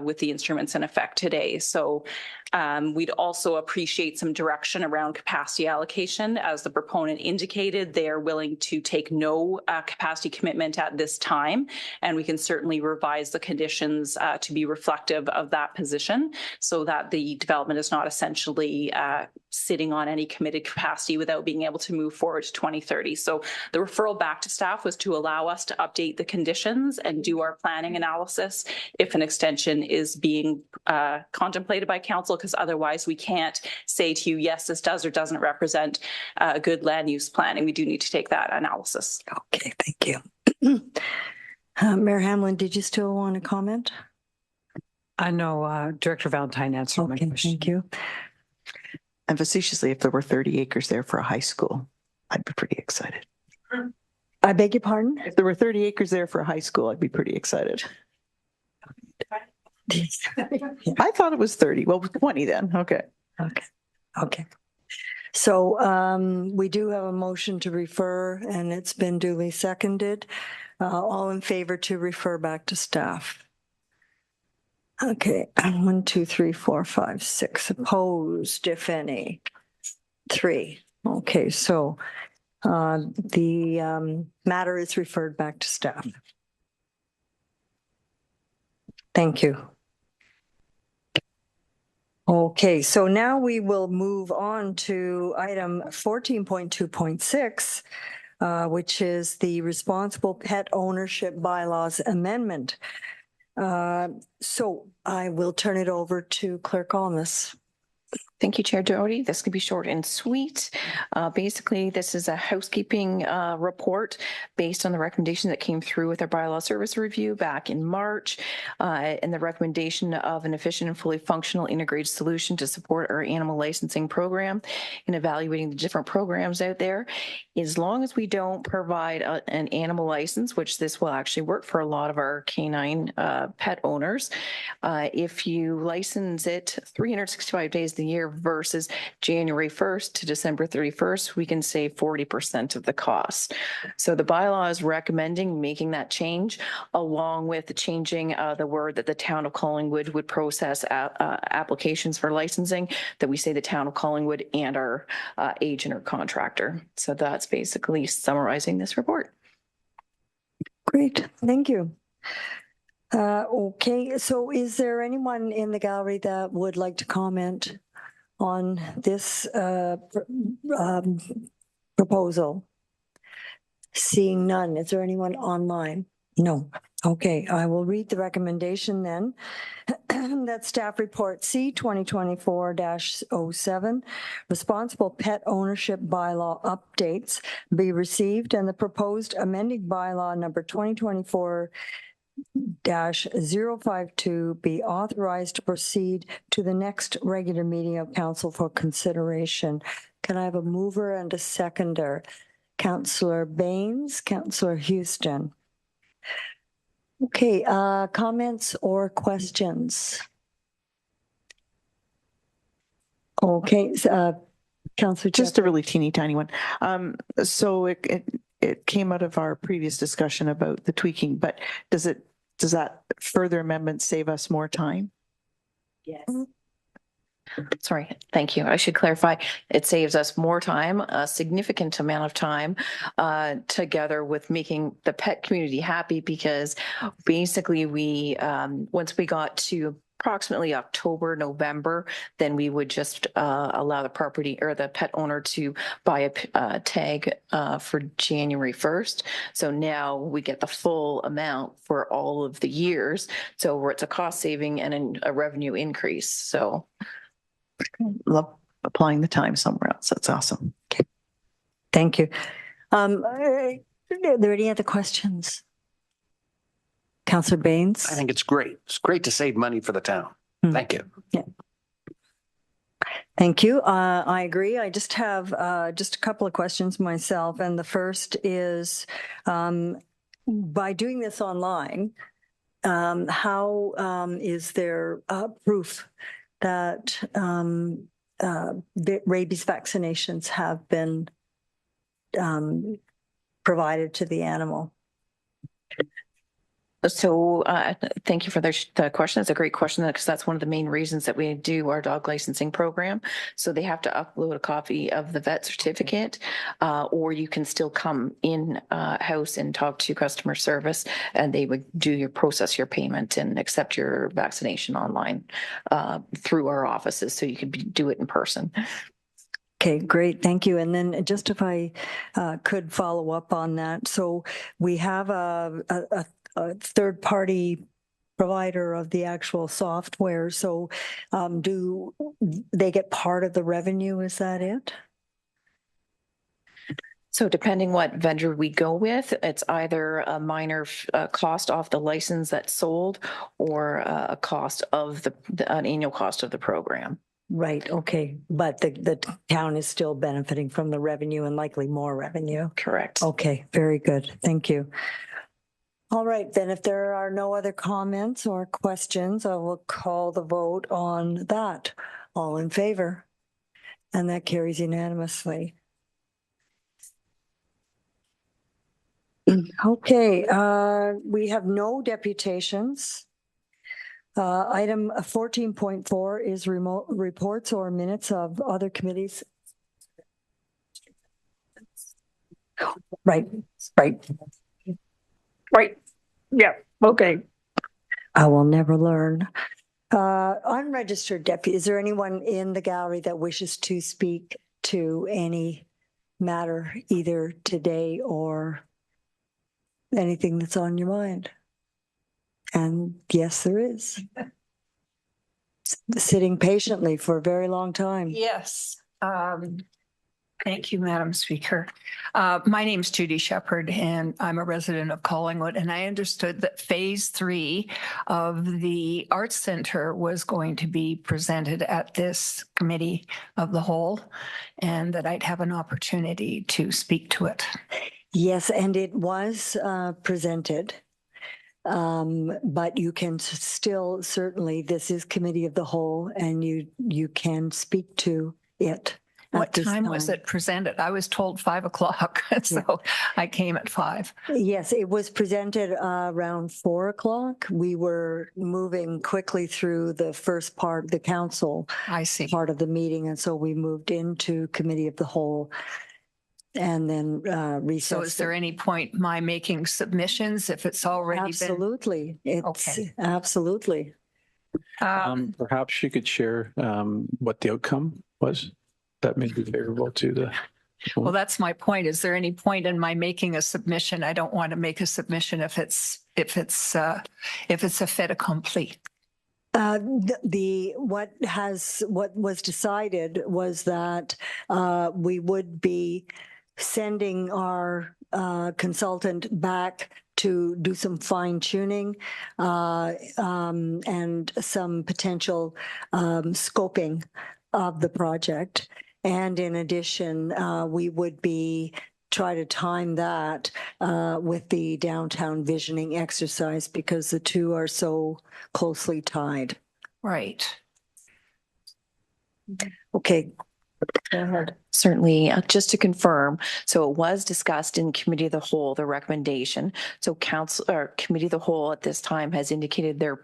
Speaker 2: with the instruments in effect today. So we'd also appreciate some direction around capacity allocation. As the proponent indicated, they are willing to take no capacity commitment at this time, and we can certainly revise the conditions to be reflective of that position so that the development is not essentially really sitting on any committed capacity without being able to move forward to 2030. So the referral back to staff was to allow us to update the conditions and do our planning analysis if an extension is being contemplated by council, because otherwise we can't say to you, yes, this does or doesn't represent good land use planning. We do need to take that analysis.
Speaker 5: Okay, thank you. Mayor Hamlin, did you still want to comment?
Speaker 1: No, Director Valentine answered my question.
Speaker 5: Thank you.
Speaker 4: And facetiously, if there were 30 acres there for a high school, I'd be pretty excited.
Speaker 5: I beg your pardon?
Speaker 4: If there were 30 acres there for a high school, I'd be pretty excited. I thought it was 30. Well, 20 then. Okay.
Speaker 5: Okay. So we do have a motion to refer, and it's been duly seconded. All in favor to refer back to staff? Okay, 1, 2, 3, 4, 5, 6 opposed, if any. 3. Okay, so the matter is referred back to staff. Thank you. Okay, so now we will move on to item 14.2.6, which is the Responsible Pet Ownership Bylaws Amendment. So I will turn it over to Clerk Almas.
Speaker 17: Thank you, Chair Doherty. This can be short and sweet. Basically, this is a housekeeping report based on the recommendation that came through with our bylaw service review back in March, and the recommendation of an efficient and fully functional integrated solution to support our animal licensing program in evaluating the different programs out there. As long as we don't provide an animal license, which this will actually work for a lot of our canine pet owners, if you license it 365 days of the year versus January 1st to December 31st, we can save 40% of the cost. So the bylaw is recommending making that change, along with changing the word that the town of Collingwood would process applications for licensing, that we say the town of Collingwood and our agent or contractor. So that's basically summarizing this report.
Speaker 5: Great, thank you. Okay, so is there anyone in the gallery that would like to comment on this proposal? Seeing none, is there anyone online? No. Okay, I will read the recommendation then. That staff report C 2024-07, responsible pet ownership bylaw updates be received, and the proposed amending bylaw number 2024-052 be authorized to proceed to the next regular meeting of council for consideration. Can I have a mover and a seconder? Councillor Baines, Councillor Houston. Okay, comments or questions? Okay, Councillor,
Speaker 4: just a really teeny tiny one. So it came out of our previous discussion about the tweaking, but does that further amendment save us more time?
Speaker 17: Yes. Sorry, thank you. I should clarify. It saves us more time, a significant amount of time, together with making the pet community happy, because basically we, once we got to approximately October, November, then we would just allow the property or the pet owner to buy a tag for January 1st. So now we get the full amount for all of the years. So it's a cost saving and a revenue increase. So
Speaker 4: love applying the time somewhere else. That's awesome.
Speaker 5: Okay. Thank you. Are there any other questions? Councillor Baines?
Speaker 21: I think it's great. It's great to save money for the town. Thank you.
Speaker 5: Yeah. Thank you. I agree. I just have just a couple of questions myself. And the first is, by doing this online, how is there proof that rabies vaccinations have been provided to the animal?
Speaker 17: So thank you for the question. It's a great question because that's one of the main reasons that we do our dog licensing program. So they have to upload a copy of the vet certificate, or you can still come in house and talk to customer service, and they would process your payment and accept your vaccination online through our offices. So you could do it in person.
Speaker 5: Okay, great. Thank you. And then just if I could follow up on that. So we have a third-party provider of the actual software. So do they get part of the revenue? Is that it?
Speaker 17: So depending what vendor we go with, it's either a minor cost off the license that's sold or a cost of an annual cost of the program.
Speaker 5: Right. Okay. But the town is still benefiting from the revenue and likely more revenue.
Speaker 17: Correct.
Speaker 5: Okay. Very good. Thank you. All right. Then if there are no other comments or questions, I will call the vote on that. All in favor? And that carries unanimously. Okay. We have no deputations. Item 14.4 is remote reports or minutes of other committees. Right. Yeah. Okay. I will never learn. Unregistered deputy. Is there anyone in the gallery that wishes to speak to any matter either today or anything that's on your mind? And yes, there is. Sitting patiently for a very long time.
Speaker 10: Yes. Thank you, Madam Speaker. My name's Judy Shepherd, and I'm a resident of Collingwood. And I understood that phase 3 of the Arts Center was going to be presented at this committee of the whole, and that I'd have an opportunity to speak to it.
Speaker 5: Yes, and it was presented. But you can still, certainly, this is committee of the whole, and you can speak to it.
Speaker 10: What time was it presented? I was told 5 o'clock, so I came at 5.
Speaker 5: Yes, it was presented around 4 o'clock. We were moving quickly through the first part, the council part of the meeting, and so we moved into committee of the whole. And then recess.
Speaker 10: So is there any point my making submissions if it's already
Speaker 5: absolutely.
Speaker 10: been?
Speaker 5: Okay. Absolutely.
Speaker 3: Perhaps you could share what the outcome was that may be favorable to the.
Speaker 10: Well, that's my point. Is there any point in my making a submission? I don't want to make a submission if it's a fait accompli.
Speaker 5: What was decided was that we would be sending our consultant back to do some fine tuning and some potential scoping of the project. And in addition, we would try to time that with the downtown visioning exercise because the two are so closely tied.
Speaker 10: Right.
Speaker 5: Okay. Go ahead.
Speaker 17: Certainly, just to confirm, so it was discussed in committee of the whole, the recommendation. So council or committee of the whole at this time has indicated their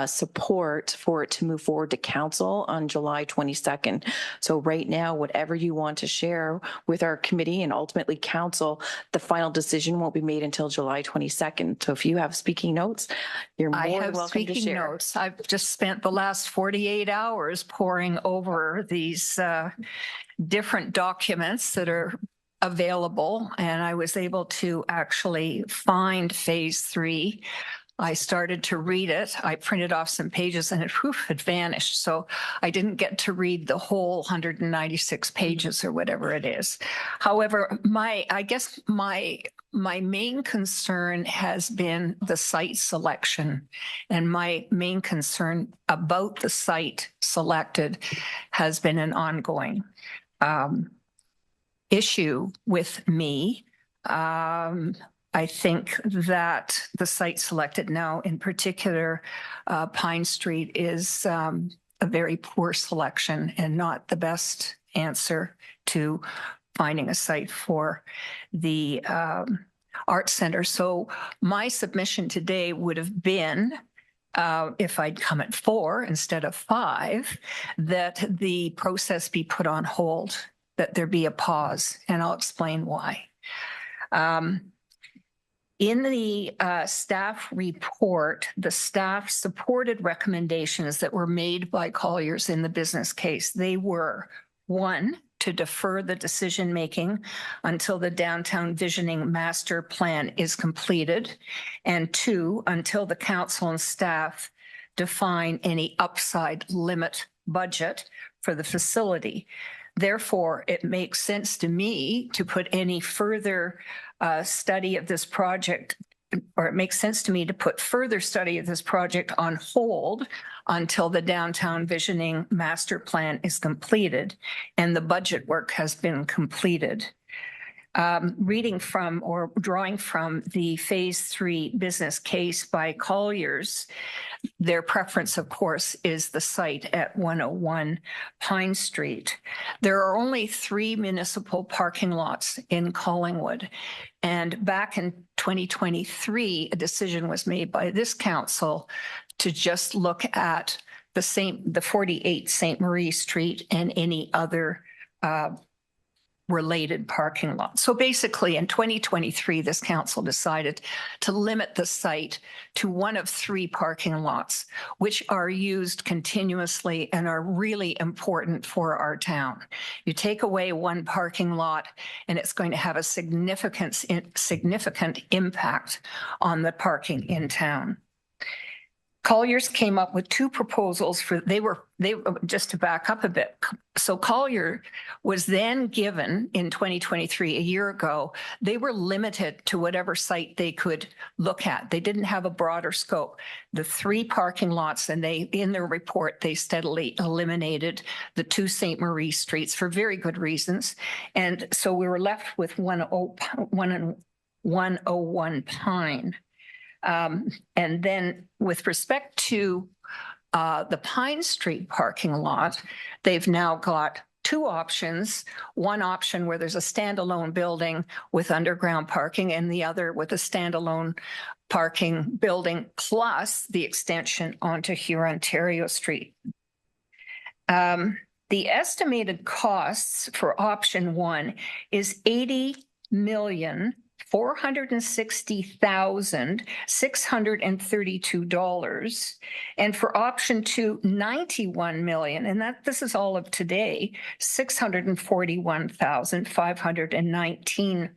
Speaker 17: support for it to move forward to council on July 22nd. So right now, whatever you want to share with our committee and ultimately council, the final decision won't be made until July 22nd. So if you have speaking notes, you're more than welcome to share.
Speaker 10: Notes. I've just spent the last 48 hours poring over these different documents that are available, and I was able to actually find phase 3. I started to read it. I printed off some pages and it had vanished. So I didn't get to read the whole 196 pages or whatever it is. However, I guess my main concern has been the site selection, and my main concern about the site selected has been an ongoing issue with me. I think that the site selected now, in particular, Pine Street, is a very poor selection and not the best answer to finding a site for the Arts Center. So my submission today would have been, if I'd come at 4 instead of 5, that the process be put on hold, that there be a pause, and I'll explain why. In the staff report, the staff supported recommendations that were made by Colliers in the business case. They were, 1, to defer the decision-making until the downtown visioning master plan is completed, and 2, until the council and staff define any upside limit budget for the facility. Therefore, it makes sense to me to put any further study of this project, or it makes sense to me to put further study of this project on hold until the downtown visioning master plan is completed and the budget work has been completed. Reading from or drawing from the Phase 3 business case by Colliers, their preference, of course, is the site at 101 Pine Street. There are only 3 municipal parking lots in Collingwood. And back in 2023, a decision was made by this council to just look at the 48 St. Marie Street and any other related parking lot. So basically in 2023, this council decided to limit the site to one of 3 parking lots, which are used continuously and are really important for our town. You take away one parking lot and it's going to have a significant impact on the parking in town. Colliers came up with 2 proposals for, they were just to back up a bit. So Collier was then given in 2023, a year ago, they were limited to whatever site they could look at. They didn't have a broader scope. The 3 parking lots, and they, in their report, they steadily eliminated the 2 St. Marie streets for very good reasons. And so we were left with 101 Pine. And then with respect to the Pine Street parking lot, they've now got 2 options. One option where there's a standalone building with underground parking and the other with a standalone parking building plus the extension onto Hurontario Street. The estimated costs for option 1 is $80,460,632, and for option 2, $91 million, and this is all of today, $641,519.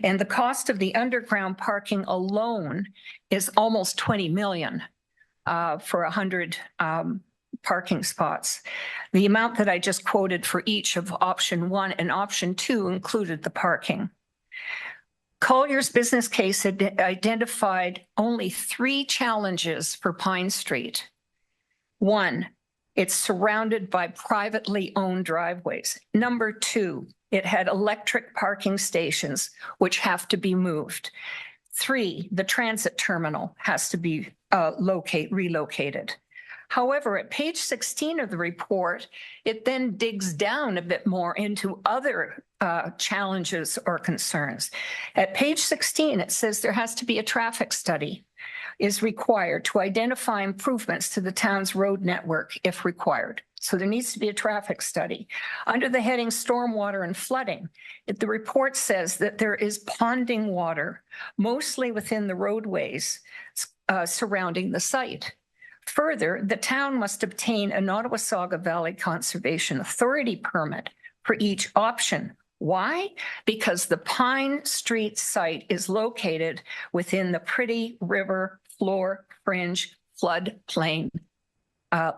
Speaker 10: And the cost of the underground parking alone is almost $20 million for 100 parking spots. The amount that I just quoted for each of option 1 and option 2 included the parking. Collier's business case had identified only 3 challenges for Pine Street. 1, it's surrounded by privately owned driveways. Number 2, it had electric parking stations, which have to be moved. 3, the transit terminal has to be relocated. However, at page 16 of the report, it then digs down a bit more into other challenges or concerns. At page 16, it says there has to be a traffic study is required to identify improvements to the town's road network if required. So there needs to be a traffic study. Under the heading stormwater and flooding, the report says that there is ponding water, mostly within the roadways surrounding the site. Further, the town must obtain a Nottawasaga Valley Conservation Authority permit for each option. Why? Because the Pine Street site is located within the Pretty River Floor Fringe floodplain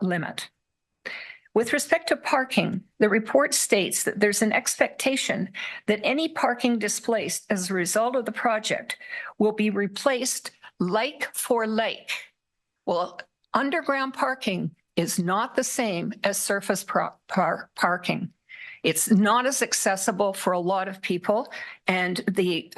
Speaker 10: limit. With respect to parking, the report states that there's an expectation that any parking displaced as a result of the project will be replaced like for like. Well, underground parking is not the same as surface parking. It's not as accessible for a lot of people, and the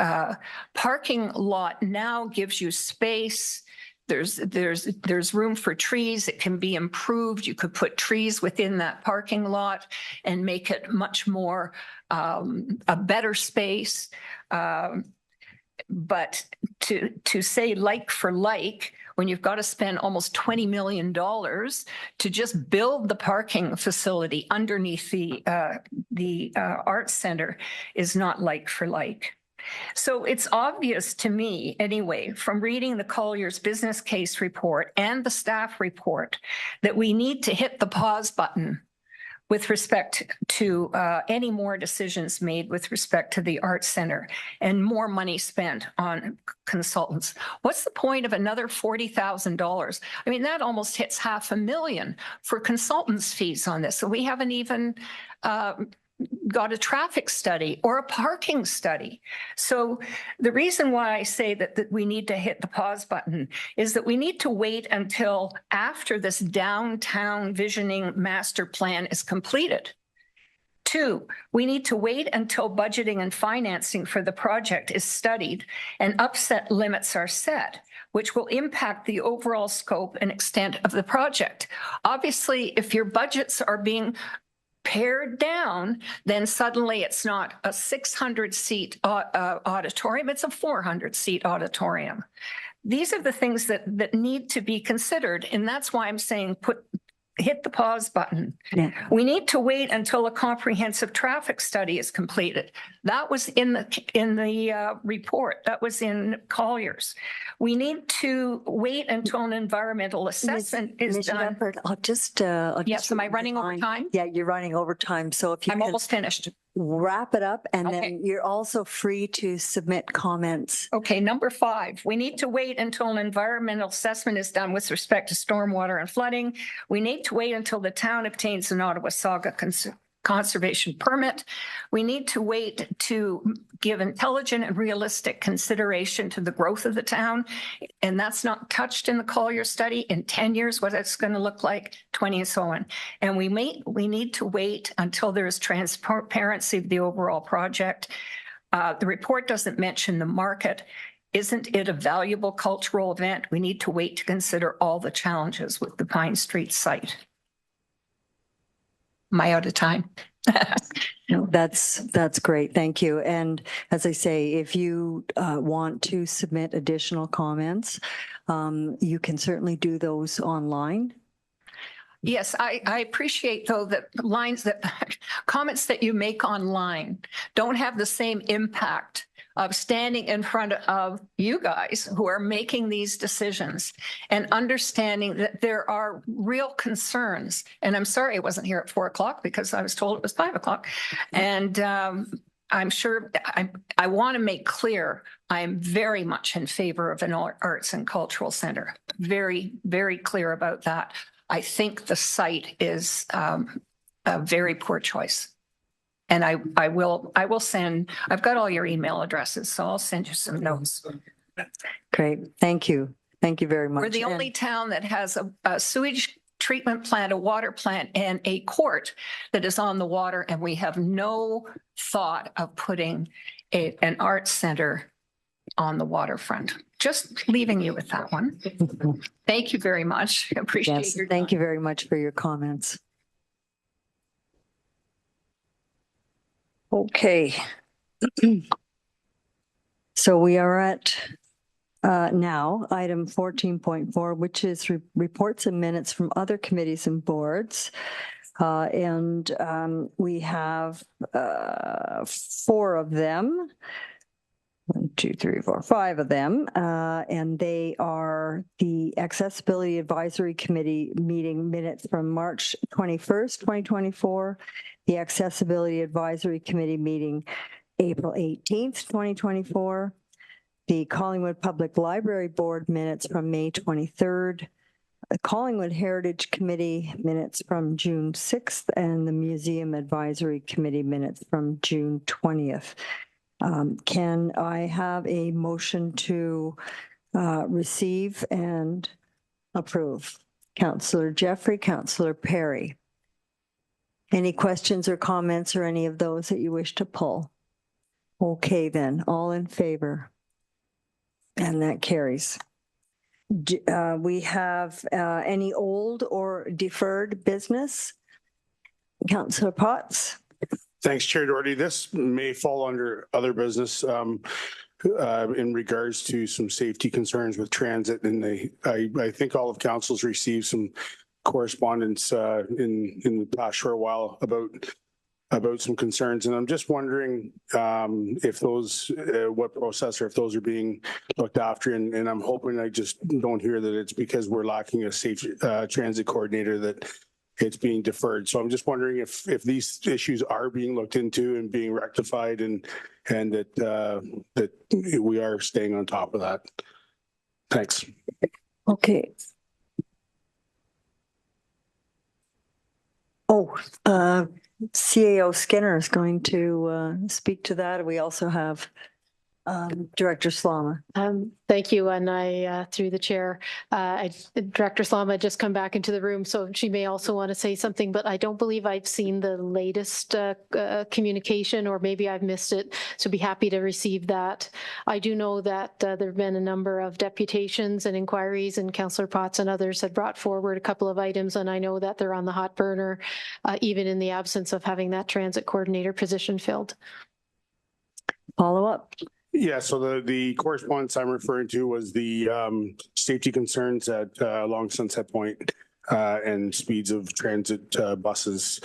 Speaker 10: parking lot now gives you space. There's room for trees. It can be improved. You could put trees within that parking lot and make it much more a better space.
Speaker 14: But to say like for like, when you've got to spend almost $20 million to just build the parking facility underneath the Arts Center is not like for like. So it's obvious to me, anyway, from reading the Collier's business case report and the staff report, that we need to hit the pause button with respect to any more decisions made with respect to the Arts Center and more money spent on consultants. What's the point of another $40,000? I mean, that almost hits $500,000 for consultants' fees on this. So we haven't even got a traffic study or a parking study. So the reason why I say that we need to hit the pause button is that we need to wait until after this downtown visioning master plan is completed. 2, we need to wait until budgeting and financing for the project is studied and upset limits are set, which will impact the overall scope and extent of the project. Obviously, if your budgets are being pared down, then suddenly it's not a 600-seat auditorium, it's a 400-seat auditorium. These are the things that need to be considered, and that's why I'm saying hit the pause button. Yeah. We need to wait until a comprehensive traffic study is completed. That was in the report. That was in Collier's. We need to wait until an environmental assessment is done.
Speaker 5: I'll just
Speaker 14: yes, am I running over time?
Speaker 5: Yeah, you're running over time. So if you
Speaker 14: I'm almost finished.
Speaker 5: Wrap it up, and then you're also free to submit comments.
Speaker 14: Okay, number 5, we need to wait until an environmental assessment is done with respect to stormwater and flooding. We need to wait until the town obtains an Ottawa Saga conservation permit. We need to wait to give intelligent and realistic consideration to the growth of the town. And that's not touched in the Collier study. In 10 years, what it's going to look like, 20 and so on. And we need to wait until there is transparency of the overall project. The report doesn't mention the market. Isn't it a valuable cultural event? We need to wait to consider all the challenges with the Pine Street site. Am I out of time?
Speaker 5: No, that's great. Thank you. And as I say, if you want to submit additional comments, you can certainly do those online.
Speaker 14: Yes, I appreciate, though, that comments that you make online don't have the same impact of standing in front of you guys who are making these decisions and understanding that there are real concerns. And I'm sorry I wasn't here at 4 o'clock because I was told it was 5 o'clock. And I'm sure I want to make clear I'm very much in favor of an arts and cultural center. Very, very clear about that. I think the site is a very poor choice. And I will send, I've got all your email addresses, so I'll send you some notes.
Speaker 5: Great. Thank you. Thank you very much.
Speaker 14: We're the only town that has a sewage treatment plant, a water plant, and a court that is on the water, and we have no thought of putting an arts center on the waterfront. Just leaving you with that one. Thank you very much. Appreciate your time.
Speaker 5: Thank you very much for your comments. Okay. So we are at now item 14.4, which is reports and minutes from other committees and boards. And we have 4 of them. 1, 2, 3, 4, 5 of them. And they are the Accessibility Advisory Committee meeting minutes from March 21st, 2024, the Accessibility Advisory Committee meeting April 18th, 2024, the Collingwood Public Library Board minutes from May 23rd, the Collingwood Heritage Committee minutes from June 6th, and the Museum Advisory Committee minutes from June 20th. Can I have a motion to receive and approve? Councillor Jeffrey, Councillor Perry. Any questions or comments or any of those that you wish to pull? Okay, then, all in favor? And that carries. We have any old or deferred business? Councillor Potts.
Speaker 22: Thanks, Chair Doherty. This may fall under other business.
Speaker 18: in regards to some safety concerns with transit, and I think all of council's received some correspondence in the past short while about some concerns, and I'm just wondering if those, what process, or if those are being looked after, and I'm hoping I just don't hear that it's because we're lacking a safe transit coordinator that it's being deferred. So I'm just wondering if these issues are being looked into and being rectified, and that we are staying on top of that. Thanks.
Speaker 5: Okay. Oh, CAO Skinner is going to speak to that. We also have Director Slama.
Speaker 22: Thank you. And I, through the chair, Director Slama had just come back into the room, so she may also want to say something, but I don't believe I've seen the latest communication, or maybe I've missed it. So be happy to receive that. I do know that there have been a number of deputations and inquiries, and Councillor Potts and others had brought forward a couple of items, and I know that they're on the hot burner, even in the absence of having that transit coordinator position filled.
Speaker 5: Follow up.
Speaker 18: Yeah, so the correspondence I'm referring to was the safety concerns at along Sunset Point and speeds of transit buses,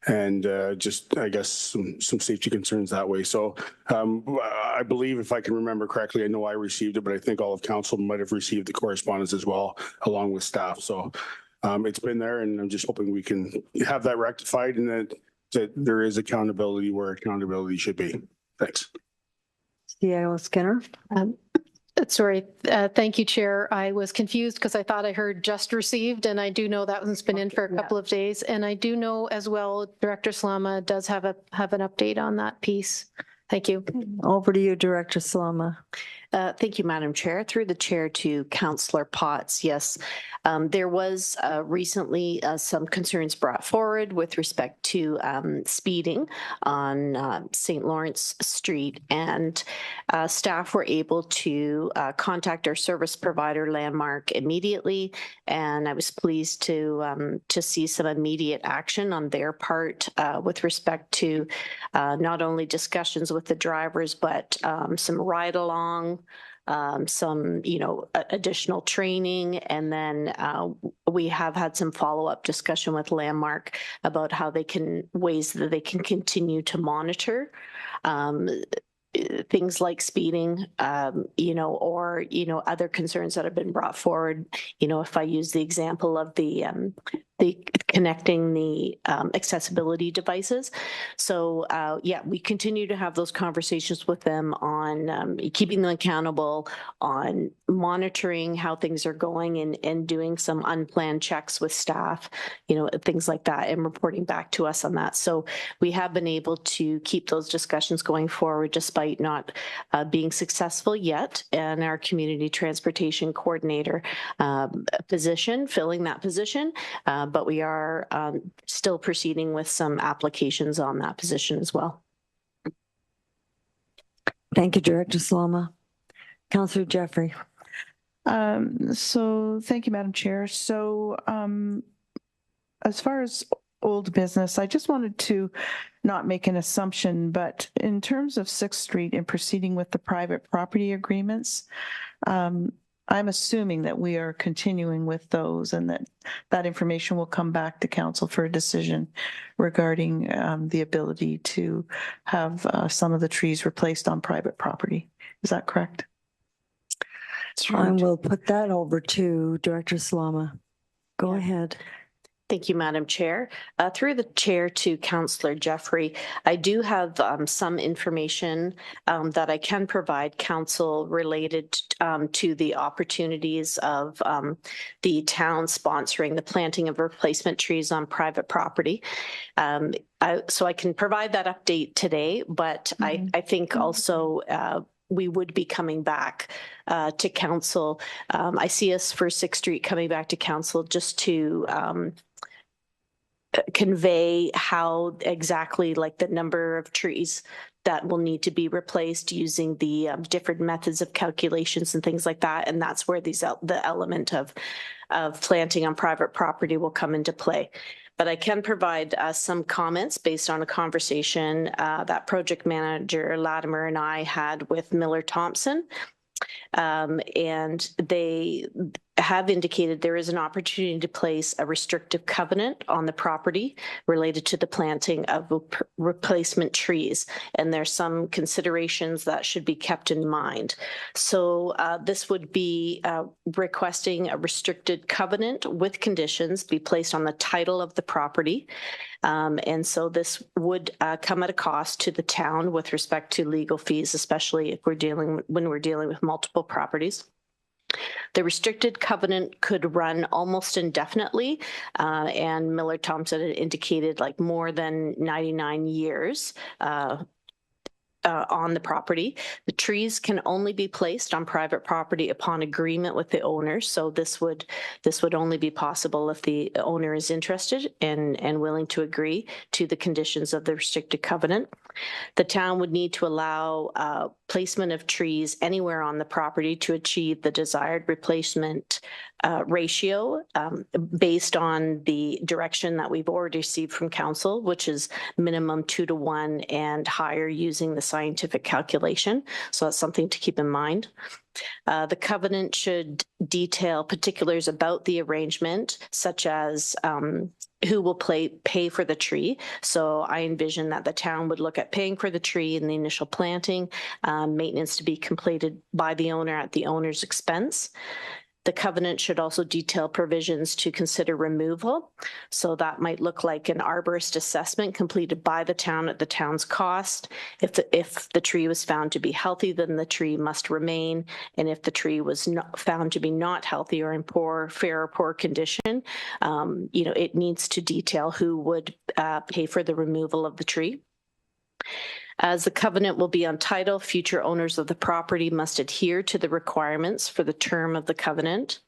Speaker 18: and just, I guess, some safety concerns that way. So I believe, if I can remember correctly, I know I received it, but I think all of council might have received the correspondence as well, along with staff. So it's been there, and I'm just hoping we can have that rectified, and that there is accountability where accountability should be. Thanks.
Speaker 5: CAO Skinner.
Speaker 22: Sorry. Thank you, Chair. I was confused because I thought I heard just received, and I do know that one's been in for a couple of days. And I do know as well, Director Slama does have an update on that piece. Thank you.
Speaker 5: Over to you, Director Slama.
Speaker 7: Thank you, Madam Chair. Through the chair to Councillor Potts. Yes, there was recently some concerns brought forward with respect to speeding on St. Lawrence Street, and staff were able to contact our service provider Landmark immediately, and I was pleased to see some immediate action on their part with respect to not only discussions with the drivers, but some ride-along, some, additional training. And then we have had some follow-up discussion with Landmark about how ways that they can continue to monitor things like speeding, or, other concerns that have been brought forward. If I use the example of the connecting the accessibility devices. So we continue to have those conversations with them on keeping them accountable, on monitoring how things are going, and doing some unplanned checks with staff, things like that, and reporting back to us on that. So we have been able to keep those discussions going forward despite not being successful yet in our community transportation coordinator position, filling that position. But we are still proceeding with some applications on that position as well.
Speaker 5: Thank you, Director Slama. Councillor Jeffrey.
Speaker 4: So thank you, Madam Chair. So as far as old business, I just wanted to not make an assumption, but in terms of 6th Street and proceeding with the private property agreements, I'm assuming that we are continuing with those, and that information will come back to council for a decision regarding the ability to have some of the trees replaced on private property. Is that correct?
Speaker 5: I will put that over to Director Slama. Go ahead.
Speaker 7: Thank you, Madam Chair. Through the chair to Councillor Jeffrey, I do have some information that I can provide council related to the opportunities of the town sponsoring the planting of replacement trees on private property. So I can provide that update today, but I think also we would be coming back to council. I see us for 6th Street coming back to council just to convey how exactly, like, the number of trees that will need to be replaced using the different methods of calculations and things like that. And that's where the element of planting on private property will come into play. but I can provide some comments based on a conversation that project manager Latimer and I had with Miller Thompson. And they have indicated there is an opportunity to place a restrictive covenant on the property related to the planting of replacement trees. And there's some considerations that should be kept in mind. So this would be requesting a restricted covenant with conditions be placed on the title of the property. And so this would come at a cost to the town with respect to legal fees, especially if when we're dealing with multiple properties. The restricted covenant could run almost indefinitely, and Miller Thompson had indicated like more than 99 years. On the property. The trees can only be placed on private property upon agreement with the owner. So this would only be possible if the owner is interested and willing to agree to the conditions of the restricted covenant. The town would need to allow placement of trees anywhere on the property to achieve the desired replacement ratio based on the direction that we've already received from council, which is minimum 2:1 and higher using the scientific calculation. So that's something to keep in mind. The covenant should detail particulars about the arrangement, such as who will pay for the tree. So I envision that the town would look at paying for the tree in the initial planting, maintenance to be completed by the owner at the owner's expense. The covenant should also detail provisions to consider removal. So that might look like an arborist assessment completed by the town at the town's cost. If the tree was found to be healthy, then the tree must remain. And if the tree was not found to be not healthy or in fair or poor condition, it needs to detail who would pay for the removal of the tree. As the covenant will be on title, future owners of the property must adhere to the requirements for the term of the covenant.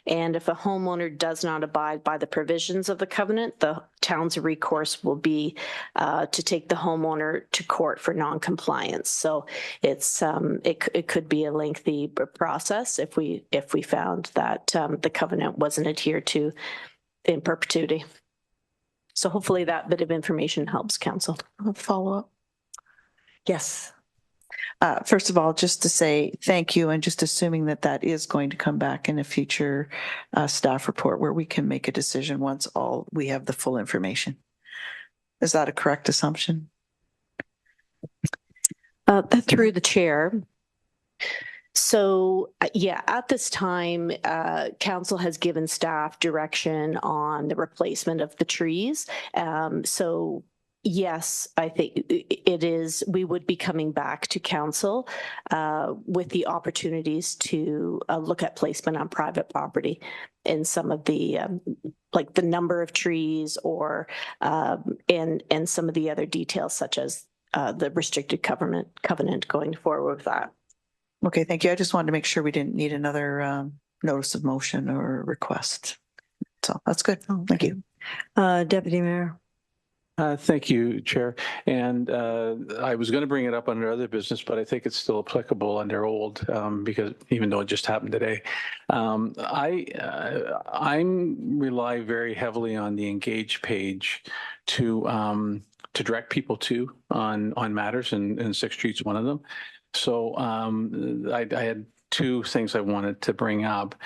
Speaker 7: And if a homeowner does not abide by the provisions of the covenant, the town's recourse will be to take the homeowner to court for non-compliance. So it could be a lengthy process if we found that the covenant wasn't adhered to in perpetuity. So hopefully that bit of information helps council.
Speaker 4: I'll follow up.
Speaker 5: Yes.
Speaker 4: First of all, just to say thank you, and just assuming that is going to come back in a future staff report where we can make a decision once we have the full information. Is that a correct assumption?
Speaker 7: Through the chair. So, yeah, at this time, council has given staff direction on the replacement of the trees. So yes, I think it is. We would be coming back to council with the opportunities to look at placement on private property in some of the like the number of trees or and some of the other details such as the restricted covenant going forward with that.
Speaker 4: Okay, thank you. I just wanted to make sure we didn't need another notice of motion or request. So that's good. Thank you.
Speaker 5: Deputy Mayor.
Speaker 3: Thank you, Chair. And I was going to bring it up under other business, but I think it's still applicable under old because even though it just happened today. I rely very heavily on the engage page to direct people to on matters, and 6th Street's one of them. So I had two things I wanted to bring up.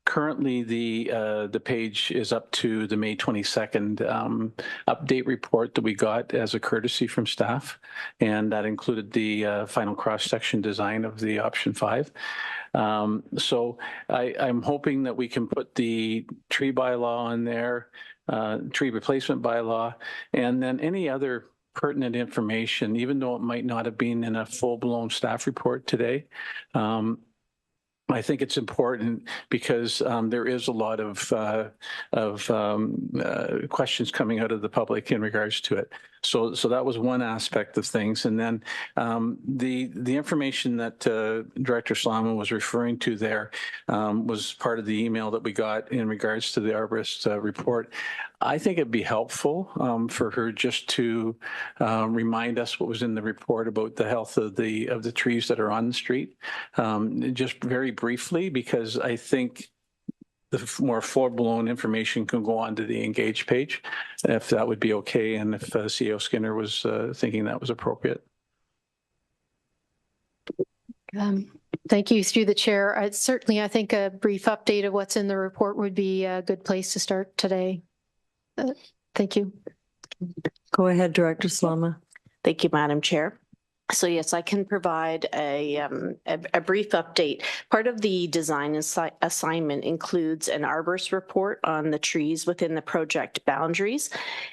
Speaker 3: Currently, the page is up to the May 22nd update report that we got as a courtesy from staff, and that included the final cross-section design of the option 5. So I'm hoping that we can put the tree bylaw on there, tree replacement bylaw, and then any other pertinent information, even though it might not have been in a full-blown staff report today. I think it's important because there is a lot of questions coming out of the public in regards to it. So that was one aspect of things. And then the information that Director Slama was referring to there was part of the email that we got in regards to the arborist report. I think it'd be helpful for her just to remind us what was in the report about the health of the trees that are on the street, just very briefly, because I think the more full-blown information can go onto the engage page, if that would be okay, and if CEO Skinner was thinking that was appropriate.
Speaker 22: Thank you through the chair. Certainly, I think a brief update of what's in the report would be a good place to start today. Thank you.
Speaker 5: Go ahead, Director Slama.
Speaker 7: Thank you, Madam Chair. So yes, I can provide a brief update. Part of the design assignment includes an arborist report on the trees within the project boundaries.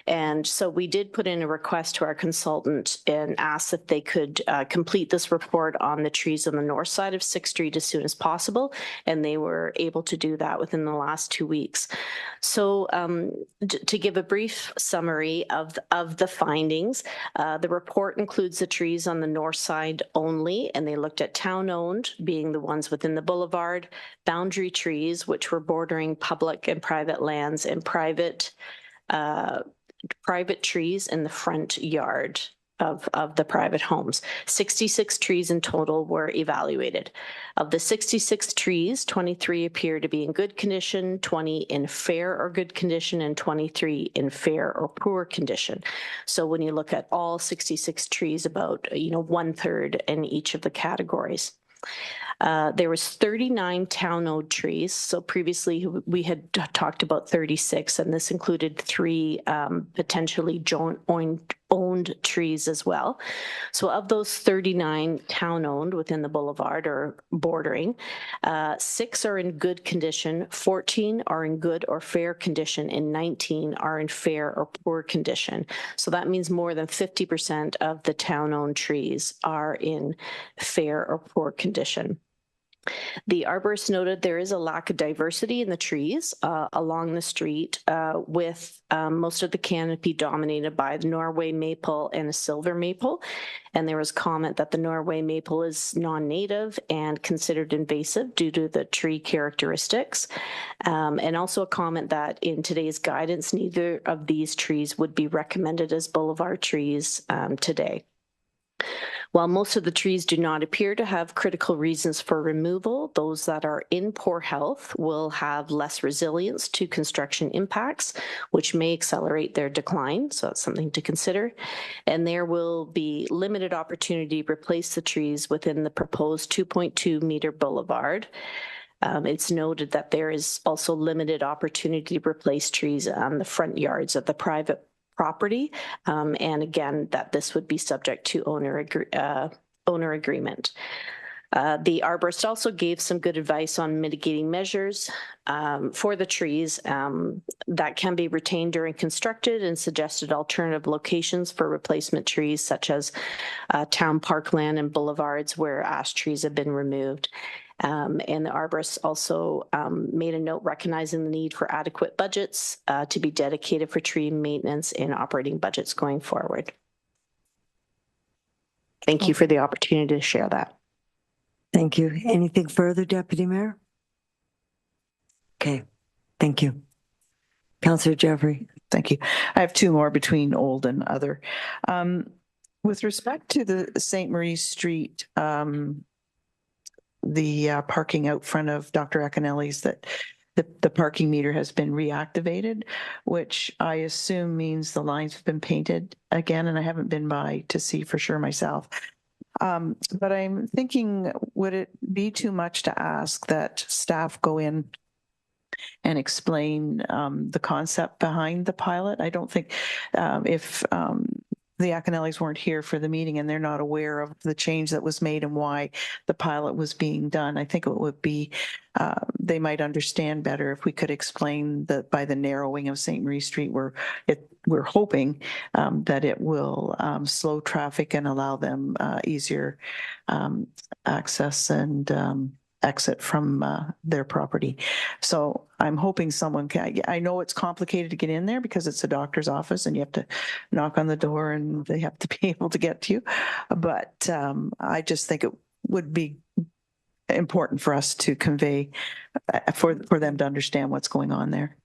Speaker 7: And so we did put in a request to our consultant and asked if they could complete this report on the trees on the north side of 6th Street as soon as possible. And they were able to do that within the last 2 weeks. So to give a brief summary of the findings, the report includes the trees on the north side only, and they looked at town-owned, being the ones within the boulevard, boundary trees, which were bordering public and private lands, and private trees in the front yard of the private homes. 66 trees in total were evaluated. Of the 66 trees, 23 appear to be in good condition, 20 in fair or good condition, and 23 in fair or poor condition. So when you look at all 66 trees, about 1/3 in each of the categories. There was 39 town-owned trees. So previously we had talked about 36, and this included 3 potentially joint-owned trees as well. So of those 39 town-owned within the boulevard or bordering, 6 are in good condition, 14 are in good or fair condition, and 19 are in fair or poor condition. So that means more than 50% of the town-owned trees are in fair or poor condition. The arborist noted there is a lack of diversity in the trees along the street, with most of the canopy dominated by the Norway maple and a silver maple. And there was comment that the Norway maple is non-native and considered invasive due to the tree characteristics. And also a comment that in today's guidance, neither of these trees would be recommended as boulevard trees today. While most of the trees do not appear to have critical reasons for removal, those that are in poor health will have less resilience to construction impacts, which may accelerate their decline. So that's something to consider. And there will be limited opportunity to replace the trees within the proposed 2.2 meter boulevard. It's noted that there is also limited opportunity to replace trees on the front yards of the private property, and again, that this would be subject to owner agreement. The arborist also gave some good advice on mitigating measures for the trees that can be retained during constructed, and suggested alternative locations for replacement trees, such as town parkland and boulevards where ash trees have been removed. And the arborist also made a note recognizing the need for adequate budgets to be dedicated for tree maintenance in operating budgets going forward. Thank you for the opportunity to share that.
Speaker 5: Thank you. Anything further, Deputy Mayor? Okay, thank you. Councillor Jeffrey.
Speaker 4: Thank you. I have 2 more between old and other. With respect to the St. Marie Street, the parking out front of Dr. Akinelli's, that the parking meter has been reactivated, which I assume means the lines have been painted again, and I haven't been by to see for sure myself. But I'm thinking, would it be too much to ask that staff go in and explain the concept behind the pilot? I don't think if the Akinellis weren't here for the meeting and they're not aware of the change that was made and why the pilot was being done, I think it would be, they might understand better if we could explain that by the narrowing of St. Marie Street, we're hoping that it will slow traffic and allow them easier access and exit from their property. So I'm hoping someone can, I know it's complicated to get in there because it's a doctor's office and you have to knock on the door and they have to be able to get to you. But I just think it would be important for us to convey, for them to understand what's going on there.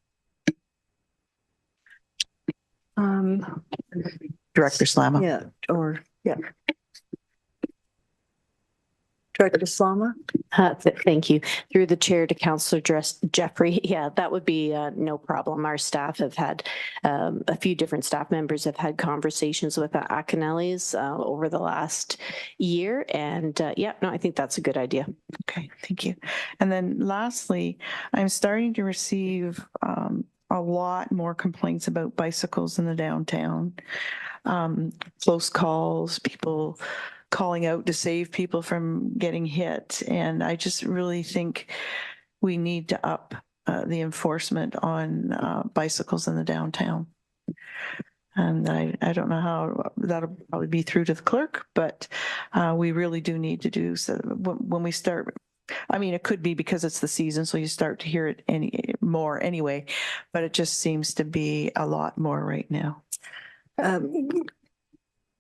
Speaker 4: Director Slama.
Speaker 5: Yeah, or yeah. Director Slama?
Speaker 7: Thank you. Through the chair to Councillor Jeffrey. Yeah, that would be no problem. Our staff have had, a few different staff members have had conversations with the Acanellis over the last year. And yeah, no, I think that's a good idea.
Speaker 4: Okay, thank you. And then lastly, I'm starting to receive a lot more complaints about bicycles in the downtown. Close calls, people calling out to save people from getting hit. And I just really think we need to up the enforcement on bicycles in the downtown. And I don't know how that'll probably be through to the clerk, but we really do need to do so when we start. I mean, it could be because it's the season, so you start to hear it more anyway, but it just seems to be a lot more right now.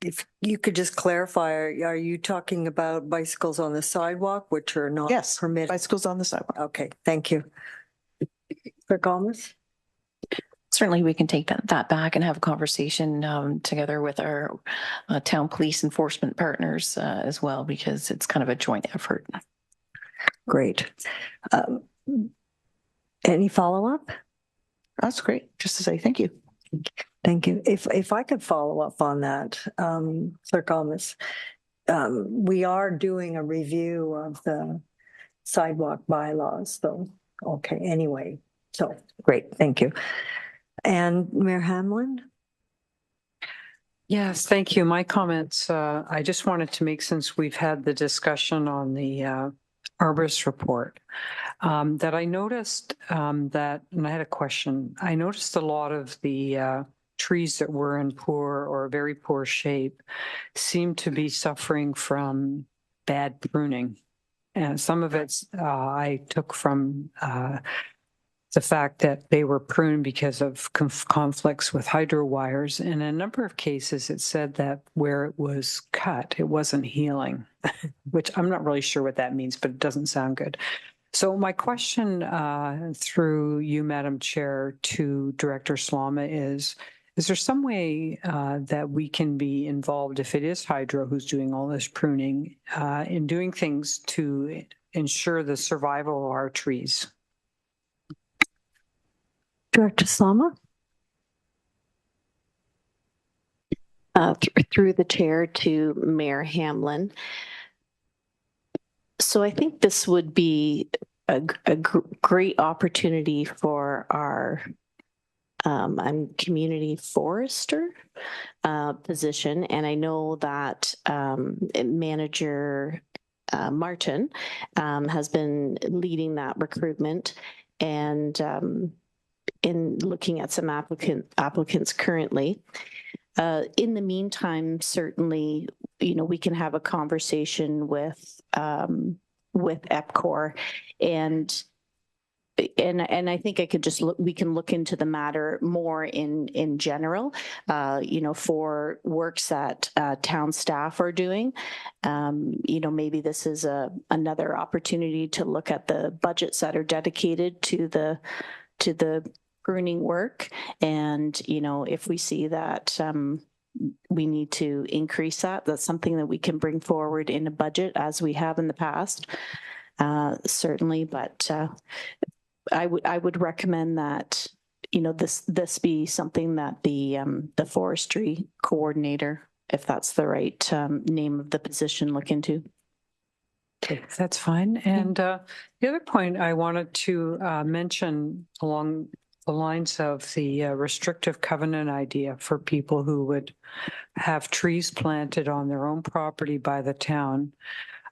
Speaker 5: If you could just clarify, are you talking about bicycles on the sidewalk, which are not permitted?
Speaker 4: Bicycles on the sidewalk.
Speaker 5: Okay, thank you. Clerk Almas?
Speaker 17: Certainly, we can take that back and have a conversation together with our town police enforcement partners as well, because it's kind of a joint effort.
Speaker 5: Great. Any follow-up?
Speaker 4: That's great. Just to say thank you.
Speaker 5: Thank you. If I could follow up on that, Clerk Almas, we are doing a review of the sidewalk bylaws, though. Okay, anyway, so great, thank you. And Mair Hamlin?
Speaker 1: Yes, thank you. My comments, I just wanted to make, since we've had the discussion on the arborist report, that I noticed that, and I had a question, I noticed a lot of the trees that were in poor or very poor shape seem to be suffering from bad pruning. And some of it's I took from the fact that they were pruned because of conflicts with hydro wires. In a number of cases, it said that where it was cut, it wasn't healing, which I'm not really sure what that means, but it doesn't sound good. So my question through you, Madam Chair, to Director Slama is there some way that we can be involved, if it is hydro who's doing all this pruning, in doing things to ensure the survival of our trees?
Speaker 5: Director Slama?
Speaker 7: Through the chair to Mair Hamlin. So I think this would be a great opportunity for our community forester position. And I know that Manager Martin has been leading that recruitment, and in looking at some applicants currently. In the meantime, certainly, we can have a conversation with EPCOR, and I think I could just we can look into the matter more in general, for works that town staff are doing. Maybe this is another opportunity to look at the budgets that are dedicated to the pruning work. And, if we see that we need to increase that, that's something that we can bring forward in a budget as we have in the past, certainly. But I would recommend that, this be something that the forestry coordinator, if that's the right name of the position, look into.
Speaker 1: Okay, that's fine. And the other point I wanted to mention along the lines of the restrictive covenant idea for people who would have trees planted on their own property by the town.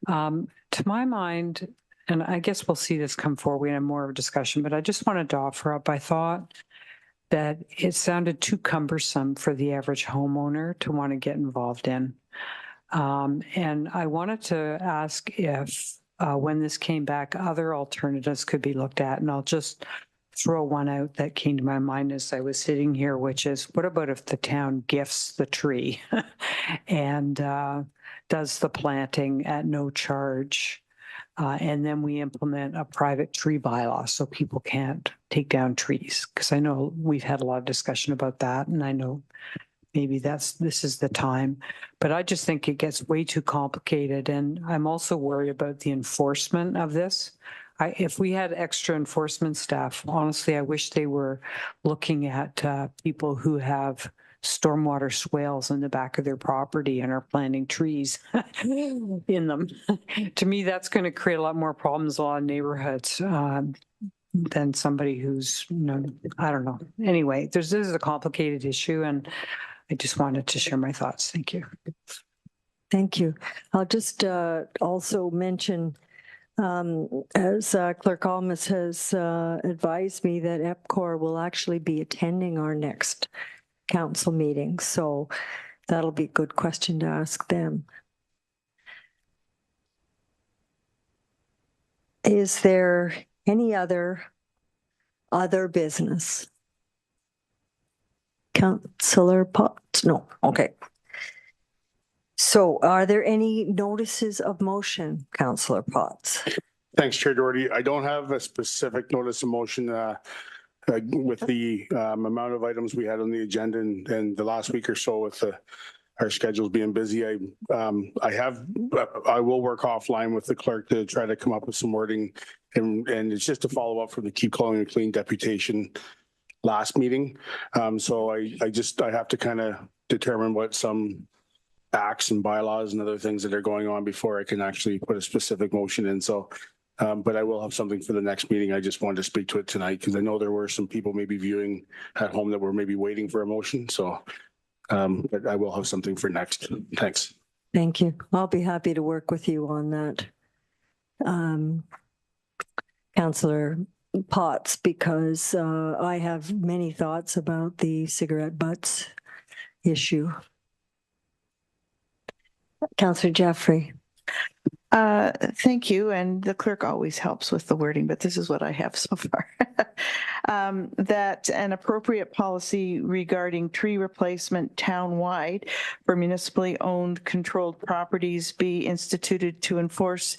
Speaker 1: To my mind, and I guess we'll see this come forward, we have more of a discussion, but I just wanted to offer up, I thought that it sounded too cumbersome for the average homeowner to want to get involved in. And I wanted to ask if, when this came back, other alternatives could be looked at. And I'll just throw one out that came to my mind as I was sitting here, which is, what about if the town gifts the tree and does the planting at no charge? And then we implement a private tree bylaw so people can't take down trees. Because I know we've had a lot of discussion about that. And I know maybe this is the time. But I just think it gets way too complicated. And I'm also worried about the enforcement of this. If we had extra enforcement staff, honestly, I wish they were looking at people who have stormwater swales in the back of their property and are planting trees in them. To me, that's going to create a lot more problems in a lot of neighborhoods than somebody who's, I don't know. Anyway, this is a complicated issue, and I just wanted to share my thoughts. Thank you.
Speaker 5: Thank you. I'll just also mention, as Clerk Almas has advised me, that EPCOR will actually be attending our next council meeting. So that'll be a good question to ask them. Is there any other business? Councillor Potts? No. Okay. So are there any notices of motion, Councillor Potts?
Speaker 18: Thanks, Chair Doherty. I don't have a specific notice of motion with the amount of items we had on the agenda and the last week or so with our schedules being busy. I will work offline with the clerk to try to come up with some wording, and it's just a follow up from the Keep Calling It Clean deputation last meeting. So I have to kind of determine what some acts and bylaws and other things that are going on before I can actually put a specific motion in. So but I will have something for the next meeting. I just wanted to speak to it tonight because I know there were some people maybe viewing at home that were maybe waiting for a motion. So but I will have something for next. Thanks.
Speaker 5: Thank you. I'll be happy to work with you on that, Councillor Potts, because I have many thoughts about the cigarette butts issue. Councillor Jeffrey.
Speaker 4: Thank you. And the clerk always helps with the wording, but this is what I have so far. That an appropriate policy regarding tree replacement townwide for municipally owned controlled properties be instituted to enforce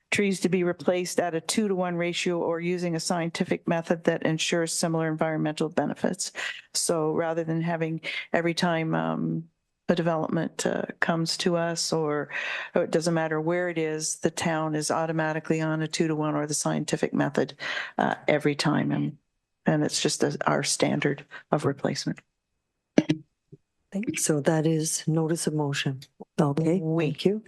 Speaker 4: trees to be replaced at a 2-to-1 ratio or using a scientific method that ensures similar environmental benefits. So rather than having every time a development comes to us, or it doesn't matter where it is, the town is automatically on a 2-to-1 or the scientific method every time. And it's just our standard of replacement.
Speaker 5: So that is notice of motion. Okay, thank you.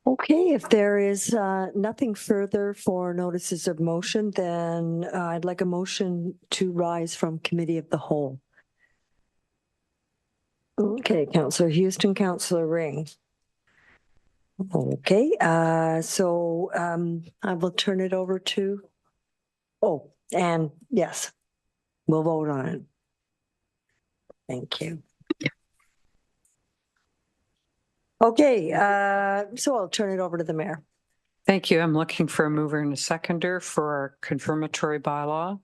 Speaker 5: Okay, if there is nothing further for notices of motion, then I'd like a motion to rise from Committee of the Whole. Okay, Councillor Houston, Councillor Ring. Okay, so I will turn it over to, and yes, we'll vote on it. Thank you. Okay, so I'll turn it over to the Mayor.
Speaker 1: Thank you. I'm looking for a mover and a seconder for our confirmatory bylaw,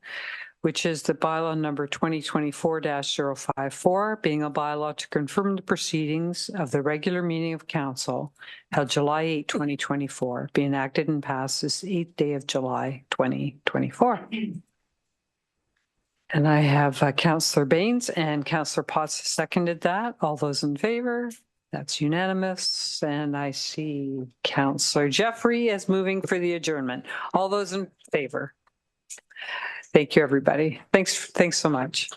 Speaker 1: which is the bylaw number 2024-054, being a bylaw to confirm the proceedings of the regular meeting of council held July 8, 2024, being enacted and passed this 8th day of July, 2024. And I have Councillor Baines and Councillor Potts seconded that. All those in favor? That's unanimous. And I see Councillor Jeffrey as moving for the adjournment. All those in favor? Thank you, everybody. Thanks so much.